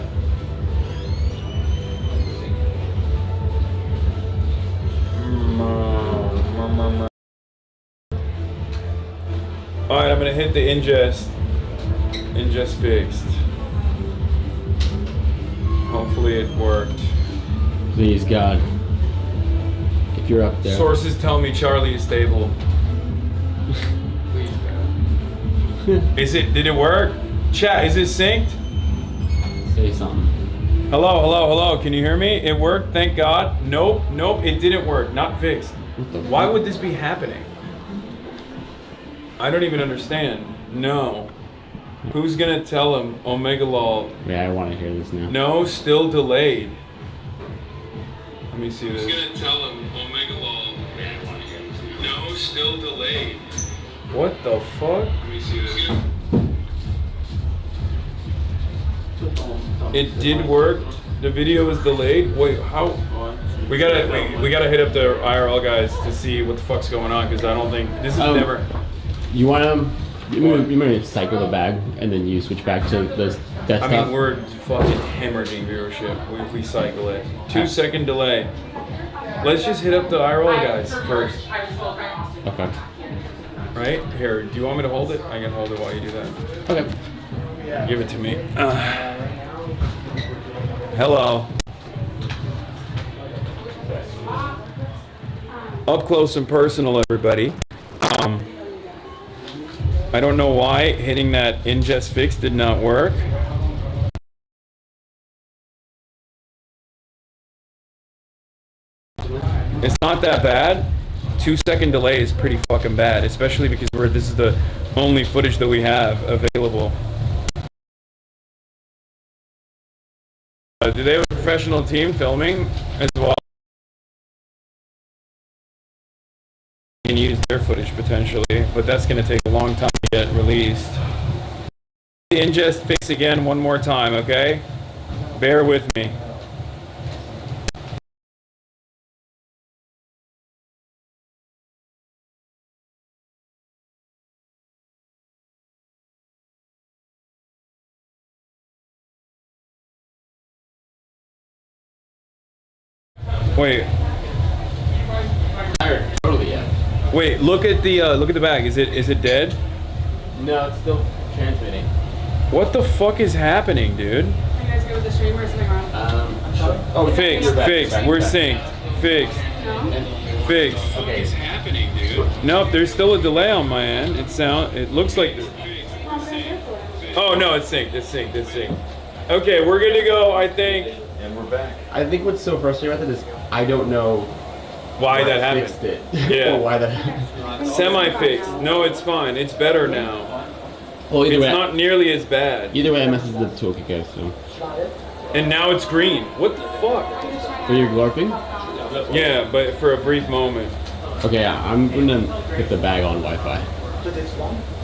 [SPEAKER 9] Alright, I'm gonna hit the ingest fixed. Hopefully it worked.
[SPEAKER 18] Please, God. If you're up there.
[SPEAKER 9] Sources tell me Charlie is stable. Did it work? Chat, is it synced?
[SPEAKER 18] Say something.
[SPEAKER 9] Hello, can you hear me? It worked, thank God. Nope, it didn't work, not fixed. Why would this be happening? I don't even understand. No. Who's gonna tell him Omega Lol?
[SPEAKER 18] Yeah, I want to hear this now.
[SPEAKER 9] No, still delayed. Let me see this.
[SPEAKER 20] Who's gonna tell him Omega Lol? Yeah, I want to hear this now. No, still delayed.
[SPEAKER 9] What the fuck?
[SPEAKER 20] Let me see this.
[SPEAKER 9] It did work. The video was delayed. Wait, how? We gotta hit up the IRL guys to see what the fuck's going on because I don't think this is never.
[SPEAKER 18] You want to? You might cycle the bag and then you switch back to the desktop.
[SPEAKER 9] I mean, we're fucking hemorrhaging viewership if we cycle it. 2-second delay. Let's just hit up the IRL guys first.
[SPEAKER 18] Okay.
[SPEAKER 9] Right? Here, do you want me to hold it? I can hold it while you do that.
[SPEAKER 18] Okay.
[SPEAKER 9] Give it to me. Hello. Up close and personal, everybody. I don't know why hitting that ingest fix did not work. It's not that bad. 2-second delay is pretty fucking bad, especially because this is the only footage that we have available. Do they have a professional team filming as well? Can use their footage potentially, but that's going to take a long time to get released. The ingest fix again one more time, okay? Bear with me. Wait.
[SPEAKER 18] Totally, yeah.
[SPEAKER 9] Wait, look at the bag. Is it dead?
[SPEAKER 18] No, it's still transmitting.
[SPEAKER 9] What the fuck is happening, dude?
[SPEAKER 19] You guys go with the stream or is something wrong?
[SPEAKER 9] Fixed. We're synced. Fixed.
[SPEAKER 20] What is happening, dude?
[SPEAKER 9] Nope, there's still a delay on my end. It looks like. Oh no, it's synced. Okay, we're good to go, I think.
[SPEAKER 14] And we're back.
[SPEAKER 18] I think what's so frustrating about that is I don't know
[SPEAKER 9] why that happened.
[SPEAKER 18] Fixed it.
[SPEAKER 9] Yeah.
[SPEAKER 18] Or why that happened.
[SPEAKER 9] Semi-fixed. No, it's fine. It's better now.
[SPEAKER 18] Well,
[SPEAKER 9] it's not nearly as bad.
[SPEAKER 18] Either way, I messaged the toolkit guys, so.
[SPEAKER 9] And now it's green. What the fuck?
[SPEAKER 18] For your glorping?
[SPEAKER 9] Yeah, but for a brief moment.
[SPEAKER 18] Okay, yeah, I'm gonna put the bag on Wi-Fi.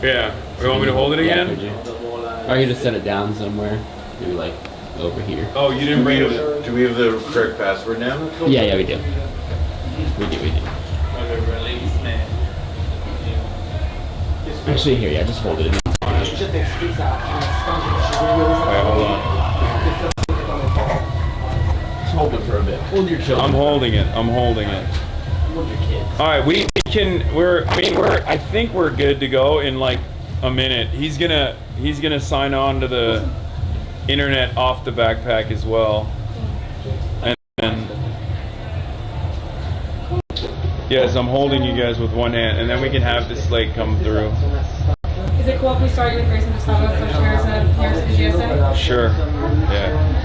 [SPEAKER 9] Yeah. You want me to hold it again?
[SPEAKER 18] Yeah, could you? Or I could just set it down somewhere. Maybe like over here.
[SPEAKER 9] Oh, you didn't bring it.
[SPEAKER 14] Do we have the correct password now?
[SPEAKER 18] Yeah, we do. We do. Actually, here, yeah, just hold it.
[SPEAKER 9] Alright, hold on.
[SPEAKER 18] hold it for a bit. Hold your children.
[SPEAKER 9] I'm holding it.
[SPEAKER 18] Hold your kids.
[SPEAKER 9] All right, we can. I think we're good to go in like a minute. He's gonna sign on to the internet off the backpack as well. And yes, I'm holding you guys with one hand, and then we can have the slate come through.
[SPEAKER 19] Is it cool if we start with Grayson Gustavo, Coach Harrison, GSA?
[SPEAKER 9] Sure. Yeah.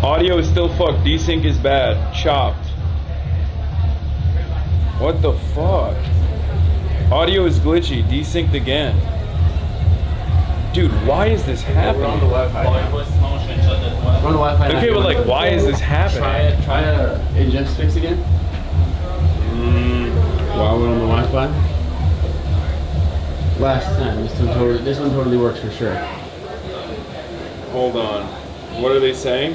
[SPEAKER 9] Audio is still fucked. Desync is bad. Chopped. What the fuck? Audio is glitchy. Desynced again. Dude, why is this happening?
[SPEAKER 18] We're on the Wi-Fi.
[SPEAKER 9] Okay, but like, why is this happening?
[SPEAKER 18] Try Agen's fix again. While we're on the Wi-Fi. Last time, this one totally works for sure.
[SPEAKER 9] Hold on. What are they saying?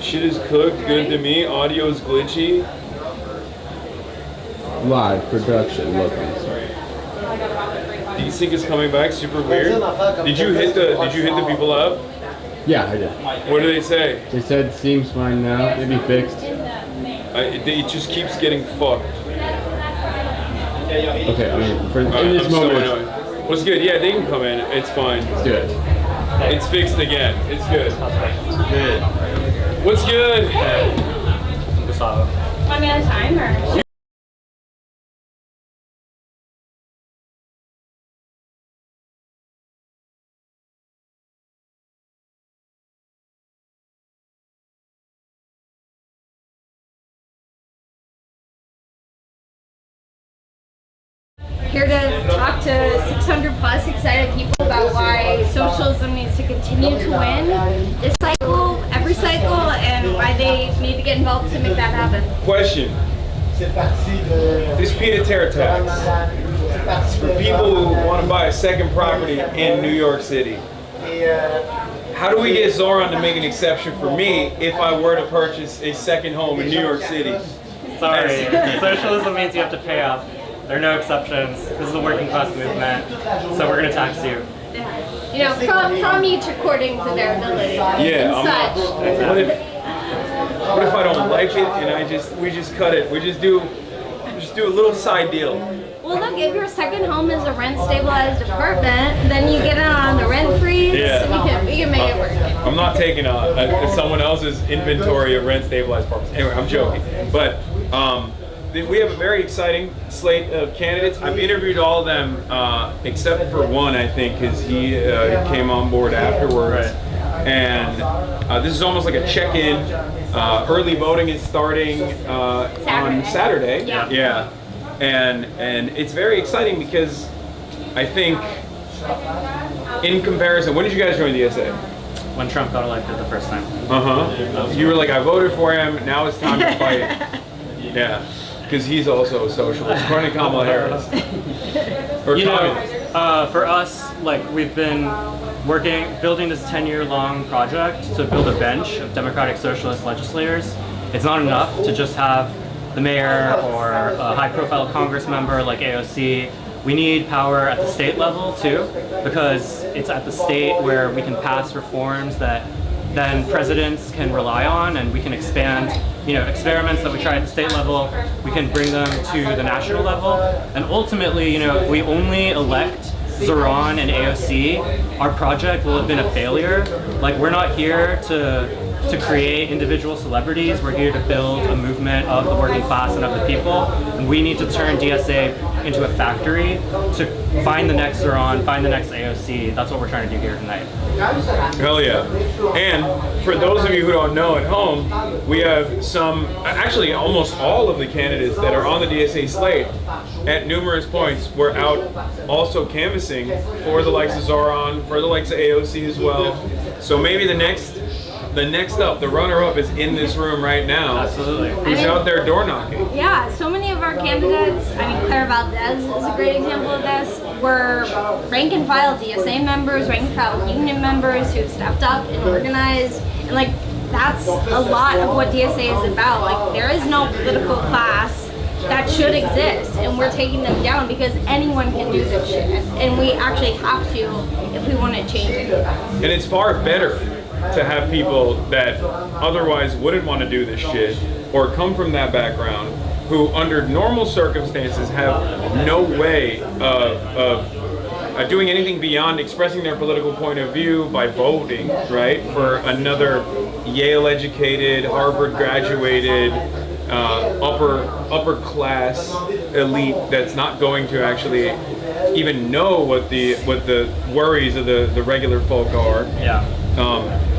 [SPEAKER 9] Shit is cooked. Good to me. Audio is glitchy.
[SPEAKER 18] Live production looking.
[SPEAKER 9] Desync is coming back. Super weird. Did you hit the people up?
[SPEAKER 18] Yeah, I did.
[SPEAKER 9] What do they say?
[SPEAKER 18] They said seems fine now. Maybe fixed.
[SPEAKER 9] It just keeps getting fucked.
[SPEAKER 18] Okay, I mean, in this moment.
[SPEAKER 9] What's good? Yeah, they can come in. It's fine.
[SPEAKER 18] Let's do it.
[SPEAKER 9] It's fixed again. It's good.
[SPEAKER 18] Good.
[SPEAKER 9] What's good?
[SPEAKER 19] Want me out of time or?
[SPEAKER 4] Here to talk to 600 plus excited people about why socialism needs to continue to win this cycle, every cycle, and why they need to get involved to make that happen.
[SPEAKER 9] Question. This pied-à-terre tax is for people who want to buy a second property in New York City. How do we get Zoran to make an exception for me if I were to purchase a second home in New York City?
[SPEAKER 16] Sorry, socialism means you have to pay up. There are no exceptions. This is a working class movement, so we're going to tax you.
[SPEAKER 4] You know, from each according to their ability.
[SPEAKER 9] Yeah,
[SPEAKER 4] and such.
[SPEAKER 9] What if I don't like it and we just cut it? We just do a little side deal.
[SPEAKER 4] Well, look, if your second home is a rent-stabilized apartment, then you get it on the rent freeze.
[SPEAKER 9] Yeah.
[SPEAKER 4] We can make it work.
[SPEAKER 9] I'm not taking someone else's inventory of rent-stabilized apartments. Anyway, I'm joking. But we have a very exciting slate of candidates. I've interviewed all of them except for one, I think, because he came on board afterwards. Right. And this is almost like a check-in. Early voting is starting on Saturday. Yeah. And it's very exciting because I think in comparison, when did you guys join the DSA?
[SPEAKER 16] When Trump got elected the first time.
[SPEAKER 9] You were like, I voted for him, now it's time to fight. Yeah. Because he's also a socialist, according to Kamala Harris. Or
[SPEAKER 16] for us, like we've been building this 10-year-long project to build a bench of democratic socialist legislators. It's not enough to just have the mayor or a high-profile Congress member like AOC. We need power at the state level too, because it's at the state where we can pass reforms that then presidents can rely on, and we can expand, experiments that we try at the state level, we can bring them to the national level. And ultimately, if we only elect Zoran and AOC, our project will have been a failure. Like, we're not here to create individual celebrities, we're here to build a movement of the working class and of the people. And we need to turn DSA into a factory to find the next Zoran, find the next AOC. That's what we're trying to do here tonight.
[SPEAKER 9] Hell yeah. And for those of you who don't know at home, we have actually almost all of the candidates that are on the DSA slate at numerous points were out also canvassing for the likes of Zoran, for the likes of AOC as well. So maybe the next up, the runner-up is in this room right now.
[SPEAKER 16] Absolutely.
[SPEAKER 9] Who's out there door knocking.
[SPEAKER 4] Yeah, so many of our candidates, Claire Valdez is a great example of this, were rank and file DSA members, rank and file union members who stepped up and organized, and that's a lot of what DSA is about. There is no political class that should exist, and we're taking them down because anyone can do this shit, and we actually have to if we want to change it.
[SPEAKER 9] And it's far better to have people that otherwise wouldn't want to do this shit or come from that background who under normal circumstances have no way of doing anything beyond expressing their political point of view by voting, right, for another Yale-educated, Harvard-graduated, upper class elite that's not going to actually even know what the worries of the regular folk are.
[SPEAKER 16] Yeah.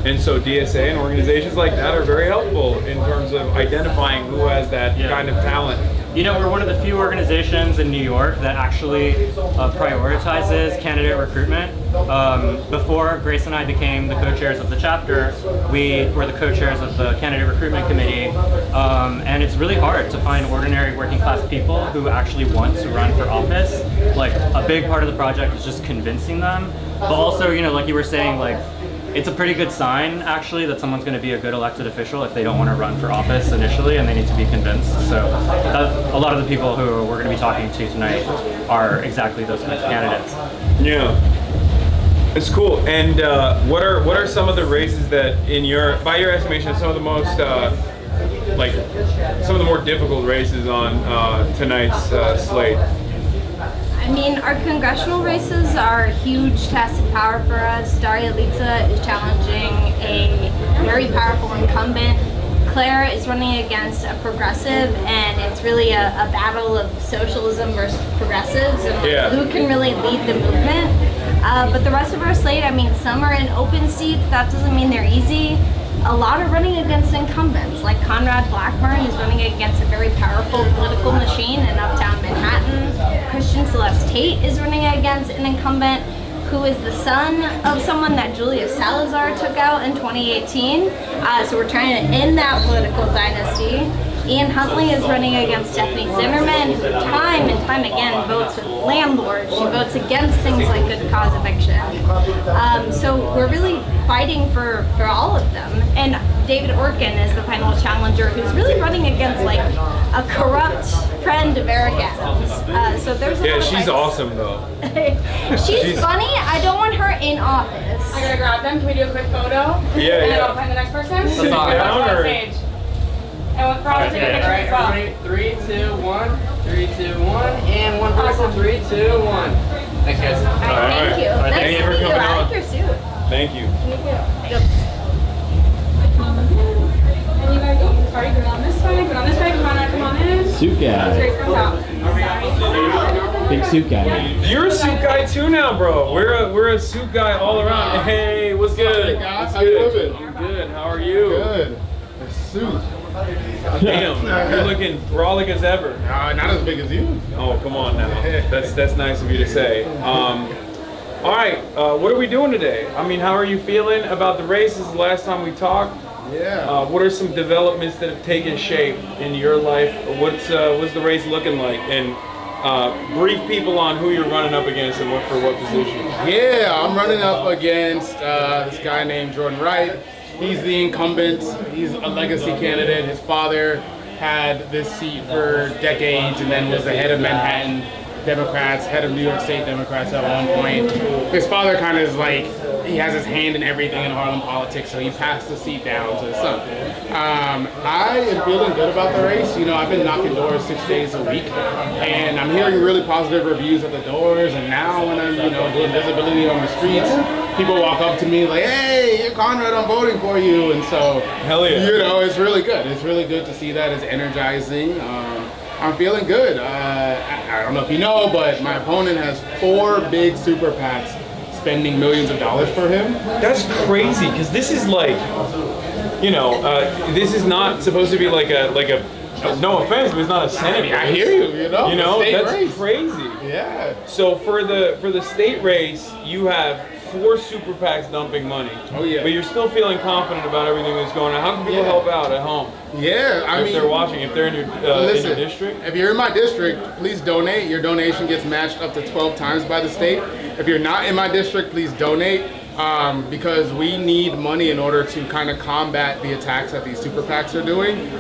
[SPEAKER 9] And so DSA and organizations like that are very helpful in terms of identifying who has that kind of talent.
[SPEAKER 16] You know, we're one of the few organizations in New York that actually prioritizes candidate recruitment. Before Grace and I became the co-chairs of the chapter, we were the co-chairs of the candidate recruitment committee. And it's really hard to find ordinary working class people who actually want to run for office. Like, a big part of the project is just convincing them. But also, you know, like you were saying, like, it's a pretty good sign, actually, that someone's going to be a good elected official if they don't want to run for office initially and they need to be convinced. So a lot of the people who we're going to be talking to tonight are exactly those kinds of candidates.
[SPEAKER 9] Yeah, it's cool. And what are some of the races that, by your estimation, some of the most some of the more difficult races on tonight's slate?
[SPEAKER 4] I mean, our congressional races are a huge test of power for us. Daria Litsa is challenging a very powerful incumbent. Claire is running against a progressive, and it's really a battle of socialism versus progressives, and who can really lead the movement. But the rest of our slate, I mean, some are in open seats. That doesn't mean they're easy. A lot are running against incumbents, like Conrad Blackburn is running against a very powerful political machine in uptown Manhattan. Christian Celeste Tate is running against an incumbent who is the son of someone that Julia Salazar took out in 2018. So we're trying to end that political dynasty. Ian Huntley is running against Stephanie Zimmerman, who time and time again votes with landlords. She votes against things like good cause eviction. So we're really fighting for all of them. And David Orkin is the final challenger, who's really running against like a corrupt friend of Eric Adams. So there's a lot of
[SPEAKER 9] she's
[SPEAKER 4] fights.
[SPEAKER 9] awesome though.
[SPEAKER 4] She's funny. I don't want her in office.
[SPEAKER 19] I gotta grab them. Can we do a quick photo?
[SPEAKER 9] Yeah,
[SPEAKER 19] and then I'll find the next person.
[SPEAKER 9] Sit down or?
[SPEAKER 19] Stage. And we're all taking a picture as well.
[SPEAKER 12] 3, 2, 1. 3, 2, 1. And one person. 3, 2, 1. Thanks, guys.
[SPEAKER 4] Thank you. Nice
[SPEAKER 9] Thank you
[SPEAKER 4] to
[SPEAKER 9] for
[SPEAKER 4] meet you.
[SPEAKER 9] coming
[SPEAKER 4] I
[SPEAKER 9] on.
[SPEAKER 4] like your suit.
[SPEAKER 9] Thank you.
[SPEAKER 19] And you guys go. Sorry, go on this way. Go on this way. Come on in.
[SPEAKER 18] Suit guy.
[SPEAKER 19] Grace comes out.
[SPEAKER 18] Big suit guy.
[SPEAKER 9] You're a suit guy too now, bro. We're a suit guy all around. Hey, what's good?
[SPEAKER 3] How you living?
[SPEAKER 9] I'm good. How are you?
[SPEAKER 3] Good. A suit.
[SPEAKER 9] Damn, you're looking brolic as ever.
[SPEAKER 3] Not as big as you.
[SPEAKER 9] Oh, come on now. That's nice of you to say. All right, what are we doing today? I mean, how are you feeling about the races the last time we talked?
[SPEAKER 3] Yeah.
[SPEAKER 9] What are some developments that have taken shape in your life? What's the race looking like? And brief people on who you're running up against and for what position.
[SPEAKER 3] Yeah, I'm running up against this guy named Jordan Wright. He's the incumbent. He's a legacy candidate. His father had this seat for decades and then was the head of Manhattan Democrats, head of New York State Democrats at one point. His father kind of is like, he has his hand in everything in Harlem politics, so he passed the seat down to his son. I am feeling good about the race. You know, I've been knocking doors 6 days a week, and I'm hearing really positive reviews at the doors, and now when I'm, doing visibility on the streets, people walk up to me like, hey, you're Conrad, I'm voting for you, and so,
[SPEAKER 9] hell yeah.
[SPEAKER 3] It's really good. It's really good to see that. It's energizing. I'm feeling good. I don't know if you know, but my opponent has 4 big super PACs spending millions of dollars for him.
[SPEAKER 9] That's crazy, because this is like, this is not supposed to be like a no offense, but it's not a Senate race.
[SPEAKER 3] I hear you,
[SPEAKER 9] that's
[SPEAKER 3] race.
[SPEAKER 9] crazy.
[SPEAKER 3] Yeah.
[SPEAKER 9] So for the state race, you have 4 super PACs dumping money.
[SPEAKER 3] Oh yeah.
[SPEAKER 9] But you're still feeling confident about everything that's going on. How can people help out at home?
[SPEAKER 3] Yeah,
[SPEAKER 9] if they're watching, if they're in your district.
[SPEAKER 3] If you're in my district, please donate. Your donation gets matched up to 12 times by the state. If you're not in my district, please donate. Because we need money in order to kind of combat the attacks that these super PACs are doing.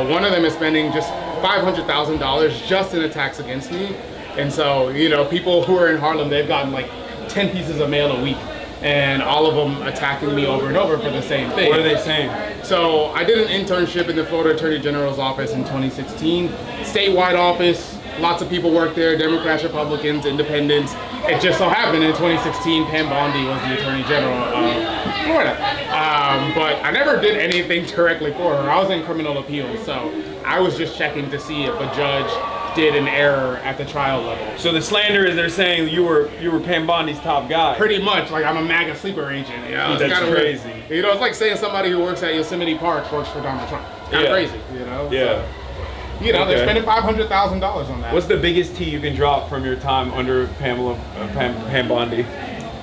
[SPEAKER 3] One of them is spending just $500,000 just in attacks against me. And so, you know, people who are in Harlem, they've gotten like 10 pieces of mail a week, and all of them attacking me over and over for the same thing.
[SPEAKER 9] What are they saying?
[SPEAKER 3] So I did an internship in the Florida Attorney General's office in 2016, statewide office. Lots of people work there, Democrats, Republicans, independents. It just so happened in 2016, Pam Bondi was the Attorney General of Florida. But I never did anything directly for her. I was in criminal appeals, so I was just checking to see if a judge did an error at the trial level.
[SPEAKER 9] So the slander is they're saying you were Pam Bondi's top guy.
[SPEAKER 3] Pretty much, like I'm a MAGA sleeper agent. You know,
[SPEAKER 9] That's crazy.
[SPEAKER 3] Weird. You know, it's like saying somebody who works at Yosemite Park works for Donald Trump. It's kind of crazy, you know?
[SPEAKER 9] Yeah.
[SPEAKER 3] So, you know, they're spending $500,000 on that.
[SPEAKER 9] What's the biggest tea you can drop from your time under Pam Bondi?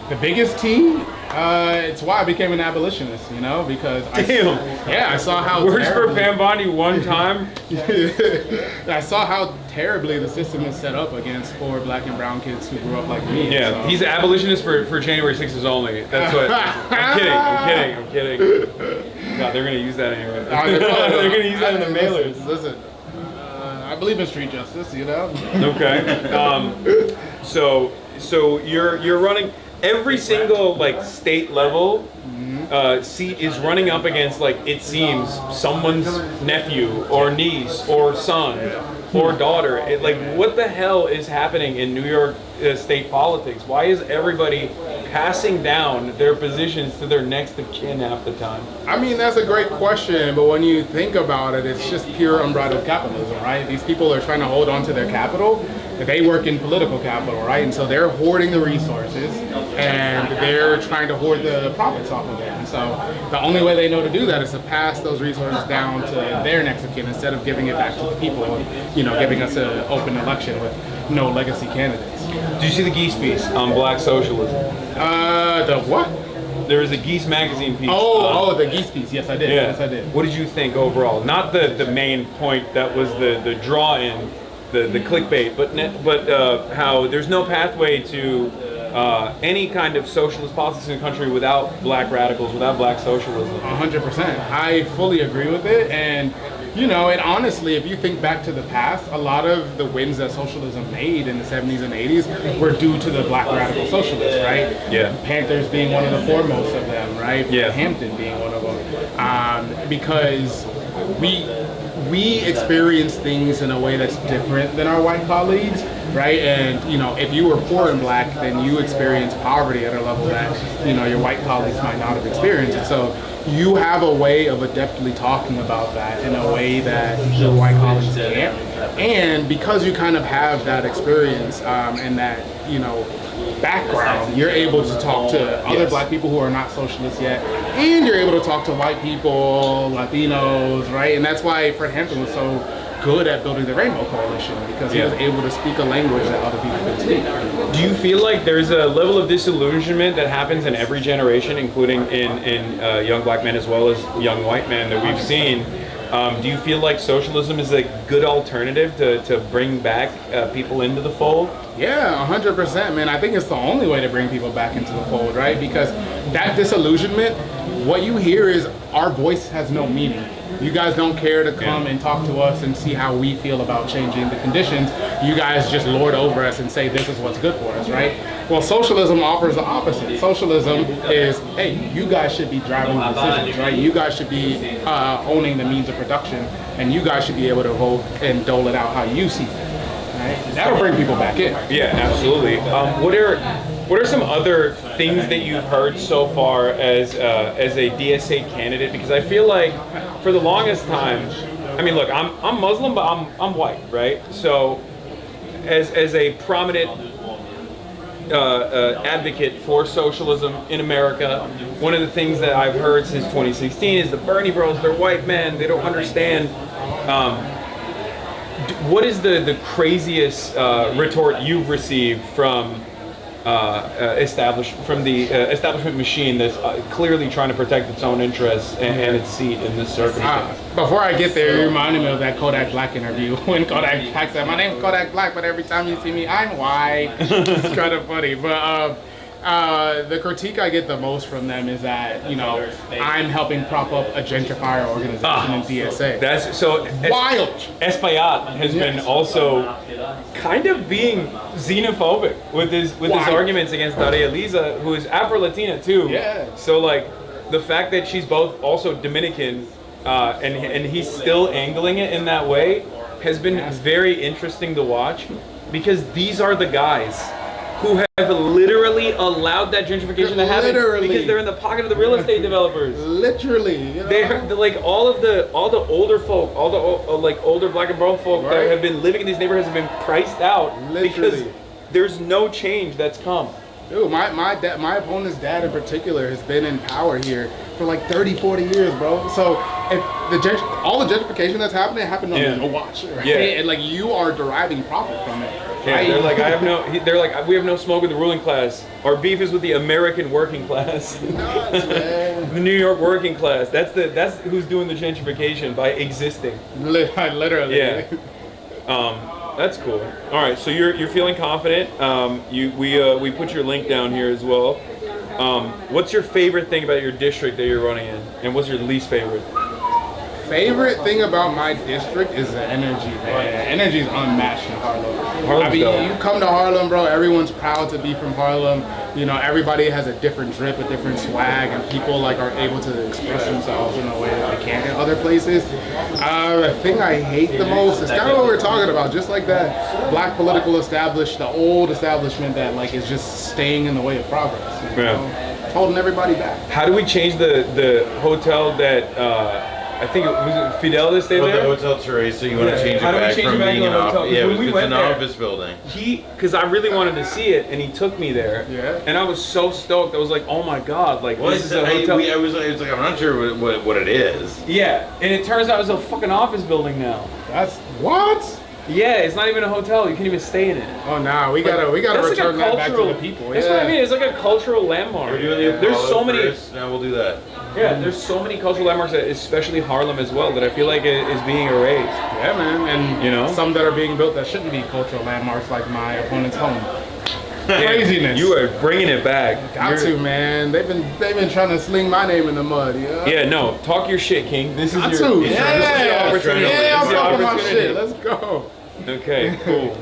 [SPEAKER 3] The biggest tea? It's why I became an abolitionist, you know, because I saw how
[SPEAKER 9] Works for Pam Bondi one time.
[SPEAKER 3] I saw how terribly the system is set up against poor black and brown kids who grew up like me.
[SPEAKER 9] Yeah,
[SPEAKER 3] so.
[SPEAKER 9] he's an abolitionist for January 6th only. That's what. I'm kidding. God, they're gonna use that anyway. They're gonna use that in the mailers.
[SPEAKER 3] Listen, I believe in street justice, you know.
[SPEAKER 9] Okay. So you're running. Every single like state level seat is running up against, like, it seems, someone's nephew or niece or son or daughter. What the hell is happening in New York state politics? Why is everybody passing down their positions to their next of kin half the time?
[SPEAKER 3] I mean, that's a great question, but when you think about it, it's just pure unbridled capitalism, right? These people are trying to hold on to their capital. They work in political capital, right? And so they're hoarding the resources, and they're trying to hoard the profits off of it. And so the only way they know to do that is to pass those resources down to their next of kin instead of giving it back to the people, and, you know, giving us an open election with no legacy candidates.
[SPEAKER 9] Did you see the Geese piece on black socialism?
[SPEAKER 3] The what?
[SPEAKER 9] There was a Geese magazine piece.
[SPEAKER 3] The Geese piece. Yes, I did.
[SPEAKER 9] Yeah.
[SPEAKER 3] Yes, I did.
[SPEAKER 9] What did you think overall? Not the main point that was the draw-in, the clickbait, but how there's no pathway to any kind of socialist politics in the country without black radicals, without black socialism.
[SPEAKER 3] 100%. I fully agree with it. And, you know, and honestly, if you think back to the past, a lot of the wins that socialism made in the 70s and 80s were due to the black radical socialists, right?
[SPEAKER 9] Yeah.
[SPEAKER 3] Panthers being one of the foremost of them, right?
[SPEAKER 9] Yeah.
[SPEAKER 3] Hampton being one of them. Because we experience things in a way that's different than our white colleagues, right? And, you know, if you were poor and black, then you experience poverty at a level that, you know, your white colleagues might not have experienced. And so you have a way of adeptly talking about that in a way that your white colleagues can't. And because you kind of have that experience and that, you know, background, you're able to talk to other black people who are not socialists yet, and you're able to talk to white people, Latinos, right? And that's why Fred Hampton was so good at building the Rainbow Coalition, because he was able to speak a language that other people could speak.
[SPEAKER 9] Do you feel like there's a level of disillusionment that happens in every generation, including in young black men as well as young white men that we've seen? Do you feel like socialism is a good alternative to bring back people into the fold?
[SPEAKER 3] Yeah, 100%, man. I think it's the only way to bring people back into the fold, right? Because that disillusionment, what you hear is our voice has no meaning. You guys don't care to come and talk to us and see how we feel about changing the conditions. You guys just lord over us and say this is what's good for us, right? Well, socialism offers the opposite. Socialism is, hey, you guys should be driving the decisions, right? You guys should be owning the means of production, and you guys should be able to vote and dole it out how you see fit. Right? That'll bring people back in.
[SPEAKER 9] Yeah, absolutely. What are some other things that you've heard so far as a DSA candidate? Because I feel like for the longest time, I mean, look, I'm Muslim, but I'm white, right? So as a prominent advocate for socialism in America, one of the things that I've heard since 2016 is the Bernie bros, they're white men, they don't understand. What is the craziest retort you've received from the establishment machine that's clearly trying to protect its own interests and its seat in this circumstance?
[SPEAKER 3] Before I get there, you reminded me of that Kodak Black interview when Kodak Black said, "My name's Kodak Black, but every time you see me, I'm white." It's kind of funny, but The critique I get the most from them is that, you know, I'm helping prop up a gentrifier organization in DSA.
[SPEAKER 6] That's so
[SPEAKER 3] wild.
[SPEAKER 6] Espaillat has been also kind of being xenophobic with his arguments against Daria Liza, who is Afro-Latina too.
[SPEAKER 3] Yeah.
[SPEAKER 6] So like the fact that she's both also Dominican and he's still angling it in that way has been very interesting to watch, because these are the guys who have literally allowed that gentrification to happen because they're in the pocket of the real estate developers.
[SPEAKER 3] Literally, you know?
[SPEAKER 6] They're like all the older folk, all the like older black and brown folk that have been living in these neighborhoods have been priced out because there's no change that's come.
[SPEAKER 3] Dude, my opponent's dad in particular has been in power here for like 30, 40 years, bro. So if all the gentrification that's happening happened on your watch, right?
[SPEAKER 6] Yeah.
[SPEAKER 3] And like you are deriving profit from it.
[SPEAKER 6] Yeah,
[SPEAKER 3] Right?
[SPEAKER 6] they're like, they're like, we have no smoke with the ruling class. Our beef is with the American working class. The New York working class. That's who's doing the gentrification by existing.
[SPEAKER 3] Literally.
[SPEAKER 6] Yeah. That's cool. All right, so you're feeling confident. We put your link down here as well. What's your favorite thing about your district that you're running in, and what's your least favorite?
[SPEAKER 3] Favorite thing about my district is the energy, man. Energy is unmatched in Harlem. I mean, you come to Harlem, bro, everyone's proud to be from Harlem. You know, everybody has a different drip, a different swag, and people like are able to express themselves in a way that they can't in other places. The thing I hate the most is kind of what we're talking about, just like that black political the old establishment that like is just staying in the way of progress. You know? Holding everybody back.
[SPEAKER 6] How do we change the hotel that I think it was Fidel that stayed there?
[SPEAKER 14] The Hotel Teresa, you want to change it back from being an office? Yeah, it's an office building.
[SPEAKER 6] Because I really wanted to see it, and he took me there. Yeah. And I was so stoked. I was like, oh my god, like this is a hotel.
[SPEAKER 14] I was like, I'm not sure what it is.
[SPEAKER 6] Yeah, and it turns out it's a fucking office building now.
[SPEAKER 3] That's what?
[SPEAKER 6] Yeah, it's not even a hotel. You can't even stay in it.
[SPEAKER 3] Oh no, we gotta return that back to the people.
[SPEAKER 6] That's what I mean. It's like a cultural landmark.
[SPEAKER 14] We're doing the
[SPEAKER 6] There's so many.
[SPEAKER 14] Now we'll do that.
[SPEAKER 6] Yeah, there's so many cultural landmarks, especially Harlem as well, that I feel like is being erased.
[SPEAKER 3] Yeah, man, and
[SPEAKER 6] you know,
[SPEAKER 3] some that are being built that shouldn't be cultural landmarks, like my opponent's home. Craziness.
[SPEAKER 6] You are bringing it back.
[SPEAKER 3] Got to, man. They've been trying to sling my name in the mud. Yeah.
[SPEAKER 6] Yeah, no. Talk your shit, King. This is
[SPEAKER 3] Got
[SPEAKER 6] your.
[SPEAKER 3] to.
[SPEAKER 6] This is your opportunity.
[SPEAKER 3] Yeah, I'm talking my
[SPEAKER 6] opportunity.
[SPEAKER 3] shit. Let's go.
[SPEAKER 6] Okay, cool.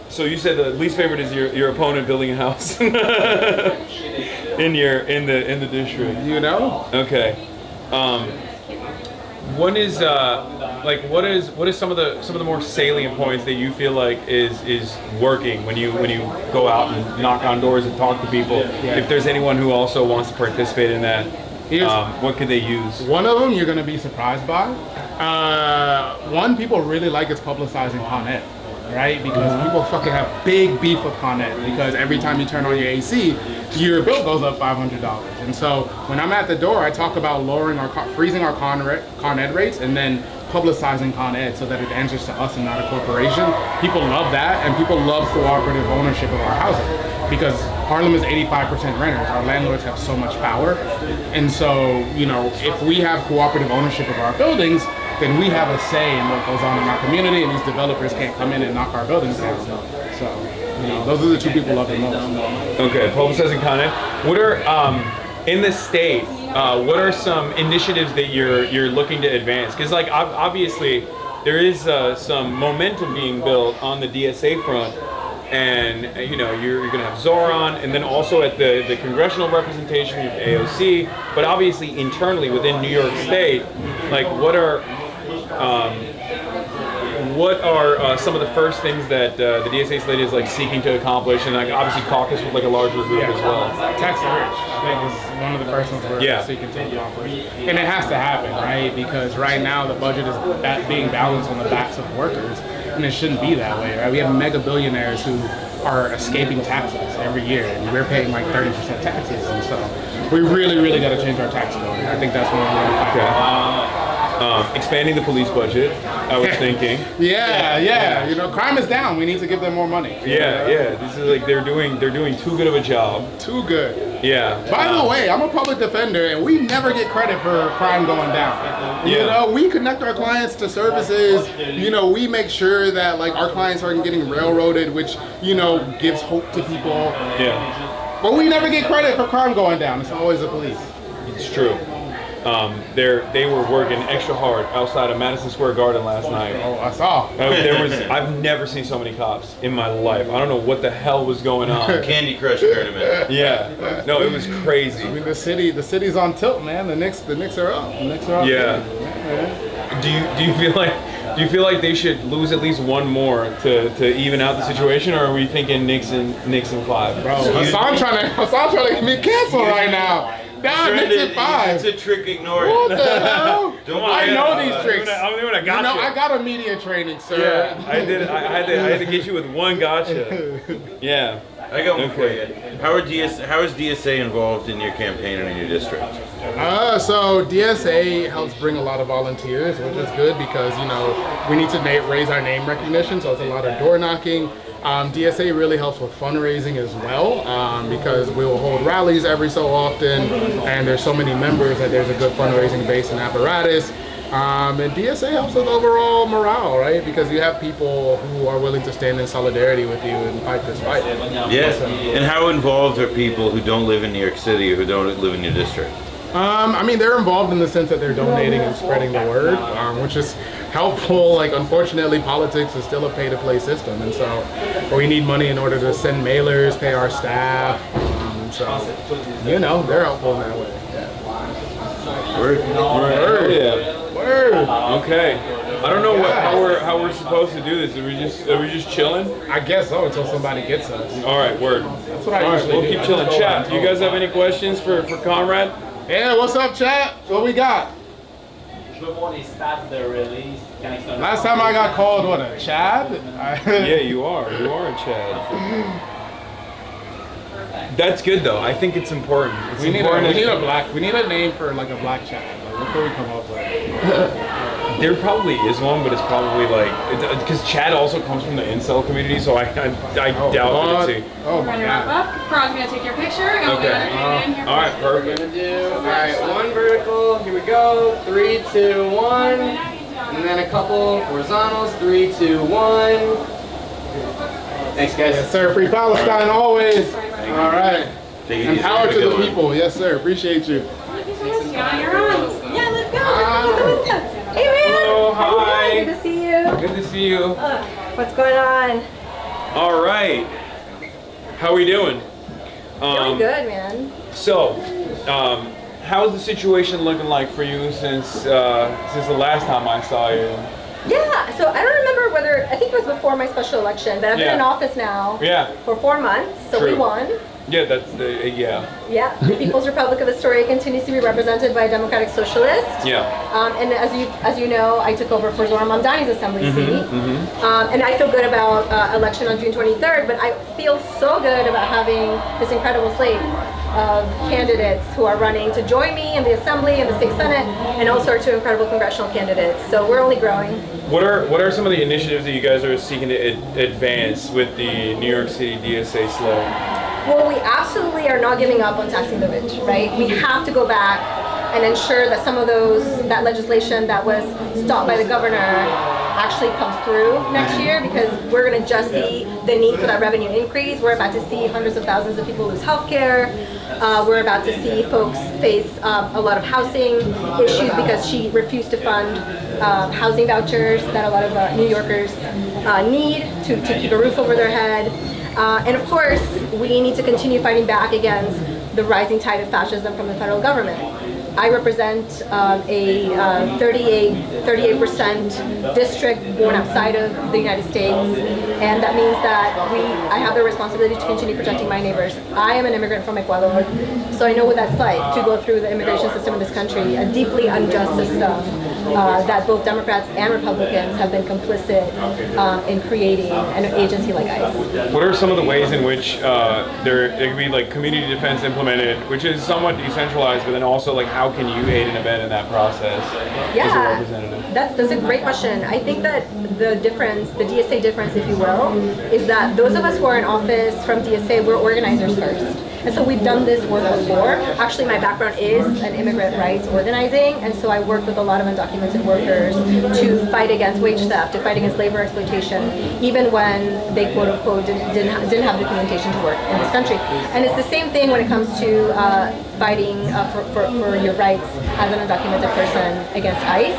[SPEAKER 6] So you said the least favorite is your opponent building a house in the district.
[SPEAKER 3] You know?
[SPEAKER 6] Okay. What is some of the more salient points that you feel like is working when you go out and knock on doors and talk to people?
[SPEAKER 3] Yeah.
[SPEAKER 6] If there's anyone who also wants to participate in that, what could they use?
[SPEAKER 3] One of them you're going to be surprised by. One, people really like it's publicizing Con Ed, right? Because people fucking have big beef with Con Ed, because every time you turn on your AC, your bill goes up $500. And so when I'm at the door, I talk about freezing our Con Ed rates and then publicizing Con Ed so that it answers to us and not a corporation. People love that, and people love cooperative ownership of our housing. Because Harlem is 85% renters. Our landlords have so much power. And so, you know, if we have cooperative ownership of our buildings, then we have a say in what goes on in our community, and these developers can't come in and knock our buildings down. So, you know, those are the two people love the most.
[SPEAKER 6] Okay, publicizing Con Ed. What are, in the state, what are some initiatives that you're looking to advance? Because, like, obviously, there is some momentum being built on the DSA front. And you know, you're going to have Zoran, and then also at the congressional representation, you have AOC, but obviously internally within New York State, like what are some of the first things that the DSA slate is like seeking to accomplish, and like obviously caucus with like a larger group as well?
[SPEAKER 3] Tax the rich, I think, is one of the first ones we're seeking to accomplish, and it has to happen, right? Because right now the budget is being balanced on the backs of workers. And it shouldn't be that way, right? We have mega billionaires who are escaping taxes every year, and we're paying like 30% taxes, and so we really got to change our tax code. I think that's what we're going to fight.
[SPEAKER 6] expanding the police budget. I was thinking.
[SPEAKER 3] Yeah. You know, crime is down. We need to give them more money.
[SPEAKER 6] Yeah. This is like they're doing too good of a job.
[SPEAKER 3] Too good.
[SPEAKER 6] Yeah.
[SPEAKER 3] By the way, I'm a public defender, and we never get credit for crime going down. You know, we connect our clients to services. You know, we make sure that like our clients aren't getting railroaded, which gives hope to people.
[SPEAKER 6] Yeah.
[SPEAKER 3] But we never get credit for crime going down. It's always the police.
[SPEAKER 6] It's true. They were working extra hard outside of Madison Square Garden last night.
[SPEAKER 3] Oh, I saw.
[SPEAKER 6] I've never seen so many cops in my life. I don't know what the hell was going on.
[SPEAKER 14] Candy Crush tournament.
[SPEAKER 6] Yeah. No, it was crazy.
[SPEAKER 3] I mean, the city's on tilt, man. The Knicks are up. The Knicks are up.
[SPEAKER 6] Yeah. Do you feel like they should lose at least one more to even out the situation, or are we thinking Knicks in 5?
[SPEAKER 3] Bro, Hasan trying to get me canceled right now. Down Knicks in 5.
[SPEAKER 14] It's a trick. Ignore it.
[SPEAKER 3] What the hell?
[SPEAKER 6] I
[SPEAKER 3] know these tricks.
[SPEAKER 6] I'm doing a gotcha.
[SPEAKER 3] I got a media training, sir.
[SPEAKER 6] Yeah, I did. I had to get you with one gotcha. Yeah.
[SPEAKER 14] I got one for you. How is DSA involved in your campaign and in your district?
[SPEAKER 3] So DSA helps bring a lot of volunteers, which is good because we need to raise our name recognition. So it's a lot of door knocking. DSA really helps with fundraising as well because we will hold rallies every so often, and there's so many members that there's a good fundraising base and apparatus. And DSA helps with overall morale, right? Because you have people who are willing to stand in solidarity with you and fight this fight.
[SPEAKER 14] Yes. And how involved are people who don't live in New York City or who don't live in your district?
[SPEAKER 3] I mean, they're involved in the sense that they're donating and spreading the word, which is helpful. Like, unfortunately, politics is still a pay-to-play system, and so we need money in order to send mailers, pay our staff. So, they're helpful in that way.
[SPEAKER 6] Word. Okay. I don't know how we're supposed to do this. Are we just chilling?
[SPEAKER 3] I guess so, until somebody gets us.
[SPEAKER 6] All right, word.
[SPEAKER 3] That's what I usually do.
[SPEAKER 6] We'll keep chilling. Chat, do you guys have any questions for Conrad?
[SPEAKER 3] Yeah, what's up, chat? What we got? Last time I got called, what, a Chad?
[SPEAKER 6] Yeah, you are a Chad. That's good though. I think it's important.
[SPEAKER 3] We need a name for like a black Chad. Like, what can we come up with?
[SPEAKER 6] There probably is one, but it's probably like because Chad also comes from the incel community, so I doubt that it's
[SPEAKER 3] Oh my God.
[SPEAKER 19] Bron's gonna take your picture. And
[SPEAKER 6] Okay. All right, perfect.
[SPEAKER 12] All right, one vertical. Here we go. 3, 2, 1, and then a couple horizontals. 3, 2, 1. Thanks, guys.
[SPEAKER 3] Yes, sir. Free Palestine always. All right. And power to the people. Yes, sir. Appreciate you.
[SPEAKER 19] Yeah, you're on. Yeah, let's go. Hey, man.
[SPEAKER 6] Hello, hi.
[SPEAKER 19] Good to see you.
[SPEAKER 6] Good to see you.
[SPEAKER 19] What's going on?
[SPEAKER 6] All right. How we doing?
[SPEAKER 19] Doing good, man.
[SPEAKER 6] So, how's the situation looking like for you since the last time I saw you?
[SPEAKER 19] Yeah, so I don't remember whether, I think it was before my special election, but I've been in office now for 4 months, so we won.
[SPEAKER 6] Yeah, that's yeah.
[SPEAKER 19] Yeah, the People's Republic of Astoria continues to be represented by a Democratic Socialist.
[SPEAKER 6] Yeah.
[SPEAKER 19] And as you know, I took over for Zohran Mamdani's assembly seat. And I feel good about election on June 23rd, but I feel so good about having this incredible slate of candidates who are running to join me in the Assembly and the State Senate, and also our 2 incredible congressional candidates. So we're only growing.
[SPEAKER 6] What are some of the initiatives that you guys are seeking to advance with the New York City DSA slate?
[SPEAKER 19] Well, we absolutely are not giving up on taxing the rich, right? We have to go back and ensure that some of that legislation that was stopped by the governor actually comes through next year, because we're going to just see the need for that revenue increase. We're about to see hundreds of thousands of people lose health care. We're about to see folks face a lot of housing issues because she refused to fund housing vouchers that a lot of New Yorkers need to keep a roof over their head. And of course, we need to continue fighting back against the rising tide of fascism from the federal government. I represent a 38% district born outside of the United States, and that means that I have the responsibility to continue protecting my neighbors. I am an immigrant from Ecuador, so I know what that's like to go through the immigration system in this country, a deeply unjust system. that both Democrats and Republicans have been complicit in creating an agency like ICE.
[SPEAKER 6] What are some of the ways in which there could be like community defense implemented, which is somewhat decentralized, but then also like how can you aid and abet in that process as a representative?
[SPEAKER 19] That's a great question. I think that the difference, the DSA difference, if you will, is that those of us who are in office from DSA, we're organizers first. And so we've done this work before. Actually, my background is in immigrant rights organizing, and so I worked with a lot of undocumented workers to fight against wage theft, to fight against labor exploitation, even when they quote unquote didn't have documentation to work in this country. And it's the same thing when it comes to fighting for your rights as an undocumented person against ICE.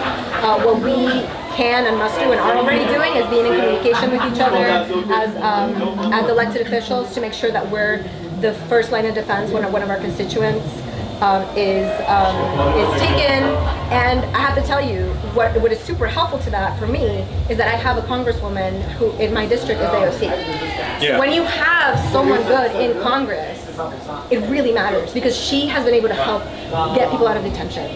[SPEAKER 19] What we can and must do and are already doing is being in communication with each other as elected officials to make sure that we're the first line of defense when one of our constituents is taken. And I have to tell you, what is super helpful to that for me is that I have a congresswoman who in my district is AOC. So when you have someone good in Congress, it really matters because she has been able to help get people out of detention.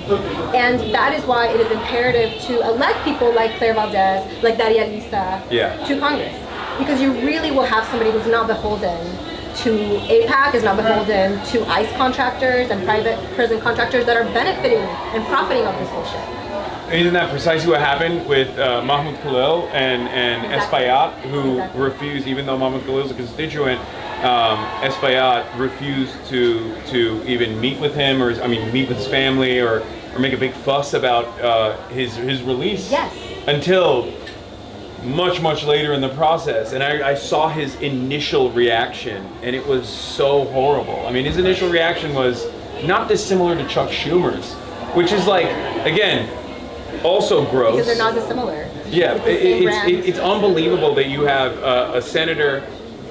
[SPEAKER 19] And that is why it is imperative to elect people like Claire Valdez, like Daria Lisa to Congress. Because you really will have somebody who's not beholden to APAC, is not beholden to ICE contractors and private prison contractors that are benefiting and profiting off this bullshit.
[SPEAKER 6] Isn't that precisely what happened with Mahmoud Khalil and Espaillat, who refused, even though Mahmoud Khalil is a constituent, Espaillat refused to even meet with him, or meet with his family, or make a big fuss about his release until much later in the process. And I saw his initial reaction, and it was so horrible. I mean, his initial reaction was not dissimilar to Chuck Schumer's, which is like, again, also gross.
[SPEAKER 19] Because they're not dissimilar.
[SPEAKER 6] Yeah, it's unbelievable that you have a senator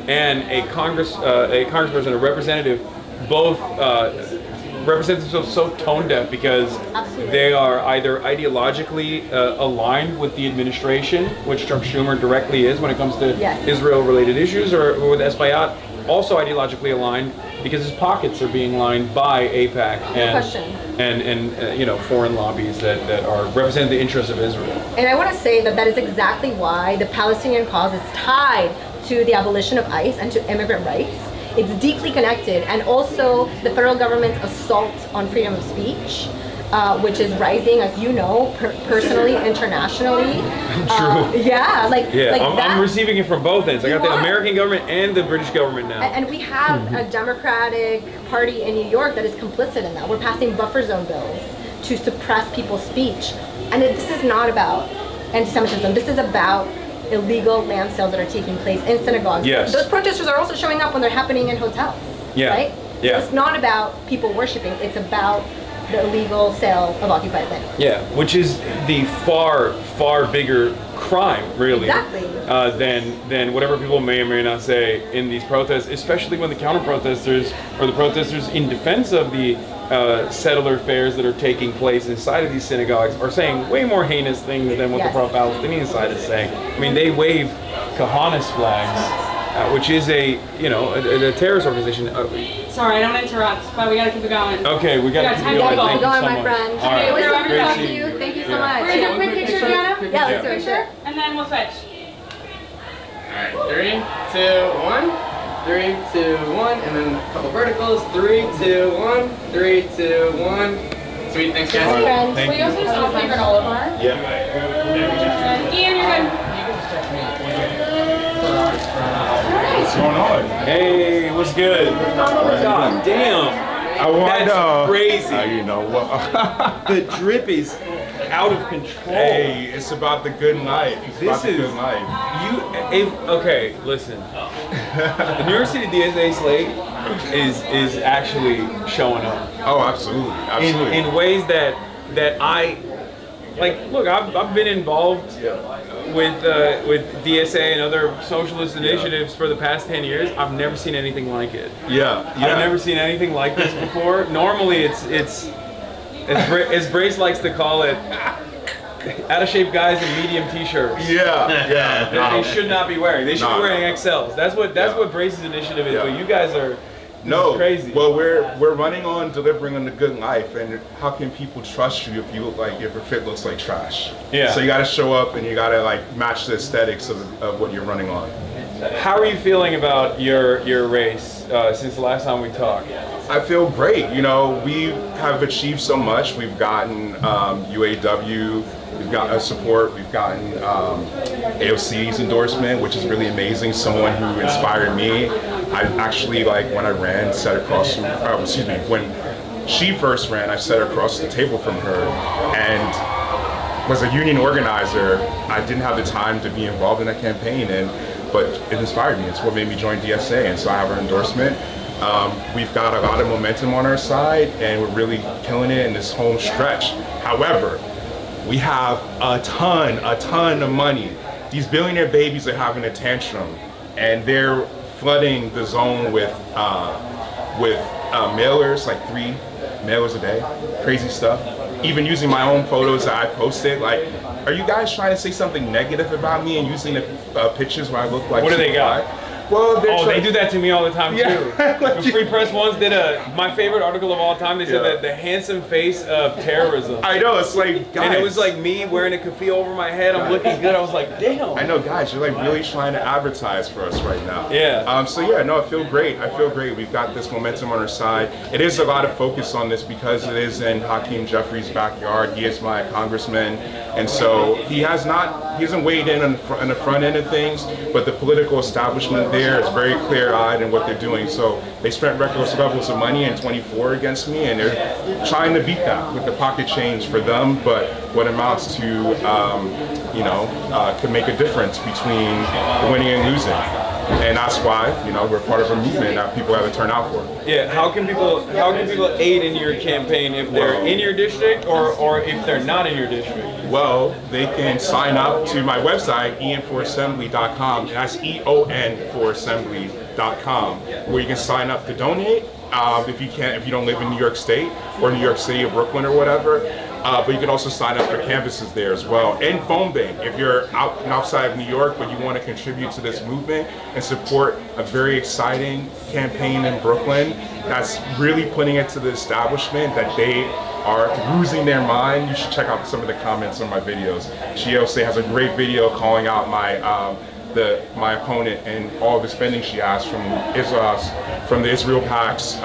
[SPEAKER 6] and a congressperson, a representative, both represent themselves so tone deaf because they are either ideologically aligned with the administration, which Chuck Schumer directly is when it comes to Israel-related issues, or with Espaillat, also ideologically aligned because his pockets are being lined by AIPAC and foreign lobbies that are representing the interests of Israel.
[SPEAKER 19] And I want to say that is exactly why the Palestinian cause is tied to the abolition of ICE and to immigrant rights. It's deeply connected, and also the federal government's assault on freedom of speech, which is rising, as you know, personally, internationally.
[SPEAKER 6] True.
[SPEAKER 19] I'm
[SPEAKER 6] receiving it from both ends. I got the American government and the British government now.
[SPEAKER 19] And we have a Democratic Party in New York that is complicit in that. We're passing buffer zone bills to suppress people's speech. And this is not about anti-Semitism. This is about illegal land sales that are taking place in synagogues.
[SPEAKER 6] Yes.
[SPEAKER 19] Those protesters are also showing up when they're happening in hotels. Right?
[SPEAKER 6] Yeah.
[SPEAKER 19] It's not about people worshiping. It's about the illegal sale of occupied land.
[SPEAKER 6] Yeah, which is the far bigger crime, really, than whatever people may or may not say in these protests, especially when the counter-protesters or the protesters in defense of the settler fairs that are taking place inside of these synagogues are saying way more heinous things than what the pro-Palestinian side is saying. I mean, they wave Kahanas flags, which is a terrorist organization.
[SPEAKER 13] Sorry, I don't want to interrupt, but we gotta keep it going.
[SPEAKER 6] Okay, we gotta keep it going.
[SPEAKER 19] Keep it going, my friend.
[SPEAKER 6] All right.
[SPEAKER 19] It was so
[SPEAKER 13] Great
[SPEAKER 19] good to
[SPEAKER 13] seeing
[SPEAKER 19] see you. Thank you so
[SPEAKER 6] Yeah.
[SPEAKER 19] much.
[SPEAKER 13] We're gonna do a quick picture, Gianna?
[SPEAKER 19] Yeah, let's do a
[SPEAKER 13] picture, and then we'll switch.
[SPEAKER 12] Alright, 3, 2, 1. 3, 2, 1, and then a couple verticals. 3, 2, 1. 3, 2, 1. Sweet, thanks guys.
[SPEAKER 13] Will you also just open your granola bar?
[SPEAKER 12] Yeah.
[SPEAKER 13] Ian, you're good.
[SPEAKER 6] What's going on? Hey, what's good? God damn. That's crazy.
[SPEAKER 21] You know what?
[SPEAKER 6] The drip is out of control.
[SPEAKER 21] Hey, it's about the good life.
[SPEAKER 6] Listen. The New York City DSA slate is actually showing up.
[SPEAKER 21] Oh, absolutely.
[SPEAKER 6] In ways that I like. Look, I've been involved with DSA and other socialist initiatives for the past 10 years. I've never seen anything like it.
[SPEAKER 21] I've
[SPEAKER 6] never seen anything like this before. Normally, it's as Brace likes to call it, out of shape guys in medium t-shirts. That they should not be wearing. They should be wearing XLs. That's what Brace's initiative is. But you guys are
[SPEAKER 21] No,
[SPEAKER 9] is crazy.
[SPEAKER 21] Well, we're running on delivering on the good life, and how can people trust you if you look like if your fit looks like trash?
[SPEAKER 9] Yeah.
[SPEAKER 21] So you got to show up and you got to like match the aesthetics of what you're running on.
[SPEAKER 6] How are you feeling about your race since the last time we talked?
[SPEAKER 21] I feel great. You know, we have achieved so much. We've gotten UAW, we've got support, we've gotten AOC's endorsement, which is really amazing. Someone who inspired me. I actually, like, when I ran, sat across, when she first ran, I sat across the table from her and was a union organizer. I didn't have the time to be involved in that campaign, but it inspired me. It's what made me join DSA, and so I have her endorsement. We've got a lot of momentum on our side, and we're really killing it in this home stretch. However, we have a ton of money. These billionaire babies are having a tantrum, and they're flooding the zone with mailers, like 3 mailers a day, crazy stuff. Even using my own photos that I posted, like, are you guys trying to say something negative about me and using the pictures where I look like?
[SPEAKER 6] What do they got?
[SPEAKER 21] Well,
[SPEAKER 6] they do that to me all the time too. The Free Press once did my favorite article of all time. They said that the handsome face of terrorism.
[SPEAKER 21] I know, it's like, guys.
[SPEAKER 6] And it was like me wearing a keffiyeh over my head. I'm looking good. I was like, damn.
[SPEAKER 21] I know, guys, you're like really trying to advertise for us right now.
[SPEAKER 6] Yeah.
[SPEAKER 21] So yeah, no, I feel great. We've got this momentum on our side. It is a lot of focus on this because it is in Hakeem Jeffries' backyard. He is my congressman, and so he hasn't weighed in on the front end of things, but the political establishment there is very clear-eyed in what they're doing. So they spent reckless levels of money in 24 against me, and they're trying to beat that with the pocket change for them, but what amounts to, could make a difference between winning and losing. And that's why, we're part of a movement that people have to turn out for.
[SPEAKER 6] Yeah, how can people aid in your campaign if they're in your district or if they're not in your district?
[SPEAKER 21] Well, they can sign up to my website, en4assembly.com, and that's EON4assembly.com, where you can sign up to donate if you don't live in New York State or New York City or Brooklyn or whatever. But you can also sign up for canvases there as well. And phone bank, if you're outside of New York but you want to contribute to this movement and support a very exciting campaign in Brooklyn that's really putting it to the establishment that they are losing their mind, you should check out some of the comments on my videos. GLC has a great video calling out my opponent and all the spending she has from the Israel PACs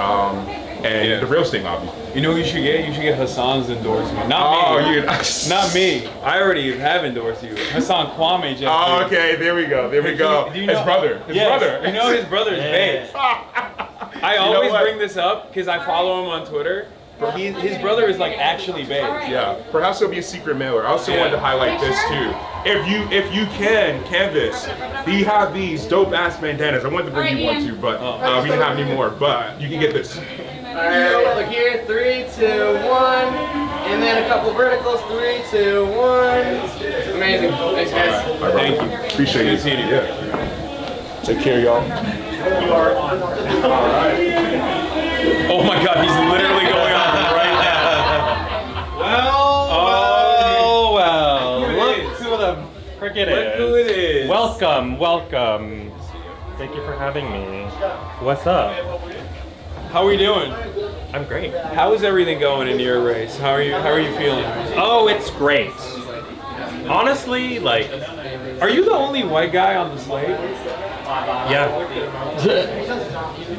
[SPEAKER 21] and the real estate lobby.
[SPEAKER 6] You know who you should get? You should get Hasan's endorsement. Not me. Not me. I already have endorsed you. Hasan Kwame Jeffries.
[SPEAKER 21] Oh, okay. There we go. There we go.
[SPEAKER 6] Do you know,
[SPEAKER 21] his brother.
[SPEAKER 6] You know his brother's base. I always bring this up because I follow him on Twitter. His brother is like actually based.
[SPEAKER 21] Yeah, perhaps it'll be a secret mailer. I also wanted to highlight this too. If you can canvas, we have these dope ass bandanas. I wanted to bring you one too, but we didn't have any more. But you can get this.
[SPEAKER 12] Alright, look here, 3, 2, 1, and then a couple verticals, 3, 2, 1. Amazing. Thanks, guys.
[SPEAKER 21] Thank you. Appreciate it.
[SPEAKER 6] Seeing you.
[SPEAKER 21] Yeah. Take care, y'all.
[SPEAKER 6] Oh my God, he's literally going on right now.
[SPEAKER 2] Well, look who the frick it is.
[SPEAKER 6] Look who it is.
[SPEAKER 2] Welcome. Thank you for having me. What's up?
[SPEAKER 6] How are we doing?
[SPEAKER 2] I'm great.
[SPEAKER 6] How is everything going in your race? How are you feeling?
[SPEAKER 2] Oh, it's great. Honestly, like,
[SPEAKER 6] are you the only white guy on the slate?
[SPEAKER 2] Yeah.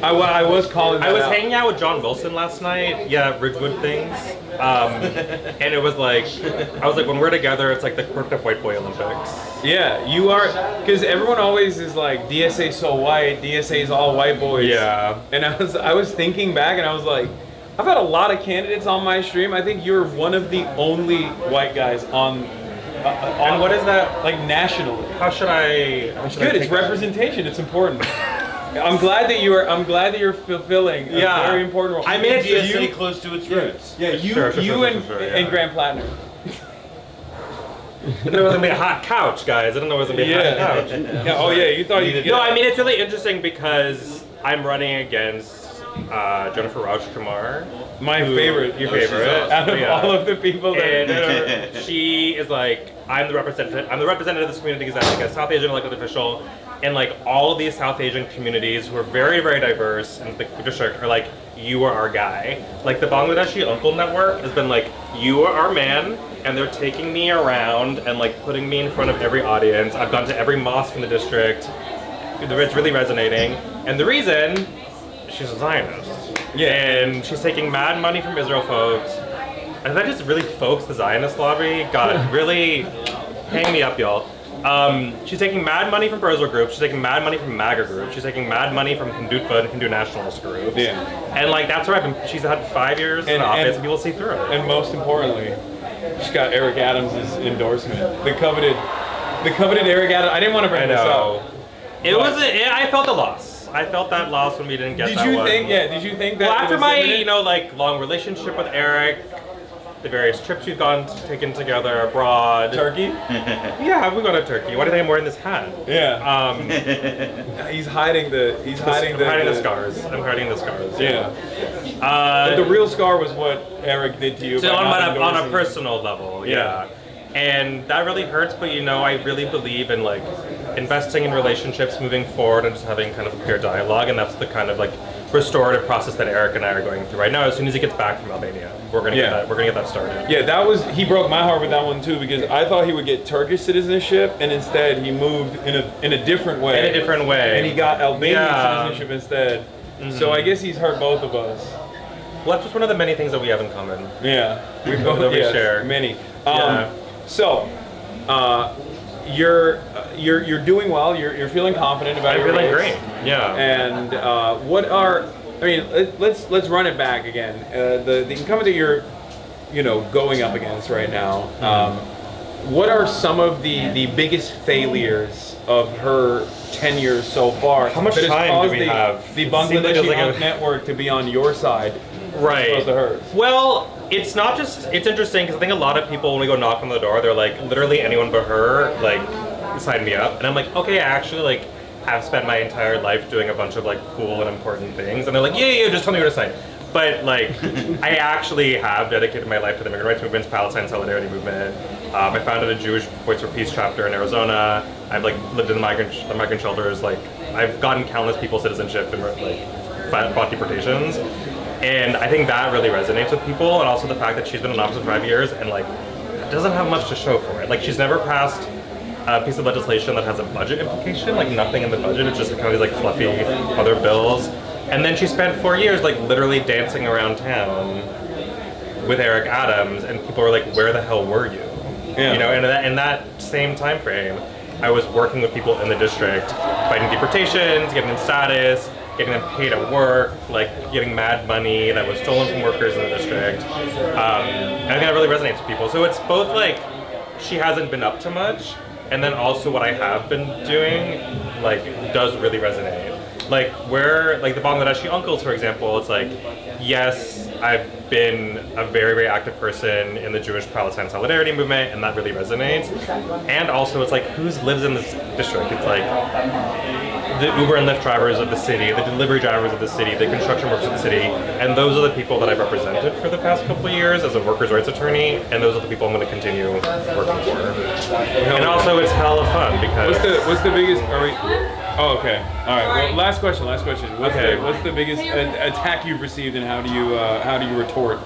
[SPEAKER 6] I was calling that
[SPEAKER 2] I was
[SPEAKER 6] out.
[SPEAKER 2] hanging out with John Wilson last night. Yeah, Ridgewood things. And it was like, I was like, when we're together, it's like the quirked up white boy Olympics.
[SPEAKER 6] Yeah, you are, because everyone always is like, DSA's so white, DSA's all white boys.
[SPEAKER 2] Yeah.
[SPEAKER 6] And I was thinking back and I was like, I've had a lot of candidates on my stream. I think you're one of the only white guys on
[SPEAKER 2] and what is that?
[SPEAKER 6] Like nationally.
[SPEAKER 2] How should I?
[SPEAKER 6] It's good. It's representation. It's important. I'm glad that you're fulfilling a very important role.
[SPEAKER 2] I made
[SPEAKER 10] DSA close to its roots.
[SPEAKER 6] Yeah, and Grant Platinum.
[SPEAKER 2] I didn't know it was gonna be a hot couch, guys. I didn't know it was gonna be a hot couch.
[SPEAKER 6] Yeah. Oh yeah, you thought you.
[SPEAKER 2] No, I mean it's really interesting because I'm running against Jennifer Raj-Kumar.
[SPEAKER 6] My favorite.
[SPEAKER 2] Your
[SPEAKER 6] Oh, she's
[SPEAKER 2] favorite.
[SPEAKER 6] awesome. Out of all of the people
[SPEAKER 2] and she is like, I'm the representative of this community because I'm like a South Asian elected official. And like all of these South Asian communities who are very, very diverse in the district are like, you are our guy. Like the Bangladeshi Uncle Network has been like, you are our man, and they're taking me around and like putting me in front of every audience. I've gone to every mosque in the district. It's really resonating. And the reason, she's a Zionist. Yeah. And she's taking mad money from Israel folks. And that just really folks the Zionist lobby. God, really hang me up, y'all. She's taking mad money from Brazil groups, she's taking mad money from MAGA groups, she's taking mad money from Hindutva and Hindu nationalist groups. Yeah. And like that's where she's had 5 years in office and people see through it.
[SPEAKER 6] And most importantly, she's got Eric Adams' endorsement. The coveted Eric Adams. I didn't want to bring this up.
[SPEAKER 2] I felt the loss. I felt that loss when we didn't get that one.
[SPEAKER 6] Did you think that?
[SPEAKER 2] Well, after my, like long relationship with Eric, the various trips we've taken together abroad.
[SPEAKER 6] Turkey?
[SPEAKER 2] Yeah, we go to Turkey. Why do you think I'm wearing this hat?
[SPEAKER 6] Yeah. He's hiding the
[SPEAKER 2] scars. I'm hiding the scars.
[SPEAKER 6] Yeah. But the real scar was what Eric did to you.
[SPEAKER 2] So on a personal level, yeah. And that really hurts, but I really believe in like investing in relationships moving forward and just having kind of a clear dialogue, and that's the kind of like restorative process that Eric and I are going through right now. As soon as he gets back from Albania, we're gonna get that started.
[SPEAKER 6] Yeah, he broke my heart with that one too, because I thought he would get Turkish citizenship, and instead he moved in a different way. And he got Albanian citizenship instead. Mm-hmm. So I guess he's hurt both of us.
[SPEAKER 2] Well, that's just one of the many things that we have in common.
[SPEAKER 6] Yeah, we both
[SPEAKER 2] share
[SPEAKER 6] many. So, you're doing well. You're feeling confident about your
[SPEAKER 2] feeling
[SPEAKER 6] race.
[SPEAKER 2] great. Yeah.
[SPEAKER 6] And let's run it back again. The incumbent that you're, going up against right now. What are some of the biggest failures of her tenure so far?
[SPEAKER 2] How much time do we have?
[SPEAKER 6] The Bangladeshi network to be on your side,
[SPEAKER 2] right?
[SPEAKER 6] As opposed to hers.
[SPEAKER 2] Well, it's not just. It's interesting because I think a lot of people, when we go knock on the door, they're like, literally anyone but her, like, sign me up. And I'm like, okay, I actually like have spent my entire life doing a bunch of like cool and important things. And they're like, yeah, just tell me where to sign. But like, I actually have dedicated my life to the immigrant rights movements, Palestine Solidarity Movement. I founded a Jewish Voice for Peace chapter in Arizona. I've like lived in the migrant shelters. Like, I've gotten countless people citizenship and like fought deportations. And I think that really resonates with people, and also the fact that she's been in office for 5 years and like doesn't have much to show for it. Like, she's never passed a piece of legislation that has a budget implication, like nothing in the budget. It's just kind of these like fluffy other bills. And then she spent 4 years like literally dancing around town with Eric Adams, and people were like, "Where the hell were you?"
[SPEAKER 6] Yeah.
[SPEAKER 2] And in that same time frame, I was working with people in the district, fighting deportations, getting them status, getting them paid at work, like getting mad money that was stolen from workers in the district. And I think that really resonates with people. So it's both like she hasn't been up to much, and then also what I have been doing like does really resonate. Like where, like the Bangladeshi uncles, for example, it's like, yes, I've been a very, very active person in the Jewish Palestine Solidarity Movement, and that really resonates. And also it's like, who lives in this district? It's like the Uber and Lyft drivers of the city, the delivery drivers of the city, the construction workers of the city, and those are the people that I've represented for the past couple of years as a workers' rights attorney, and those are the people I'm going to continue working for. And also it's hella fun because...
[SPEAKER 6] What's the biggest... Oh, okay. All right. Well, last question. What's the biggest attack you've received, and how do you retort?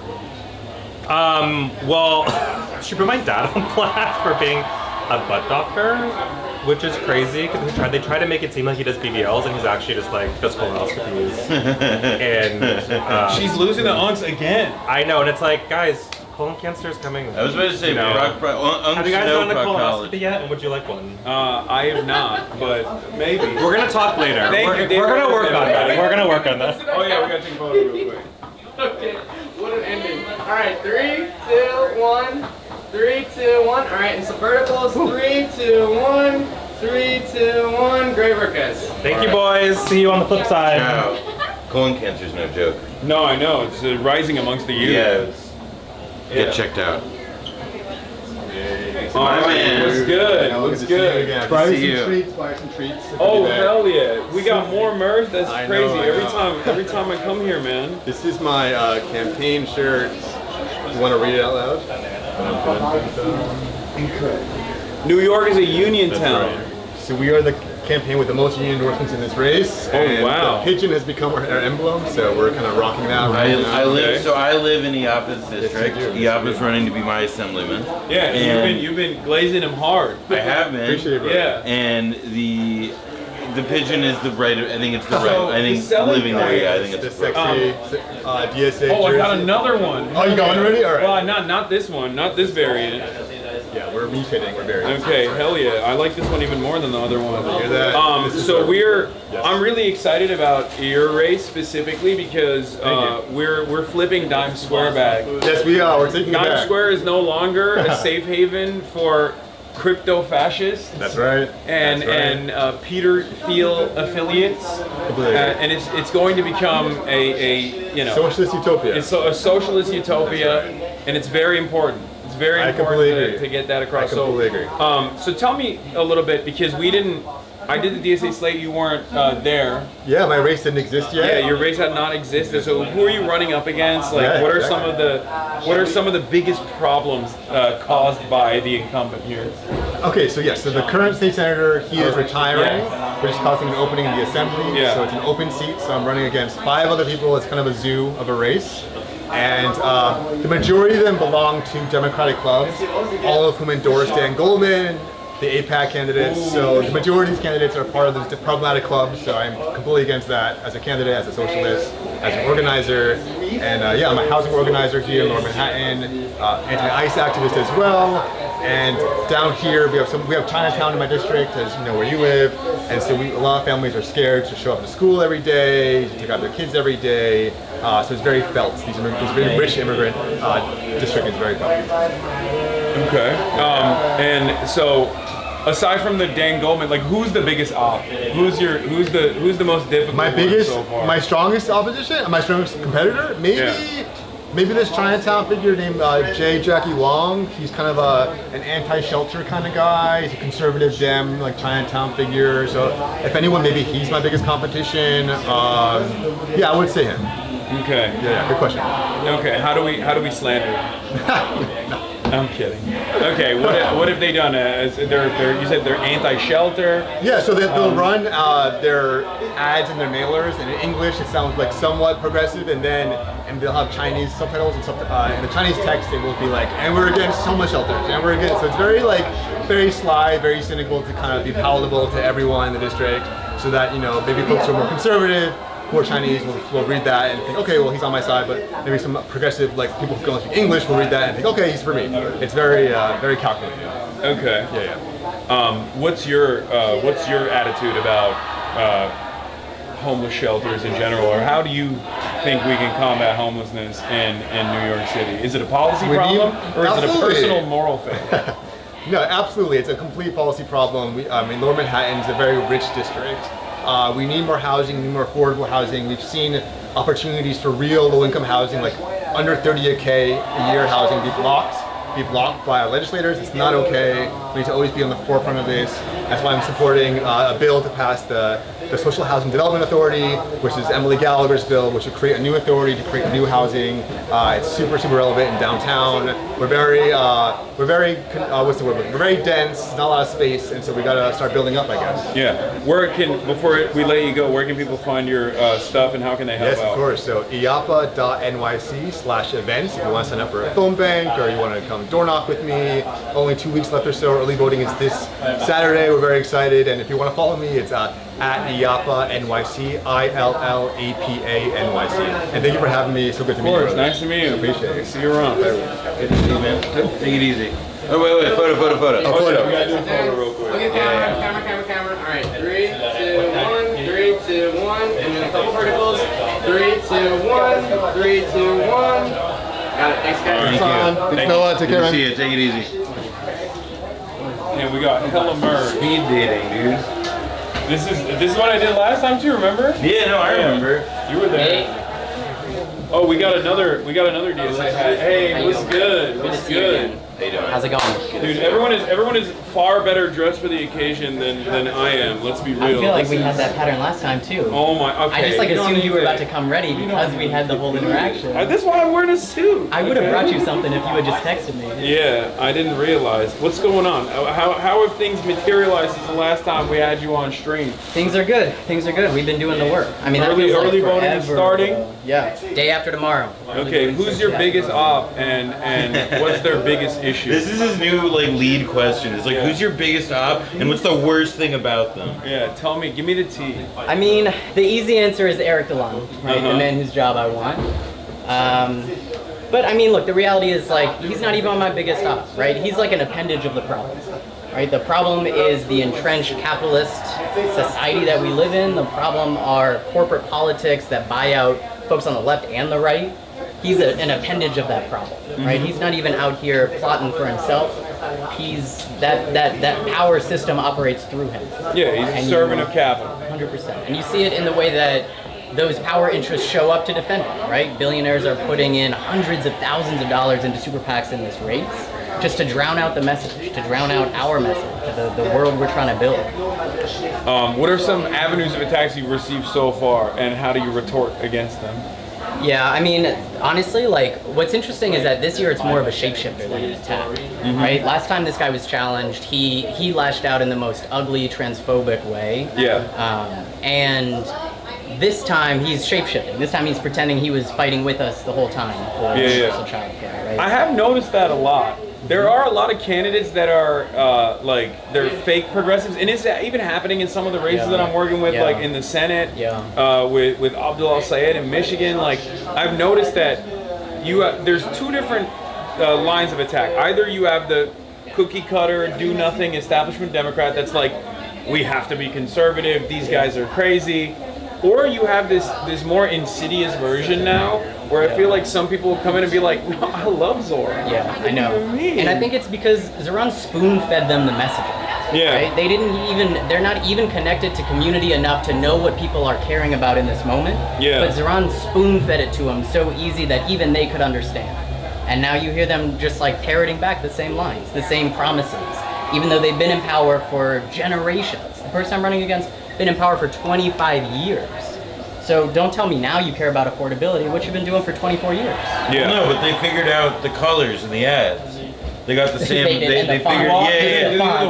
[SPEAKER 2] Well, she put my dad on blast for being a butt doctor, which is crazy because they try to make it seem like he does BBLs, and he's actually just like does colonoscopies. And
[SPEAKER 6] she's losing the unks again.
[SPEAKER 2] I know, and it's like, guys, colon cancer is coming.
[SPEAKER 14] I was about to say,
[SPEAKER 2] have you guys done a colonoscopy yet? And would you like one?
[SPEAKER 6] I have not, but maybe.
[SPEAKER 2] We're gonna talk later. We're gonna work on that. We're gonna work on that.
[SPEAKER 6] Oh yeah, we gotta take a photo real quick.
[SPEAKER 12] Okay, what an ending. All right, 3, 2, 1. 3, 2, 1. All right, and some verticals. 3, 2, 1. 3, 2, 1. Great work, guys.
[SPEAKER 2] Thank you, boys. See you on the flip side.
[SPEAKER 14] Colon cancer's no joke.
[SPEAKER 6] No, I know. It's rising amongst the youth.
[SPEAKER 14] Yeah. Get checked out.
[SPEAKER 6] My man. What's good? What's good?
[SPEAKER 5] Buy some treats. Buy some treats.
[SPEAKER 6] Oh hell yeah! We got more merch. That's
[SPEAKER 5] I
[SPEAKER 6] crazy.
[SPEAKER 5] know, I know.
[SPEAKER 6] Every time I come here, man.
[SPEAKER 5] This is my campaign shirt. You want to read it out loud?
[SPEAKER 6] New York is a union
[SPEAKER 5] That's
[SPEAKER 6] town.
[SPEAKER 5] right. So we are the campaign with the most union endorsements in this race.
[SPEAKER 6] Oh,
[SPEAKER 5] and
[SPEAKER 6] wow.
[SPEAKER 5] The pigeon has become our emblem, so we're kind of rocking that right now.
[SPEAKER 14] I live in Iapa's district. Iapa's running to be my assemblyman.
[SPEAKER 6] Yeah,
[SPEAKER 14] and
[SPEAKER 6] you've been glazing him hard.
[SPEAKER 14] I have been.
[SPEAKER 5] Appreciate it, bro.
[SPEAKER 6] Yeah.
[SPEAKER 14] And the pigeon is the right. I think it's the right.
[SPEAKER 6] So
[SPEAKER 14] I think
[SPEAKER 6] the selling
[SPEAKER 14] living there. Yeah, I think
[SPEAKER 5] The
[SPEAKER 14] it's
[SPEAKER 5] sexy DSA
[SPEAKER 6] Oh, I got
[SPEAKER 5] jersey.
[SPEAKER 6] another one.
[SPEAKER 5] Oh, you got one already? All right.
[SPEAKER 6] Well, not this one, not this variant.
[SPEAKER 5] Yeah, we're mutating. We're very.
[SPEAKER 6] Okay, hell yeah. I like this one even more than the other one.
[SPEAKER 5] Hear that? This is
[SPEAKER 6] So
[SPEAKER 5] our-
[SPEAKER 6] I'm really excited about your race specifically because we're flipping Dime Square back.
[SPEAKER 5] Yes, we are. We're taking it
[SPEAKER 6] Dime
[SPEAKER 5] back.
[SPEAKER 6] Square is no longer a safe haven for crypto fascists.
[SPEAKER 5] That's right.
[SPEAKER 6] And Peter Thiel affiliates.
[SPEAKER 5] Completely.
[SPEAKER 6] And it's going to become a
[SPEAKER 5] Socialist utopia.
[SPEAKER 6] It's a socialist utopia, and it's very important. It's very
[SPEAKER 5] I
[SPEAKER 6] important
[SPEAKER 5] completely agree.
[SPEAKER 6] to get that across.
[SPEAKER 5] I completely agree.
[SPEAKER 6] So tell me a little bit because I did the DSA slate. You weren't there.
[SPEAKER 5] Yeah, my race didn't exist yet.
[SPEAKER 6] Yeah, your race had not existed. So who are you running up against? Like,
[SPEAKER 5] Yeah,
[SPEAKER 6] what are
[SPEAKER 5] exactly.
[SPEAKER 6] some of the biggest problems caused by the incumbent here?
[SPEAKER 5] Okay, so yes, so the current state senator, he is retiring, which is causing an opening in the assembly.
[SPEAKER 6] Yeah.
[SPEAKER 5] So it's an open seat, so I'm running against 5 other people. It's kind of a zoo of a race. And the majority of them belong to Democratic clubs, all of whom endorse Dan Goldman, the APAC candidates. So the majority of these candidates are part of the problematic clubs, so I'm completely against that as a candidate, as a socialist, as an organizer. And I'm a housing organizer here in Lower Manhattan, anti-ICE activist as well. And down here we have Chinatown in my district, as you know where you live, and so a lot of families are scared to show up to school every day, to take out their kids every day. So it's very felt. This very rich immigrant district is very felt.
[SPEAKER 6] Okay. And so, aside from the Dan Goldman, like who's the biggest op? Who's the most difficult?
[SPEAKER 5] My strongest opposition, my strongest competitor, maybe this Chinatown figure named Jackie Wong. He's kind of an anti-shelter kind of guy. He's a conservative Dem, like Chinatown figure. So if anyone, maybe he's my biggest competition. I would say him.
[SPEAKER 6] Okay.
[SPEAKER 5] Yeah, good question.
[SPEAKER 6] Okay, how do we slander him? I'm kidding. Okay, what have they done? You said they're anti-shelter.
[SPEAKER 5] Yeah, so they'll run their ads and their mailers, and in English it sounds like somewhat progressive, and they'll have Chinese subtitles, and the Chinese text it will be like, and we're against homeless shelters, and we're against. So it's very sly, very cynical to kind of be palatable to everyone in the district, so that maybe folks who are more conservative, who are Chinese will read that and think, okay, well he's on my side, but maybe some progressive, like people who don't speak English, will read that and think, okay, he's for me. It's very calculated.
[SPEAKER 6] Okay.
[SPEAKER 5] Yeah.
[SPEAKER 6] What's your attitude about homeless shelters in general, or how do you think we can combat homelessness in New York City? Is it a policy problem, or is it a personal moral thing?
[SPEAKER 5] No, absolutely. It's a complete policy problem. Lower Manhattan is a very rich district. We need more housing, we need more affordable housing. We've seen opportunities for real low-income housing, like under $30K a year housing, be blocked by our legislators. It's not okay. We need to always be on the forefront of this. That's why I'm supporting a bill to pass the Social Housing Development Authority, which is Emily Gallagher's bill, which would create a new authority to create new housing. It's super relevant in downtown. We're very dense, not a lot of space, and so we gotta start building up, I guess.
[SPEAKER 6] Yeah. Before we let you go, where can people find your stuff, and how can they help out?
[SPEAKER 5] Yes, of course. So iapa.nyc/events if you want to sign up for a phone bank or you want to come door knock with me. Only 2 weeks left or so. Early voting is this Saturday. We're very excited, and if you want to follow me, it's at IAPA NYC, ILLAPA NYC. And thank you for having me. So good to meet you.
[SPEAKER 6] Of course, nice to meet you.
[SPEAKER 5] Appreciate it.
[SPEAKER 6] See you around.
[SPEAKER 14] Good to see you, man. Take it easy. Oh, wait, photo.
[SPEAKER 5] Oh, photo.
[SPEAKER 6] We gotta do a photo real quick.
[SPEAKER 12] Okay, camera. All right, 3, 2, 1, 3, 2, 1, and then a couple verticals. 3, 2, 1, 3, 2, 1. Got it. Thanks, guys.
[SPEAKER 14] Thank you.
[SPEAKER 5] Take care, man.
[SPEAKER 14] See you. Take it easy.
[SPEAKER 6] And we got hella merch.
[SPEAKER 14] Speed dating, dude.
[SPEAKER 6] This is what I did last time too. Remember?
[SPEAKER 14] Yeah, no, I remember.
[SPEAKER 6] You were there. Oh, we got another DSA hat. Hey, what's good? What's good?
[SPEAKER 7] How you doing?
[SPEAKER 18] How's it going?
[SPEAKER 9] Dude, everyone is far better dressed for the occasion than I am. Let's be real.
[SPEAKER 18] I feel like we had that pattern last time too.
[SPEAKER 9] Oh my. Okay.
[SPEAKER 18] I just like
[SPEAKER 9] you don't
[SPEAKER 18] assumed you were
[SPEAKER 9] need
[SPEAKER 18] about
[SPEAKER 9] to-
[SPEAKER 18] to come ready because we had the whole interaction.
[SPEAKER 9] That's why I'm wearing a suit.
[SPEAKER 18] I would have brought you something if you had just texted me.
[SPEAKER 9] Yeah, I didn't realize. What's going on? How have things materialized since the last time we had you on stream?
[SPEAKER 18] Things are good. Things are good. We've been doing the work. I mean, that
[SPEAKER 9] early
[SPEAKER 18] feels like
[SPEAKER 9] voting is
[SPEAKER 18] forever.
[SPEAKER 9] starting.
[SPEAKER 18] Yeah, day after tomorrow.
[SPEAKER 9] Okay, who's your biggest op and what's their biggest issue?
[SPEAKER 14] This is his new lead question. It's like, who's your biggest op and what's the worst thing about them?
[SPEAKER 9] Yeah, tell me. Give me the tea.
[SPEAKER 18] I mean, the easy answer is Eric DeLong, right?
[SPEAKER 9] Uh-huh.
[SPEAKER 18] The man whose job I want. But I mean, look, the reality is like he's not even my biggest op, right? He's like an appendage of the problem. Right? The problem is the entrenched capitalist society that we live in. The problem are corporate politics that buy out folks on the left and the right. He's an appendage of that problem, right? He's not even out here plotting for himself. He's that power system operates through him.
[SPEAKER 9] Yeah, he's a servant of capital.
[SPEAKER 18] 100%. And you see it in the way that those power interests show up to defend him, right? Billionaires are putting in hundreds of thousands of dollars into super PACs in this race just to drown out the message, to drown out our message, the world we're trying to build.
[SPEAKER 9] What are some avenues of attacks you've received so far, and how do you retort against them?
[SPEAKER 18] Yeah, I mean, honestly, like, what's interesting is that this year it's more of a shapeshifter than an attack, right? Last time this guy was challenged, he lashed out in the most ugly, transphobic way.
[SPEAKER 9] Yeah.
[SPEAKER 18] And this time he's shapeshifting. This time he's pretending he was fighting with us the whole time for universal child care, right?
[SPEAKER 9] I have noticed that a lot. There are a lot of candidates that are they're fake progressives, and it's even happening in some of the races that I'm working with, like in the Senate, with Abdul Sayed in Michigan. Like, I've noticed that there's two different lines of attack. Either you have the cookie cutter, do nothing establishment Democrat that's like, we have to be conservative, these guys are crazy. Or you have this more insidious version now, where I feel like some people will come in and be like, no, I love Zora.
[SPEAKER 18] Yeah, I know. And I think it's because Zoran spoon-fed them the messaging.
[SPEAKER 9] Yeah.
[SPEAKER 18] Right? They're not even connected to community enough to know what people are caring about in this moment.
[SPEAKER 9] Yeah.
[SPEAKER 18] But Zoran spoon-fed it to them so easy that even they could understand. And now you hear them just like parroting back the same lines, the same promises, even though they've been in power for generations. The person I'm running against been in power for 25 years. So don't tell me now you care about affordability, what you've been doing for 24 years.
[SPEAKER 14] Yeah. No, but they figured out the colors in the ads. They got the same.
[SPEAKER 18] They did,
[SPEAKER 14] they
[SPEAKER 18] the font.
[SPEAKER 14] figured. No.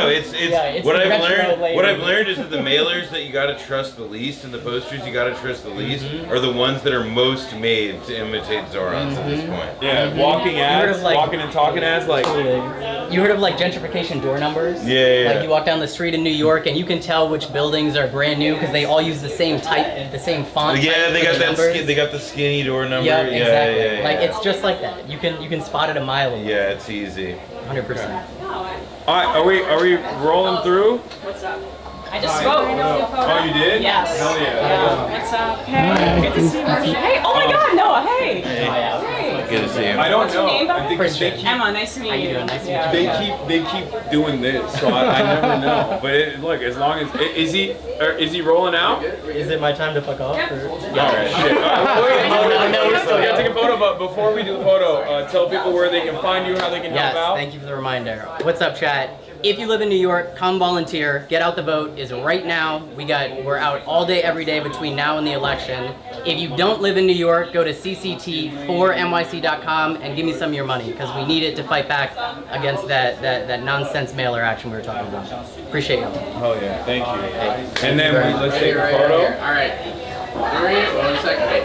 [SPEAKER 14] It's
[SPEAKER 18] it's
[SPEAKER 14] what
[SPEAKER 18] the
[SPEAKER 14] I've
[SPEAKER 18] retro
[SPEAKER 14] learned.
[SPEAKER 18] layer.
[SPEAKER 14] What I've learned is that the mailers that you got to trust the least, and the posters you got to trust the least, are the ones that are most made to imitate Zorans at this point.
[SPEAKER 9] Yeah, walking ads, walking and talking ads, like.
[SPEAKER 18] You heard of like gentrification door numbers?
[SPEAKER 14] Yeah.
[SPEAKER 18] Like you walk down the street in New York and you can tell which buildings are brand new because they all use the same type, the same font.
[SPEAKER 14] Yeah,
[SPEAKER 18] type
[SPEAKER 14] they
[SPEAKER 18] for
[SPEAKER 14] got
[SPEAKER 18] the
[SPEAKER 14] that.
[SPEAKER 18] numbers.
[SPEAKER 14] They got the skinny door number.
[SPEAKER 18] Yep, exactly.
[SPEAKER 14] Yeah.
[SPEAKER 18] Like it's just like that. You can spot it a mile away.
[SPEAKER 14] Yeah, it's easy.
[SPEAKER 18] 100%.
[SPEAKER 9] All right, are we rolling through?
[SPEAKER 13] What's up? I just spoke.
[SPEAKER 9] Oh, you did?
[SPEAKER 13] Yes.
[SPEAKER 9] Hell yeah.
[SPEAKER 13] What's up? Hey, good to see you. Hey, oh my God, Noah. Hey.
[SPEAKER 14] Hey. Good to see you.
[SPEAKER 9] I don't know.
[SPEAKER 13] What's your name,
[SPEAKER 9] I think they keep,
[SPEAKER 13] Emma, nice to meet you.
[SPEAKER 9] They keep doing this, so I never know. But look, as long as is he rolling out?
[SPEAKER 18] Is it my time to fuck off? Or?
[SPEAKER 9] All right, shit. We're still gonna take a photo, but before we do the photo, tell people where they can find you, how they can help out.
[SPEAKER 18] Thank you for the reminder. What's up, chat? If you live in New York, come volunteer. Get out the vote is right now. We're out all day, every day between now and the election. If you don't live in New York, go to cct4nyc.com and give me some of your money because we need it to fight back against that nonsense mailer action we were talking about. Appreciate you.
[SPEAKER 9] Oh yeah, thank you.
[SPEAKER 18] Hey,
[SPEAKER 9] and then let's take a photo.
[SPEAKER 12] All right. 1 second. Okay,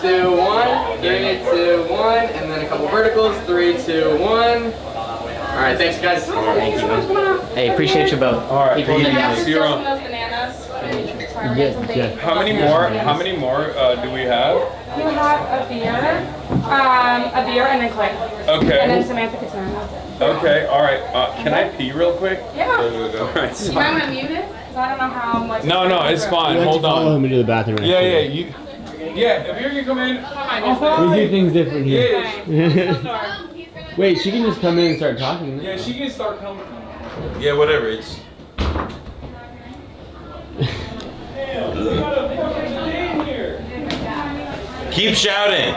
[SPEAKER 12] 3, 2, 1. 3, 2, 1, and then a couple verticals. 3, 2, 1. All right, thanks guys.
[SPEAKER 18] Thank you. Hey, appreciate you both.
[SPEAKER 9] All right,
[SPEAKER 18] People in the
[SPEAKER 9] see you around. How many more do we have?
[SPEAKER 13] You have a beer and then Clay.
[SPEAKER 9] Okay.
[SPEAKER 13] And then Samantha Katana, that's it.
[SPEAKER 9] Okay, all right. Can I pee real quick?
[SPEAKER 13] Yeah.
[SPEAKER 9] All right.
[SPEAKER 13] You might want to mute it, because I don't know how I'm like...
[SPEAKER 9] No, it's fine. Hold on.
[SPEAKER 18] Follow him into the bathroom.
[SPEAKER 9] Yeah. If you can come in.
[SPEAKER 18] We do things different here.
[SPEAKER 9] Yeah.
[SPEAKER 18] Wait, she can just come in and start talking.
[SPEAKER 9] Yeah, she can start coming.
[SPEAKER 14] Yeah, whatever. It's. Keep shouting.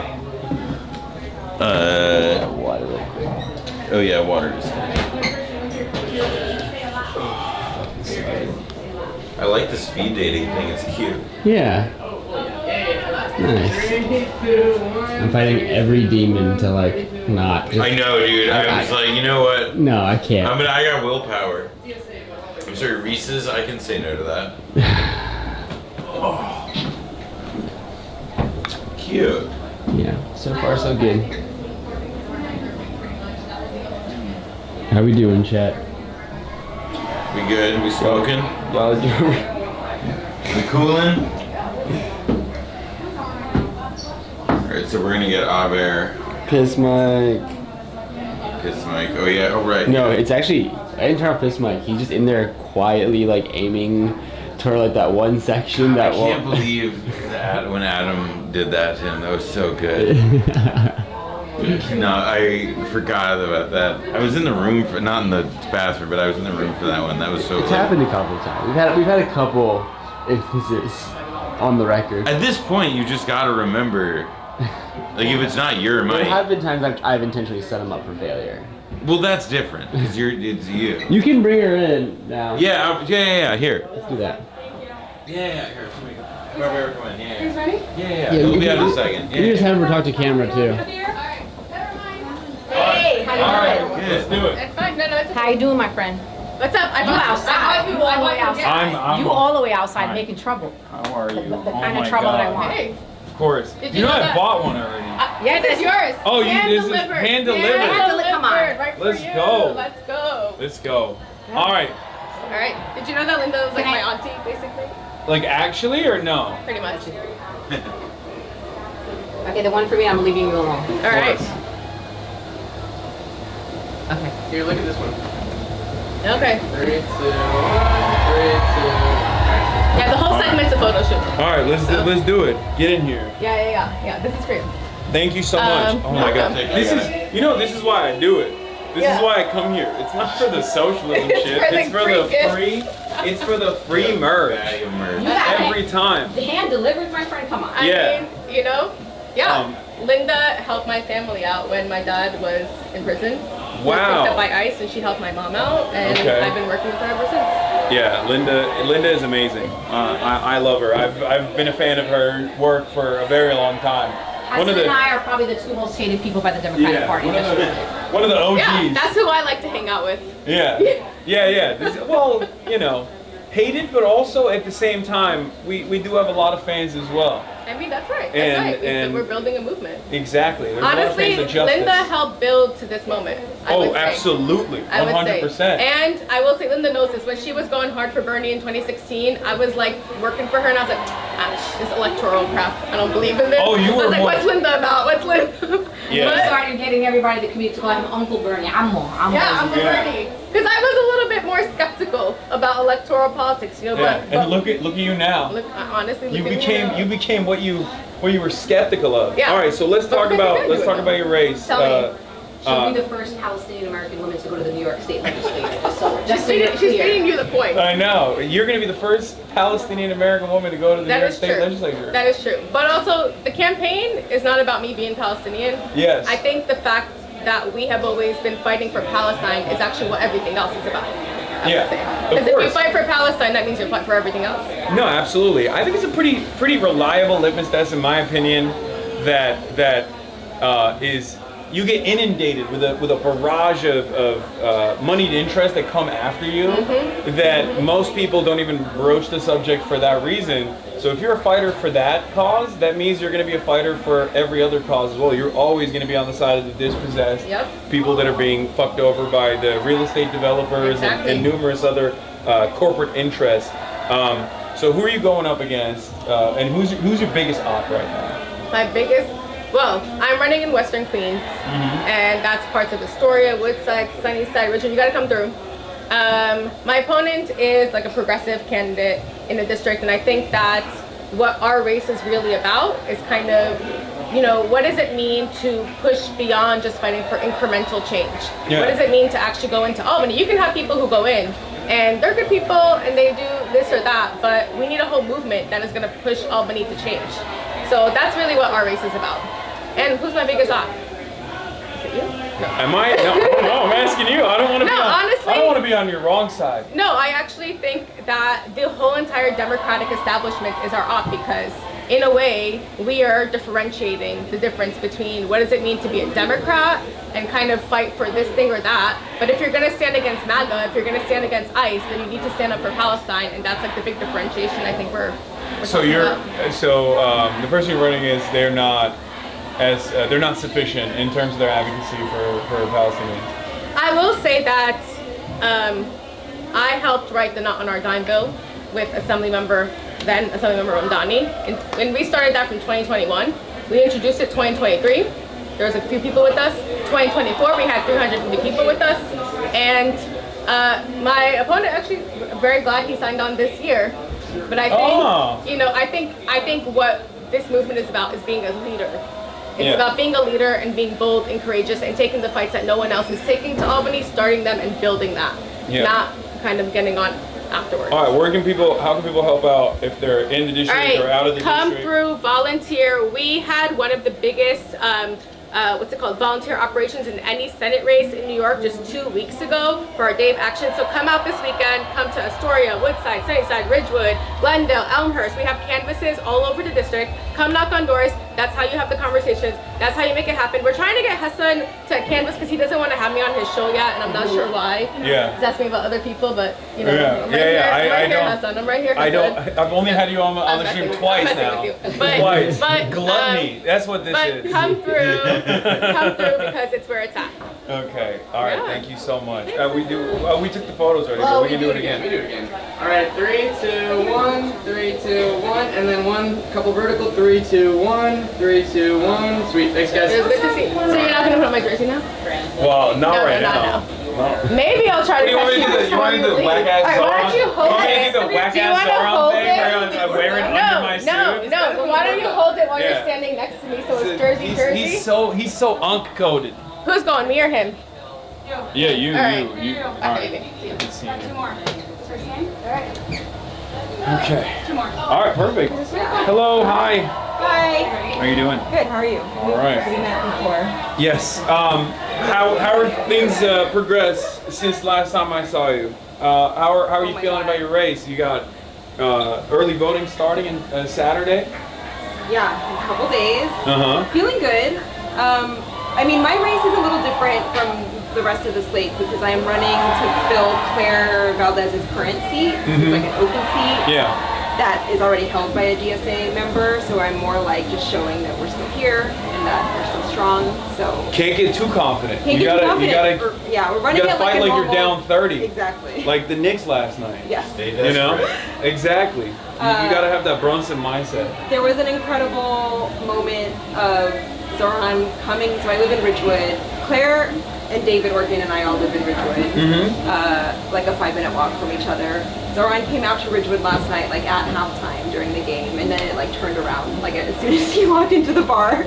[SPEAKER 14] Oh yeah, water is. I like the speed dating thing. It's cute.
[SPEAKER 11] Yeah. Nice. I'm fighting every demon to like not.
[SPEAKER 14] I know, dude. I was like, you know what?
[SPEAKER 11] No, I can't.
[SPEAKER 14] I got willpower. I'm sorry, Reese's. I can say no to that. Oh. Cute.
[SPEAKER 11] Yeah. So far, so good. How we doing, chat?
[SPEAKER 14] We good? We smoking?
[SPEAKER 11] Y'all doing?
[SPEAKER 14] We cooling? Alright, so we're gonna get Aber.
[SPEAKER 11] Piss Mike.
[SPEAKER 14] Piss Mike. Oh yeah, oh right.
[SPEAKER 11] No, it's actually, I didn't turn off Piss Mike. He's just in there quietly like aiming toward like that one section that
[SPEAKER 14] I can't believe that when Adam did that to him. That was so good. No, I forgot about that. I was in the room for, not in the bathroom, but I was in the room for that one. That was so
[SPEAKER 11] It's
[SPEAKER 14] good.
[SPEAKER 11] happened a couple of times. We've had a couple instances on the record.
[SPEAKER 14] At this point, you just gotta remember, like if it's not your
[SPEAKER 11] There
[SPEAKER 14] mic.
[SPEAKER 11] have been times I've intentionally set him up for failure.
[SPEAKER 14] Well, that's different because it's you.
[SPEAKER 11] You can bring her in now.
[SPEAKER 14] Yeah, yeah. Here.
[SPEAKER 11] Let's do that.
[SPEAKER 14] Yeah. Here. Whoever come in. Yeah.
[SPEAKER 13] He's ready?
[SPEAKER 14] Yeah. It'll be out in a second.
[SPEAKER 11] You just have her talk to camera too.
[SPEAKER 19] Hey, how you doing?
[SPEAKER 14] Good. Let's do it.
[SPEAKER 13] It's fine. No, it's
[SPEAKER 19] How you doing, my friend?
[SPEAKER 13] What's up?
[SPEAKER 19] You outside. You all the way outside. You all the way outside
[SPEAKER 9] Hi.
[SPEAKER 19] making trouble.
[SPEAKER 9] How are you?
[SPEAKER 19] The kind of trouble that I want.
[SPEAKER 13] Hey.
[SPEAKER 9] Of course.
[SPEAKER 13] Did
[SPEAKER 9] You
[SPEAKER 13] you
[SPEAKER 9] know
[SPEAKER 13] know
[SPEAKER 9] I
[SPEAKER 13] that-
[SPEAKER 9] bought one already.
[SPEAKER 19] Yes,
[SPEAKER 13] This is yours.
[SPEAKER 9] Oh,
[SPEAKER 13] hand
[SPEAKER 9] this is
[SPEAKER 13] delivered.
[SPEAKER 9] hand delivered.
[SPEAKER 13] Hand delivered.
[SPEAKER 19] Come on.
[SPEAKER 13] Right for
[SPEAKER 9] Let's
[SPEAKER 13] you.
[SPEAKER 9] go.
[SPEAKER 13] Let's go.
[SPEAKER 9] Let's go. All right.
[SPEAKER 13] All right. Did you know that Linda was like my auntie, basically?
[SPEAKER 9] Like actually or no?
[SPEAKER 13] Pretty much.
[SPEAKER 19] Okay, the one for me, I'm leaving you alone.
[SPEAKER 13] All right.
[SPEAKER 19] Okay.
[SPEAKER 12] Here, look at this one.
[SPEAKER 13] Okay.
[SPEAKER 12] 3, 2, 1, 3, 2.
[SPEAKER 13] Yeah, the whole segment's a photo shoot.
[SPEAKER 9] All right, let's do it. Get in here.
[SPEAKER 13] Yeah. This is for you.
[SPEAKER 9] Thank you so much. Oh my God. This is this is why I do it. This is why I come here. It's not for the socialism shit. It's for the free. It's for the free merch. Every time.
[SPEAKER 19] The hand delivered, my friend. Come on.
[SPEAKER 13] I mean, you know, Linda helped my family out when my dad was in prison. He was
[SPEAKER 9] Wow.
[SPEAKER 13] picked up by ICE, and she helped my mom out, and
[SPEAKER 9] Okay.
[SPEAKER 13] I've been working with her ever since.
[SPEAKER 9] Yeah, Linda is amazing. I love her. I've been a fan of her work for a very long time.
[SPEAKER 19] Hasan and I are probably the two most hated people by the Democratic Party.
[SPEAKER 9] One of the OGs.
[SPEAKER 13] Yeah, that's who I like to hang out with.
[SPEAKER 9] Yeah. Well, you know, hated, but also at the same time, we do have a lot of fans as well.
[SPEAKER 13] I mean, that's right.
[SPEAKER 9] And
[SPEAKER 13] We're building a movement.
[SPEAKER 9] Exactly. There's
[SPEAKER 13] Honestly,
[SPEAKER 9] a lot of fans of justice.
[SPEAKER 13] Linda helped build to this moment. I would say.
[SPEAKER 9] Absolutely. 100%.
[SPEAKER 13] I would say. And I will say, Linda knows this. When she was going hard for Bernie in 2016, I was like working for her, and I was like, this electoral crap. I don't believe in this.
[SPEAKER 9] Oh, you
[SPEAKER 13] I
[SPEAKER 9] were
[SPEAKER 13] was like,
[SPEAKER 9] more-
[SPEAKER 13] what's Linda about? What's Linda?
[SPEAKER 19] You started getting everybody to commute to call him Uncle Bernie. I'm
[SPEAKER 13] Uncle Bernie. Because I was a little bit more skeptical about electoral politics, you know.
[SPEAKER 9] Yeah.
[SPEAKER 13] But
[SPEAKER 9] And look at you now.
[SPEAKER 13] honestly,
[SPEAKER 9] You
[SPEAKER 13] look at me
[SPEAKER 9] became
[SPEAKER 13] now.
[SPEAKER 9] you became what you were skeptical of.
[SPEAKER 13] Yeah.
[SPEAKER 9] All right, so let's talk about your race.
[SPEAKER 19] Tell me. She'll be the first Palestinian American woman to go to the New York State Legislature. Just so you're
[SPEAKER 13] She's
[SPEAKER 19] clear.
[SPEAKER 13] feeding you the point.
[SPEAKER 9] I know. You're going to be the first Palestinian American woman to go to the
[SPEAKER 13] That
[SPEAKER 9] New York
[SPEAKER 13] is
[SPEAKER 9] State
[SPEAKER 13] true.
[SPEAKER 9] Legislature.
[SPEAKER 13] That is true. But also, the campaign is not about me being Palestinian.
[SPEAKER 9] Yes.
[SPEAKER 13] I think the fact that we have always been fighting for Palestine is actually what everything else is about.
[SPEAKER 9] Yeah,
[SPEAKER 13] Because if you fight for Palestine, that means you fight for everything else.
[SPEAKER 9] No, absolutely. I think it's a pretty reliable litmus test, in my opinion, that is you get inundated with a barrage of moneyed interests that come after you that most people don't even broach the subject for that reason. So if you're a fighter for that cause, that means you're going to be a fighter for every other cause as well. You're always going to be on the side of the dispossessed, people that are being fucked over by the real estate developers and numerous other corporate interests. So who are you going up against, and who's your biggest op right now?
[SPEAKER 13] My biggest, well, I'm running in Western Queens, and that's parts of Astoria, Woodside, Sunnyside, Richmond. You got to come through. My opponent is like a progressive candidate in the district, and I think that what our race is really about is kind of, you know, what does it mean to push beyond just fighting for incremental change?
[SPEAKER 9] Yeah.
[SPEAKER 13] What does it mean to actually go into Albany? You can have people who go in, and they're good people, and they do this or that, but we need a whole movement that is going to push Albany to change. So that's really what our race is about. And who's my biggest op? Is it you?
[SPEAKER 6] Am I? No, I'm asking you. I don't want to
[SPEAKER 13] No,
[SPEAKER 6] be on,
[SPEAKER 13] honestly-
[SPEAKER 6] I don't want to be on your wrong side.
[SPEAKER 13] No, I actually think that the whole entire Democratic establishment is our op because, in a way, we are differentiating the difference between what does it mean to be a Democrat and kind of fight for this thing or that. But if you're going to stand against MAGA, if you're going to stand against ICE, then you need to stand up for Palestine, and that's like the big differentiation I think we're
[SPEAKER 6] So
[SPEAKER 13] talking
[SPEAKER 6] you're
[SPEAKER 13] about.
[SPEAKER 6] the person you're running is they're not sufficient in terms of their advocacy for Palestinians.
[SPEAKER 13] I will say that I helped write the Not on Our Dime bill with Assemblymember Ramdani. And when we started that from 2021, we introduced it 2023. There was a few people with us. 2024, we had 350 people with us. And my opponent actually, I'm very glad he signed on this year. But I think, I think what this movement is about is being a leader. It's about being a leader and being bold and courageous and taking the fights that no one else is taking to Albany, starting them and building that, not kind of getting on afterwards.
[SPEAKER 6] All right, how can people help out if they're in the district or out of the
[SPEAKER 13] Come
[SPEAKER 6] district?
[SPEAKER 13] through, volunteer. We had one of the biggest volunteer operations in any Senate race in New York just 2 weeks ago for our Day of Action. So come out this weekend, come to Astoria, Woodside, Sunnyside, Ridgewood, Glendale, Elmhurst. We have canvases all over the district. Come knock on doors. That's how you have the conversations. That's how you make it happen. We're trying to get Hasan to canvas because he doesn't want to have me on his show yet, and I'm not sure why.
[SPEAKER 6] Yeah.
[SPEAKER 13] He's asking me about other people, but I'm right
[SPEAKER 6] I
[SPEAKER 13] here,
[SPEAKER 6] don't.
[SPEAKER 13] Hasan. I'm right here,
[SPEAKER 6] I
[SPEAKER 13] Hasan.
[SPEAKER 6] don't. I've only had you on the stream twice now. Twice. Gluttony. That's what this is.
[SPEAKER 13] But come through because it's where it's at.
[SPEAKER 6] Okay. All right. Thank you so much. We took the photos already, but we can do it again.
[SPEAKER 12] We do it again. All right, 3, 2, 1, 3, 2, 1, and then one couple vertical. 3, 2, 1, 3, 2, 1. Sweet. Thanks, guys.
[SPEAKER 13] It was good to see. So you're not gonna put on my jersey now?
[SPEAKER 6] Well, not
[SPEAKER 13] No,
[SPEAKER 6] right
[SPEAKER 13] no,
[SPEAKER 6] now. No.
[SPEAKER 13] Maybe I'll try to.
[SPEAKER 6] You want me to do the whack ass
[SPEAKER 13] Alright, why don't you hold
[SPEAKER 6] You want me
[SPEAKER 13] it?
[SPEAKER 6] to do the whack
[SPEAKER 13] Do you
[SPEAKER 6] ass
[SPEAKER 13] wanna
[SPEAKER 6] Zoran
[SPEAKER 13] hold
[SPEAKER 6] thing
[SPEAKER 13] it?
[SPEAKER 6] where I'm wearing under my suit?
[SPEAKER 13] No. But why don't you hold it while you're
[SPEAKER 6] Yeah.
[SPEAKER 13] standing next to me so it's jersey.
[SPEAKER 6] He's so unk coded.
[SPEAKER 13] Who's going, me or him?
[SPEAKER 6] Yeah, you.
[SPEAKER 13] All right.
[SPEAKER 6] All right. Good to see you.
[SPEAKER 13] Two more. Alright.
[SPEAKER 6] Okay.
[SPEAKER 13] Two more.
[SPEAKER 6] All right, perfect. Hello, hi.
[SPEAKER 7] Hi.
[SPEAKER 6] How are you doing?
[SPEAKER 7] Good. How are you?
[SPEAKER 6] All right.
[SPEAKER 7] We met before.
[SPEAKER 6] Yes. How are things progressed since last time I saw you? How are you feeling about your race? You got early voting starting on Saturday.
[SPEAKER 7] Yeah, in a couple days.
[SPEAKER 6] Feeling
[SPEAKER 7] good. I mean, my race is a little different from the rest of the slate because I am running to fill Claire Valdez's current seat. It's like an open seat.
[SPEAKER 6] Yeah.
[SPEAKER 7] That is already held by a DSA member, so I'm more like just showing that we're still here and that we're still strong. So
[SPEAKER 6] Can't get too confident.
[SPEAKER 7] Can't
[SPEAKER 6] you
[SPEAKER 7] get too
[SPEAKER 6] gotta,
[SPEAKER 7] confident. We're running
[SPEAKER 6] you gotta
[SPEAKER 7] it
[SPEAKER 6] fight
[SPEAKER 7] like a
[SPEAKER 6] you're
[SPEAKER 7] normal-
[SPEAKER 6] down 30.
[SPEAKER 7] Exactly.
[SPEAKER 6] Like the Knicks last night.
[SPEAKER 7] Yes.
[SPEAKER 6] You know? Exactly. You gotta have that Brunson mindset.
[SPEAKER 7] There was an incredible moment of Zoran coming. So I live in Ridgewood. Claire and David Organ and I all live in Ridgewood. Like a 5-minute walk from each other. Zoran came out to Ridgewood last night, like at halftime during the game, and then it like turned around, like as soon as he walked into the bar,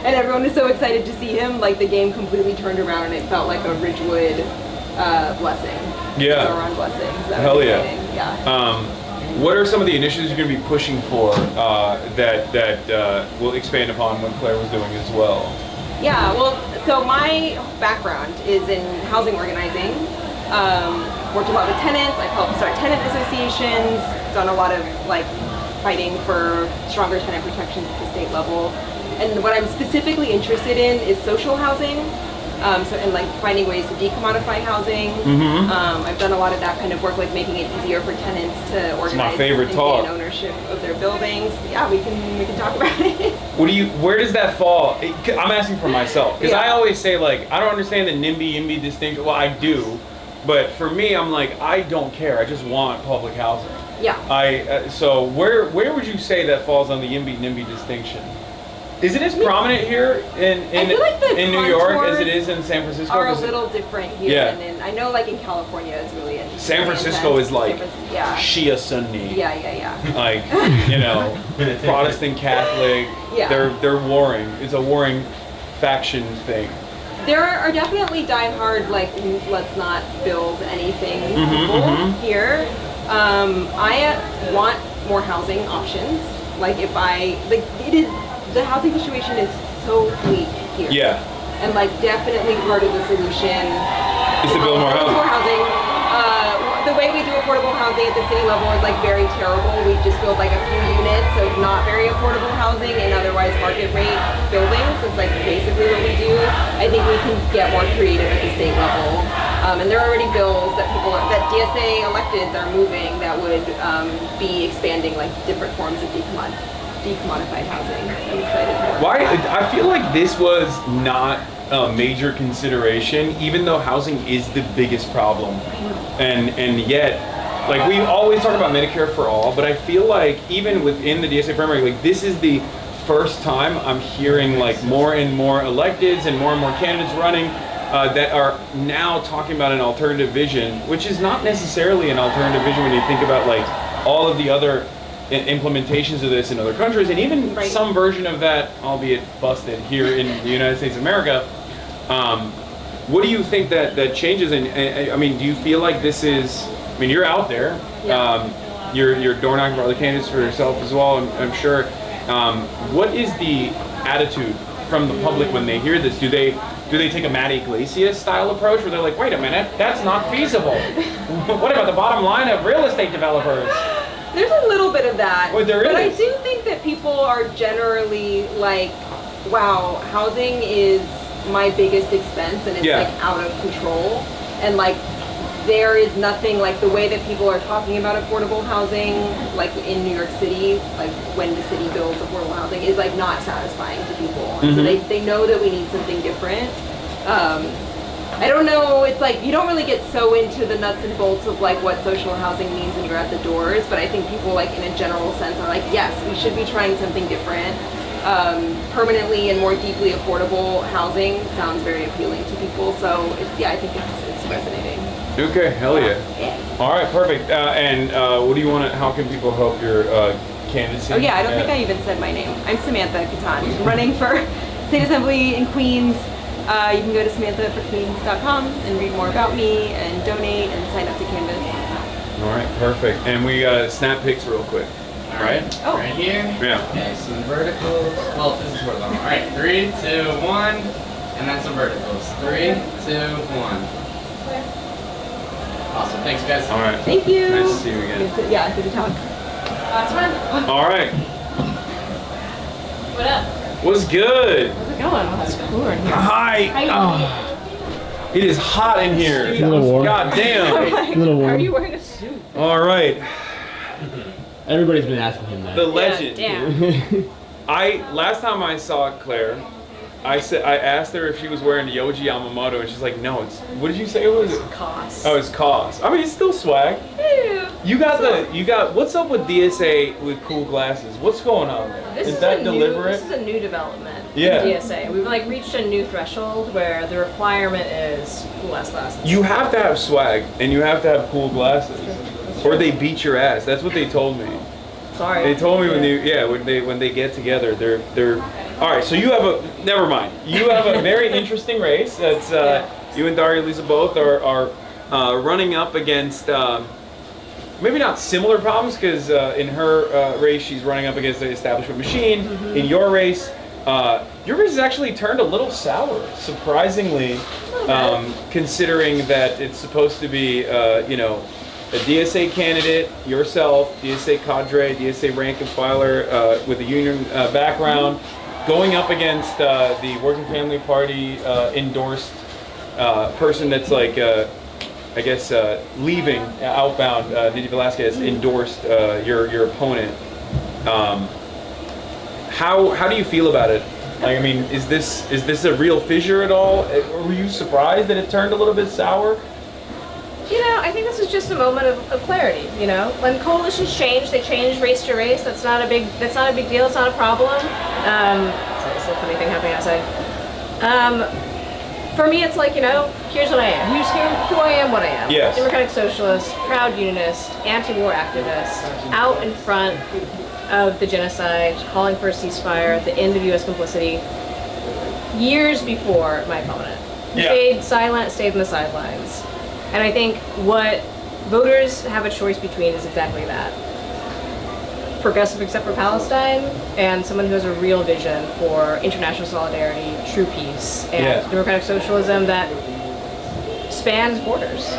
[SPEAKER 7] and everyone was so excited to see him. Like the game completely turned around, and it felt like a Ridgewood blessing.
[SPEAKER 6] Yeah.
[SPEAKER 7] Zoran blessing. So that
[SPEAKER 6] Hell
[SPEAKER 7] was
[SPEAKER 6] yeah.
[SPEAKER 7] exciting. Yeah.
[SPEAKER 6] What are some of the initiatives you're going to be pushing for that will expand upon what Claire was doing as well?
[SPEAKER 7] Yeah, well, so my background is in housing organizing. Worked a lot with tenants. I've helped start tenant associations, done a lot of like fighting for stronger tenant protections at the state level. And what I'm specifically interested in is social housing. And like finding ways to decommodify housing. I've done a lot of that kind of work, like making it easier for tenants to organize
[SPEAKER 6] my favorite
[SPEAKER 7] and
[SPEAKER 6] talk.
[SPEAKER 7] gain ownership of their buildings. Yeah, we can talk about it.
[SPEAKER 6] Where does that fall? I'm asking for myself because I always say like I don't understand the NIMBY distinction. Well, I do, but for me, I'm like I don't care. I just want public housing.
[SPEAKER 7] Yeah.
[SPEAKER 6] So where would you say that falls on the NIMBY distinction? Is it as prominent here in New York as it is in San Francisco?
[SPEAKER 7] Are a little different here,
[SPEAKER 6] Yeah.
[SPEAKER 7] and in, I know like in California it's really interesting.
[SPEAKER 6] San Francisco is like
[SPEAKER 7] yeah.
[SPEAKER 6] Shia Sunni.
[SPEAKER 7] Yeah.
[SPEAKER 6] Like Protestant Catholic.
[SPEAKER 7] Yeah.
[SPEAKER 6] They're warring. It's a warring faction thing.
[SPEAKER 7] There are definitely diehard like let's not build anything people here. I want more housing options. Like if the housing situation is so bleak here.
[SPEAKER 6] Yeah.
[SPEAKER 7] and like definitely part of the solution
[SPEAKER 6] is to build more housing.
[SPEAKER 7] The way we do affordable housing at the city level is like very terrible. We just build like a few units of not very affordable housing in otherwise market rate buildings. It's like basically what we do. I think we can get more creative at the state level. And there are already bills that that DSA electeds are moving that would be expanding like different forms of decommodified housing. I'm excited for it.
[SPEAKER 6] Why? I feel like this was not a major consideration, even though housing is the biggest problem. And yet, like, we always talk about Medicare for all, but I feel like even within the DSA framework, like, this is the first time I'm hearing like more and more electeds and more candidates running that are now talking about an alternative vision, which is not necessarily an alternative vision when you think about like all of the other implementations of this in other countries, and even some version of that, albeit busted, here in the United States of America. What do you think that changes? And I mean, do you feel like this is? I mean, you're out there.
[SPEAKER 7] Yeah.
[SPEAKER 6] You're door knocking for other candidates, for yourself as well. I'm sure. What is the attitude from the public when they hear this? Do they take a Matt Iglesias style approach where they're like, wait a minute, that's not feasible? What about the bottom line of real estate developers?
[SPEAKER 7] There's a little bit of that.
[SPEAKER 6] Well, there
[SPEAKER 7] but
[SPEAKER 6] is.
[SPEAKER 7] I do think that people are generally like, wow, housing is my biggest expense and it's like out of control. And like there is nothing like the way that people are talking about affordable housing, like in New York City, like when the city builds affordable housing, is like not satisfying to people. And so they know that we need something different. I don't know, it's like you don't really get so into the nuts and bolts of like what social housing means when you're at the doors, but I think people like in a general sense are like, yes, we should be trying something different. Permanently and more deeply affordable housing sounds very appealing to people, so it's, I think it's resonating.
[SPEAKER 6] Okay, hell yeah. All right, perfect. And what do you want to, how can people help your candidacy?
[SPEAKER 7] Oh yeah, I don't think I even said my name. I'm Samantha Catan, running for State Assembly in Queens. You can go to SamanthaForQueens.com and read more about me and donate and sign up to Canvas.
[SPEAKER 6] All right, perfect. And we snap pics real quick. All right.
[SPEAKER 12] Oh. Right here.
[SPEAKER 6] Yeah.
[SPEAKER 12] Okay, some verticals. Well, this is horizontal. All right, 3, 2, 1, and then some verticals. 3, 2, 1. Awesome. Thanks, guys.
[SPEAKER 6] All right.
[SPEAKER 7] Thank you.
[SPEAKER 6] Nice to see you again.
[SPEAKER 7] Yeah, good to talk.
[SPEAKER 13] That's fun.
[SPEAKER 6] All right.
[SPEAKER 13] What up?
[SPEAKER 6] What's good?
[SPEAKER 13] How's it going? Oh, that's cooler in here.
[SPEAKER 6] Hi.
[SPEAKER 13] Oh.
[SPEAKER 6] It is hot in here.
[SPEAKER 11] It's a little warm.
[SPEAKER 6] God damn.
[SPEAKER 13] Like,
[SPEAKER 11] A little warm.
[SPEAKER 13] are you wearing a suit?
[SPEAKER 6] All right.
[SPEAKER 11] Everybody's been asking him that.
[SPEAKER 6] The legend.
[SPEAKER 13] Damn.
[SPEAKER 6] Last time I saw Claire, I asked her if she was wearing the OG Yamamoto, and she's like, no, it's, what did you say it was?
[SPEAKER 13] Cost.
[SPEAKER 6] Oh, it's COS. I mean, it's still swag.
[SPEAKER 13] Yeah.
[SPEAKER 6] You got, what's up with DSA with cool glasses? What's going on there?
[SPEAKER 13] This
[SPEAKER 6] is that
[SPEAKER 13] a
[SPEAKER 6] deliberate?
[SPEAKER 13] This is a new development.
[SPEAKER 6] Yeah.
[SPEAKER 13] In DSA. We've like reached a new threshold where the requirement is cool ass glasses.
[SPEAKER 6] You have to have swag, and you have to have cool glasses, or they beat your ass. That's what they told me.
[SPEAKER 13] Sorry.
[SPEAKER 6] They told me when they get together, they're all right. So you have a, never mind. You have a very interesting race. That's you and Daria Lisa both are running up against maybe not similar problems, because in her race she's running up against the establishment machine. In your race has actually turned a little sour, surprisingly, considering that it's supposed to be a DSA candidate, yourself, DSA cadre, DSA rank and filer with a union background, going up against the Working Family Party endorsed person that's like, I guess, leaving outbound. Didi Velasquez endorsed your opponent. How do you feel about it? Like, I mean, is this a real fissure at all? Were you surprised that it turned a little bit sour?
[SPEAKER 13] You know, I think this is just a moment of clarity. You know, when coalitions change, they change race to race. That's not a big deal. It's not a problem. Sorry, it's a funny thing happening outside. For me, it's like, here's what I am. Here's who I am, what I am.
[SPEAKER 6] Yes.
[SPEAKER 13] Democratic socialist, proud unionist, anti-war activist, out in front of the genocide, calling for a ceasefire, the end of U.S. complicity, years before my opponent. Stayed silent, stayed on the sidelines. And I think what voters have a choice between is exactly that. progressive except for Palestine, and someone who has a real vision for international solidarity, true peace, and democratic socialism that spans borders.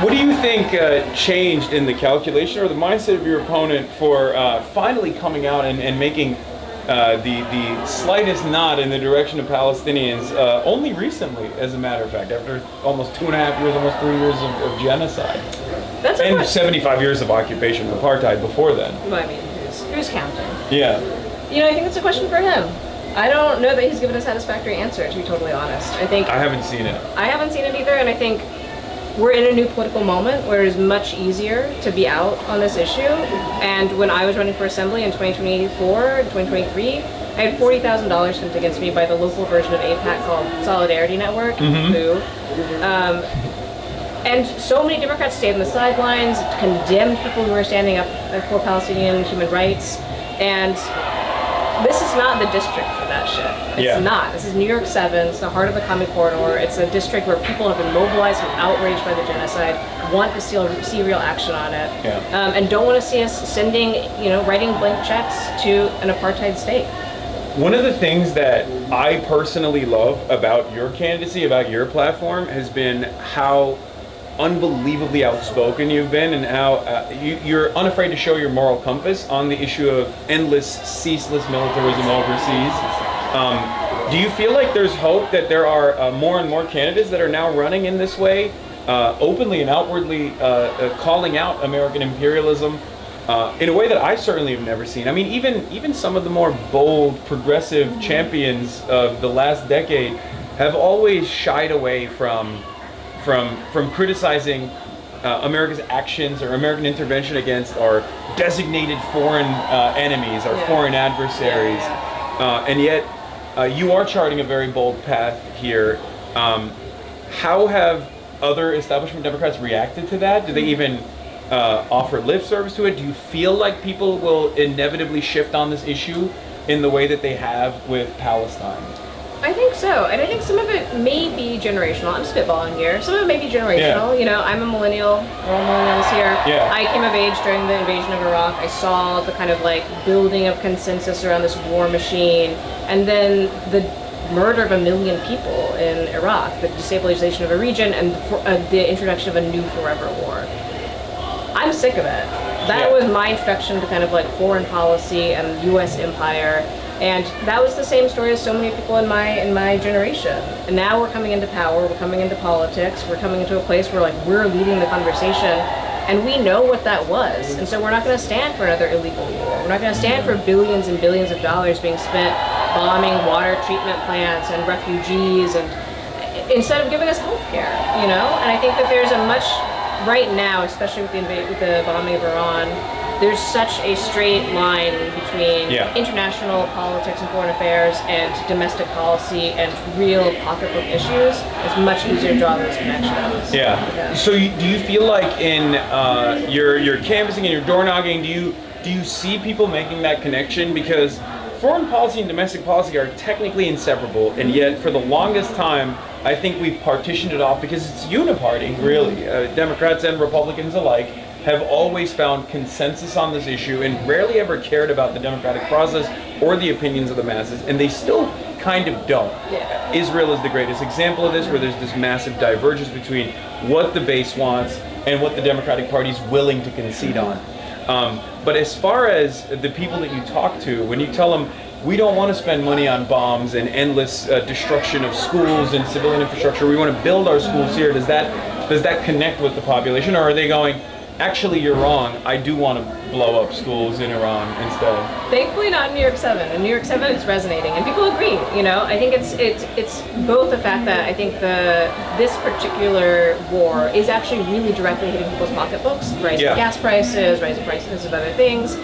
[SPEAKER 6] What do you think changed in the calculation or the mindset of your opponent for finally coming out and making the slightest nod in the direction of Palestinians only recently, as a matter of fact, after almost 2.5 years, almost 3 years of genocide?
[SPEAKER 13] That's
[SPEAKER 6] and 75 years of occupation and apartheid before then.
[SPEAKER 13] Well, I mean, who's counting?
[SPEAKER 6] Yeah.
[SPEAKER 13] You know, I think it's a question for him. I don't know that he's given a satisfactory answer, to be totally honest. I
[SPEAKER 6] haven't seen it.
[SPEAKER 13] I haven't seen it either, and I think we're in a new political moment where it's much easier to be out on this issue. And when I was running for assembly in 2024, 2023, I had $40,000 spent against me by the local version of AIPAC called Solidarity Network, WHO. And so many Democrats stayed on the sidelines, condemned people who were standing up for Palestinian human rights, and this is not the district for that shit. It's not. This is New York 7, it's the heart of the Common Corridor. It's a district where people have been mobilized and outraged by the genocide, want to see real action on it, and don't want to see us sending, writing blank checks to an apartheid state.
[SPEAKER 6] One of the things that I personally love about your candidacy, about your platform, has been how unbelievably outspoken you've been, and how you're unafraid to show your moral compass on the issue of endless, ceaseless militarism overseas. Do you feel like there's hope that there are more and more candidates that are now running in this way, openly and outwardly calling out American imperialism in a way that I certainly have never seen? I mean, even some of the more bold, progressive champions of the last decade have always shied away from criticizing America's actions or American intervention against our designated foreign enemies, our foreign adversaries. And yet, you are charting a very bold path here. How have other establishment Democrats reacted to that? Do they even offer lip service to it? Do you feel like people will inevitably shift on this issue in the way that they have with Palestine?
[SPEAKER 13] I think so, and I think some of it may be generational. I'm spitballing here. Some of it may be generational. I'm a millennial. We're all millennials here. I came of age during the invasion of Iraq. I saw the kind of building of consensus around this war machine, and then the murder of 1 million people in Iraq, the destabilization of a region, and the introduction of a new forever war. I'm sick of it. That was my introduction to kind of foreign policy and U.S. empire. And that was the same story as so many people in my generation. And now we're coming into power, we're coming into politics, we're coming into a place where we're leading the conversation, and we know what that was. And so we're not going to stand for another illegal war. We're not going to stand for billions and billions of dollars being spent bombing water treatment plants and refugees, and instead of giving us health care, And I think that there's a much, right now, especially with the bombing of Iran, there's such a straight line between international politics and foreign affairs and domestic policy and real pocketbook issues. It's much easier to draw those connections.
[SPEAKER 6] So do you feel like in your canvassing and your door knocking, do you see people making that connection? Because foreign policy and domestic policy are technically inseparable, and yet for the longest time, I think we've partitioned it off because it's uniparty, really. Democrats and Republicans alike have always found consensus on this issue and rarely ever cared about the democratic process or the opinions of the masses, and they still kind of don't. Israel is the greatest example of this, where there's this massive divergence between what the base wants and what the Democratic Party is willing to concede on. But as far as the people that you talk to, when you tell them, we don't want to spend money on bombs and endless destruction of schools and civilian infrastructure, we want to build our schools here, does that connect with the population, or are they going, actually, you're wrong, I do want to blow up schools in Iran instead?
[SPEAKER 13] Thankfully not in New York 7. In New York 7 it's resonating, and people agree, I think it's both the fact that I think this particular war is actually really directly hitting people's pocketbooks, rising gas prices, rising prices of other things,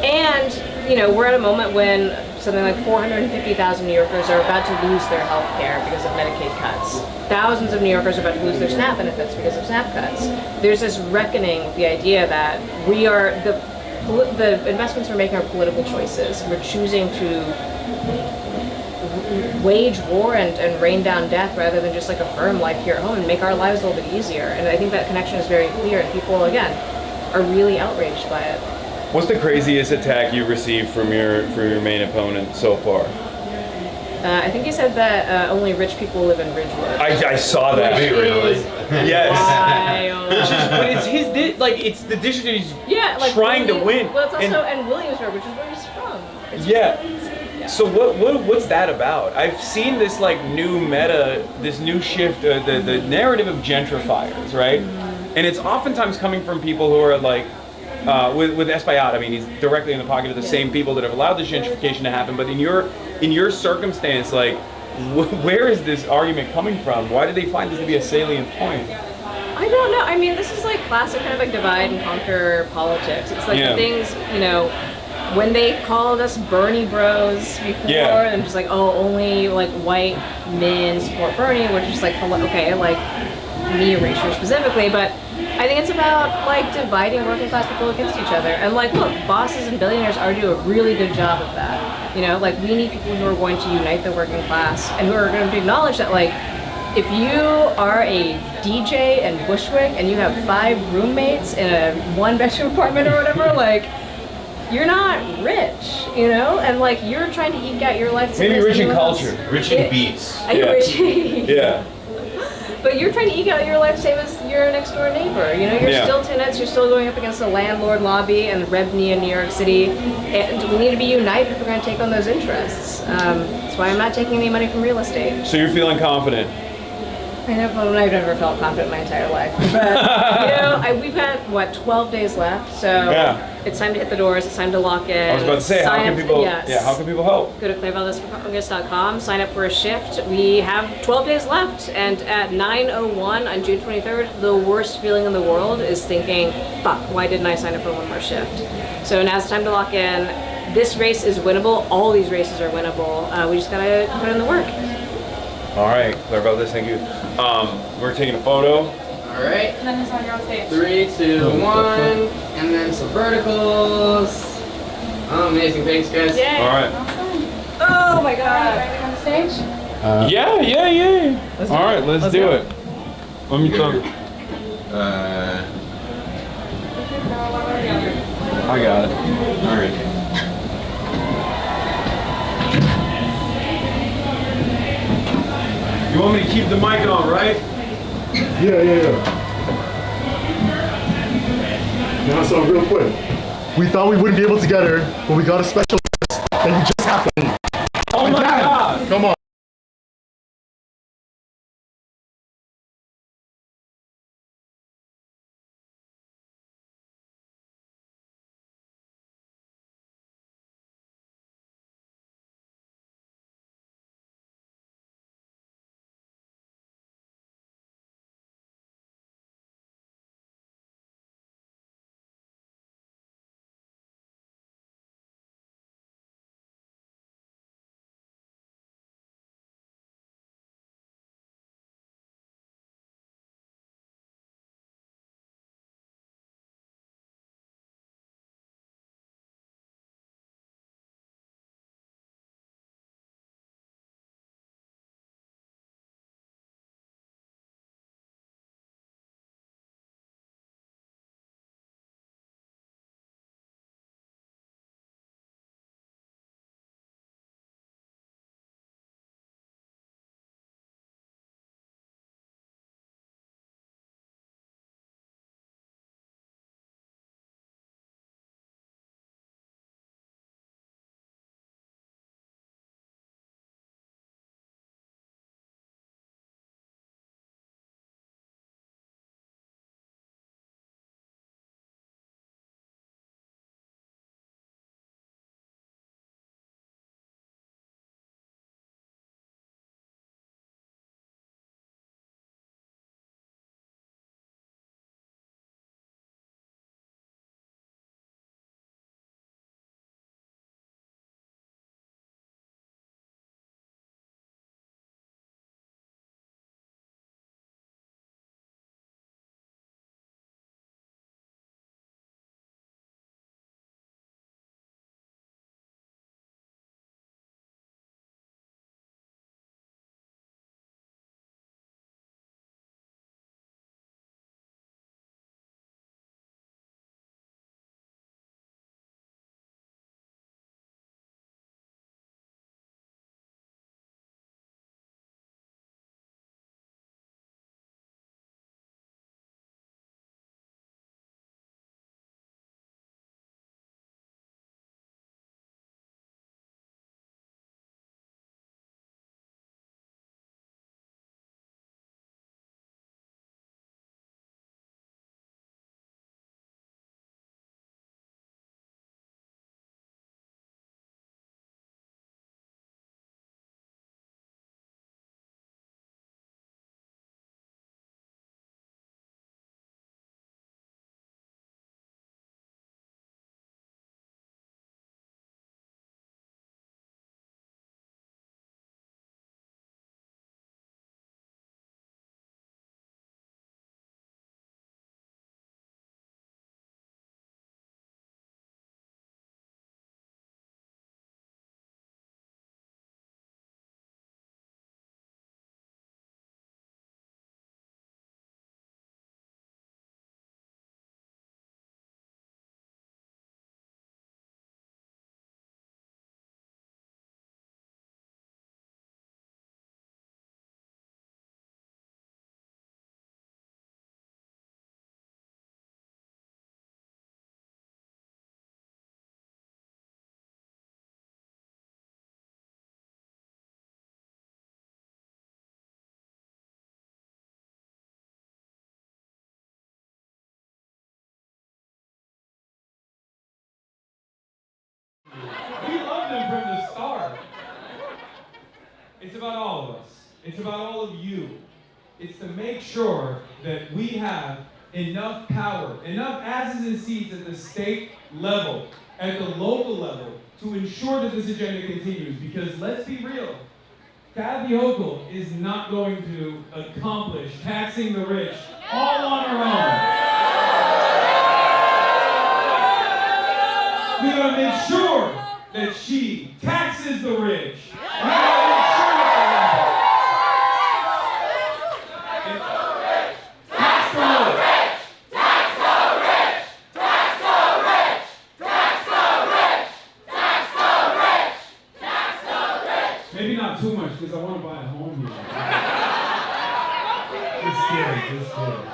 [SPEAKER 13] and we're at a moment when something like 450,000 New Yorkers are about to lose their health care because of Medicaid cuts. Thousands of New Yorkers are about to lose their SNAP benefits because of SNAP cuts. There's this reckoning with the idea that we are, the investments we're making are political choices. We're choosing to wage war and rain down death rather than just affirm life here at home and make our lives a little bit easier. And I think that connection is very clear, and people, again, are really outraged by it.
[SPEAKER 6] What's the craziest attack you've received from your main opponent so far?
[SPEAKER 8] I think he said that only rich people live in Ridgewood.
[SPEAKER 6] I saw that.
[SPEAKER 8] Which
[SPEAKER 6] Really?
[SPEAKER 8] is
[SPEAKER 6] Yes.
[SPEAKER 8] wild.
[SPEAKER 6] But it's his it's the district that he's
[SPEAKER 8] like
[SPEAKER 6] trying to win.
[SPEAKER 8] Well, it's also and Williamsburg, which is where he's from. It's
[SPEAKER 6] Yeah.
[SPEAKER 8] crazy.
[SPEAKER 6] So what's that about? I've seen this like new meta, this new shift, the narrative of gentrifiers, right? And it's oftentimes coming from people who are like, with Espaillat, I mean, he's directly in the pocket of the same people that have allowed this gentrification to happen. But in your circumstance, like, where is this argument coming from? Why did they find this to be a salient point?
[SPEAKER 8] I don't know. I mean, this is like classic kind of like divide and conquer politics. It's like the things, when they called us Bernie bros before, and just like, oh, only like white men support Bernie, which is just like, okay, like me erasure specifically, but I think it's about like dividing working class people against each other. And like, look, bosses and billionaires are doing a really good job of that. Like we need people who are going to unite the working class and who are going to acknowledge that like, if you are a DJ and Bushwick and you have 5 roommates in a 1-bedroom apartment or whatever, like, you're not rich, and like you're trying to eke out your life.
[SPEAKER 6] Maybe rich in culture,
[SPEAKER 14] rich in beats.
[SPEAKER 6] Yeah.
[SPEAKER 8] But you're trying to eke out your life same as your next door neighbor. You're still tenants, you're still going up against the landlord lobby and the REBNY in New York City. And we need to be united if we're going to take on those interests. That's why I'm not taking any money from real estate.
[SPEAKER 6] So you're feeling confident?
[SPEAKER 8] I've never felt confident my entire life. But, we've got, 12 days left, so it's time to hit the doors, it's time to lock in.
[SPEAKER 6] I was about to say, how can people help?
[SPEAKER 8] Go to clayvaldezforcongress.com, sign up for a shift. We have 12 days left, and at 9:01 on June 23rd, the worst feeling in the world is thinking, fuck, why didn't I sign up for one more shift? So now's the time to lock in. This race is winnable. All these races are winnable. We just gotta put in the work.
[SPEAKER 6] All right, Claire Valdez, thank you. We're taking a photo.
[SPEAKER 12] All right.
[SPEAKER 8] And then it's on your own stage.
[SPEAKER 12] 3, 2, 1, and then some verticals. Oh, amazing, thanks guys.
[SPEAKER 8] Yay.
[SPEAKER 6] All right.
[SPEAKER 8] Oh my god. Ready on the stage?
[SPEAKER 6] Yeah. All right, let's do it. Let me talk. I got it. All right. You want me to keep the mic on, right?
[SPEAKER 22] Yeah. Now, so real quick, we thought we wouldn't be able to get her, but we got a special guest, and you just happened.
[SPEAKER 6] Oh my God!
[SPEAKER 22] Come on.
[SPEAKER 9] them from the start. It's about all of us. It's about all of you. It's to make sure that we have enough power, enough asses and seats at the state level, at the local level, to ensure that this agenda continues. Because let's be real, Kathy Hochul is not going to accomplish taxing the rich all on her own. We gotta make sure that she taxes the rich. We gotta make sure that they happen. Tax the rich! Tax the rich! Tax the rich! Tax the rich! Tax the rich! Tax the rich! Maybe not too much, because I want to buy a home here. Just kidding, just kidding.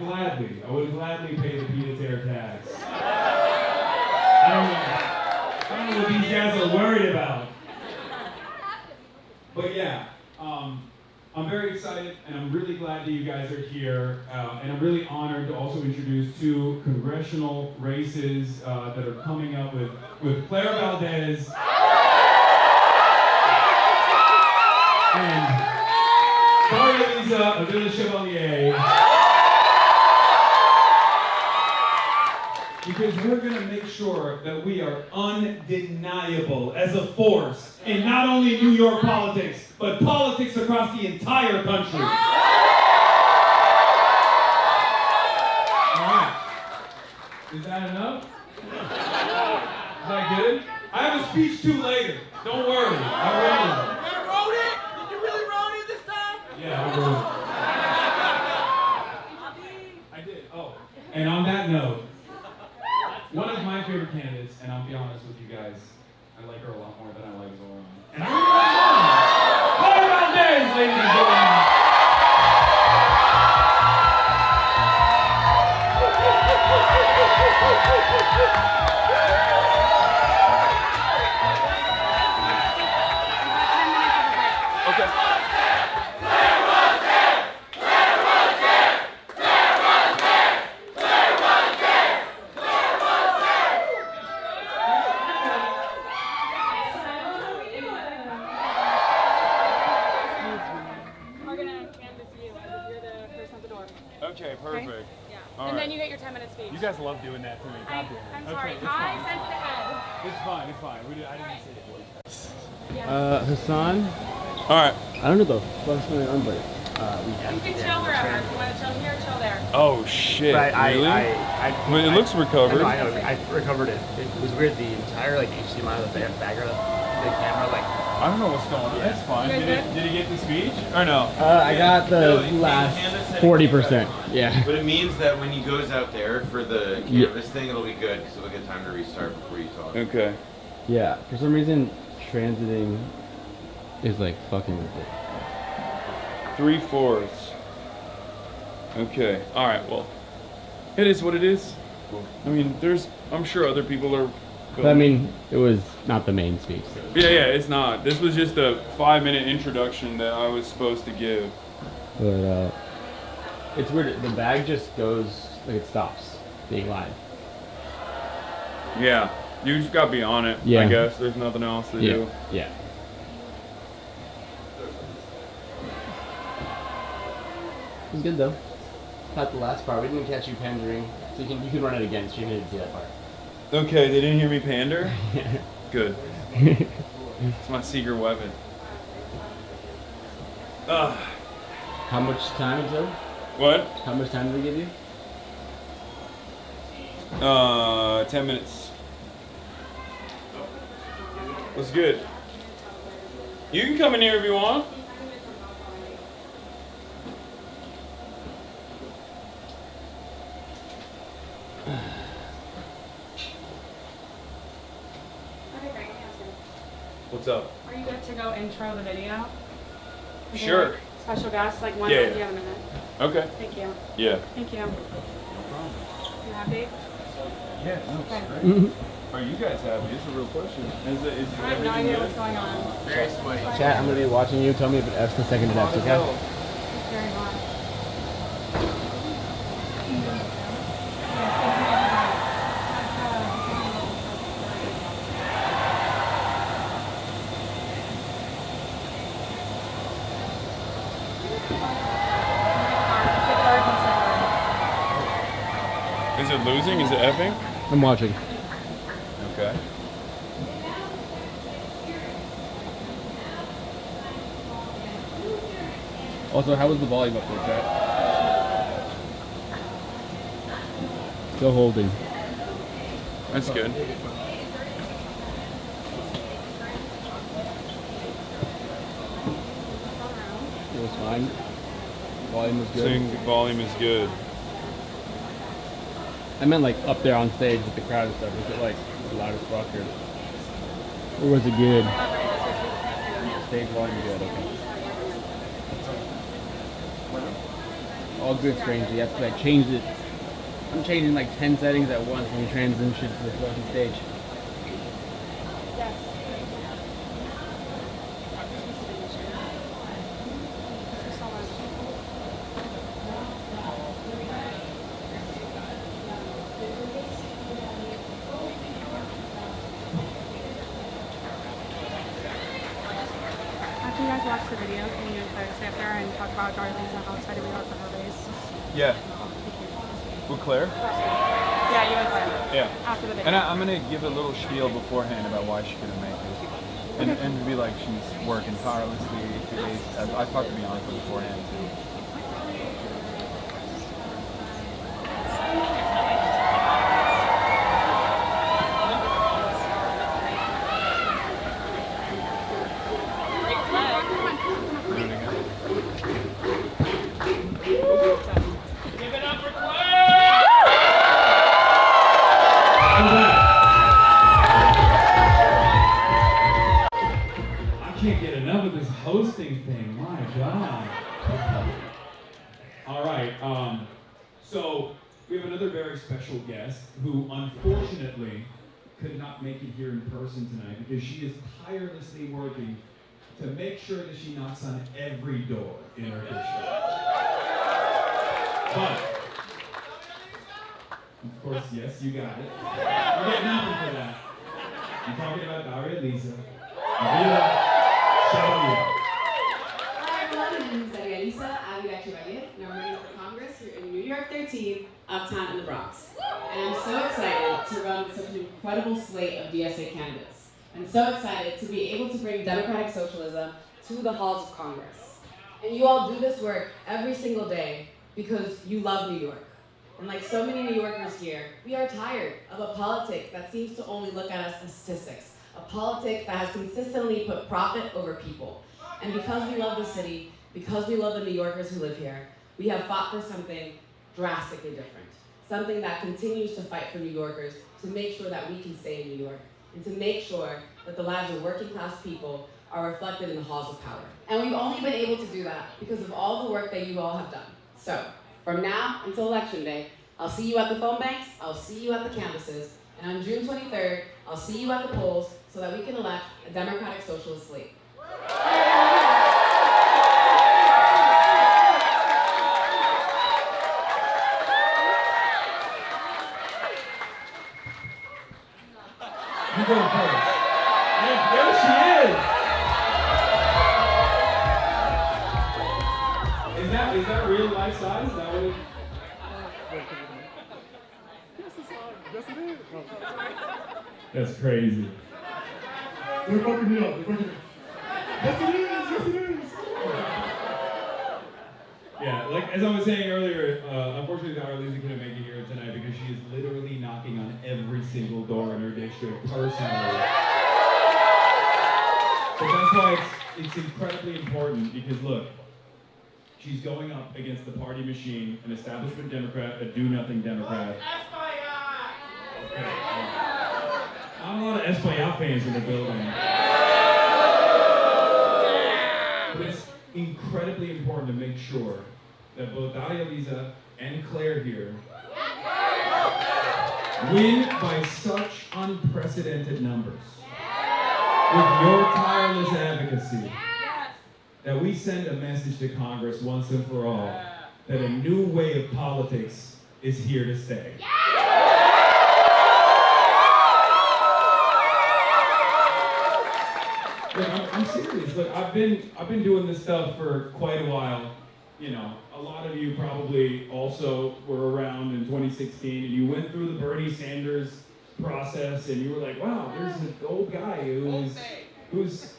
[SPEAKER 9] I would gladly pay the pied-a-terre tax. I don't know what these guys are worried about. But yeah, I'm very excited, and I'm really glad that you guys are here, and I'm really honored to also introduce two congressional races that are coming up with Claire Valdez and Daria Lisa Avila-Chevalier. Because we're going to make sure that we are undeniable as a force in not only New York politics, but politics across the entire country. All right. Is that enough? Is that good? I have a speech too later. Don't worry. I wrote it. You wrote it? Did you really write it this time? Yeah, I wrote it. I did. Oh. And on that note, one of my favorite candidates, and I'll be honest with you guys, I like her a lot more than I like Zoran. And I really like Zoran! Claire Valdez, ladies and gentlemen! Okay. Okay, perfect.
[SPEAKER 1] Yeah.
[SPEAKER 9] All
[SPEAKER 1] And
[SPEAKER 9] right.
[SPEAKER 1] then you get your 10-minute speech.
[SPEAKER 9] You guys love doing that to me. God damn it.
[SPEAKER 1] I'm sorry.
[SPEAKER 9] Okay,
[SPEAKER 1] I sent it ahead.
[SPEAKER 9] it's fine. It's fine. I didn't say it.
[SPEAKER 11] Hassan?
[SPEAKER 9] All right.
[SPEAKER 11] I don't know the fuck's going on, but we
[SPEAKER 1] You can chill wherever. If you want to chill here, chill there.
[SPEAKER 9] Oh shit!
[SPEAKER 17] But
[SPEAKER 9] Really?
[SPEAKER 17] Well,
[SPEAKER 9] it looks recovered.
[SPEAKER 17] I know. I recovered it. It was weird. The entire HDMI of the background, the camera,
[SPEAKER 9] I don't know what's going on. That's fine. Did he get the speech or no?
[SPEAKER 11] I got the last 40%. Yeah.
[SPEAKER 14] But it means that when he goes out there for the canvas thing, it'll be good because it'll get time to restart before you talk.
[SPEAKER 9] Okay.
[SPEAKER 11] Yeah. For some reason, transiting is like fucking with it.
[SPEAKER 9] 3/4. Okay. All right. Well, it is what it is. I mean, I'm sure other people are.
[SPEAKER 11] But, I mean, it was not the main speech. So.
[SPEAKER 9] Yeah, it's not. This was just a 5-minute introduction that I was supposed to give.
[SPEAKER 11] But it's weird. The bag just goes like it stops being live.
[SPEAKER 9] Yeah, you just gotta be on it.
[SPEAKER 11] Yeah.
[SPEAKER 9] I guess there's nothing else to do.
[SPEAKER 11] Yeah. It was good though. Not the last part. We didn't catch you pandering, so you can run it again. So you didn't see that part.
[SPEAKER 9] Okay, they didn't hear me pander?
[SPEAKER 11] Yeah.
[SPEAKER 9] Good. It's my secret weapon. Ugh.
[SPEAKER 11] How much time is there?
[SPEAKER 9] What?
[SPEAKER 11] How much time did they give you?
[SPEAKER 9] 10 minutes. What's good? You can come in here if you want. What's up?
[SPEAKER 1] Are you good to go intro the video? Is there,
[SPEAKER 9] Sure.
[SPEAKER 1] like, special guests, like one
[SPEAKER 9] Yeah.
[SPEAKER 1] if you have a minute.
[SPEAKER 9] Okay.
[SPEAKER 1] Thank you.
[SPEAKER 9] Yeah.
[SPEAKER 1] Thank you. You happy?
[SPEAKER 9] Yeah, no,
[SPEAKER 1] Okay.
[SPEAKER 9] it's great. Are you guys happy? It's a real question. Is
[SPEAKER 1] I have no
[SPEAKER 9] everything
[SPEAKER 1] idea
[SPEAKER 9] good?
[SPEAKER 1] what's going on.
[SPEAKER 17] Very sweaty.
[SPEAKER 11] Chat, I'm gonna be watching you. Tell me if it F's the second it F's, okay?
[SPEAKER 1] It's very hot.
[SPEAKER 6] losing? Is it effing?
[SPEAKER 11] I'm watching.
[SPEAKER 6] Okay.
[SPEAKER 11] Also, how was the volume up there, chat? Still holding.
[SPEAKER 6] That's good.
[SPEAKER 11] It was fine. Volume was good.
[SPEAKER 6] Saying the volume is good.
[SPEAKER 11] I meant like up there on stage with the crowd and stuff. Was it like loud as fuck or was it good? Stage volume good, okay. All good, strangely. That's why I changed it. I'm changing like 10 settings at once when we transition to the fucking stage.
[SPEAKER 1] After you guys watch the video, can you stay up there and talk about Darlene, how excited we are for her race?
[SPEAKER 6] Yeah. With Claire?
[SPEAKER 1] Yeah, you and Claire.
[SPEAKER 6] Yeah.
[SPEAKER 1] After the video.
[SPEAKER 6] And I'm gonna give a little spiel beforehand about why she couldn't make it, and be like she's working tirelessly. I talked to Bianca beforehand too.
[SPEAKER 1] Give it up for Claire!
[SPEAKER 9] I can't get enough of this hosting thing. My God. All right. So we have another very special guest who unfortunately could not make it here in person tonight because she is tirelessly working to make sure that she knocks on every door in her district. But, of course, yes, you got it. You get nothing for that. I'm talking about Daria Lisa.
[SPEAKER 15] Hi everyone, my name is Daria Lisa. I'm running for Congress here in New York 13, Uptown in the Bronx. And I'm so excited to run with such an incredible slate of DSA candidates. I'm so excited to be able to bring democratic socialism to the halls of Congress. And you all do this work every single day because you love New York. And like so many New Yorkers here, we are tired of a politic that seems to only look at us as statistics, a politic that has consistently put profit over people. And because we love the city, because we love the New Yorkers who live here, we have fought for something drastically different. Something that continues to fight for New Yorkers to make sure that we can stay in New York and to make sure that the lives of working class people are reflected in the halls of power. And we've only been able to do that because of all the work that you all have done. So, from now until Election Day, I'll see you at the phone banks, I'll see you at the canvases, and on June 23rd, I'll see you at the polls so that we can elect a democratic socialist slate.
[SPEAKER 9] You go first. There she is. Is that real life size? Is that what it? That's crazy.
[SPEAKER 22] They're fucking me up. They're fucking me up. Yes, it is. Yes, it is.
[SPEAKER 9] Yeah, like as I was saying earlier, unfortunately Dara Lisa couldn't make it here tonight because she is literally knocking on every single door in her district personally. But that's why it's incredibly important because look, she's going up against the party machine, an establishment Democrat, a do-nothing Democrat. Okay. Not a lot of España fans in the building. But it's incredibly important to make sure that both Daria Lisa and Claire here win by such unprecedented numbers with your tireless advocacy that we send a message to Congress once and for all that a new way of politics is here to stay. Look, I'm serious. Look, I've been doing this stuff for quite a while. You know, a a lot of you probably also were around in 2016, and you went through the Bernie Sanders process, and you were like, wow, there's an old guy who's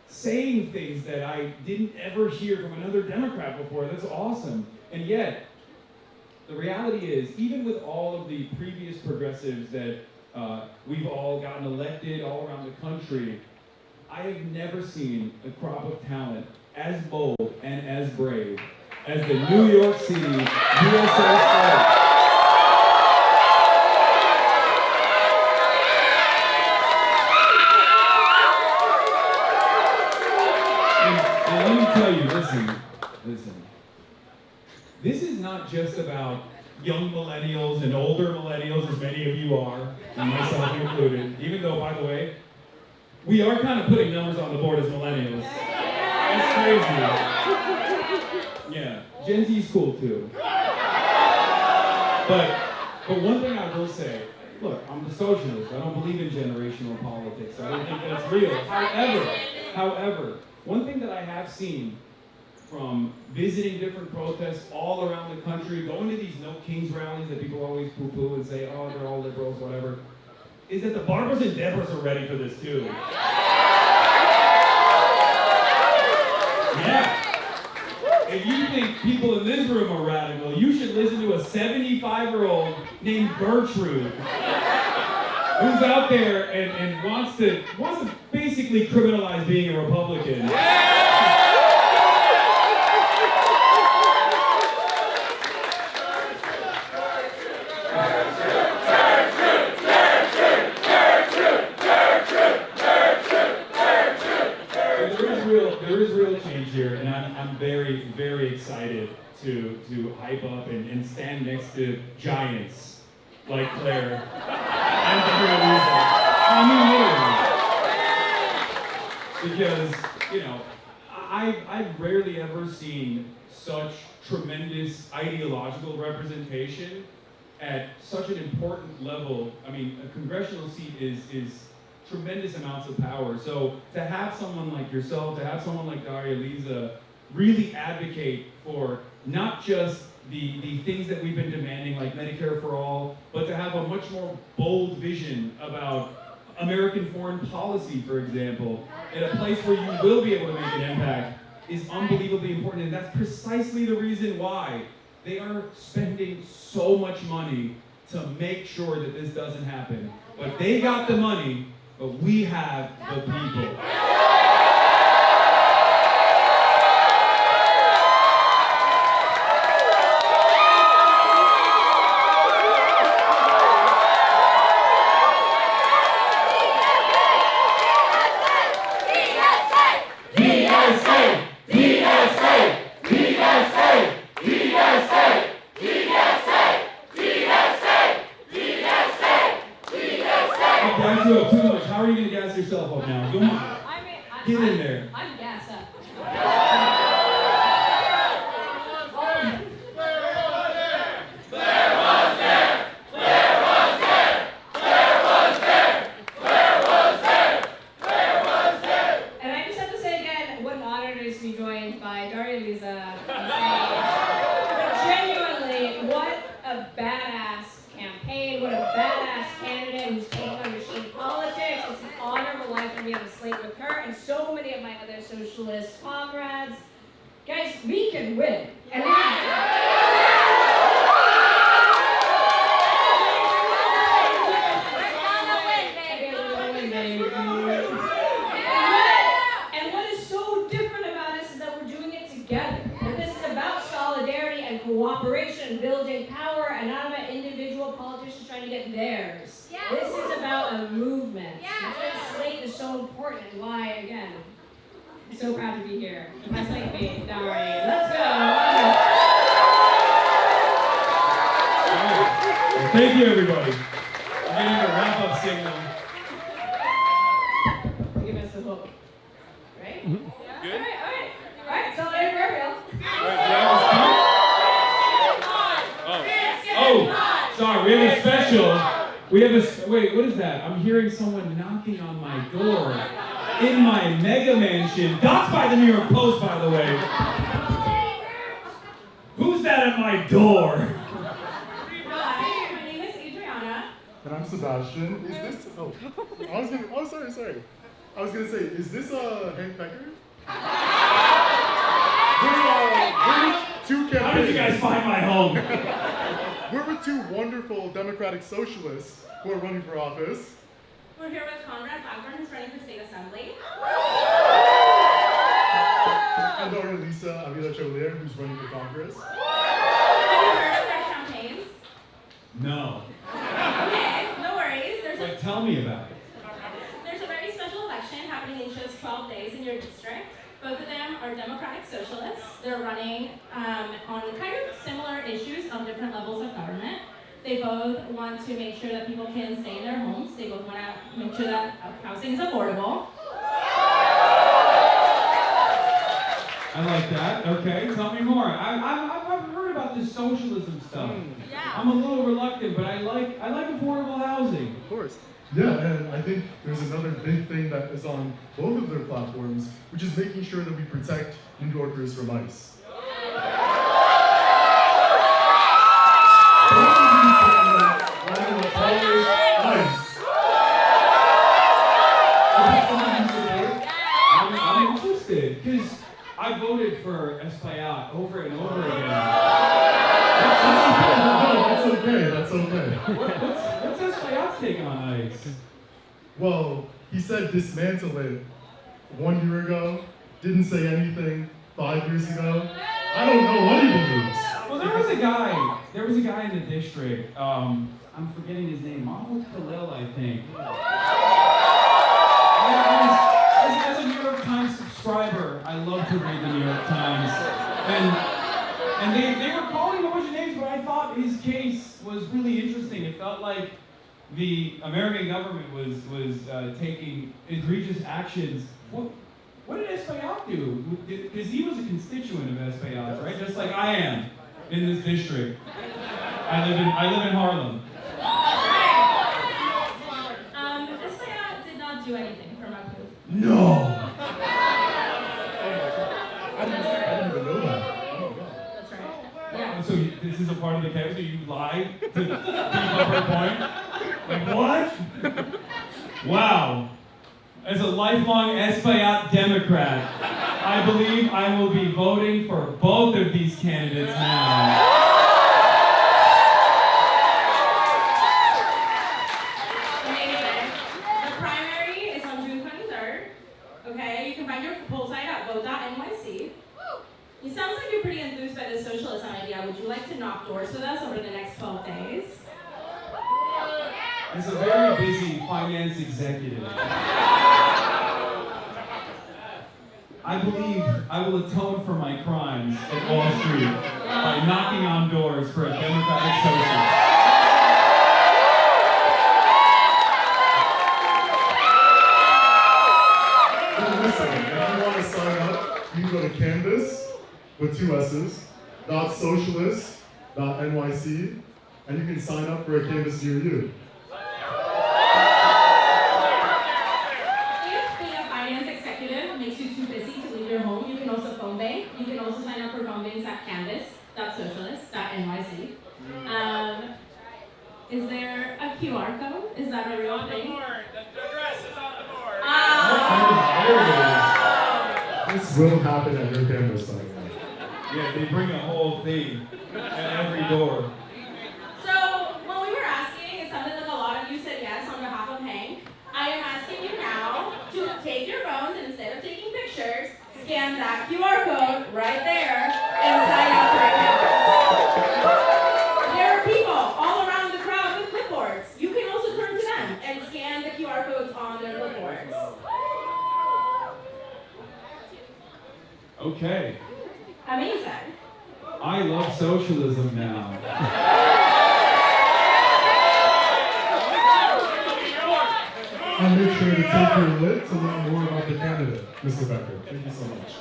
[SPEAKER 9] saying things that I didn't ever hear from another Democrat before. That's awesome. And yet, the reality is, even with all of the previous progressives that we've all gotten elected all around the country, I have never seen a crop of talent as bold and as brave as the New York City USA Senate. And let me tell you, listen. This is not just about young millennials and older millennials, as many of you are, and myself included, even though, by the way, we are kind of putting numbers on the board as millennials. That's crazy. Yeah, Gen Z's cool too. But one thing I will say, look, I'm a socialist. I don't believe in generational politics. I don't think that's real. However, one thing that I have seen from visiting different protests all around the country, going to these No Kings rallies that people always poo-poo and say, oh, they're all liberals, whatever, is that the Barbaras and Debras are ready for this too. Yeah. If you think people in this room are radical, you should listen to a 75-year-old named Gertrude, who's out there and wants to basically criminalize being a Republican. There is real change here, and I'm very, very excited to hype up and stand next to giants like Claire and I mean, literally. Because, you know, I've rarely ever seen such tremendous ideological representation at such an important level. I mean, a congressional seat is tremendous amounts of power. So to have someone like yourself, to have someone like Daria Lisa really advocate for not just the things that we've been demanding, like Medicare for all, but to have a much more bold vision about American foreign policy, for example, in a place where you will be able to make an impact, is unbelievably important. And that's precisely the reason why they are spending so much money to make sure that this doesn't happen. But they got the money, but we have the people. Too much. How are you going to gas yourself up now? Come on. Get in there.
[SPEAKER 8] I'm gassed up. And I just have to say again, what an honor it is to be joined by Daria Lisa. Genuinely, what a badass campaign, what a badass candidate who's taking on machine politics. It's an honor of a lifetime to be on the slate with her and so many of my other socialist comrades. Guys, we can win. And what is so different about us is that we're doing it together. And this is about solidarity and cooperation, building power, and not about individual politicians trying to get theirs. Yes. This is about a movement. Yes. That's why the slate is so important and why, again, I'm so proud to be here. My slate mate, Daria. Let's go.
[SPEAKER 9] Well, thank you, everybody. I'm getting a wrap-up signal.
[SPEAKER 8] Give us the hook. Right?
[SPEAKER 9] Good?
[SPEAKER 8] All right, solidarity for everyone.
[SPEAKER 9] Oh, sorry, we have a special. Wait, what is that? I'm hearing someone knocking on my door in my mega mansion. Doxed by the New York Post, by the way. Who's that at my door?
[SPEAKER 16] Hi, my name is Adriana.
[SPEAKER 22] And I'm Sebastian. Is this? Oh, sorry. I was gonna say, is this Hank Piker? We're with two campaigns.
[SPEAKER 9] How did you guys find my home?
[SPEAKER 22] We're with two wonderful democratic socialists who are running for office.
[SPEAKER 16] We're here with Conrad Blackburn, who's running for state assembly.
[SPEAKER 22] And our Lisa Avila Chevalier, who's running for Congress.
[SPEAKER 16] Have you heard of their campaigns?
[SPEAKER 9] No.
[SPEAKER 16] Okay, no worries.
[SPEAKER 9] But tell me about it.
[SPEAKER 16] There's a very special election happening in just 12 days in your district. Both of them are democratic socialists. They're running on kind of similar issues on different levels of government. They both want to make sure that people can stay in their homes. They both want to make sure that housing is affordable.
[SPEAKER 9] I like that. Okay, tell me more. I've heard about this socialism stuff. Yeah. I'm a little reluctant, but I like affordable housing.
[SPEAKER 22] Of course. Yeah, and I think there's another big thing that is on both of their platforms, which is making sure that we protect New Yorkers from ICE.
[SPEAKER 9] I'm interested, because I voted for Espaillat over and over again.
[SPEAKER 22] That's okay.
[SPEAKER 9] What's Espaillat's take on ICE?
[SPEAKER 22] Well, he said dismantle it 1 year ago, didn't say anything 5 years ago. I don't know what he believes.
[SPEAKER 9] Well, there was a guy in the district, I'm forgetting his name, Mahmoud Khalil, I think. As a New York Times subscriber, I love to read the New York Times. And they were calling a bunch of names, but I thought his case was really interesting. It felt like the American government was taking egregious actions. What did Espaillat do? Because he was a constituent of Espaillat, right? Just like I am in this district. I live in Harlem.
[SPEAKER 16] Espaillat did not do anything for Mahmoud.
[SPEAKER 9] No.
[SPEAKER 22] I didn't even know that.
[SPEAKER 16] That's right. Yeah.
[SPEAKER 9] So this is a part of the case, so you lied to beef up her point? Like what? Wow. As a lifelong Espaillat Democrat, I believe I will be voting for both of these candidates now.
[SPEAKER 16] Amazing. The primary is on June 23rd. Okay, you can find your poll site at VOD.NYC. It sounds like you're pretty enthused by the socialism idea. Would you like to knock doors with us over the next 12 days?
[SPEAKER 9] As a very busy finance executive, I believe I will atone for my crimes at Wall Street by knocking on doors for a democratic socialist.
[SPEAKER 22] Listen, if you want to sign up, you can go to Canvas with 2 S's, .socialist.nyc, and you can sign up for a Canvas near you.
[SPEAKER 16] If being a finance executive makes you too busy to leave your home, you can also phone bank. You can also sign up for phone banks at canvas.socialist.nyc. Is there a QR code? Is that a real thing?
[SPEAKER 9] The address is on the board.
[SPEAKER 22] This will happen at your Canvas site.
[SPEAKER 9] Yeah, they bring a whole thing at every door.
[SPEAKER 16] So, when we were asking, it sounded like a lot of you said yes on behalf of Hank. I am asking you now to take your phones and instead of taking pictures, scan that QR code right there and sign up for a Canvas. There are people all around the crowd with clipboards. You can also turn to them and scan the QR codes on their clipboards.
[SPEAKER 9] Okay.
[SPEAKER 16] Amazing.
[SPEAKER 9] I love socialism now.
[SPEAKER 22] And make sure to take your lit to learn more about the candidate, Mr. Becker. Thank you so much.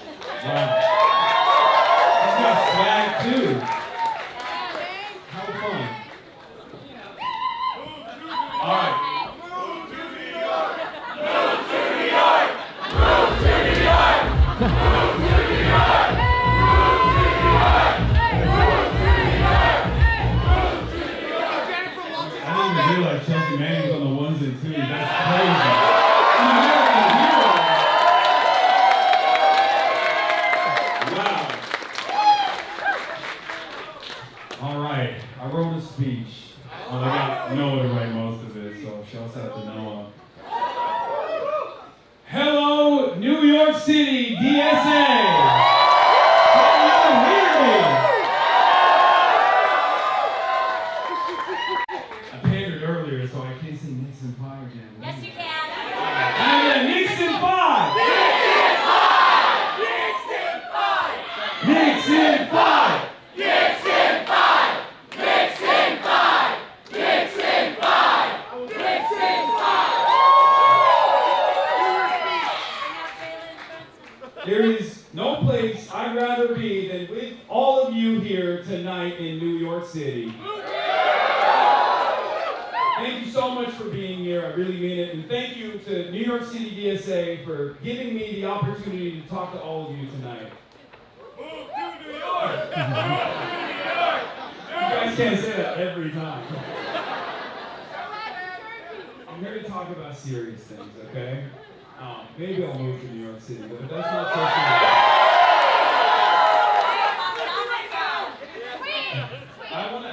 [SPEAKER 9] Wow. He's got swag too. How fun. All right. That's crazy. American hero. Wow. All right, I wrote a speech. Well, I got Noah to write most of it, so shouts out to Noah. Hello, New York City, DSA. Can you hear me? I pandered earlier, so I can't say Nixon 5 again.
[SPEAKER 16] Yes, you can.
[SPEAKER 9] Nixon 5!
[SPEAKER 16] Nixon 5!
[SPEAKER 9] Nixon 5!
[SPEAKER 16] Nixon 5! Nixon 5! Nixon 5! Nixon 5!
[SPEAKER 9] There is no place I'd rather be than with all of you here tonight in New York City. Thank you so much for being here. I really mean it. And thank you to New York City DSA for giving me the opportunity to talk to all of you tonight. Move to New York! You guys can't say that every time. I'm here to talk about serious things, okay? Maybe I'll move to New York City, but that's not so serious. I want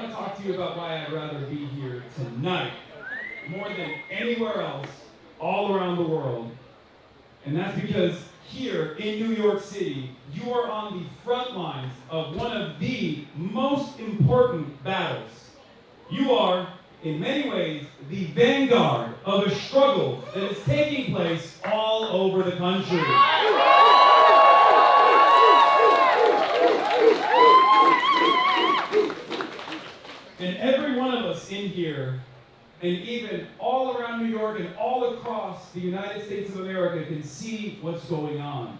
[SPEAKER 9] to talk to you about why I'd rather be here tonight, more than anywhere else, all around the world. And that's because here in New York City, you are on the front lines of one of the most important battles. You are, in many ways, the vanguard of a struggle that is taking place all over the country. And every one of us in here, and even all around New York and all across the United States of America, can see what's going on.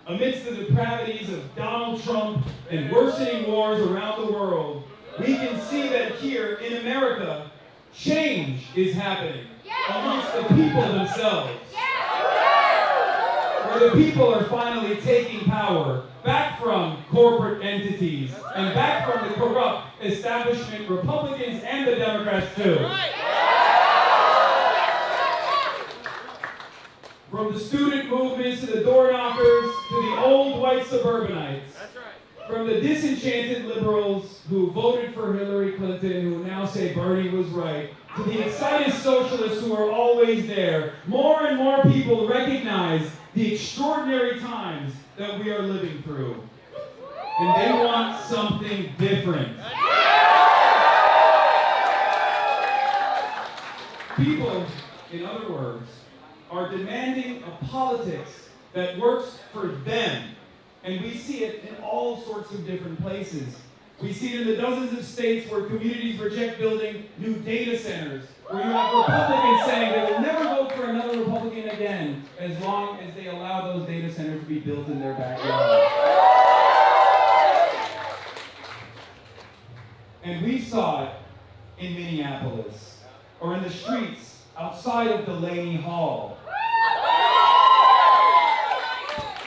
[SPEAKER 9] Amidst the depravities of Donald Trump and worsening wars around the world, we can see that here in America, change is happening amongst the people themselves. Where the people are finally taking power back from corporate entities and back from the corrupt establishment, Republicans and the Democrats too. From the student movements to the door knockers to the old white suburbanites. From the disenchanted liberals who voted for Hillary Clinton, who now say Bernie was right, to the excited socialists who are always there, more and more people recognize the extraordinary times that we are living through. And they want something different. People, in other words, are demanding a politics that works for them. And we see it in all sorts of different places. We see it in the dozens of states where communities reject building new data centers, where you have Republicans saying they will never vote for another Republican again as long as they allow those data centers to be built in their backyard. And we saw it in Minneapolis, or in the streets outside of Delaney Hall.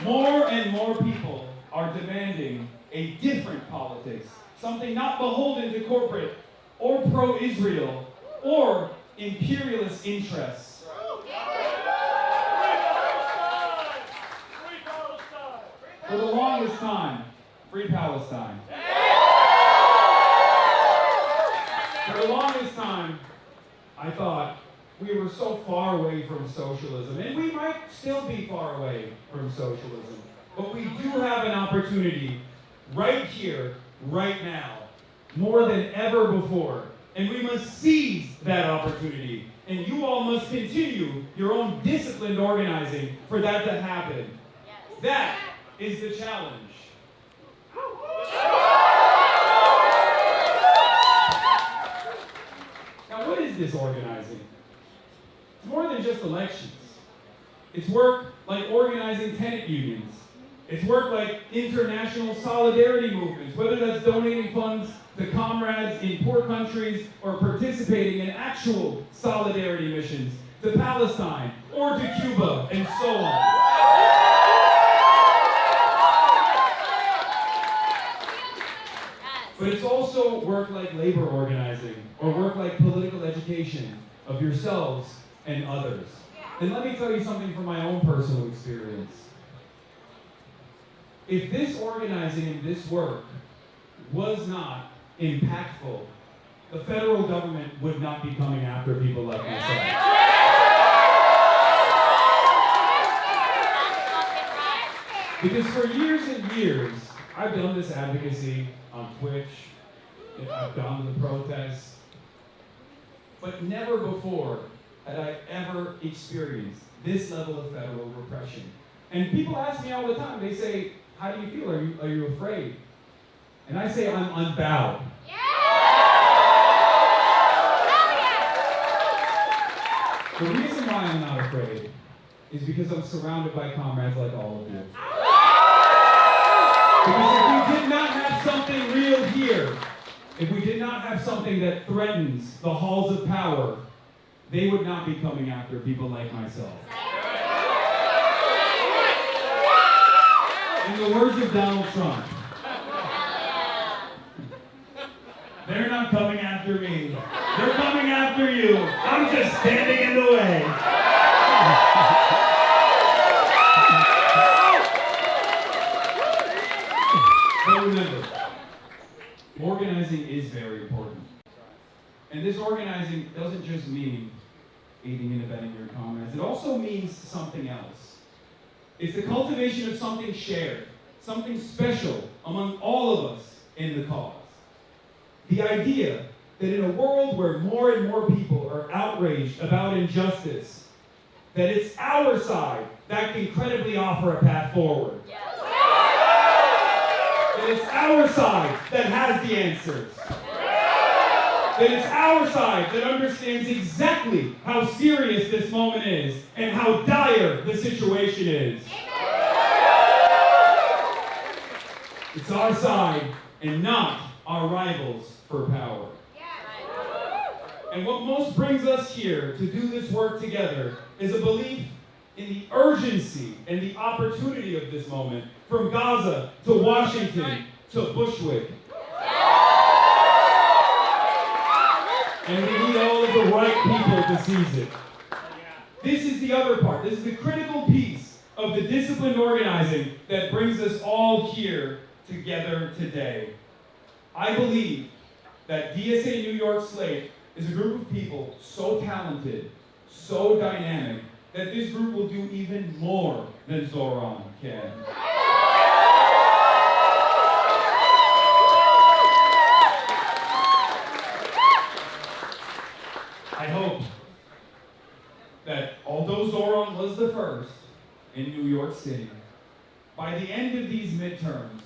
[SPEAKER 9] More and more people are demanding a different politics, something not beholden to corporate or pro-Israel or imperialist interests. For the longest time, free Palestine. For the longest time, I thought we were so far away from socialism, and we might still be far away from socialism, but we do have an opportunity right here, right now, more than ever before, and we must seize that opportunity, and you all must continue your own disciplined organizing for that to happen. That is the challenge. Now, what is this organizing? It's more than just elections. It's work like organizing tenant unions. It's work like international solidarity movements, whether that's donating funds to comrades in poor countries or participating in actual solidarity missions to Palestine or to Cuba and so on. But it's also work like labor organizing or work like political education of yourselves and others. And let me tell you something from my own personal experience. If this organizing and this work was not impactful, the federal government would not be coming after people like myself. Because for years and years, I've done this advocacy on Twitch, I've gone to the protests, but never before had I ever experienced this level of federal repression. And people ask me all the time, they say, how do you feel? Are you afraid? And I say, I'm unbowed. The reason why I'm not afraid is because I'm surrounded by comrades like all of you. Because if we did not have something real here, if we did not have something that threatens the halls of power, they would not be coming after people like myself. In the words of Donald Trump, they're not coming after me. They're coming after you. I'm just standing in the way. But remember, organizing is very important. And this organizing doesn't just mean aiding and abetting your comrades. It also means something else. It's the cultivation of something shared, something special among all of us in the cause. The idea that in a world where more and more people are outraged about injustice, that it's our side that can credibly offer a path forward. Yes. That it's our side that has the answers. That it's our side that understands exactly how serious this moment is and how dire the situation is. It's our side and not our rivals for power. And what most brings us here to do this work together is a belief in the urgency and the opportunity of this moment, from Gaza to Washington to Bushwick. And we need all of the right people to seize it. This is the other part. This is the critical piece of the disciplined organizing that brings us all here together today. I believe that DSA New York Slate is a group of people so talented, so dynamic, that this group will do even more than Zoran can. I hope that although Zoran was the first in New York City, by the end of these midterms,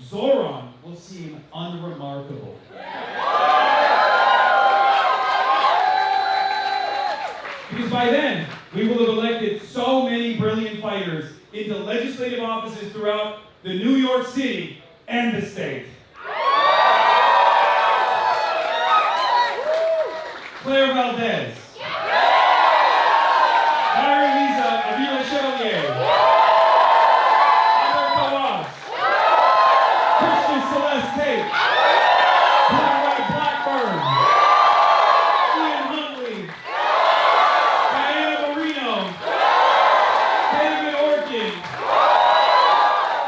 [SPEAKER 9] Zoran will seem unremarkable. Because by then, we will have elected so many brilliant fighters into legislative offices throughout the New York City and the state. Claire Valdez. Marie-Lisa Avila Chevalier. Amber Kawas. Christian Celeste Tate. Conrad Blackburn. Ian Huntley. Diana Marino. David Orkin.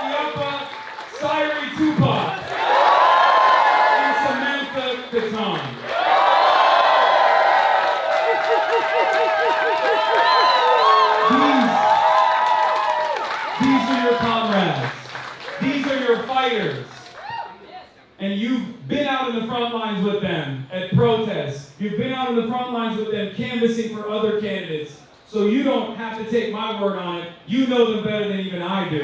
[SPEAKER 9] Iapa Sairi Tupac. And Samantha Catan. These are your comrades. These are your fighters. And you've been out in the front lines with them at protests. You've been out in the front lines with them canvassing for other candidates. So you don't have to take my word on it. You know them better than even I do.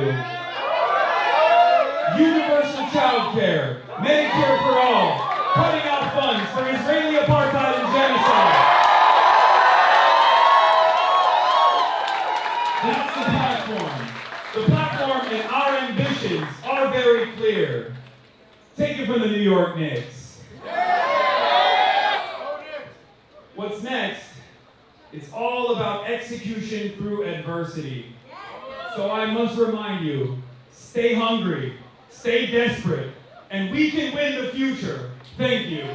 [SPEAKER 9] Universal child care, Medicare for all, cutting out funds for Israeli apartheid and genocide. That's the platform. The platform and our ambitions are very clear. Take it from the New York Knicks. What's next? It's all about execution through adversity. So I must remind you, stay hungry, stay desperate, and we can win the future. Thank you.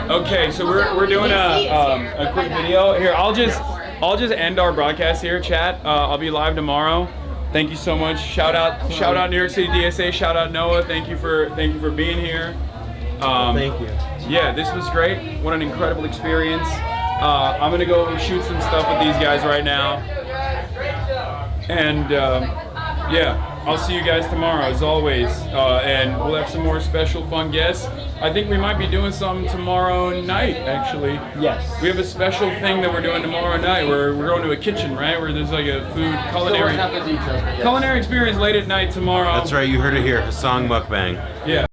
[SPEAKER 6] Okay, so we're doing a quick video here. I'll just end our broadcast here, chat. I'll be live tomorrow. Thank you so much. Shout out New York City DSA. Shout out Noah. Thank you for being here.
[SPEAKER 12] Thank you.
[SPEAKER 6] Yeah, this was great. What an incredible experience. I'm gonna go shoot some stuff with these guys right now. And yeah, I'll see you guys tomorrow as always. And we'll have some more special fun guests. I think we might be doing some tomorrow night, actually.
[SPEAKER 12] Yes.
[SPEAKER 6] We have a special thing that we're doing tomorrow night. We're going to a kitchen, right? Where there's like a food culinary
[SPEAKER 12] Still working out the details, but yes.
[SPEAKER 6] culinary experience late at night tomorrow.
[SPEAKER 14] That's right, you heard it here. Hasan mukbang.
[SPEAKER 6] Yeah.